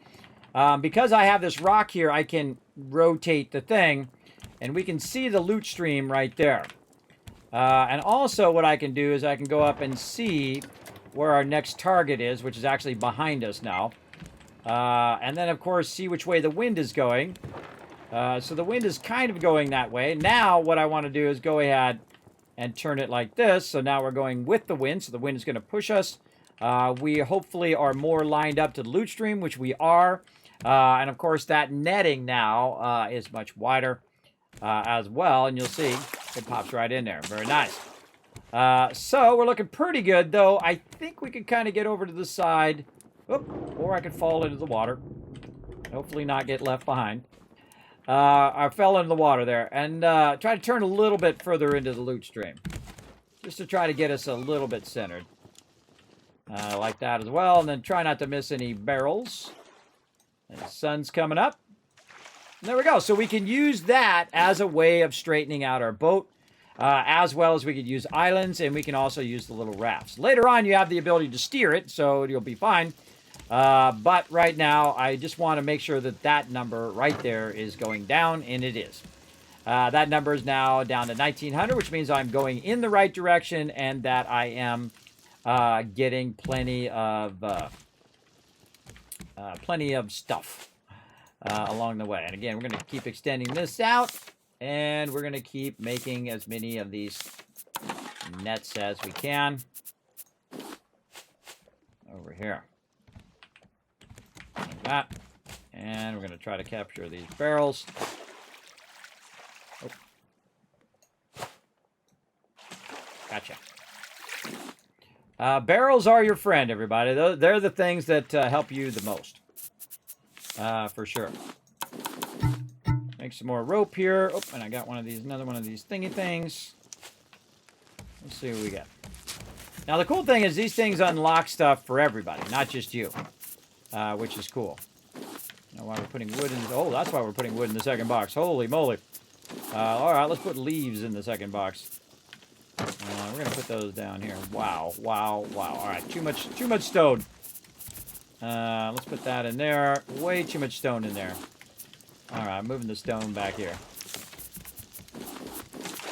A: Because I have this rock here, I can rotate the thing, and we can see the loot stream right there. And also what I can do is I can go up and see where our next target is, which is actually behind us now. And then, of course, see which way the wind is going. So the wind is kind of going that way. Now what I want to do is go ahead and turn it like this. So now we're going with the wind, so the wind is going to push us. We hopefully are more lined up to the loot stream, which we are. And, of course, that netting now is much wider as well. And you'll see it pops right in there. Very nice. So we're looking pretty good, though. I think we could kind of get over to the side. Or I could fall into the water. Hopefully not get left behind. I fell into the water there. And try to turn a little bit further into the loot stream. Just to try to get us a little bit centered. Like that as well. And then try not to miss any barrels. And the sun's coming up. And there we go. So we can use that as a way of straightening out our boat. As well as we could use islands. And we can also use the little rafts. Later on, you have the ability to steer it. So you'll be fine. But right now, I just want to make sure that that number right there is going down, and it is. That number is now down to 1900, which means I'm going in the right direction, and that I am getting plenty of stuff along the way. And again, we're going to keep extending this out, and we're going to keep making as many of these nets as we can over here. Like that. And we're going to try to capture these barrels. Gotcha. Barrels are your friend, everybody. They're the things that help you the most. For sure. Make some more rope here. Oh, and I got another one of these thingy things. Let's see what we got. Now, the cool thing is these things unlock stuff for everybody, not just you. Which is cool. Now, why we're putting wood in... Oh, that's why we're putting wood in the second box. Holy moly. All right, let's put leaves in the second box. We're going to put those down here. Wow, wow, wow. All right, too much stone. Let's put that in there. Way too much stone in there. All right, I'm moving the stone back here.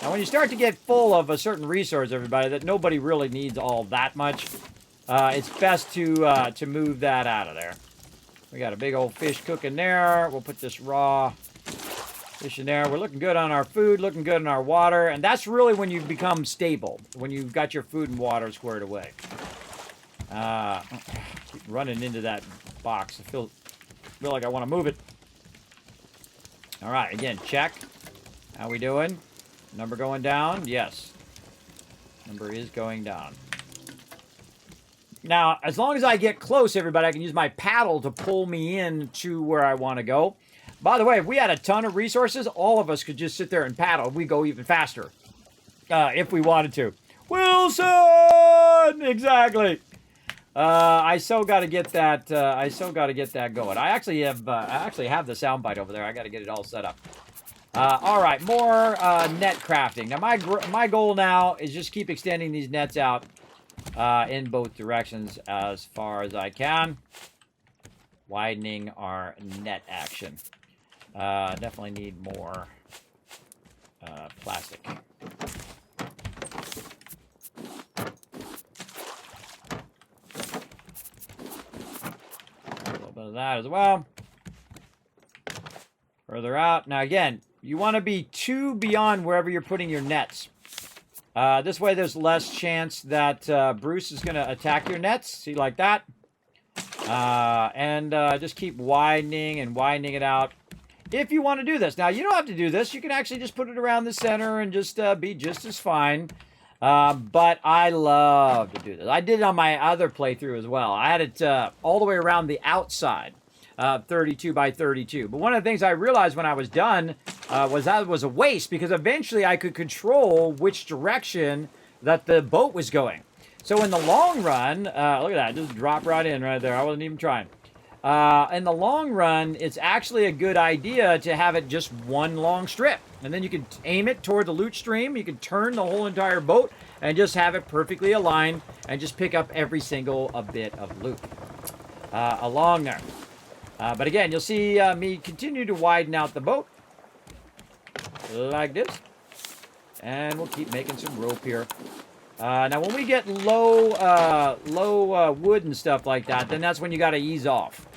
A: Now, when you start to get full of a certain resource, everybody, that nobody really needs all that much... it's best to move that out of there. We got a big old fish cooking there. We'll put this raw fish in there. We're looking good on our food, looking good on our water. And that's really when you become stable, when you've got your food and water squared away. Keep running into that box. I feel like I want to move it. All right, again, check. How we doing? Number going down? Yes. Number is going down. Now, as long as I get close, everybody, I can use my paddle to pull me in to where I want to go. By the way, if we had a ton of resources, all of us could just sit there and paddle. We'd go even faster if we wanted to. Wilson! Exactly. I so got to get that. I so got to get that going. I actually have the soundbite over there. I got to get it all set up. All right, more net crafting. Now, my goal now is just keep extending these nets out in both directions as far as I can, widening our net action. Definitely need more plastic. A little bit of that as well. Further out. Now again, you want to be 2 beyond wherever you're putting your nets. This way there's less chance that Bruce is going to attack your nets. See, like that. And just keep widening and widening it out if you want to do this. Now, you don't have to do this. You can actually just put it around the center and just be just as fine. But I love to do this. I did it on my other playthrough as well. I had it all the way around the outside, 32 by 32. But one of the things I realized when I was done was that was a waste, because eventually I could control which direction that the boat was going. So in the long run, look at that, just drop right in right there. I wasn't even trying. In the long run, it's actually a good idea to have it just one long strip. And then you can aim it toward the loot stream. You can turn the whole entire boat and just have it perfectly aligned and just pick up every single bit of loot along there. But again, you'll see me continue to widen out the boat like this. And we'll keep making some rope here. Now, when we get low wood and stuff like that, then that's when you got to ease off.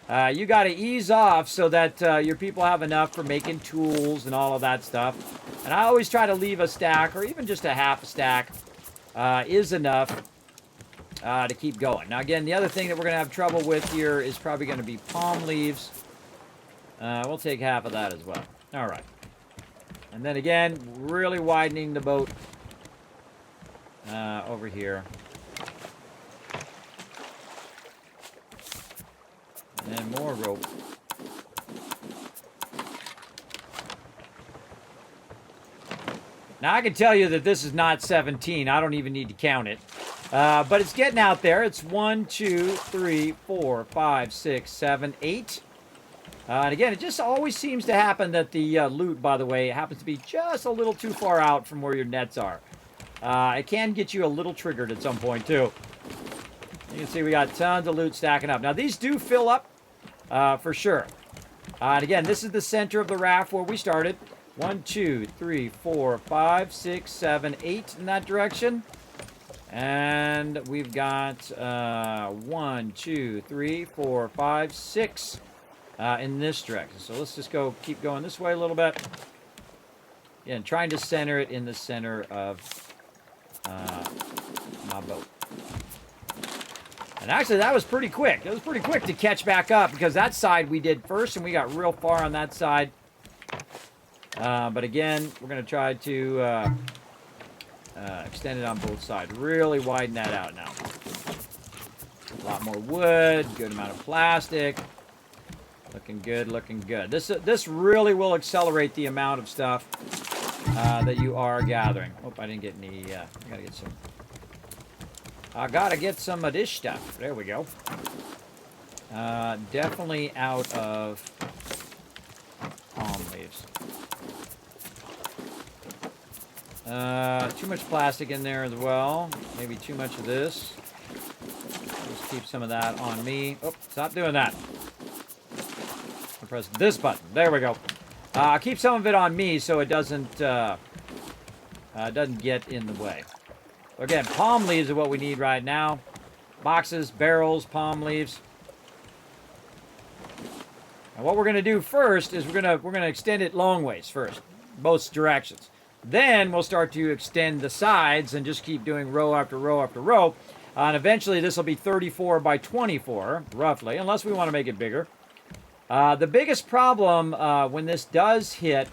A: You got to ease off so that your people have enough for making tools and all of that stuff. And I always try to leave a stack, or even just a half a stack, is enough to keep going. Now, again, the other thing that we're going to have trouble with here is probably going to be palm leaves. We'll take half of that as well. All right. And then again, really widening the boat over here. And then more rope. Now, I can tell you that this is not 17. I don't even need to count it. But it's getting out there. It's 1, 2, 3, 4, 5, 6, 7, 8. And again, it just always seems to happen that the loot, by the way, happens to be just a little too far out from where your nets are. It can get you a little triggered at some point, too. You can see we got tons of loot stacking up. Now, these do fill up, for sure. And again, this is the center of the raft where we started. 1, 2, 3, 4, 5, 6, 7, 8 in that direction. And we've got 1, 2, 3, 4, 5, 6 in this direction. So let's just keep going this way a little bit. Again, trying to center it in the center of my boat. And actually, that was pretty quick. It was pretty quick to catch back up, because that side we did first, and we got real far on that side. But again, we're going to try to extend it on both sides. Really widen that out now. A lot more wood, good amount of plastic. Looking good, looking good. This really will accelerate the amount of stuff that you are gathering. Oh, I didn't get any. I gotta get some of this stuff. There we go. Definitely out of palm leaves. Too much plastic in there as well. Maybe too much of this. Just keep some of that on me. Oh, stop doing that. I'll press this button. There we go. Keep some of it on me so it doesn't get in the way. Again, palm leaves are what we need right now. Boxes, barrels, palm leaves. And what we're going to do first is we're going to extend it long ways first, both directions. Then we'll start to extend the sides and just keep doing row after row after row. And eventually this will be 34 by 24, roughly, unless we want to make it bigger. The biggest problem when this does hit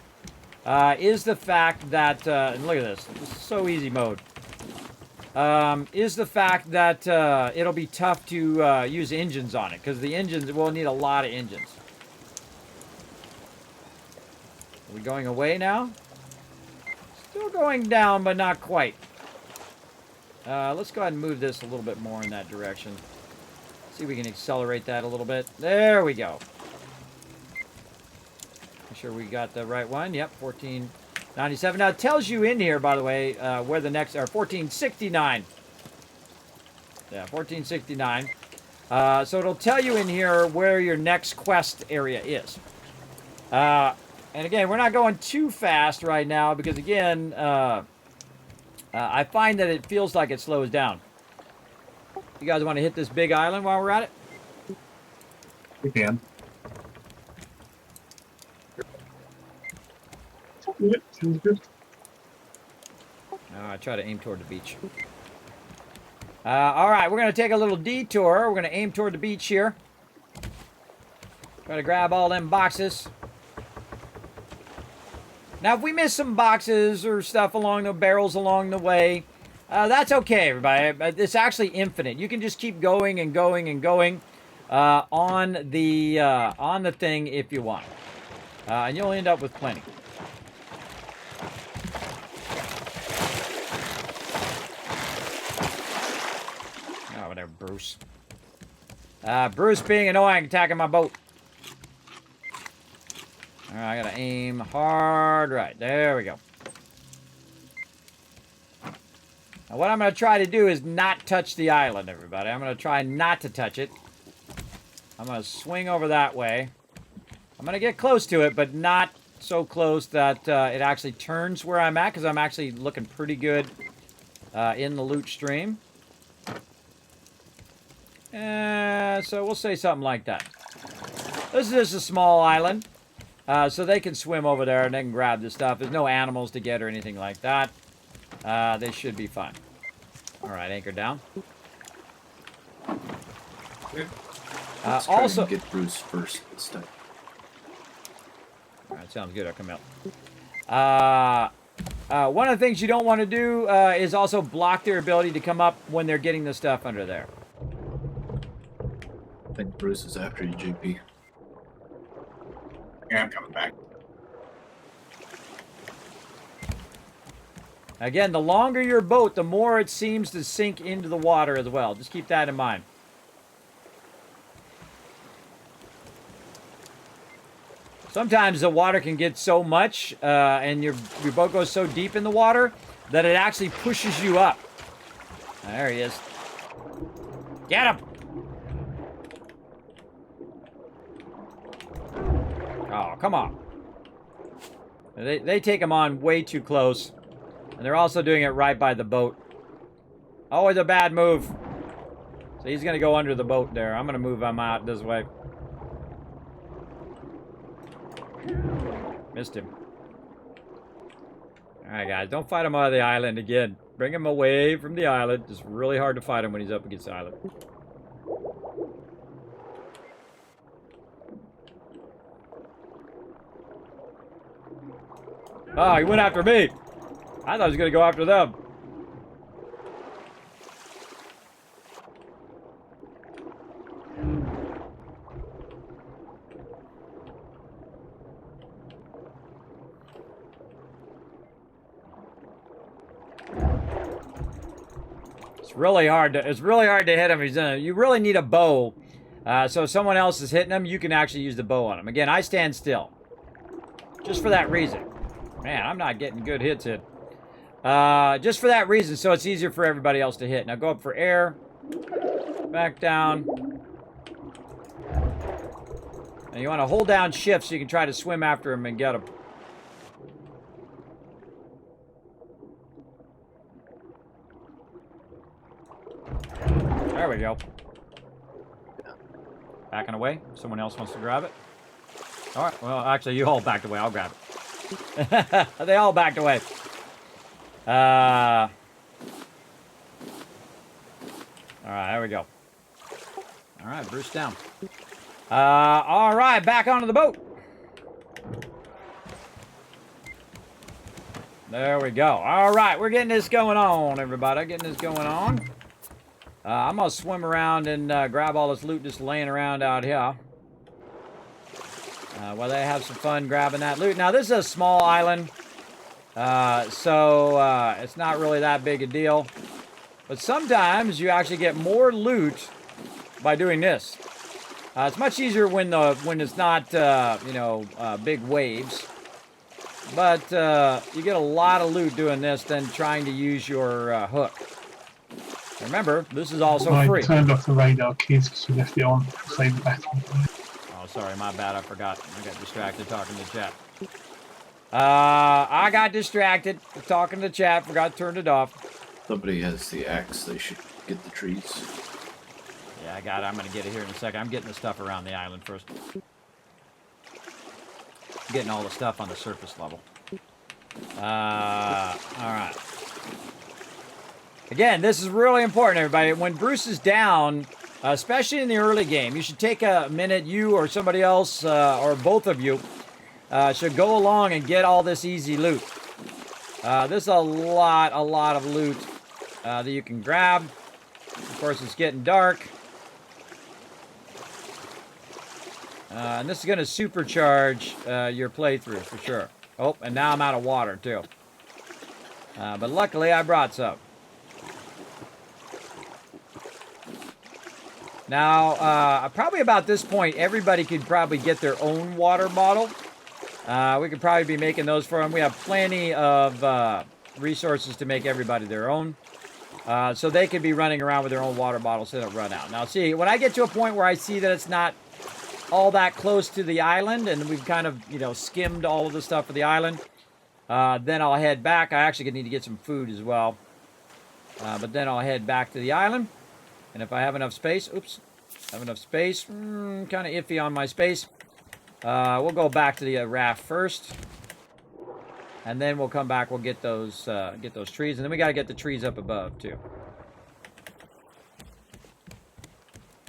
A: is the fact that, and look at this, this is so easy mode, is the fact that it'll be tough to use engines on it, because the engines, we'll need a lot of engines. Are we going away now? Still going down, but not quite. Let's go ahead and move this a little bit more in that direction. See if we can accelerate that a little bit. There we go. Make sure we got the right one. Yep, 1497. Now, it tells you in here, by the way, where the next... Or 1469. Yeah, 1469. So it'll tell you in here where your next quest area is. And again, we're not going too fast right now because, again, I find that it feels like it slows down. You guys want to hit this big island while we're at it?
C: We can. Yep, sounds good.
A: I try to aim toward the beach. All right, we're going to take a little detour. We're going to aim toward the beach here. Try to grab all them boxes. Now, if we miss some boxes or stuff along the barrels along the way, that's okay, everybody. It's actually infinite. You can just keep going and going and going on the thing if you want, and you'll end up with plenty. Oh, whatever, Bruce. Bruce being annoying, attacking my boat. All right, I gotta aim hard right. There we go. Now, what I'm gonna try to do is not touch the island, everybody. I'm gonna try not to touch it. I'm gonna swing over that way. I'm gonna get close to it, but not so close that it actually turns where I'm at, because I'm actually looking pretty good in the loot stream. So we'll say something like that. This is just a small island. So they can swim over there and they can grab this stuff. There's no animals to get or anything like that. They should be fine. All right, anchor down.
B: Let's try
A: also,
B: and get Bruce first this time.
A: all right, sounds good. I'll come out. One of the things you don't want to do is also block their ability to come up when they're getting the stuff under there.
B: I think Bruce is after you, JP.
E: Yeah, I'm coming back.
A: Again, the longer your boat, the more it seems to sink into the water as well. Just keep that in mind. Sometimes the water can get so much, and your boat goes so deep in the water, that it actually pushes you up. There he is. Get him! Oh, come on. They take him on way too close. And they're also doing it right by the boat. Always a bad move. So he's going to go under the boat there. I'm going to move him out this way. Missed him. Alright, guys. Don't fight him out of the island again. Bring him away from the island. It's really hard to fight him when he's up against the island. Oh, he went after me. I thought he was going to go after them. It's really hard to hit him. You really need a bow. So if someone else is hitting him, you can actually use the bow on him. Again, I stand still. Just for that reason. Man, I'm not getting good hits in. Just for that reason, so it's easier for everybody else to hit. Now go up for air. Back down. And you want to hold down shift so you can try to swim after him and get him. There we go. Backing away. Someone else wants to grab it. All right. Well, actually, you all backed away. I'll grab it. They all backed away. All right, there we go. All right, Bruce down. All right, back onto the boat. There we go. All right, we're getting this going on, everybody. Getting this going on. I'm going to swim around and grab all this loot just laying around out here. While they have some fun grabbing that loot. Now, this is a small island, so it's not really that big a deal. But sometimes you actually get more loot by doing this. It's much easier when it's not, big waves. But you get a lot of loot doing this than trying to use your hook. Remember, this is also free.
C: I turned off the radar keys because we left it on to save the battery.
A: Oh, sorry, my bad. I forgot. I got distracted talking to chat. I got distracted talking to chat. Forgot to turn it off.
B: Somebody has the axe. They should get the trees.
A: Yeah, I got it. I'm going to get it here in a second. I'm getting the stuff around the island first. Getting all the stuff on the surface level. All right. Again, this is really important, everybody. When Bruce is down, especially in the early game, you should take a minute, you or somebody else, or both of you, should go along and get all this easy loot. This is a lot of loot that you can grab. Of course, it's getting dark. And this is going to supercharge your playthrough, for sure. Oh, and now I'm out of water, too. But luckily, I brought some. Now, probably about this point, everybody could probably get their own water bottle. We could probably be making those for them. We have plenty of resources to make everybody their own. So they could be running around with their own water bottles so they don't run out. Now, see, when I get to a point where I see that it's not all that close to the island and we've kind of, skimmed all of the stuff for the island, then I'll head back. I actually need to get some food as well. But then I'll head back to the island. And if I have enough space, kind of iffy on my space. We'll go back to the raft first. And then we'll come back, we'll get those trees. And then we got to get the trees up above, too.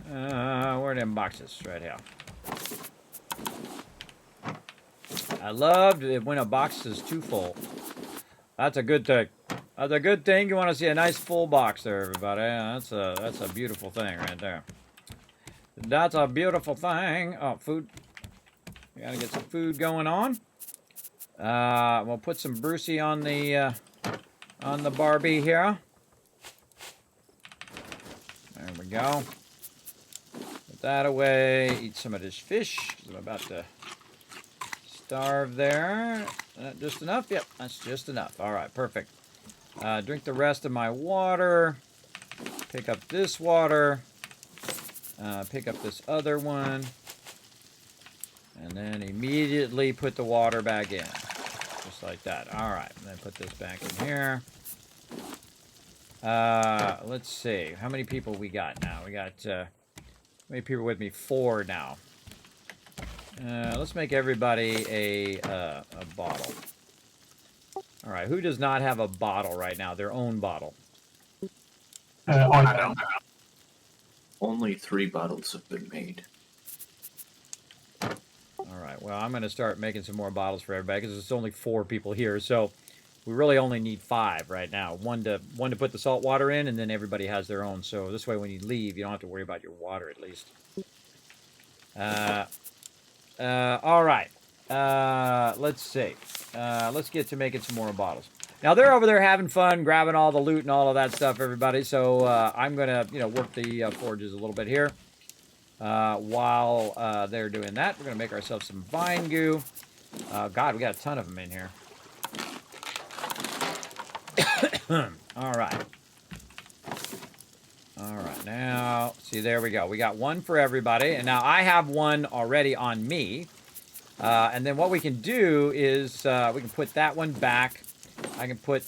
A: Where are them boxes? Right here. I loved it when a box is too full. That's a good thing. That's a good thing. You want to see a nice full box there, everybody. That's a beautiful thing right there. That's a beautiful thing. Oh, food. We gotta get some food going on. We'll put some Brucey on the Barbie here. There we go. Put that away. Eat some of this fish, 'cause I'm about to starve there. Just enough? Yep, that's just enough. All right, perfect. Drink the rest of my water. Pick up this water. Pick up this other one. And then immediately put the water back in. Just like that. All right. And then put this back in here. Let's see. How many people we got now? We got, how many people with me? 4 now. Let's make everybody a bottle. All right. Who does not have a bottle right now? Their own bottle.
C: I don't.
B: Only 3 bottles have been made.
A: All right. Well, I'm going to start making some more bottles for everybody because there's only 4 people here. So we really only need 5 right now. One to put the salt water in, and then everybody has their own. So this way, when you leave, you don't have to worry about your water at least. All right. Let's see. Let's get to making some more bottles. Now, they're over there having fun, grabbing all the loot and all of that stuff, everybody. So I'm going to, work the forges a little bit here. While they're doing that, we're going to make ourselves some vine goo. God, we got a ton of them in here. All right. All right. Now, see, there we go. We got one for everybody. And now I have one already on me. And then what we can do is we can put that one back. I can put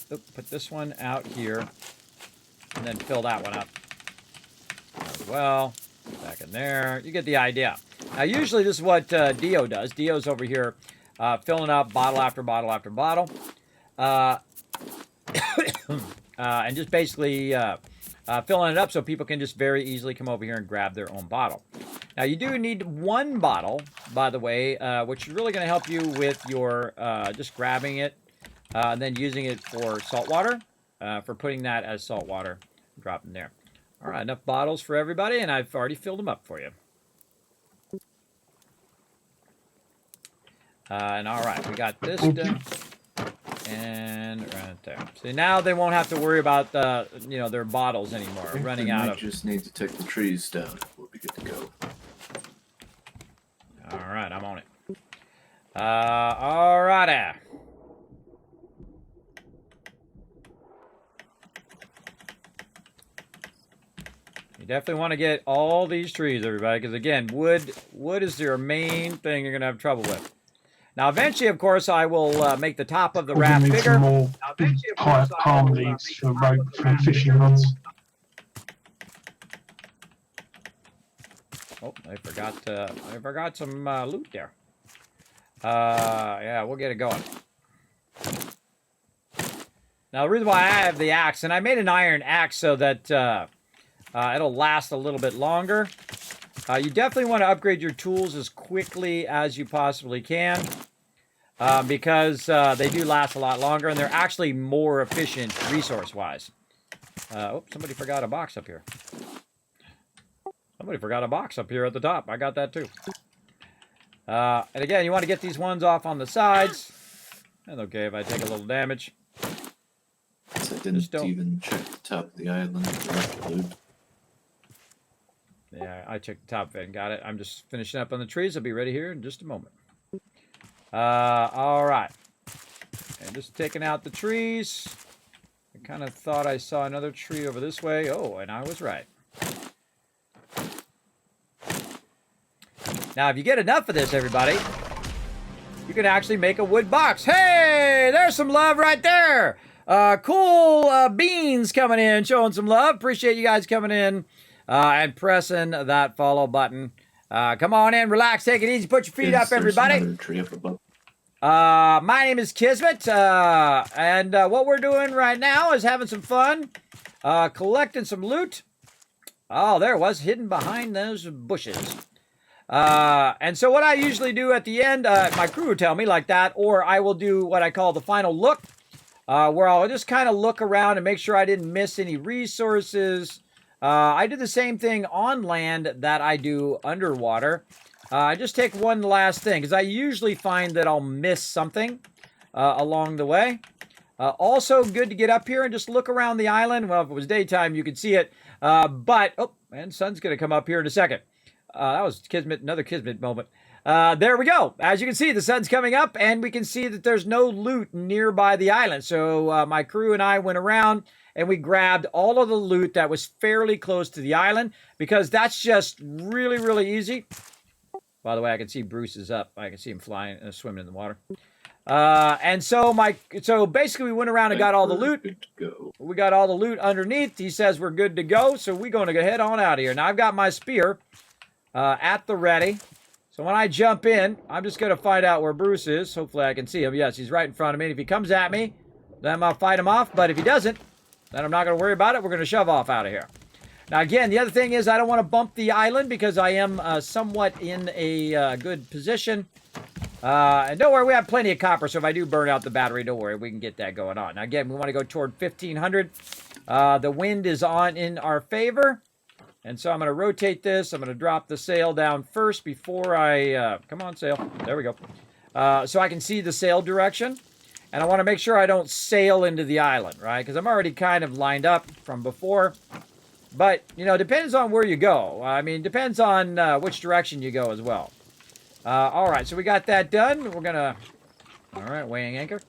A: this one out here. And then fill that one up as well. Back back in there. You get the idea. Now, usually this is what Dio does. Dio's over here filling up bottle after bottle after bottle. And just basically filling it up so people can just very easily come over here and grab their own bottle. Now, you do need one bottle, by the way, which is really going to help you with your just grabbing it and then using it for salt water, for putting that as salt water, dropping there. All right, enough bottles for everybody, and I've already filled them up for you. And all right, we got this done. And right there. See, now they won't have to worry about their bottles anymore, running out of.
B: Just need to take the trees down. We'll be good to go.
A: All right, I'm on it. All righty. You definitely want to get all these trees, everybody, because again, wood is your main thing you're gonna have trouble with. Now, eventually, of course, I will make the top of the raft
C: need
A: bigger.
C: some more palm leaves for fishing rods.
A: Oh, I forgot some loot there. Yeah, we'll get it going. Now, the reason why I have the axe, and I made an iron axe so that it'll last a little bit longer. You definitely want to upgrade your tools as quickly as you possibly can. Because they do last a lot longer, and they're actually more efficient resource-wise. Oh, somebody forgot a box up here. Somebody forgot a box up here at the top. I got that too. And again, you want to get these ones off on the sides. That's okay if I take a little damage.
B: So I didn't even check the top of the island.
A: Yeah, I checked the top of it and got it. I'm just finishing up on the trees. I'll be ready here in just a moment. All right. And just taking out the trees. I kind of thought I saw another tree over this way. Oh, and I was right. Now, if you get enough of this, everybody, you can actually make a wood box. Hey, there's some love right there. Cool beans coming in, showing some love. Appreciate you guys coming in and pressing that follow button. Come on in, relax, take it easy, put your feet up, everybody. My name is Kismet, and what we're doing right now is having some fun, collecting some loot. Oh, there it was, hidden behind those bushes. And so what I usually do at the end, my crew will tell me like that, or I will do what I call the final look, where I'll just kind of look around and make sure I didn't miss any resources. I do the same thing on land that I do underwater. I just take one last thing, because I usually find that I'll miss something along the way. Also good to get up here and just look around the island. Well, if it was daytime, you could see it. Oh, and sun's going to come up here in a second. That was Kismet, another Kismet moment. There we go. As you can see, the sun's coming up, and we can see that there's no loot nearby the island. So my crew and I went around, and we grabbed all of the loot that was fairly close to the island, because that's just really, really easy. By the way, I can see Bruce is up. I can see him flying, swimming in the water. And so basically we went around and got all the loot. We got all the loot underneath. He says we're good to go, so we're going to go head on out of here. Now, I've got my spear at the ready. So when I jump in, I'm just going to find out where Bruce is. Hopefully I can see him. Yes, he's right in front of me. And if he comes at me, then I'll fight him off. But if he doesn't, then I'm not going to worry about it. We're going to shove off out of here. Now, again, the other thing is I don't want to bump the island because I am somewhat in a good position. And don't worry, we have plenty of copper, so if I do burn out the battery, don't worry, we can get that going on. Now, again, we want to go toward 1500. The wind is on in our favor. And so I'm going to rotate this. I'm going to drop the sail down first before I... come on, sail. There we go. So I can see the sail direction. And I want to make sure I don't sail into the island, right? Because I'm already kind of lined up from before. But, you know, depends on where you go. I mean, depends on which direction you go as well. All right, so we got that done. We're going to... All right, weighing anchor.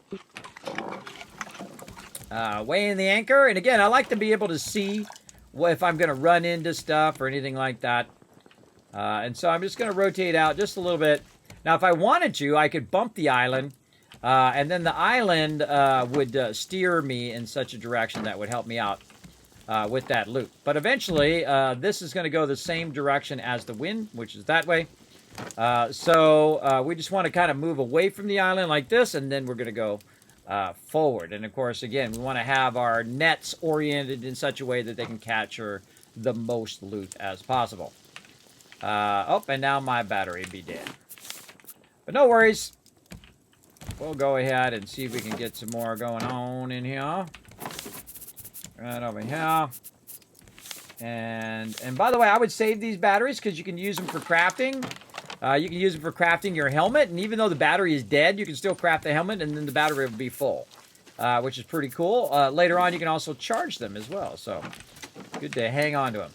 A: Weighing the anchor. And again, I like to be able to see if I'm going to run into stuff or anything like that. And so I'm just going to rotate out just a little bit. Now, if I wanted to, I could bump the island. And then the island would steer me in such a direction that would help me out. with that loot. But eventually, this is going to go the same direction as the wind, which is that way. So we just want to kind of move away from the island like this, and then we're going to go forward. And of course, again, we want to have our nets oriented in such a way that they can capture the most loot as possible. Oh, and now my battery be dead. But no worries. We'll go ahead and see if we can get some more going on in here. Right over here. And by the way, I would save these batteries because you can use them for crafting. You can use them for crafting your helmet. And even though the battery is dead, you can still craft the helmet and then the battery will be full. Which is pretty cool. Later on, you can also charge them as well. So, good to hang on to them.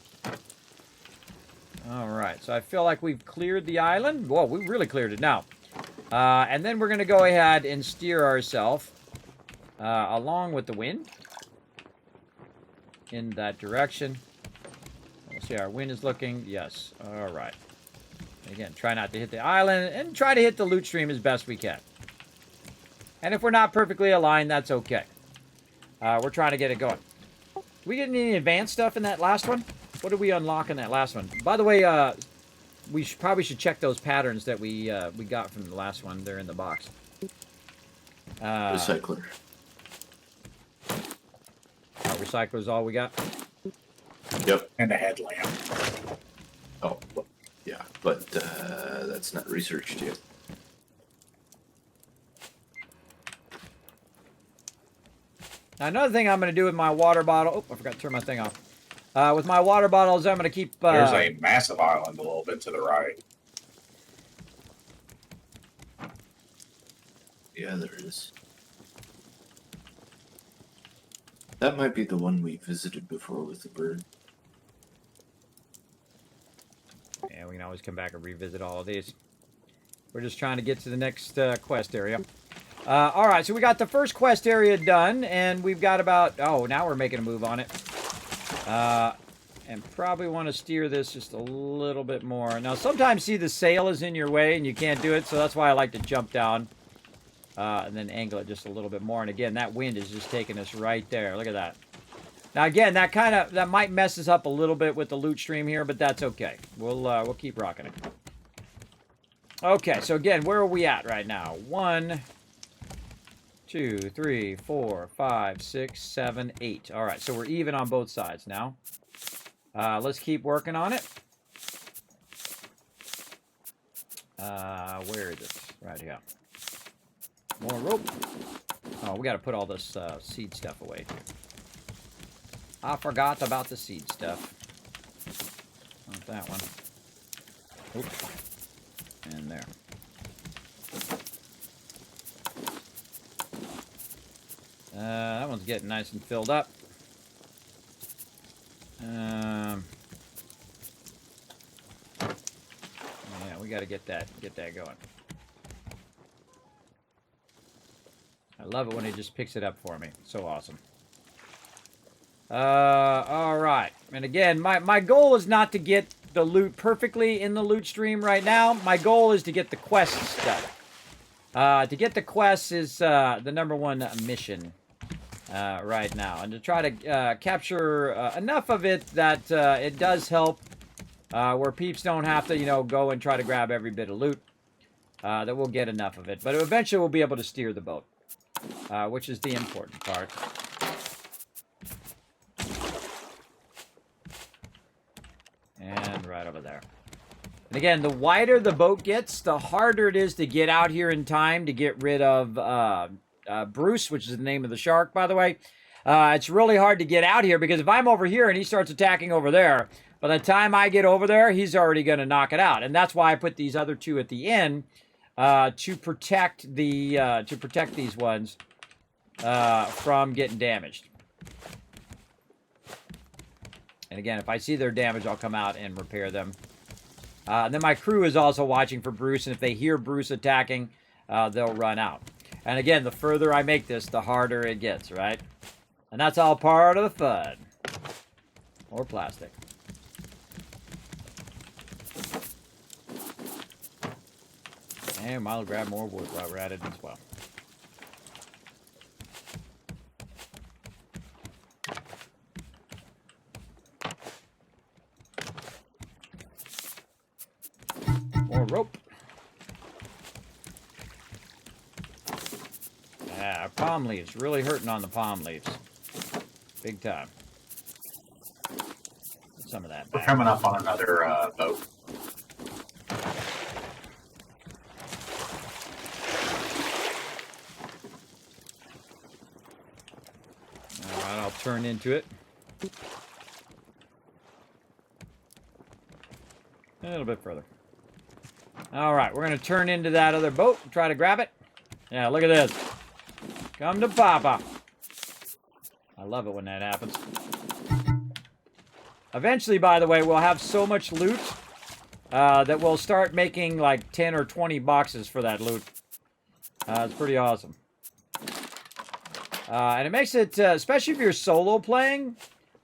A: Alright, so I feel like we've cleared the island. Whoa, we really cleared it now. And then we're going to go ahead and steer ourselves along with the wind in that direction. Let's see how our wind is looking. Yes. All right. Again, try not to hit the island and try to hit the loot stream as best we can. And if we're not perfectly aligned, that's okay. We're trying to get it going. Did we get any advanced stuff in that last one? What did we unlock in that last one? By the way, we probably should check those patterns that we got from the last one. They're in the box.
B: Recycler.
A: Recycler's all we got?
B: Yep.
E: And a headlamp.
B: Oh, well, yeah, but that's not researched yet.
A: Now, another thing I'm going to do with my water bottle... Oh, I forgot to turn my thing off. With my water bottles, I'm going to keep...
E: There's a massive island a little bit to the right.
B: Yeah, there is. That might be the one we visited before with the bird.
A: Yeah, we can always come back and revisit all of these. We're just trying to get to the next quest area. All right, so we got the first quest area done, and we've got about... Oh, now we're making a move on it. And probably want to steer this just a little bit more. Now, sometimes, see, the sail is in your way, and you can't do it, so that's why I like to jump down. And then angle it just a little bit more. And again, that wind is just taking us right there. Look at that. Now again, that might mess us up a little bit with the loot stream here, but that's okay. We'll keep rocking it. Okay, so again, where are we at right now? 1, 2, 3, 4, 5, 6, 7, 8. All right, so we're even on both sides now. Let's keep working on it. Where is it? Right here. More rope. Oh, we got to put all this seed stuff away, too. I forgot about the seed stuff. Not that one. Oops. And there. That one's getting nice and filled up. Yeah, we got to get that going. I love it when it just picks it up for me. So awesome. All right. And again, my goal is not to get the loot perfectly in the loot stream right now. My goal is to get the quests done. To get the quests is the #1 mission right now. And to try to capture enough of it that it does help where peeps don't have to, go and try to grab every bit of loot. That we'll get enough of it. But eventually we'll be able to steer the boat. Which is the important part. And right over there. And again, the wider the boat gets, the harder it is to get out here in time to get rid of Bruce, which is the name of the shark, by the way. It's really hard to get out here because if I'm over here and he starts attacking over there, by the time I get over there, he's already going to knock it out. And that's why I put these other two at the end. To protect these ones from getting damaged. And again, if I see they're damaged, I'll come out and repair them. And then my crew is also watching for Bruce, and if they hear Bruce attacking, they'll run out. And again, the further I make this, the harder it gets, right? And that's all part of the fun. Or plastic. And I'll grab more wood while we're at it as well. rope. Yeah, our palm leaves. Really hurting on the palm leaves. Big time. Put some of that
E: We're
A: back.
E: coming up on another boat.
A: Alright, I'll turn into it. A little bit further. Alright, we're going to turn into that other boat and try to grab it. Yeah, look at this. Come to Papa. I love it when that happens. Eventually, by the way, we'll have so much loot that we'll start making like 10 or 20 boxes for that loot. It's pretty awesome. And it makes it, especially if you're solo playing,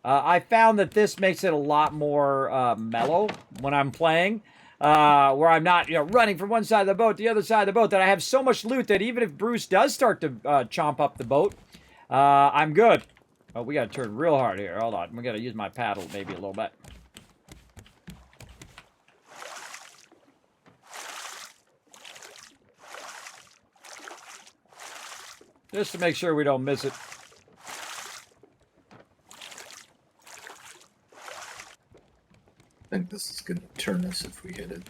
A: I found that this makes it a lot more mellow when I'm playing. Where I'm not, running from one side of the boat to the other side of the boat, that I have so much loot that even if Bruce does start to chomp up the boat, I'm good. Oh, we got to turn real hard here. Hold on. We got to use my paddle maybe a little bit. Just to make sure we don't miss it.
B: I think this is going to turn us if we hit it.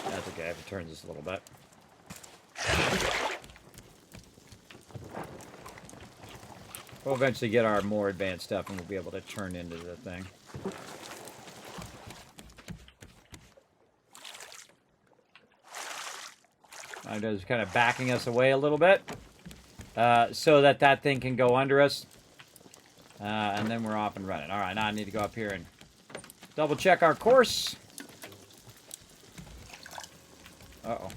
A: That's okay if it turns us a little bit. We'll eventually get our more advanced stuff and we'll be able to turn into the thing. I'm just kind of backing us away a little bit so that that thing can go under us. And then we're off and running. All right, now I need to go up here and double check our course. Uh-oh.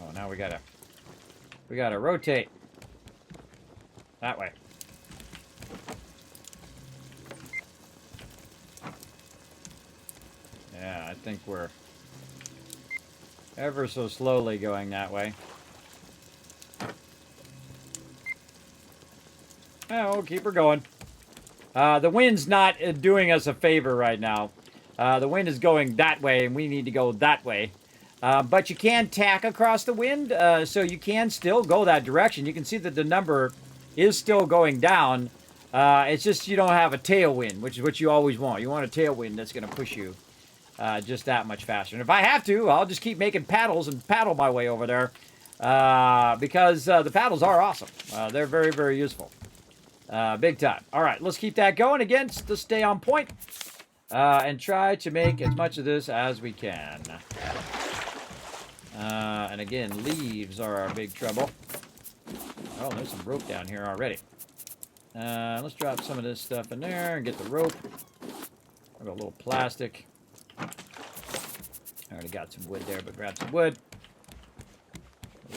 A: Oh, now we gotta rotate. That way. Yeah, I think we're ever so slowly going that way. Yeah, we'll keep her going. The wind's not doing us a favor right now. The wind is going that way, and we need to go that way. But you can tack across the wind, so you can still go that direction. You can see that the number is still going down. It's just you don't have a tailwind, which is what you always want. You want a tailwind that's going to push you just that much faster. And if I have to, I'll just keep making paddles and paddle my way over there because the paddles are awesome. They're very, very useful. Big time. All right, let's keep that going again to stay on point and try to make as much of this as we can. And again, leaves are our big trouble. Oh, there's some rope down here already. Let's drop some of this stuff in there and get the rope. I've got a little plastic. I already got some wood there, but grab some wood.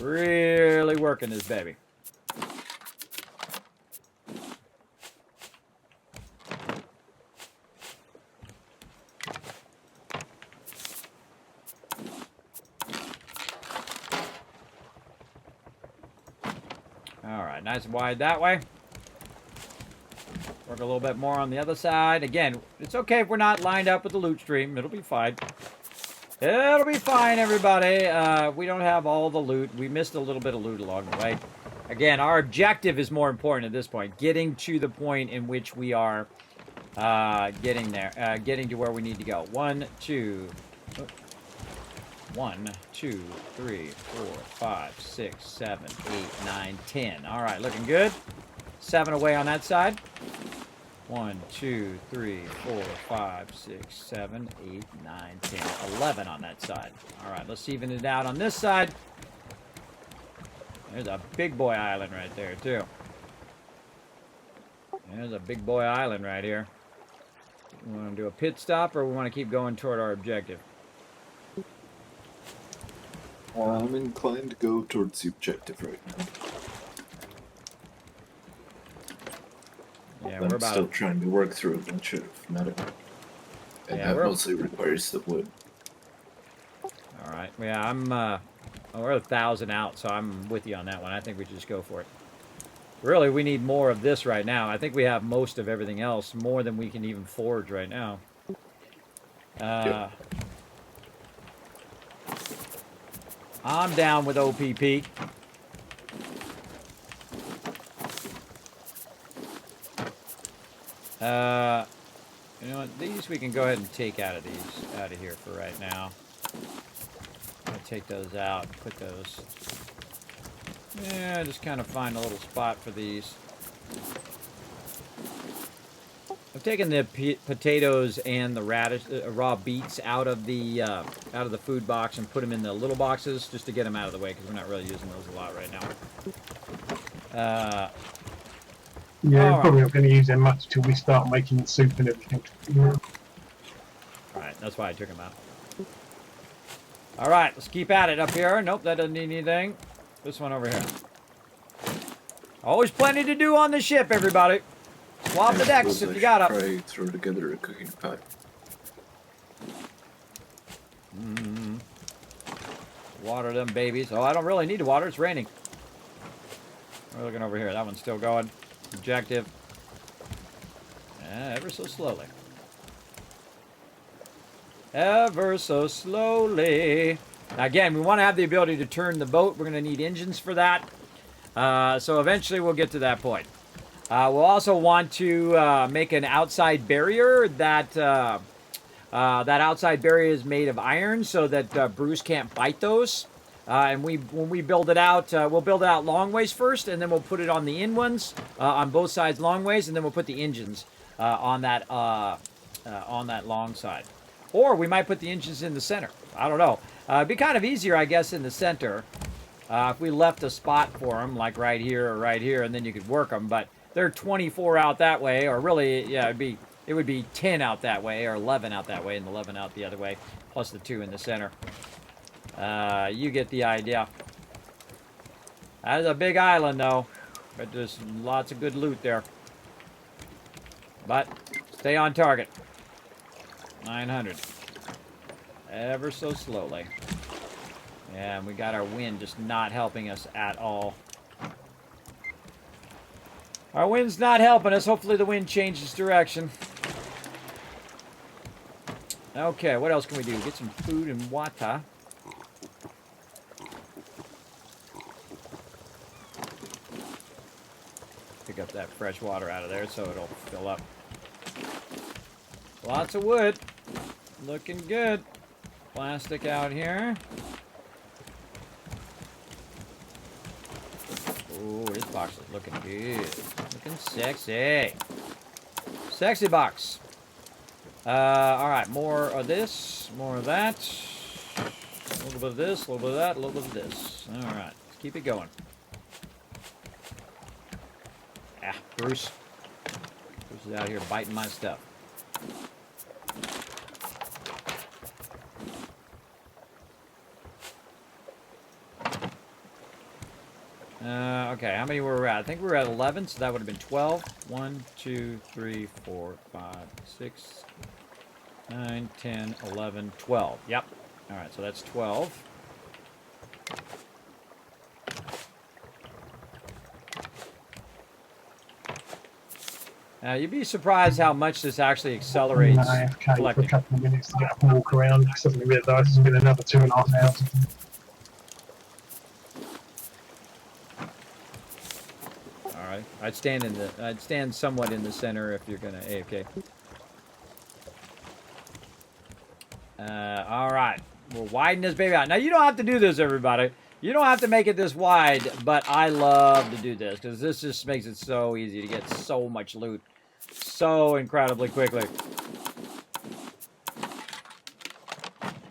A: Really working this baby. Alright, nice and wide that way. Work a little bit more on the other side. Again, it's okay if we're not lined up with the loot stream. It'll be fine. It'll be fine, everybody. We don't have all the loot. We missed a little bit of loot along the way. Again, our objective is more important at this point. Getting to the point in which we are getting there. Getting to where we need to go. 1, 2... 1, 2, 3, 4, 5, 6, 7, 8, 9, 10. All right, looking good. 7 away on that side. 1, 2, 3, 4, 5, 6, 7, 8, 9, 10, 11 on that side. All right, let's even it out on this side. There's a big boy island right there, too. There's a big boy island right here. We want to do a pit stop, or we want to keep going toward our objective?
B: I'm inclined to go towards the objective right now.
A: Yeah,
B: I'm
A: we're about
B: still trying to work through a bunch of medical. And
A: Yeah,
B: that mostly requires the wood.
A: All right. Yeah, we're 1,000 out, so I'm with you on that one. I think we should just go for it. Really, we need more of this right now. I think we have most of everything else, more than we can even forge right now. I'm down with OPP. You know what? These we can go ahead and take out of here for right now. I'll take those out. Put those. Yeah, just kind of find a little spot for these. I've taken the potatoes and the radish, raw beets out of the food box and put them in the little boxes just to get them out of the way because we're not really using those a lot right now.
C: Yeah, we're probably not going to use them much till we start making soup and everything.
A: Alright, that's why I took them out. Alright, let's keep at it up here. Nope, that doesn't need anything. This one over here. Always plenty to do on the ship, everybody. Swab the decks if you got it.
B: Try throw together a cooking pot.
A: Water them babies. Oh, I don't really need to water. It's raining. We're looking over here. That one's still going. Objective. Ever so slowly. Ever so slowly. Now, again, we want to have the ability to turn the boat. We're going to need engines for that. So eventually we'll get to that point. We'll also want to make an outside barrier. That outside barrier is made of iron so that Bruce can't bite those. And when we build it out, we'll build it out long ways first, and then we'll put it on the in ones on both sides long ways, and then we'll put the engines on that long side. Or we might put the engines in the center. I don't know. It'd be kind of easier, I guess, in the center if we left a spot for them, like right here or right here, and then you could work them. But they're 24 out that way, or really, yeah, it would be 10 out that way, or 11 out that way, and 11 out the other way, plus the 2 in the center. You get the idea. That is a big island, though. But there's lots of good loot there. But stay on target. 900. Ever so slowly. Yeah, and we got our wind just not helping us at all. Our wind's not helping us. Hopefully the wind changes direction. Okay, what else can we do? Get some food and water. Pick up that fresh water out of there so it'll fill up. Lots of wood. Looking good. Plastic out here. Ooh, this box is looking good. Looking sexy. Sexy box. Alright, more of this, more of that. A little bit of this, a little bit of that, a little bit of this. Alright, let's keep it going. Ah, Bruce. Bruce is out here biting my stuff. Okay, how many were we at? I think we were at 11, so that would have been 12. 1, 2, 3, 4, 5, 6, 9, 10, 11, 12. Yep. Alright, so that's 12. You'd be surprised how much this actually accelerates
C: AFK for a
A: collecting.
C: couple of minutes to get up and walk around. Suddenly realised it's been another 2.5 hours.
A: Alright. I'd stand somewhat in the center if you're gonna AFK. Alright. We'll widen this baby out. Now you don't have to do this, everybody. You don't have to make it this wide, but I love to do this because this just makes it so easy to get so much loot so incredibly quickly.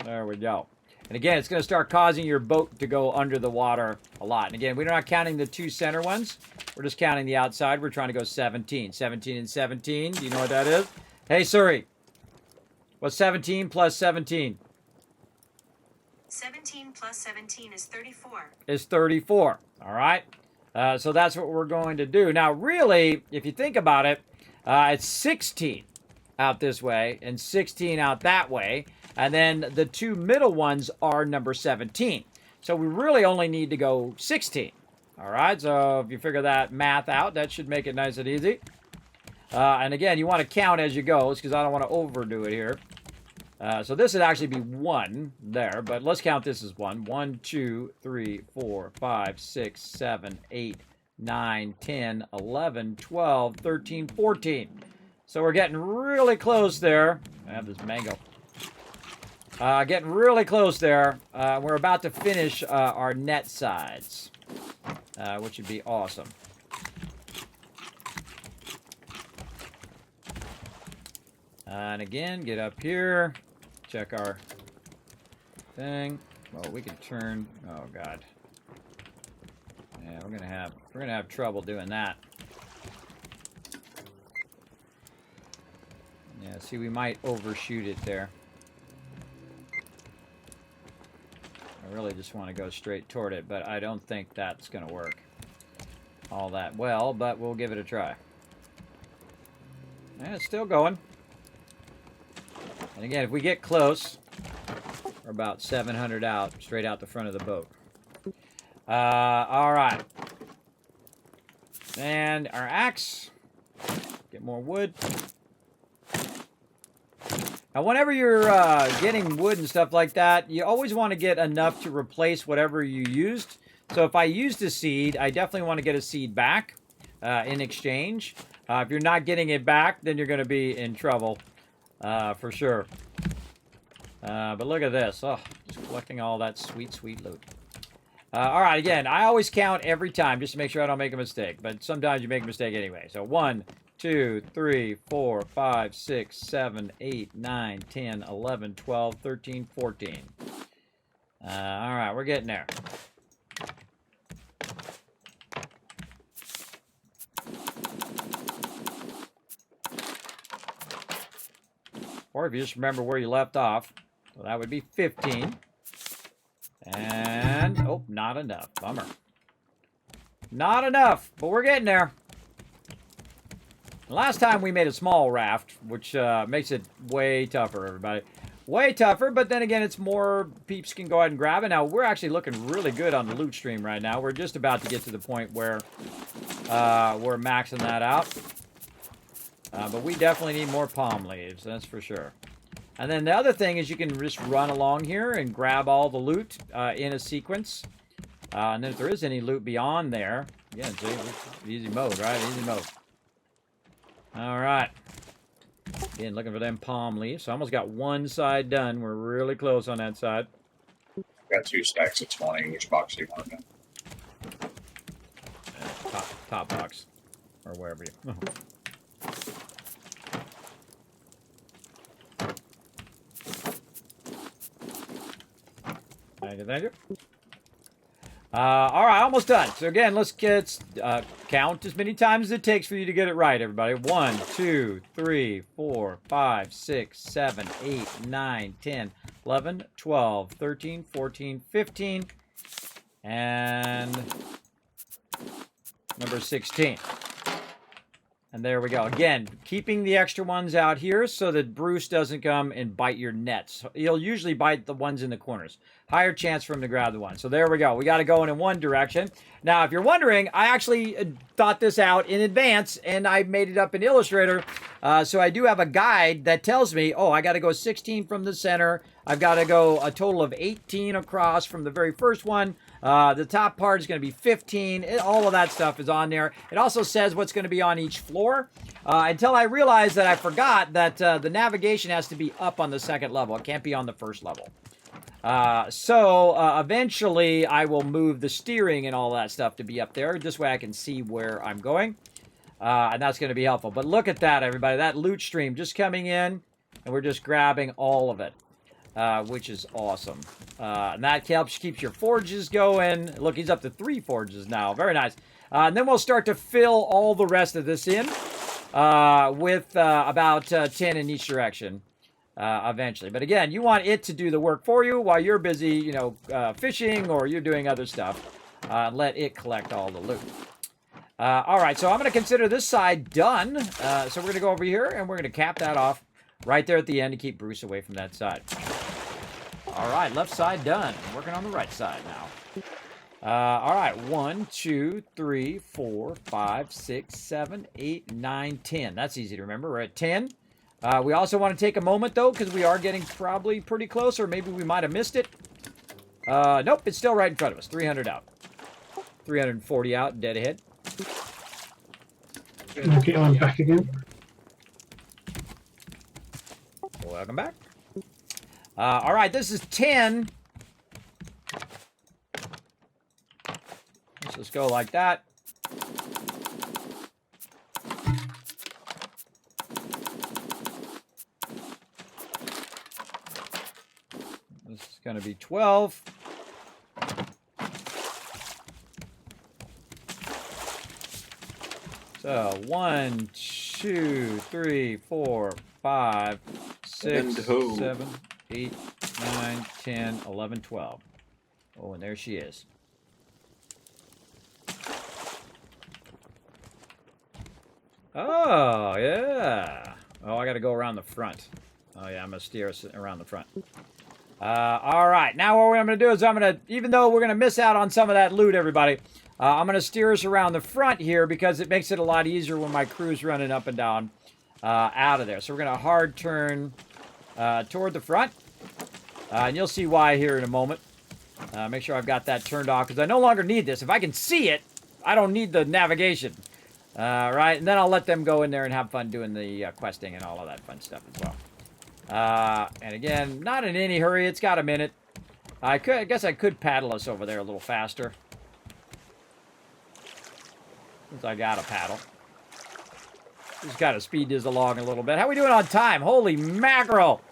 A: There we go. And again, it's going to start causing your boat to go under the water a lot. And again, we're not counting the 2 center ones. We're just counting the outside. We're trying to go 17. 17 and 17. Do you know what that is? Hey, Suri. What's 17 plus 17?
I: 17 plus 17 is 34.
A: Is 34. All right. So that's what we're going to do. Now, really, if you think about it, it's 16 out this way and 16 out that way. And then the 2 middle ones are number 17. So we really only need to go 16 All right, so if you figure that math out, that should make it nice and easy. And again, you want to count as you go, because I don't want to overdo it here. So this would actually be 1 there, but let's count this as 1. 1, 2, 3, 4, 5, 6, 7, 8, 9, 10, 11, 12, 13, 14. So we're getting really close there. I have this mango. Getting really close there. We're about to finish our net sides, which would be awesome. And again, get up here. Check our thing. Well, we can turn. Oh God. Yeah, we're gonna have trouble doing that. Yeah, see, we might overshoot it there. I really just want to go straight toward it, but I don't think that's gonna work all that well, but we'll give it a try. And it's still going. And again, if we get close, we're about 700 out, straight out the front of the boat. All right. And our axe. Get more wood. Now, whenever you're getting wood and stuff like that, you always want to get enough to replace whatever you used. So if I used a seed, I definitely want to get a seed back in exchange. If you're not getting it back, then you're going to be in trouble. For sure. But look at this. Oh, just collecting all that sweet, sweet loot. All right, again, I always count every time just to make sure I don't make a mistake. But sometimes you make a mistake anyway. So 1, 2, 3, 4, 5, 6, 7, 8, 9, 10, 11, 12, 13, 14. All right, we're getting there. Or if you just remember where you left off, well, that would be 15. And, oh, not enough. Bummer. Not enough, but we're getting there. Last time we made a small raft, which makes it way tougher, everybody. Way tougher, but then again, it's more peeps can go ahead and grab it. Now, we're actually looking really good on the loot stream right now. We're just about to get to the point where we're maxing that out. But we definitely need more palm leaves, that's for sure. And then the other thing is you can just run along here and grab all the loot in a sequence. And then if there is any loot beyond there, again, see, easy mode, right? Easy mode. All right. Again, looking for them palm leaves. So I almost got one side done. We're really close on that side.
E: Got 2 stacks of 20. Which box do you want in?
A: Top box. Or wherever you... Thank you. All right, almost done. So again, let's get count as many times as it takes for you to get it right, everybody. 1, 2, 3, 4, 5, 6, 7, 8, 9, 10, 11, 12, 13, 14, 15, and number 16. And there we go. Again, keeping the extra ones out here so that Bruce doesn't come and bite your nets. He'll usually bite the ones in the corners. Higher chance for him to grab the one. So there we go. We got to go in one direction. Now, if you're wondering, I actually thought this out in advance, and I made it up in Illustrator. So I do have a guide that tells me, oh, I got to go 16 from the center. I've got to go a total of 18 across from the very first one. The top part is going to be 15. All of that stuff is on there. It also says what's going to be on each floor. Until I realized that I forgot that the navigation has to be up on the second level. It can't be on the first level. So eventually I will move the steering and all that stuff to be up there. This way I can see where I'm going. And that's going to be helpful. But look at that, everybody. That loot stream just coming in. And we're just grabbing all of it. Which is awesome. And that helps keeps your forges going. Look, he's up to 3 forges now. Very nice. And then we'll start to fill all the rest of this in with about 10 in each direction eventually. But again, you want it to do the work for you while you're busy, you know, fishing or you're doing other stuff. Let it collect all the loot. All right, so I'm going to consider this side done. So we're going to go over here and we're going to cap that off right there at the end to keep Bruce away from that side. All right, left side done. Working on the right side now. All right, 1, 2, 3, 4, 5, 6, 7, 8, 9, 10. That's easy to remember. We're at 10. We also want to take a moment, though, because we are getting probably pretty close, or maybe we might have missed it. Nope, it's still right in front of us. 300 out. 340 out, dead ahead.
C: Okay, I'm back again.
A: Welcome back. All right, this is 10. Let's just go like that. This is going to be 12. So 1, 2, 3, 4, 5, 6, 7, 8, 9, 10, 11, 12. Oh, and there she is. Oh, yeah. Oh, I got to go around the front. Oh, yeah, I'm going to steer us around the front. All right. Now what I'm going to do is I'm going to, even though we're going to miss out on some of that loot, everybody, I'm going to steer us around the front here because it makes it a lot easier when my crew's running up and down out of there. So we're going to hard turn toward the front. And you'll see why here in a moment. Make sure I've got that turned off because I no longer need this. If I can see it, I don't need the navigation. Right? And then I'll let them go in there and have fun doing the questing and all of that fun stuff as well. And again, not in any hurry. It's got a minute. I guess I could paddle us over there a little faster. Since I got a paddle. Just got to speed this along a little bit. How are we doing on time? Holy mackerel!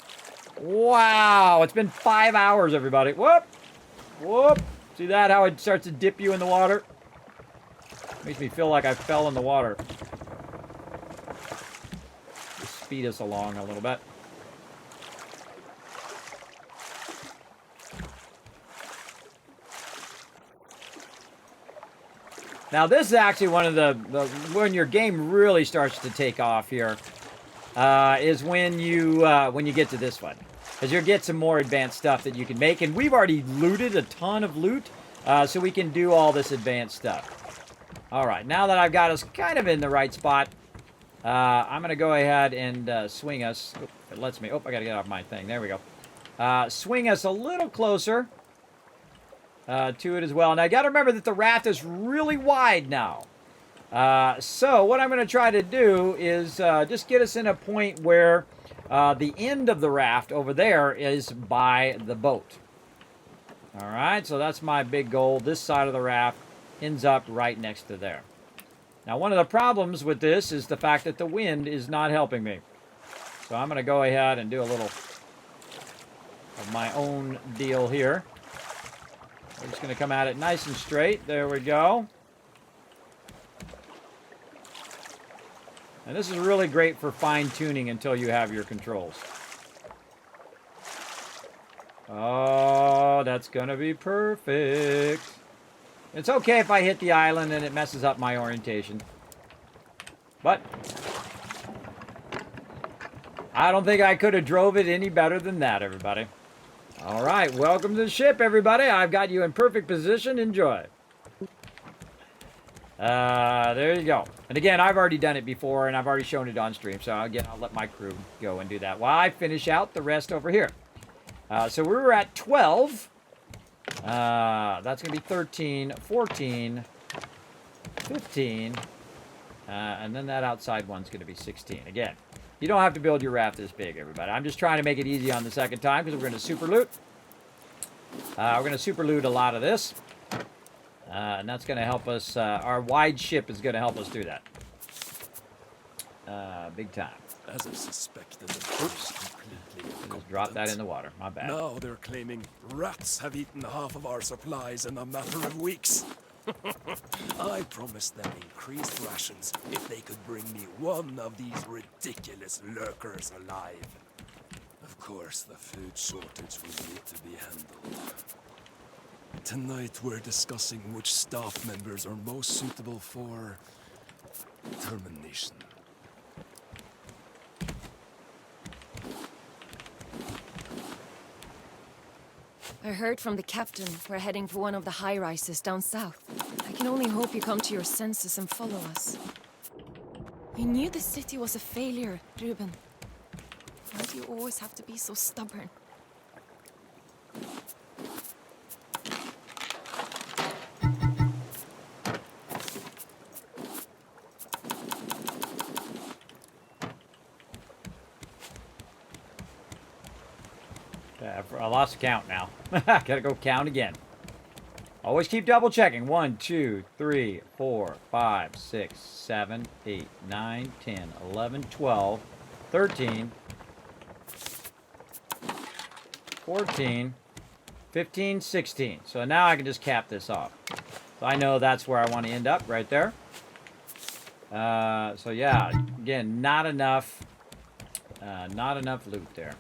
A: Wow, it's been 5 hours, everybody. Whoop! Whoop! See that? How it starts to dip you in the water? Makes me feel like I fell in the water. Just speed us along a little bit. Now, this is actually one of the when your game really starts to take off here, is when you get to this one. Because you'll get some more advanced stuff that you can make. And we've already looted a ton of loot, so we can do all this advanced stuff. All right, now that I've got us kind of in the right spot, I'm going to go ahead and swing us. Oh, it lets me. Oh, I got to get off my thing. There we go. Swing us a little closer to it as well. Now, I got to remember that the raft is really wide now. So what I'm going to try to do is just get us in a point where the end of the raft over there is by the boat. All right, so that's my big goal. This side of the raft ends up right next to there. Now, one of the problems with this is the fact that the wind is not helping me. So I'm going to go ahead and do a little of my own deal here. We're just going to come at it nice and straight. There we go. And this is really great for fine-tuning until you have your controls. Oh, that's going to be perfect. It's okay if I hit the island and it messes up my orientation. But I don't think I could have drove it any better than that, everybody. All right, welcome to the ship, everybody. I've got you in perfect position. Enjoy. There you go. And again, I've already done it before, and I've already shown it on stream. So again, I'll let my crew go and do that while I finish out the rest over here. So we were at 12. That's going to be 13, 14, 15, and then that outside one's going to be 16. Again, you don't have to build your raft this big, everybody. I'm just trying to make it easy on the second time because we're going to super loot. We're going to super loot a lot of this. And that's going to help us. Our wide ship is going to help us do that. Big time.
J: As I suspected,
A: Oops. Just drop that in the water. My bad.
J: Now they're claiming rats have eaten half of our supplies in a matter of weeks. I promised them increased rations if they could bring me one of these ridiculous lurkers alive. Of course, the food shortage will need to be handled. Tonight we're discussing which staff members are most suitable for termination.
K: I heard from the captain we're heading for one of the high-rises down south. I can only hope you come to your senses and follow us. We knew the city was a failure, Ruben. Why do you always have to be so stubborn?
A: I lost count now. Gotta go count again. Always keep double checking. 1, 2, 3, 4, 5, 6, 7, 8, 9, 10, 11, 12, 13, 14, 15, 16. So now I can just cap this off. So I know that's where I want to end up, right there. So yeah, again, not enough loot there.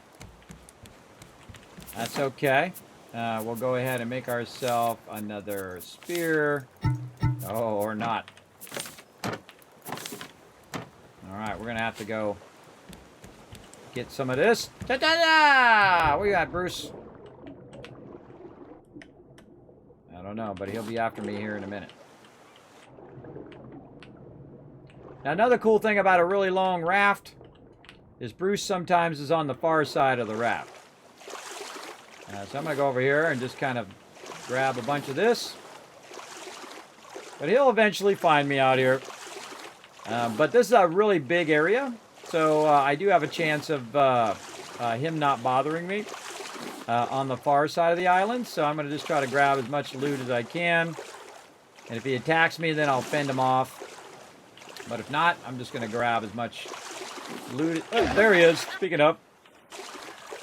A: That's okay. We'll go ahead and make ourselves another spear. Oh, or not. Alright, we're going to have to go get some of this. Ta-da-da! Where you at, Bruce? I don't know, but he'll be after me here in a minute. Now, another cool thing about a really long raft is Bruce sometimes is on the far side of the raft. So I'm going to go over here and just kind of grab a bunch of this. But he'll eventually find me out here. But this is a really big area. So I do have a chance of him not bothering me on the far side of the island. So I'm going to just try to grab as much loot as I can. And if he attacks me, then I'll fend him off. But if not, I'm just going to grab as much loot. Oh, there he is. Speaking of.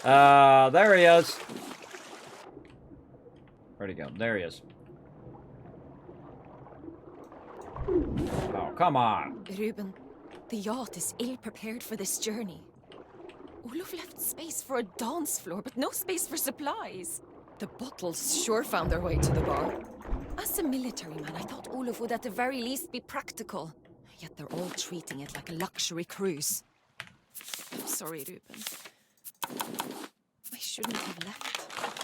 A: There he is. Where'd he go? There he is. Oh, come on.
K: Ruben, the yacht is ill-prepared for this journey. Olof left space for a dance floor, but no space for supplies. The bottles sure found their way to the bar. As a military man, I thought Olof would at the very least be practical. Yet they're all treating it like a luxury cruise. I'm sorry, Ruben. I shouldn't have left.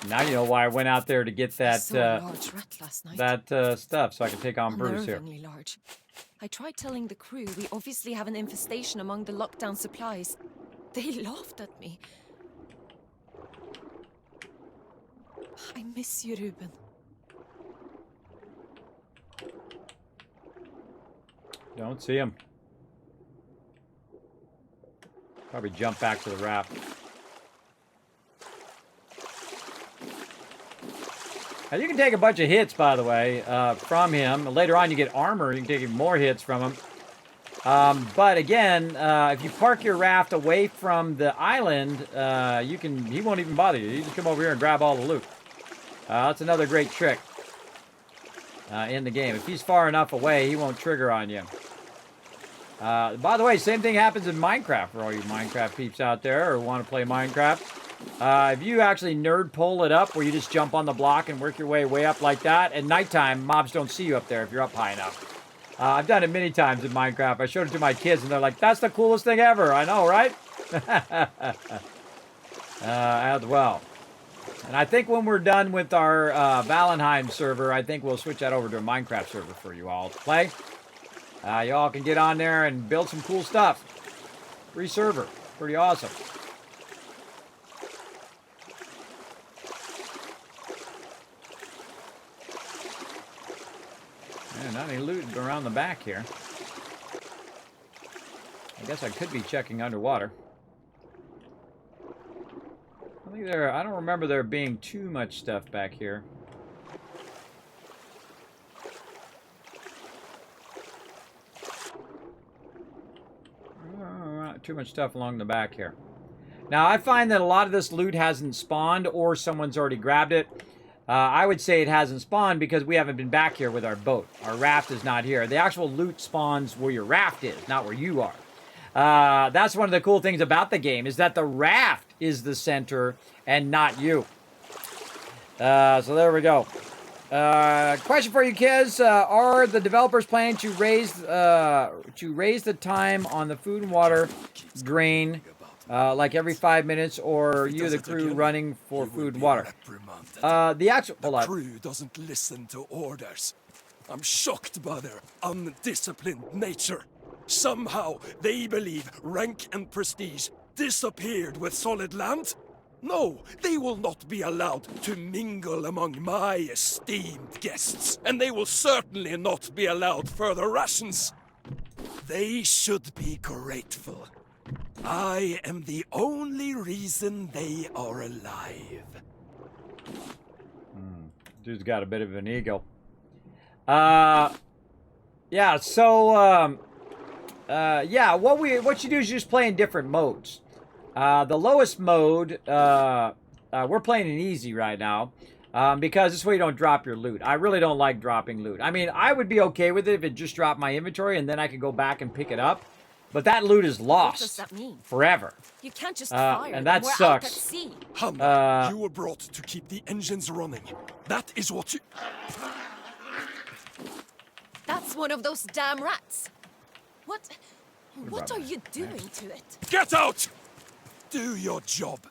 A: Now you know why I went out there to get that
K: I saw a large rat last night.
A: stuff so I can take on Bruce here.
K: Unnervingly large. I tried telling the crew we obviously have an infestation among the lockdown supplies. They laughed at me. I miss you, Ruben.
A: Don't see him. Probably jump back to the raft. Now you can take a bunch of hits, by the way, from him. Later on, you get armor. You can take even more hits from him. But again, if you park your raft away from the island, he won't even bother you. You just come over here and grab all the loot. That's another great trick in the game. If he's far enough away, he won't trigger on you. By the way, same thing happens in Minecraft for all you Minecraft peeps out there or want to play Minecraft. If you actually nerd pull it up where you just jump on the block and work your way up like that, at nighttime, mobs don't see you up there if you're up high enough. I've done it many times in Minecraft. I showed it to my kids, and they're like, that's the coolest thing ever. I know, right? As well. And I think when we're done with our Valheim server, I think we'll switch that over to a Minecraft server for you all to play. You all can get on there and build some cool stuff. Free server. Pretty awesome. Man, not any loot around the back here. I guess I could be checking underwater. I don't remember there being too much stuff back here. Not too much stuff along the back here. Now, I find that a lot of this loot hasn't spawned or someone's already grabbed it. I would say it hasn't spawned because we haven't been back here with our boat. Our raft is not here. The actual loot spawns where your raft is, not where you are. That's one of the cool things about the game, is that the raft is the center and not you. So there we go. Question for you kids. Are the developers planning to raise the time on the food and water drain like every 5 minutes, or
J: If he
A: you,
J: does
A: the
J: it
A: crew,
J: again,
A: running for
J: he will
A: food and
J: be
A: water.
J: reprimanded.
A: The actual...
J: The
A: Hold on.
J: crew doesn't listen to orders. I'm shocked by their undisciplined nature. Somehow they believe rank and prestige disappeared with solid land. No, they will not be allowed to mingle among my esteemed guests, and they will certainly not be allowed further rations. They should be grateful. I am the only reason they are alive.
A: Dude's got a bit of an ego. Yeah, so, yeah, what you do is you just play in different modes. The lowest mode, we're playing in easy right now, because this way you don't drop your loot. I really don't like dropping loot. I mean, I would be okay with it if it just dropped my inventory and then I could go back and pick it up. But that loot is lost.
K: What does that mean?
A: Forever.
K: You can't just fire
A: and
K: them.
A: that
K: We're out
A: sucks.
K: at sea.
J: Hanna, you were brought to keep the engines running. That is what you...
K: That's one of those damn rats. What are you doing to it?
J: Get out! Do your job.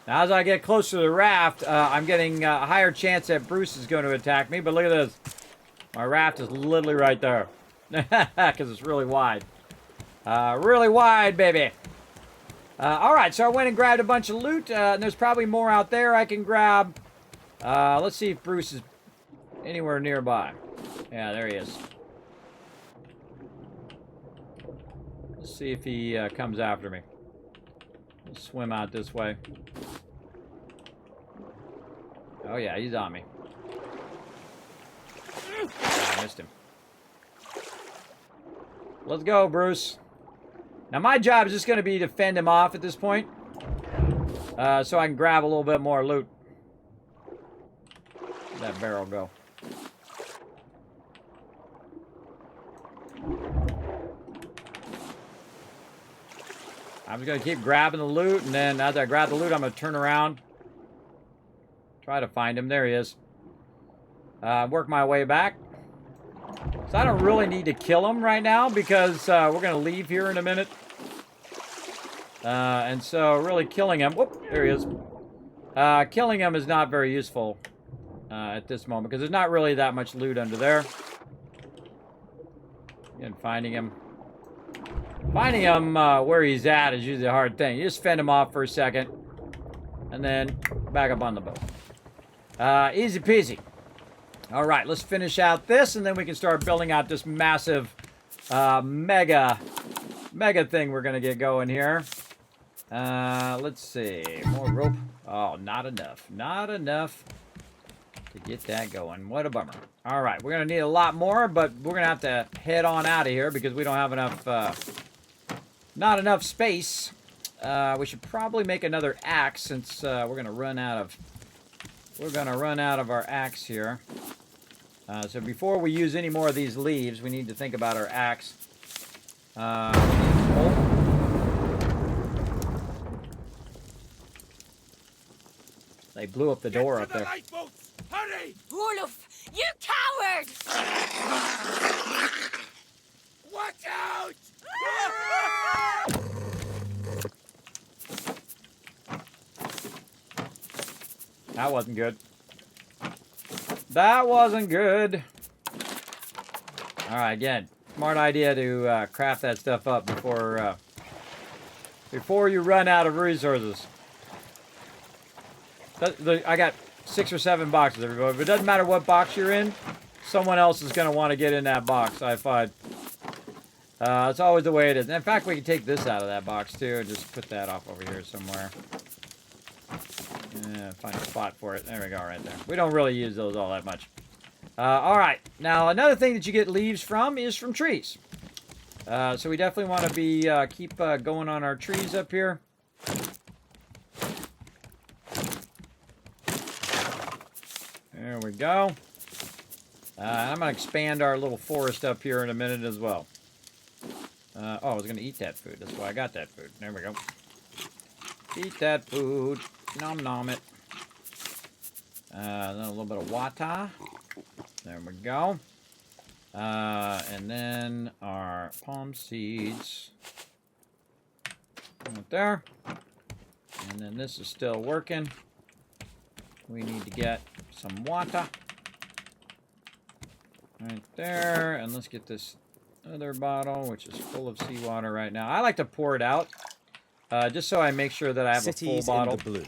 A: Now, as I get closer to the raft, I'm getting a higher chance that Bruce is going to attack me. But look at this. My raft is literally right there. Because it's really wide. Really wide, baby. Alright, so I went and grabbed a bunch of loot. And there's probably more out there I can grab. Let's see if Bruce is anywhere nearby. Yeah, there he is. Let's see if he comes after me. Let's swim out this way. Oh yeah, he's on me. Oh, I missed him. Let's go, Bruce. Now my job is just going to be to fend him off at this point. So I can grab a little bit more loot. Where'd that barrel go? I'm just going to keep grabbing the loot, and then as I grab the loot, I'm going to turn around. Try to find him. There he is. Work my way back. So I don't really need to kill him right now, because we're going to leave here in a minute. And so really killing him... Whoop, there he is. Killing him is not very useful at this moment, because there's not really that much loot under there. And finding him... Finding him where he's at is usually a hard thing. You just fend him off for a second. And then back up on the boat. Easy peasy. Alright, let's finish out this, and then we can start building out this massive mega thing we're going to get going here. Let's see. More rope. Oh, not enough. Not enough to get that going. What a bummer. Alright, we're going to need a lot more, but we're going to have to head on out of here because we don't have enough... not enough space. We should probably make another axe since we're gonna run out of our axe here. So before we use any more of these leaves, we need to think about our axe. They blew up the door up there.
J: Hurry!
K: Olaf, you coward!
J: Watch out!
A: That wasn't good. That wasn't good. Alright, again. Smart idea to craft that stuff up before you run out of resources. I got 6 or 7 boxes, everybody. But it doesn't matter what box you're in. Someone else is going to want to get in that box, I find. It's always the way it is. And in fact, we can take this out of that box, too, and just put that off over here somewhere. Yeah, find a spot for it. There we go, right there. We don't really use those all that much. Alright, now another thing that you get leaves from is from trees. So we definitely want to be keep going on our trees up here. There we go. I'm going to expand our little forest up here in a minute as well. Oh, I was going to eat that food. That's why I got that food. There we go. Eat that food. Nom nom it. Then a little bit of water. There we go. And then our palm seeds. Right there. And then this is still working. We need to get some water. Right there. And let's get this other bottle, which is full of seawater right now. I like to pour it out, just so I make sure that I have a full bottle.
L: In the blue,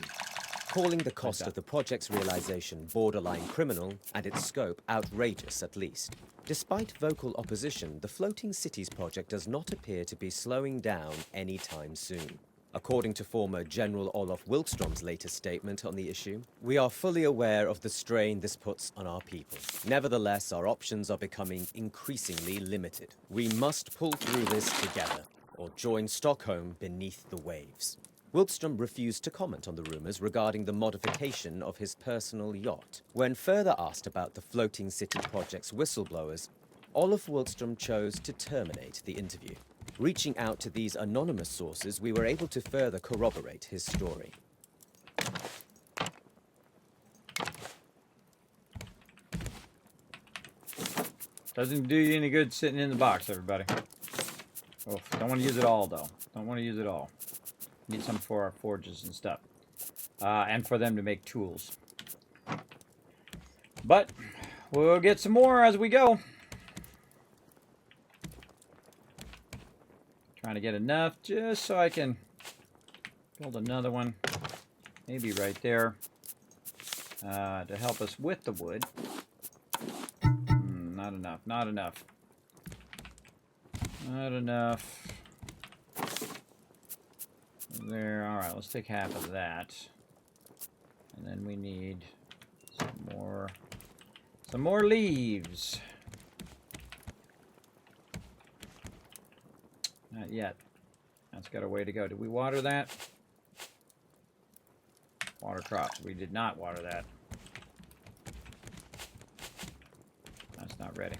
L: calling the cost of the project's realization borderline criminal and its scope outrageous at least. Despite vocal opposition, the Floating Cities project does not appear to be slowing down anytime soon. According to former General Olaf Wilkstrom's latest statement on the issue, we are fully aware of the strain this puts on our people. Nevertheless, our options are becoming increasingly limited. We must pull through this together, or join Stockholm beneath the waves. Wilkstrom refused to comment on the rumors regarding the modification of his personal yacht. When further asked about the Floating City project's whistleblowers, Olaf Wilkstrom chose to terminate the interview. Reaching out to these anonymous sources, we were able to further corroborate his story.
A: Doesn't do you any good sitting in the box, everybody. Oh, don't want to use it all, though. Don't want to use it all. Need some for our forges and stuff. And for them to make tools. But we'll get some more as we go. Trying to get enough just so I can build another one. Maybe right there. To help us with the wood. Not enough. Not enough. Not enough. There. Alright, let's take half of that. And then we need some more leaves. Not yet. That's got a way to go. Did we water that? Water crops. We did not water that. That's not ready.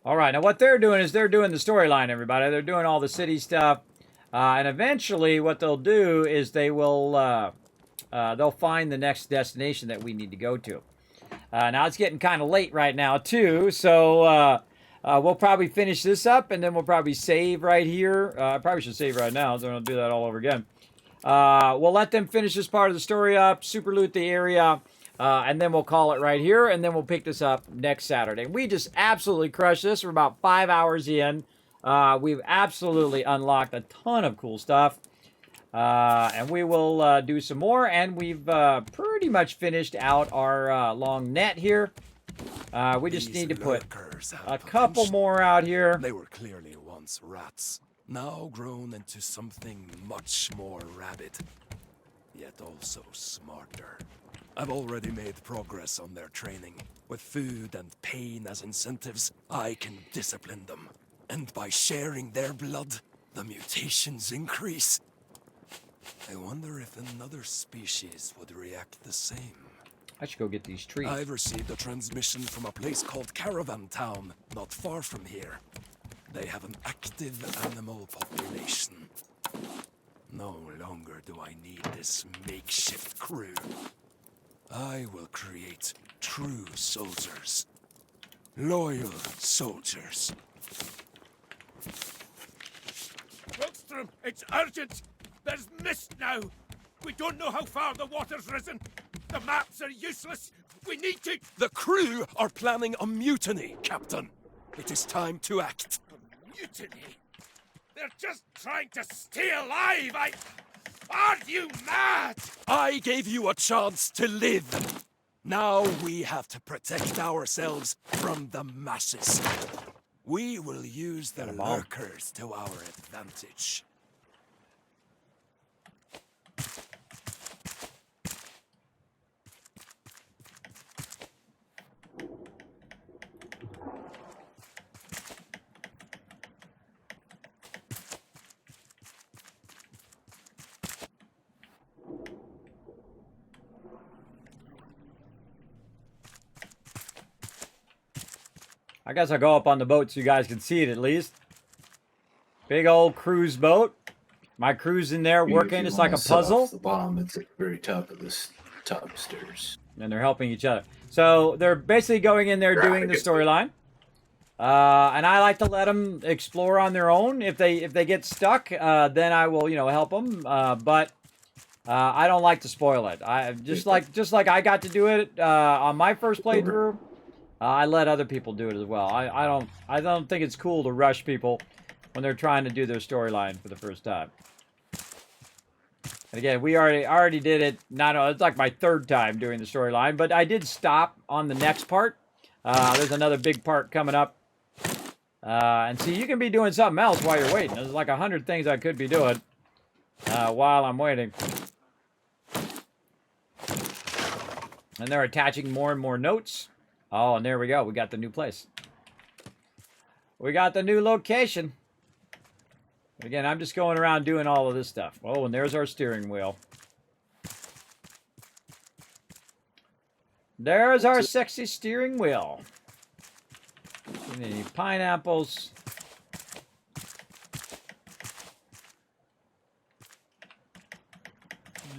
A: Alright, now what they're doing is they're doing the storyline, everybody. They're doing all the city stuff. And eventually what they'll do is they will they'll find the next destination that we need to go to. Now it's getting kind of late right now too, so we'll probably finish this up and then we'll probably save right here. I probably should save right now, so I'll do that all over again. We'll let them finish this part of the story up, super loot the area, and then we'll call it right here, and then we'll pick this up next Saturday. We just absolutely crushed this. We're about 5 hours in. We've absolutely unlocked a ton of cool stuff. And we will do some more, and we've pretty much finished out our long net here. We just need to put a couple more out here.
J: They were clearly once rats, now grown into something much more rabid, yet also smarter. I've already made progress on their training. With food and pain as incentives, I can discipline them. And by sharing their blood, the mutations increase. I wonder if another species would react the same.
A: I should go get these trees.
J: I've received a transmission from a place called Caravan Town, not far from here. They have an active animal population. No longer do I need this makeshift crew. I will create true soldiers. Loyal soldiers.
M: Wilkstrom, it's urgent! There's mist now! We don't know how far the water's risen! The maps are useless! We need to—
J: The crew are planning a mutiny, Captain. It is time to act.
M: A mutiny? They're just trying to stay alive! Are you mad?
J: I gave you a chance to live. Now we have to protect ourselves from the masses. We will use the lurkers to our advantage.
A: I guess I'll go up on the boat so you guys can see it at least. Big old cruise boat. My crew's in there
B: If
A: working.
B: you
A: It's like a
B: wanna set off
A: puzzle.
B: The bomb. It's at the very top of this top stairs.
A: And they're helping each other. So they're basically going in there doing the storyline. And I like to let them explore on their own. If they get stuck, then I will help them. But I don't like to spoil it. I just like I got to do it on my first playthrough. I let other people do it as well. I don't think it's cool to rush people when they're trying to do their storyline for the first time. And again, we already did it. It's like my third time doing the storyline, but I did stop on the next part. There's another big part coming up. And see, you can be doing something else while you're waiting. There's like 100 things I could be doing while I'm waiting. And they're attaching more and more notes. Oh, and there we go. We got the new place. We got the new location. Again, I'm just going around doing all of this stuff. Oh, and there's our steering wheel. There's our sexy steering wheel. Any pineapples?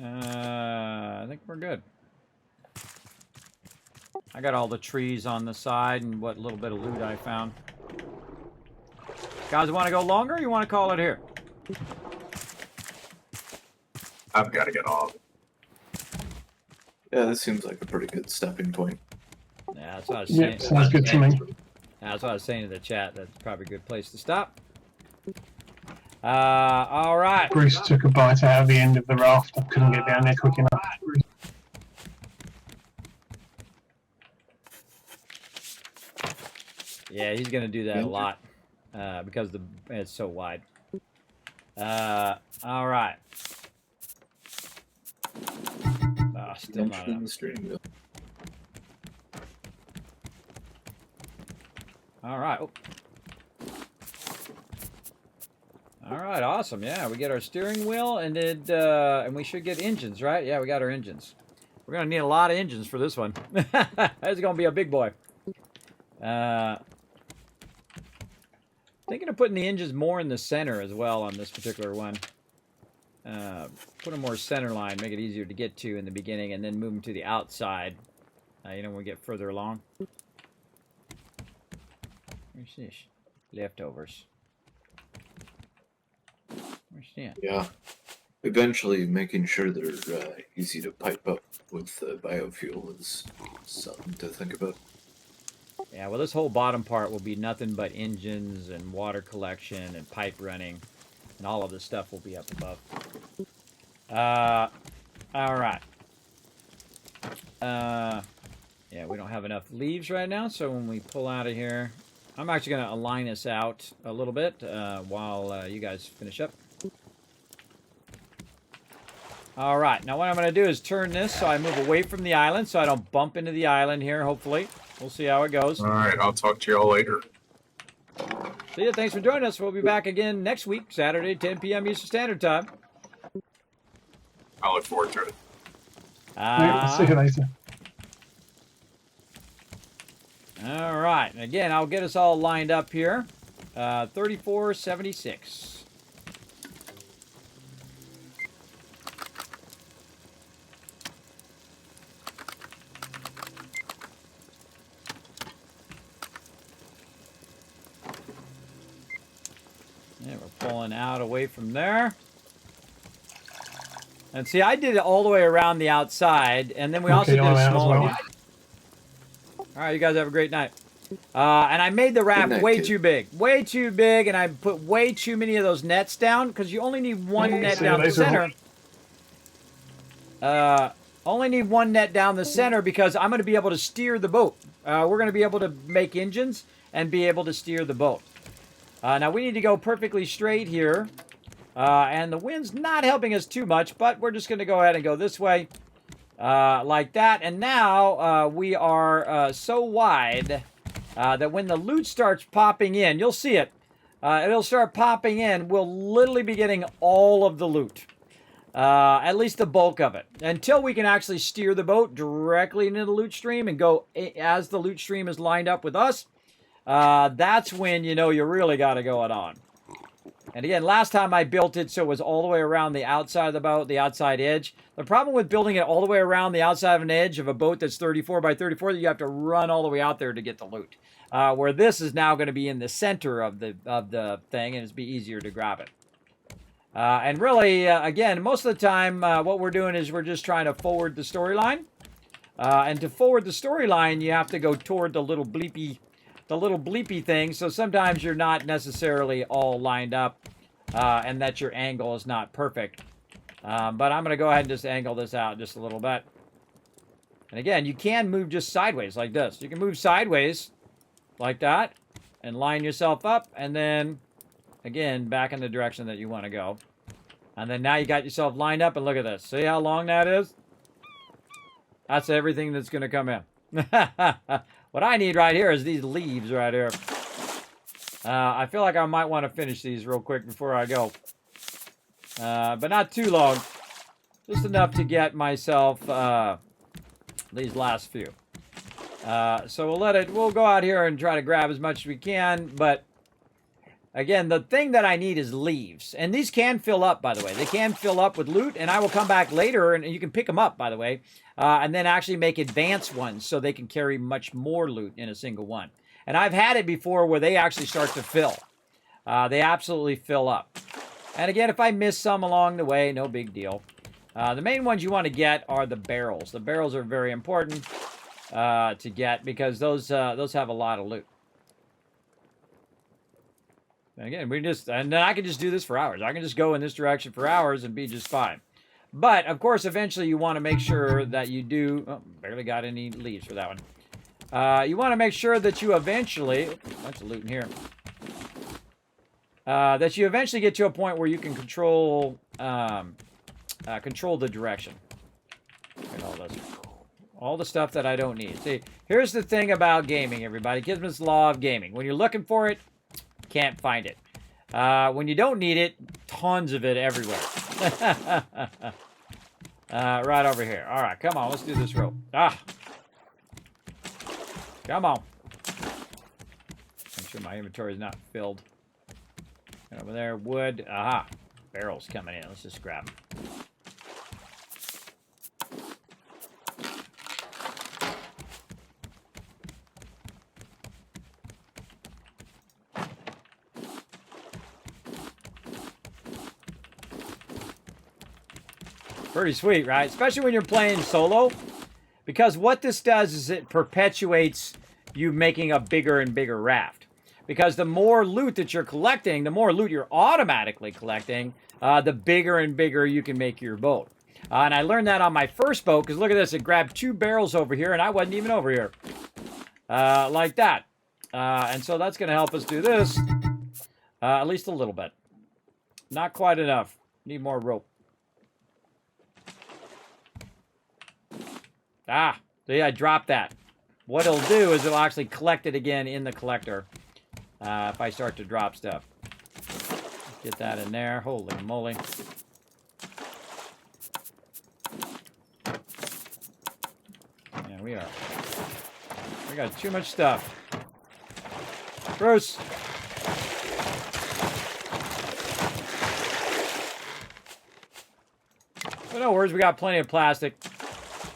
A: I think we're good. I got all the trees on the side and what little bit of loot I found. Guys, want to go longer or you want to call it here?
E: I've got to get off.
B: Yeah, this seems like a pretty good stepping point.
A: Yeah, that's what I was saying.
C: Yep, sounds good to me.
A: That's what I was saying to the chat. That's probably a good place to stop. All right.
C: Bruce took a bite out of the end of the raft. I couldn't get down there quick enough.
A: Yeah, he's going to do that a lot because it's so wide. All right. Oh, still not
B: in
A: enough.
B: the steering wheel.
A: All right. Oh. All right, awesome. Yeah, we get our steering wheel and and we should get engines, right? Yeah, we got our engines. We're going to need a lot of engines for this one. It's going to be a big boy. Thinking of putting the engines more in the center as well on this particular one. Put them more center line, make it easier to get to in the beginning, and then move them to the outside. When we get further along. Where's this? Leftovers. Where's that?
B: Yeah. Eventually, making sure they're easy to pipe up with biofuel is something to think about.
A: Yeah, well, this whole bottom part will be nothing but engines and water collection and pipe running, and all of this stuff will be up above. All right. Yeah, we don't have enough leaves right now, so when we pull out of here, I'm actually going to align us out a little bit while you guys finish up. All right, now what I'm going to do is turn this so I move away from the island so I don't bump into the island here, hopefully. We'll see how it goes.
E: All right, I'll talk to y'all later.
A: See ya. Thanks for joining us. We'll be back again next week, Saturday, 10 p.m. Eastern Standard Time.
E: I look forward to it.
C: See you later.
A: All right. Again, I'll get us all lined up here. 3476. Yeah, we're pulling out away from there. And see, I did it all the way around the outside, and then we also did a small one. All right, you guys have a great night. And I made the raft way too big. Way too big, and I put way too many of those nets down, because you only need one net down the center. Only need one net down the center, because I'm going to be able to steer the boat. We're going to be able to make engines and be able to steer the boat. Now, we need to go perfectly straight here. And the wind's not helping us too much, but we're just going to go ahead and go this way. Like that. And now we are so wide that when the loot starts popping in, you'll see it. It'll start popping in. We'll literally be getting all of the loot. At least the bulk of it. Until we can actually steer the boat directly into the loot stream and go as the loot stream is lined up with us. That's when you know you really got to go it on. And again, last time I built it so it was all the way around the outside of the boat, the outside edge. The problem with building it all the way around the outside of an edge of a boat that's 34 by 34, that you have to run all the way out there to get the loot. Where this is now going to be in the center of the thing, and it's be easier to grab it. And really, again, most of the time, what we're doing is we're just trying to forward the storyline. And to forward the storyline, you have to go toward the little bleepy thing. So sometimes you're not necessarily all lined up, and that your angle is not perfect. But I'm going to go ahead and just angle this out just a little bit. And again, you can move just sideways like this. You can move sideways like that and line yourself up, and then again back in the direction that you want to go. And then now you got yourself lined up, and look at this. See how long that is? That's everything that's going to come in. What I need right here is these leaves right here. I feel like I might want to finish these real quick before I go. But not too long. Just enough to get myself these last few. So we'll go out here and try to grab as much as we can. But again, the thing that I need is leaves. And these can fill up, by the way. They can fill up with loot, and I will come back later, and you can pick them up, by the way. And then actually make advanced ones so they can carry much more loot in a single one. And I've had it before where they actually start to fill. They absolutely fill up. And again, if I miss some along the way, no big deal. The main ones you want to get are the barrels. The barrels are very important to get because those have a lot of loot. And again, and then I can just do this for hours. I can just go in this direction for hours and be just fine. But, of course, eventually you want to make sure that you do... Oh, barely got any leaves for that one. You want to make sure that you eventually... a bunch of loot in here. That you eventually get to a point where you can control the direction. And all this. All the stuff that I don't need. See, here's the thing about gaming, everybody. Kismet's law of gaming. When you're looking for it, can't find it. When you don't need it, tons of it everywhere. Right over here. All right, come on. Let's do this rope. Come on. Make sure my inventory is not filled. And over there, wood. Aha. Barrels coming in. Let's just grab them. Pretty sweet, right? Especially when you're playing solo. Because what this does is it perpetuates you making a bigger and bigger raft. Because the more loot that you're collecting, the more loot you're automatically collecting, the bigger and bigger you can make your boat. And I learned that on my first boat, because look at this. It grabbed 2 barrels over here, and I wasn't even over here. Like that. And so that's going to help us do this. At least a little bit. Not quite enough. Need more rope. See, I dropped that. What it'll do is it'll actually collect it again in the collector if I start to drop stuff. Get that in there. Holy moly. Yeah, we got too much stuff. Bruce! But no worries, we got plenty of plastic.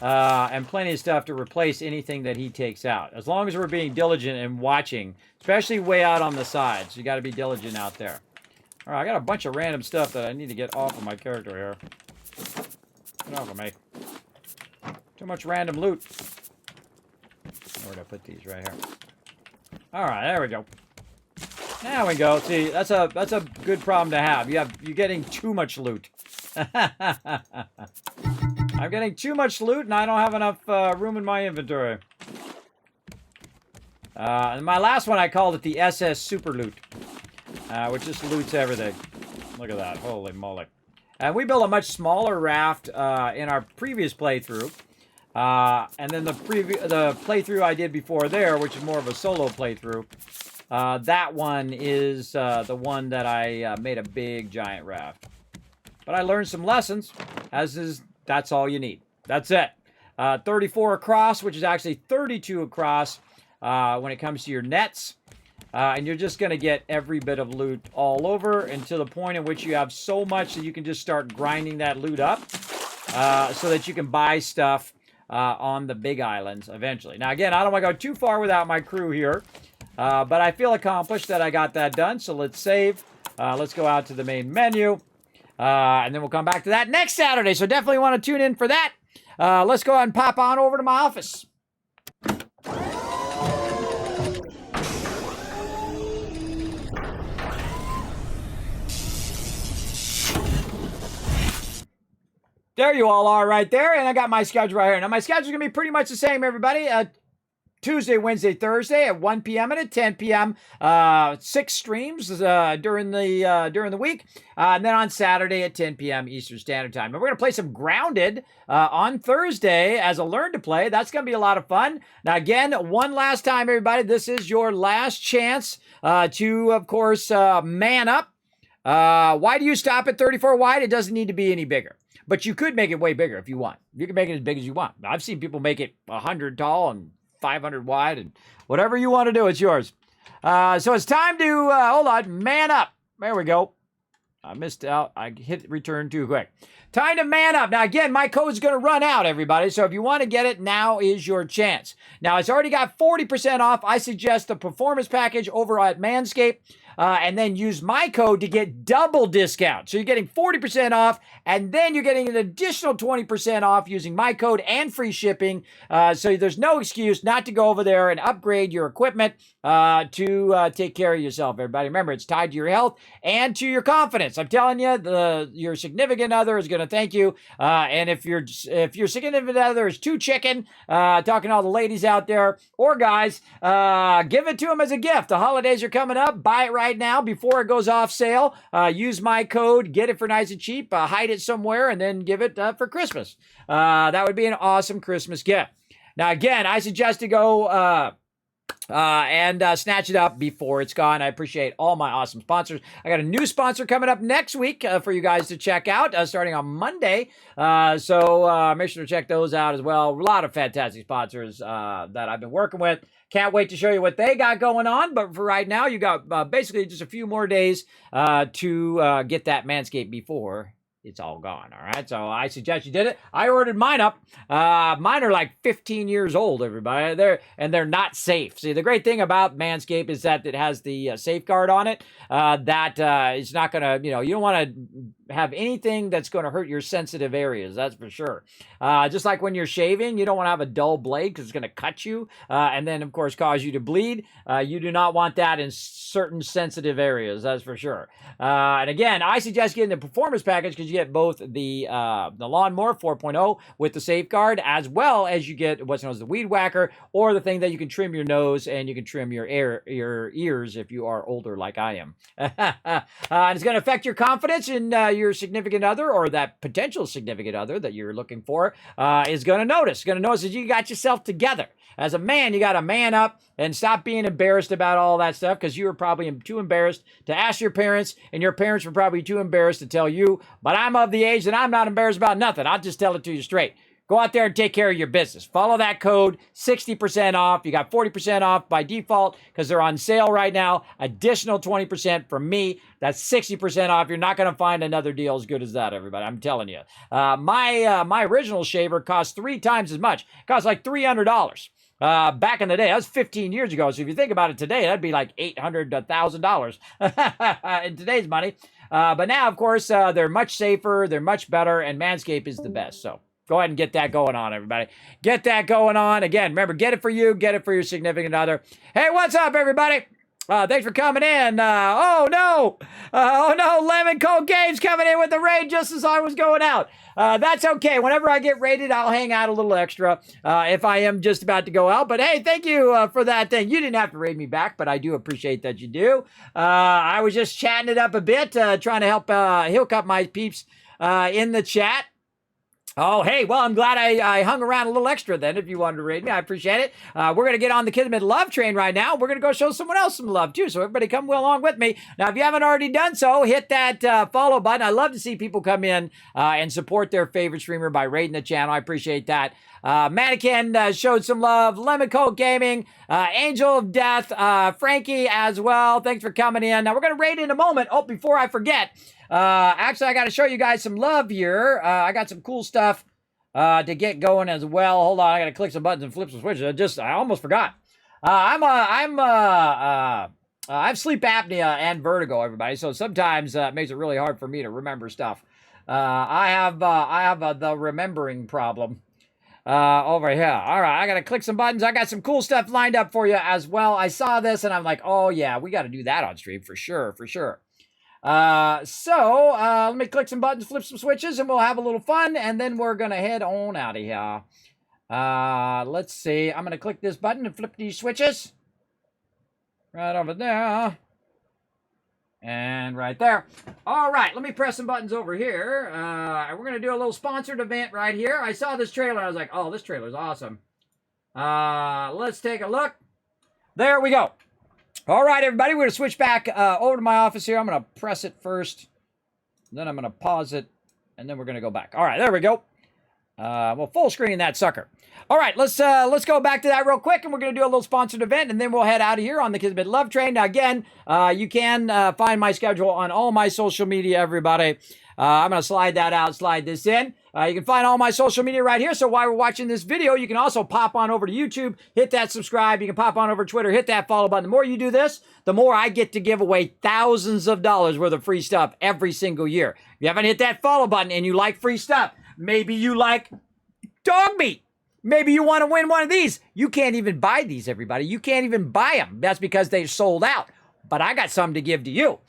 A: And plenty of stuff to replace anything that he takes out. As long as we're being diligent and watching, especially way out on the sides. You got to be diligent out there. All right, I got a bunch of random stuff that I need to get off of my character here. Get off of me. Too much random loot. Where'd I put these? Right here. All right, there we go. There we go. See, that's a good problem to have. You're getting too much loot. I'm getting too much loot, and I don't have enough room in my inventory. And my last one, I called it the SS Super Loot, which just loots everything. Look at that. Holy moly. And we built a much smaller raft in our previous playthrough. And then the playthrough I did before there, which is more of a solo playthrough, that one is the one that I made a big, giant raft. But I learned some lessons, that's all you need. That's it. 34 across, which is actually 32 across when it comes to your nets. And you're just going to get every bit of loot all over, and to the point in which you have so much that you can just start grinding that loot up so that you can buy stuff on the big islands eventually. Now, again, I don't want to go too far without my crew here, but I feel accomplished that I got that done. So let's save. Let's go out to the main menu, and then we'll come back to that next Saturday. So definitely want to tune in for that. Let's go ahead and pop on over to my office. There you all are right there, and I got my schedule right here. Now, my schedule's going to be pretty much the same, everybody. Tuesday, Wednesday, Thursday at 1 p.m. and at 10 p.m. 6 streams during the week, and then on Saturday at 10 p.m. Eastern Standard Time. And we're going to play some Grounded on Thursday as a Learn to Play. That's going to be a lot of fun. Now, again, one last time, everybody, this is your last chance to, of course, man up. Why do you stop at 34 wide? It doesn't need to be any bigger. But you could make it way bigger if you want. You can make it as big as you want. I've seen people make it 100 tall and 500 wide, and whatever you want to do, it's yours. So it's time to, hold on, man up. There we go. I missed out. I hit return too quick. Time to man up. Now, again, my code's going to run out, everybody. So if you want to get it, now is your chance. Now, it's already got 40% off. I suggest the performance package over at Manscaped. And then use my code to get double discount. So you're getting 40% off, and then you're getting an additional 20% off using my code and free shipping. So there's no excuse not to go over there and upgrade your equipment to take care of yourself, everybody. Remember, it's tied to your health and to your confidence. I'm telling you, your significant other is going to thank you. And if your significant other is too chicken, talking to all the ladies out there or guys, give it to them as a gift. The holidays are coming up. Buy it right now before it goes off sale. Use my code, get it for nice and cheap, hide it somewhere, and then give it for Christmas. That would be an awesome Christmas gift. Now, again, I suggest to go and snatch it up before it's gone. I appreciate all my awesome sponsors. I got a new sponsor coming up next week for you guys to check out, starting on Monday. So make sure to check those out as well. A lot of fantastic sponsors that I've been working with. Can't wait to show you what they got going on. But for right now, you got basically just a few more days to get that Manscaped before it's all gone. All right. So I suggest you did it. I ordered mine up. Mine are like 15 years old, everybody. They're not safe. See, the great thing about Manscaped is that it has the safeguard on it that it's not going to, you don't want to have anything that's going to hurt your sensitive areas. That's for sure. Just like when you're shaving, you don't want to have a dull blade because it's going to cut you and then, of course, cause you to bleed. You do not want that in certain sensitive areas. That's for sure. And again, I suggest getting the performance package because you get both the Lawnmower 4.0 with the safeguard, as well as you get what's known as the Weed Whacker, or the thing that you can trim your nose and you can trim your ears if you are older like I am. And it's going to affect your confidence in your significant other, or that potential significant other that you're looking for is going to notice. Going to notice that you got yourself together. As a man, you got to man up and stop being embarrassed about all that stuff, because you were probably too embarrassed to ask your parents, and your parents were probably too embarrassed to tell you. But I'm of the age that I'm not embarrassed about nothing. I'll just tell it to you straight. Go out there and take care of your business. Follow that code, 60% off. You got 40% off by default because they're on sale right now. Additional 20% from me. That's 60% off. You're not going to find another deal as good as that, everybody. I'm telling you. My original shaver cost 3 times as much. It cost like $300. Back in the day, that was 15 years ago. So if you think about it today, that'd be like $800 to $1,000 in today's money. But now, of course, they're much safer, they're much better, and Manscaped is the best. So go ahead and get that going on, everybody. Get that going on. Again, remember, get it for you, get it for your significant other. Hey, what's up, everybody? Thanks for coming in. Oh no, Lemon Cold Games coming in with the raid just as I was going out. That's okay. Whenever I get raided, I'll hang out a little extra if I am just about to go out. But hey, thank you for that thing. You didn't have to raid me back, but I do appreciate that you do. I was just chatting it up a bit, trying to help hook up my peeps in the chat. Oh, hey, well, I'm glad I hung around a little extra then if you wanted to raid me. I appreciate it. We're going to get on the Kismet love train right now. We're going to go show someone else some love, too. So everybody come along with me. Now, if you haven't already done so, hit that follow button. I love to see people come in and support their favorite streamer by raiding the channel. I appreciate that. Mannequin showed some love. Lemon Coke Gaming, Angel of Death, Frankie as well. Thanks for coming in. Now, we're going to raid in a moment. Oh, before I forget, actually, I got to show you guys some love here. I got some cool stuff to get going as well. Hold on, I got to click some buttons and flip some switches. I almost forgot. I have sleep apnea and vertigo, everybody. So sometimes it makes it really hard for me to remember stuff. I have the remembering problem over here. All right, I got to click some buttons. I got some cool stuff lined up for you as well. I saw this and I'm like, oh yeah, we got to do that on stream for sure, for sure. Let me click some buttons, flip some switches, and we'll have a little fun, and then we're gonna head on out of here. Let's see. I'm gonna click this button and flip these switches. Right over there. And right there. All right, let me press some buttons over here. We're gonna do a little sponsored event right here. I saw this trailer, I was like, oh, this trailer's awesome. Let's take a look. There we go. All right, everybody, we're going to switch back over to my office here. I'm going to press it first, then I'm going to pause it, and then we're going to go back. All right, there we go. We'll full screen that sucker. All right, let's go back to that real quick, and we're going to do a little sponsored event, and then we'll head out of here on the Kismet Love Train. Now, again, you can find my schedule on all my social media, everybody. I'm going to slide that out, slide this in. You can find all my social media right here. So while we're watching this video, you can also pop on over to YouTube, hit that subscribe. You can pop on over to Twitter, hit that follow button. The more you do this, the more I get to give away thousands of dollars worth of free stuff every single year. If you haven't hit that follow button and you like free stuff, maybe you like dog meat. Maybe you want to win one of these. You can't even buy these, everybody. You can't even buy them. That's because they sold out. But I got some to give to you.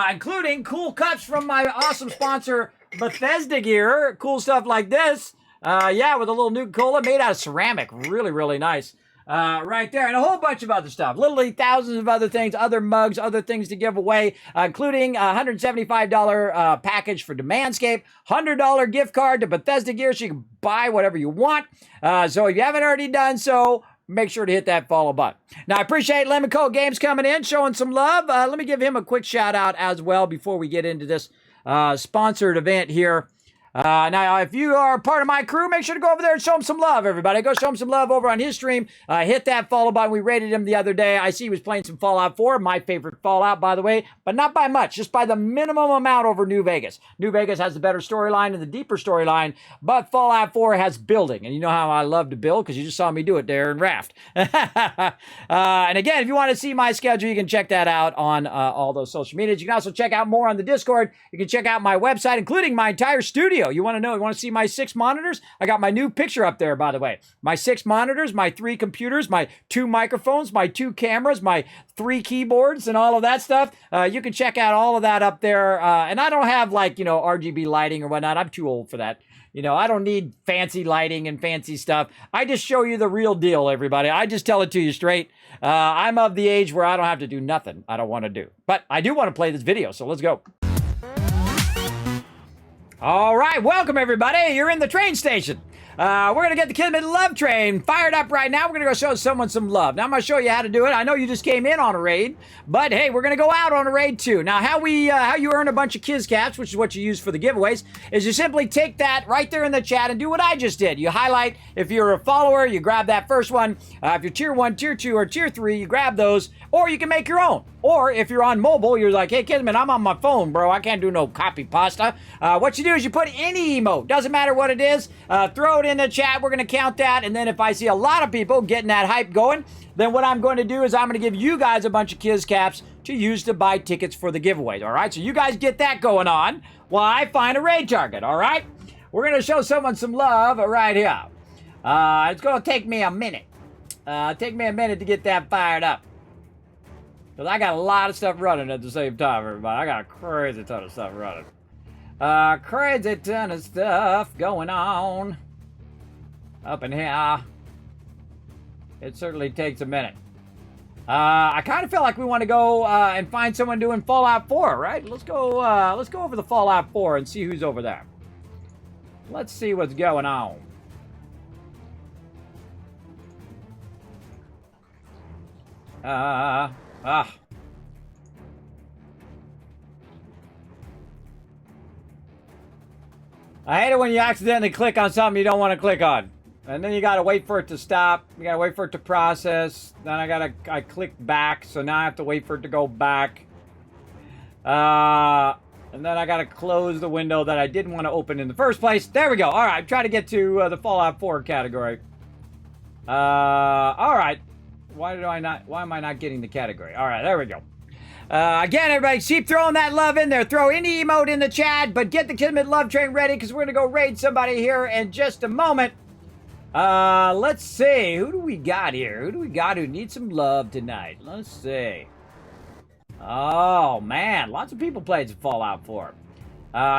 A: Including cool cups from my awesome sponsor, Bethesda Gear. Cool stuff like this. Yeah, with a little Nuka-Cola made out of ceramic. Really, really nice. Right there. And a whole bunch of other stuff. Literally thousands of other things, other mugs, other things to give away, including a $175 package for Demandscape, $100 gift card to Bethesda Gear so you can buy whatever you want. So if you haven't already done so, make sure to hit that follow button. Now, I appreciate Lemon Coke Games coming in, showing some love. Let me give him a quick shout out as well before we get into this sponsored event here. Now, if you are part of my crew, make sure to go over there and show him some love, everybody. Go show him some love over on his stream. Hit that follow button. We rated him the other day. I see he was playing some Fallout 4, my favorite Fallout, by the way, but not by much, just by the minimum amount over New Vegas. New Vegas has the better storyline and the deeper storyline, but Fallout 4 has building, and you know how I love to build because you just saw me do it there in Raft. And again, if you want to see my schedule, you can check that out on all those social medias. You can also check out more on the Discord. You can check out my website, including my entire studio. You want to know, you want to see my 6 monitors? I got my new picture up there, by the way. My 6 monitors, my 3 computers, my 2 microphones, my 2 cameras, my 3 keyboards, and all of that stuff. You can check out all of that up there. And I don't have, like, you know, RGB lighting or whatnot. I'm too old for that. You know, I don't need fancy lighting and fancy stuff. I just show you the real deal, everybody. I just tell it to you straight. I'm of the age where I don't have to do nothing I don't want to do. But I do want to play this video, so let's go. All right, welcome everybody. You're in the train station. We're going to get the Kismet Love Train fired up right now. We're going to go show someone some love. Now, I'm going to show you how to do it. I know you just came in on a raid, but hey, we're going to go out on a raid too. Now, how you earn a bunch of Kiz Caps, which is what you use for the giveaways, is you simply take that right there in the chat and do what I just did. You highlight, if you're a follower, you grab that first one. If you're tier 1, tier 2, or tier 3, you grab those, or you can make your own. Or if you're on mobile, you're like, hey, Kismet, I'm on my phone, bro. I can't do no copy pasta. What you do is you put any emote. Doesn't matter what it is. Throw it in the chat. We're going to count that. And then if I see a lot of people getting that hype going, then what I'm going to do is I'm going to give you guys a bunch of Kiz Caps to use to buy tickets for the giveaways. All right? So you guys get that going on while I find a raid target. All right? We're going to show someone some love right here. It's going to take me a minute. Take me a minute to get that fired up. Because I got a lot of stuff running at the same time, everybody. I got a crazy ton of stuff running. Crazy ton of stuff going on up in here. It certainly takes a minute. I kind of feel like we want to go and find someone doing Fallout 4, right? Let's go over the Fallout 4 and see who's over there. Let's see what's going on. I hate it when you accidentally click on something you don't want to click on. And then you gotta wait for it to stop. You gotta wait for it to process. Then I click back, so now I have to wait for it to go back. And then I gotta close the window that I didn't want to open in the first place. There we go. All right, try to get to the Fallout 4 category. All right. Why am I not getting the category? All right, there we go. Again, everybody, keep throwing that love in there. Throw any emote in the chat, but get the Kismet love train ready because we're gonna go raid somebody here in just a moment. Let's see. Who do we got here? Who do we got who needs some love tonight? Let's see. Oh, man. Lots of people played some Fallout 4.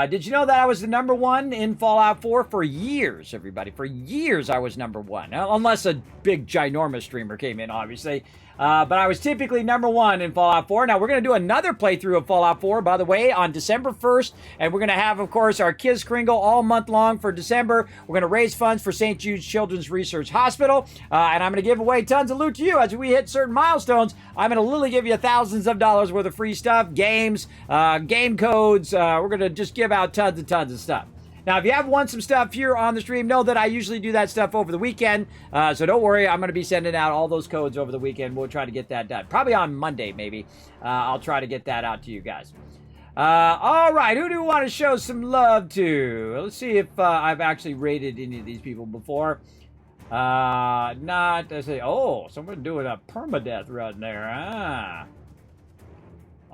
A: Did you know that I was the #1 in Fallout 4 for years, everybody? For years, I was #1. Unless a big, ginormous streamer came in, obviously. But I was typically #1 in Fallout 4. Now, we're going to do another playthrough of Fallout 4, by the way, on December 1st. And we're going to have, of course, our Kiz Kringle all month long for December. We're going to raise funds for St. Jude's Children's Research Hospital. And I'm going to give away tons of loot to you. As we hit certain milestones, I'm going to literally give you thousands of dollars worth of free stuff, games, game codes. We're going to just give out tons and tons of stuff. Now, if you have won some stuff here on the stream, know that I usually do that stuff over the weekend. So don't worry, I'm going to be sending out all those codes over the weekend. We'll try to get that done. Probably on Monday, maybe. I'll try to get that out to you guys. All right, who do we want to show some love to? Let's see if I've actually rated any of these people before. Not, I say, oh, someone doing a permadeath run there.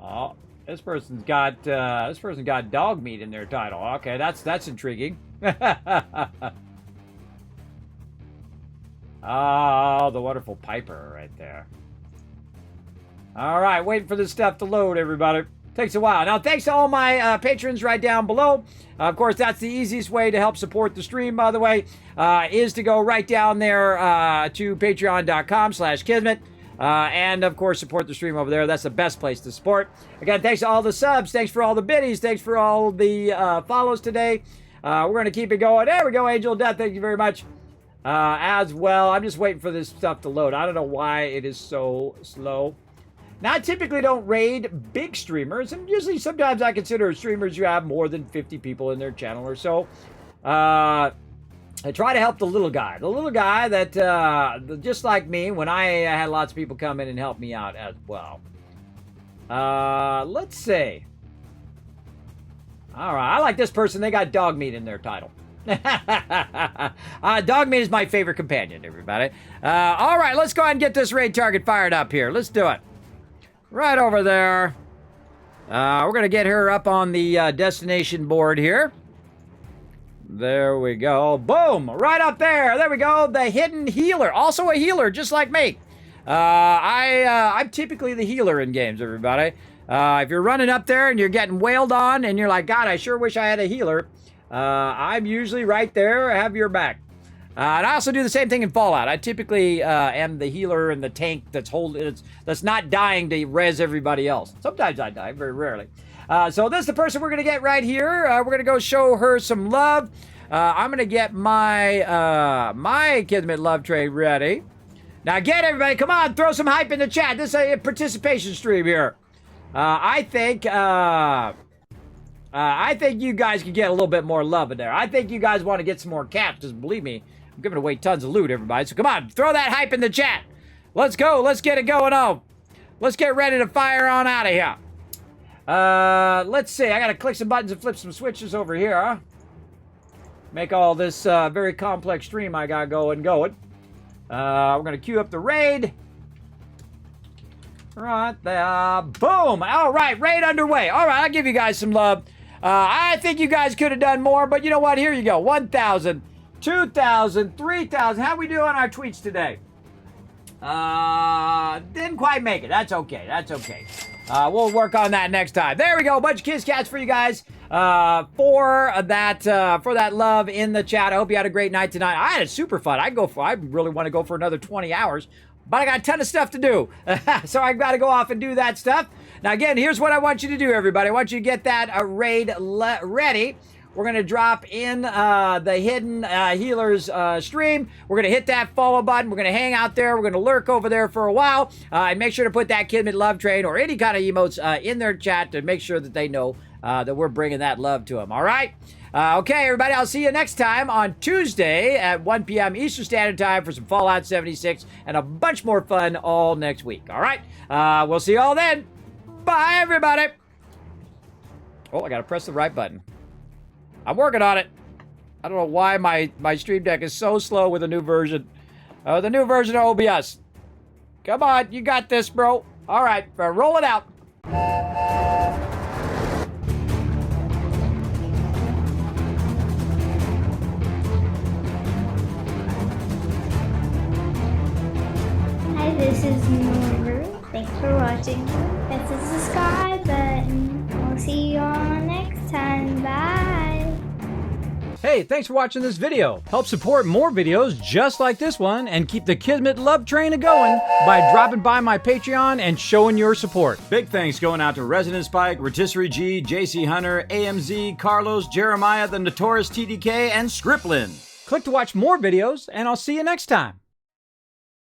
A: Oh. This person's got dog meat in their title. Okay, that's intriguing. Oh, the wonderful Piper right there. All right, waiting for this stuff to load, everybody. Takes a while. Now, thanks to all my patrons right down below. Of course, that's the easiest way to help support the stream, by the way, is to go right down there to patreon.com/Kismet. And, of course, support the stream over there. That's the best place to support. Again, thanks to all the subs. Thanks for all the biddies. Thanks for all the follows today. We're going to keep it going. There we go, Angel Death. Thank you very much. As well, I'm just waiting for this stuff to load. I don't know why it is so slow. Now, I typically don't raid big streamers. And usually, sometimes I consider streamers who have more than 50 people in their channel or so. I try to help the little guy. The little guy that, just like me, when I had lots of people come in and help me out as well. Let's see. All right, I like this person. They got dog meat in their title. Dog meat is my favorite companion, everybody. All right, let's go ahead and get this raid target fired up here. Let's do it. Right over there. We're going to get her up on the destination board here. There we go. Boom! Right up there. There we go. The hidden healer. Also a healer, just like me. I'm typically the healer in games, everybody. If you're running up there and you're getting wailed on and you're like, God, I sure wish I had a healer. I'm usually right there. I have your back. And I also do the same thing in Fallout. I typically am the healer and the tank that's not dying to res everybody else. Sometimes I die, very rarely. So this is the person we're going to get right here. We're going to go show her some love. I'm going to get my my Kismet love train ready. Now again, everybody, come on, throw some hype in the chat. This is a participation stream here. I think you guys could get a little bit more love in there. I think you guys want to get some more caps, because believe me, I'm giving away tons of loot, everybody. So come on, throw that hype in the chat. Let's go. Let's get it going on. Let's get ready to fire on out of here. Let's see. I got to click some buttons and flip some switches over here, huh? Make all this very complex stream I got going. We're going to queue up the raid. Right there. Boom. All right. Raid underway. All right. I'll give you guys some love. I think you guys could have done more, but you know what? Here you go. 1,000, 2,000, 3,000. How we do on our tweets today? Didn't quite make it. That's okay. That's okay. We'll work on that next time. There we go. A bunch of kiss cats for you guys. For that love in the chat. I hope you had a great night tonight. I had it super fun. I really want to go for another 20 hours, but I got a ton of stuff to do. So I've got to go off and do that stuff. Now again, here's what I want you to do, everybody. I want you to get that raid ready. we're going to drop in the Hidden Healers stream. We're going to hit that follow button. We're going to hang out there. We're going to lurk over there for a while. And make sure to put that Kismet love train or any kind of emotes in their chat to make sure that they know that we're bringing that love to them. All right? Okay, everybody, I'll see you next time on Tuesday at 1 p.m. Eastern Standard Time for some Fallout 76 and a bunch more fun all next week. All right? We'll see you all then. Bye, everybody. Oh, I got to press the right button. I'm working on it. I don't know why my Stream Deck is so slow with the new version. The new version of OBS. Come on, you got this, bro. All right, roll it out.
N: Hi, this is Noru. Thanks for watching. Press the subscribe button. We'll see you all next time. Bye.
A: Hey, thanks for watching this video. Help support more videos just like this one and keep the Kismet love train a-going by dropping by my Patreon and showing your support. Big thanks going out to Resident Spike, Rotisserie G, JC Hunter, AMZ, Carlos, Jeremiah, the Notorious TDK, and Scriptlin. Click to watch more videos, and I'll see you next time.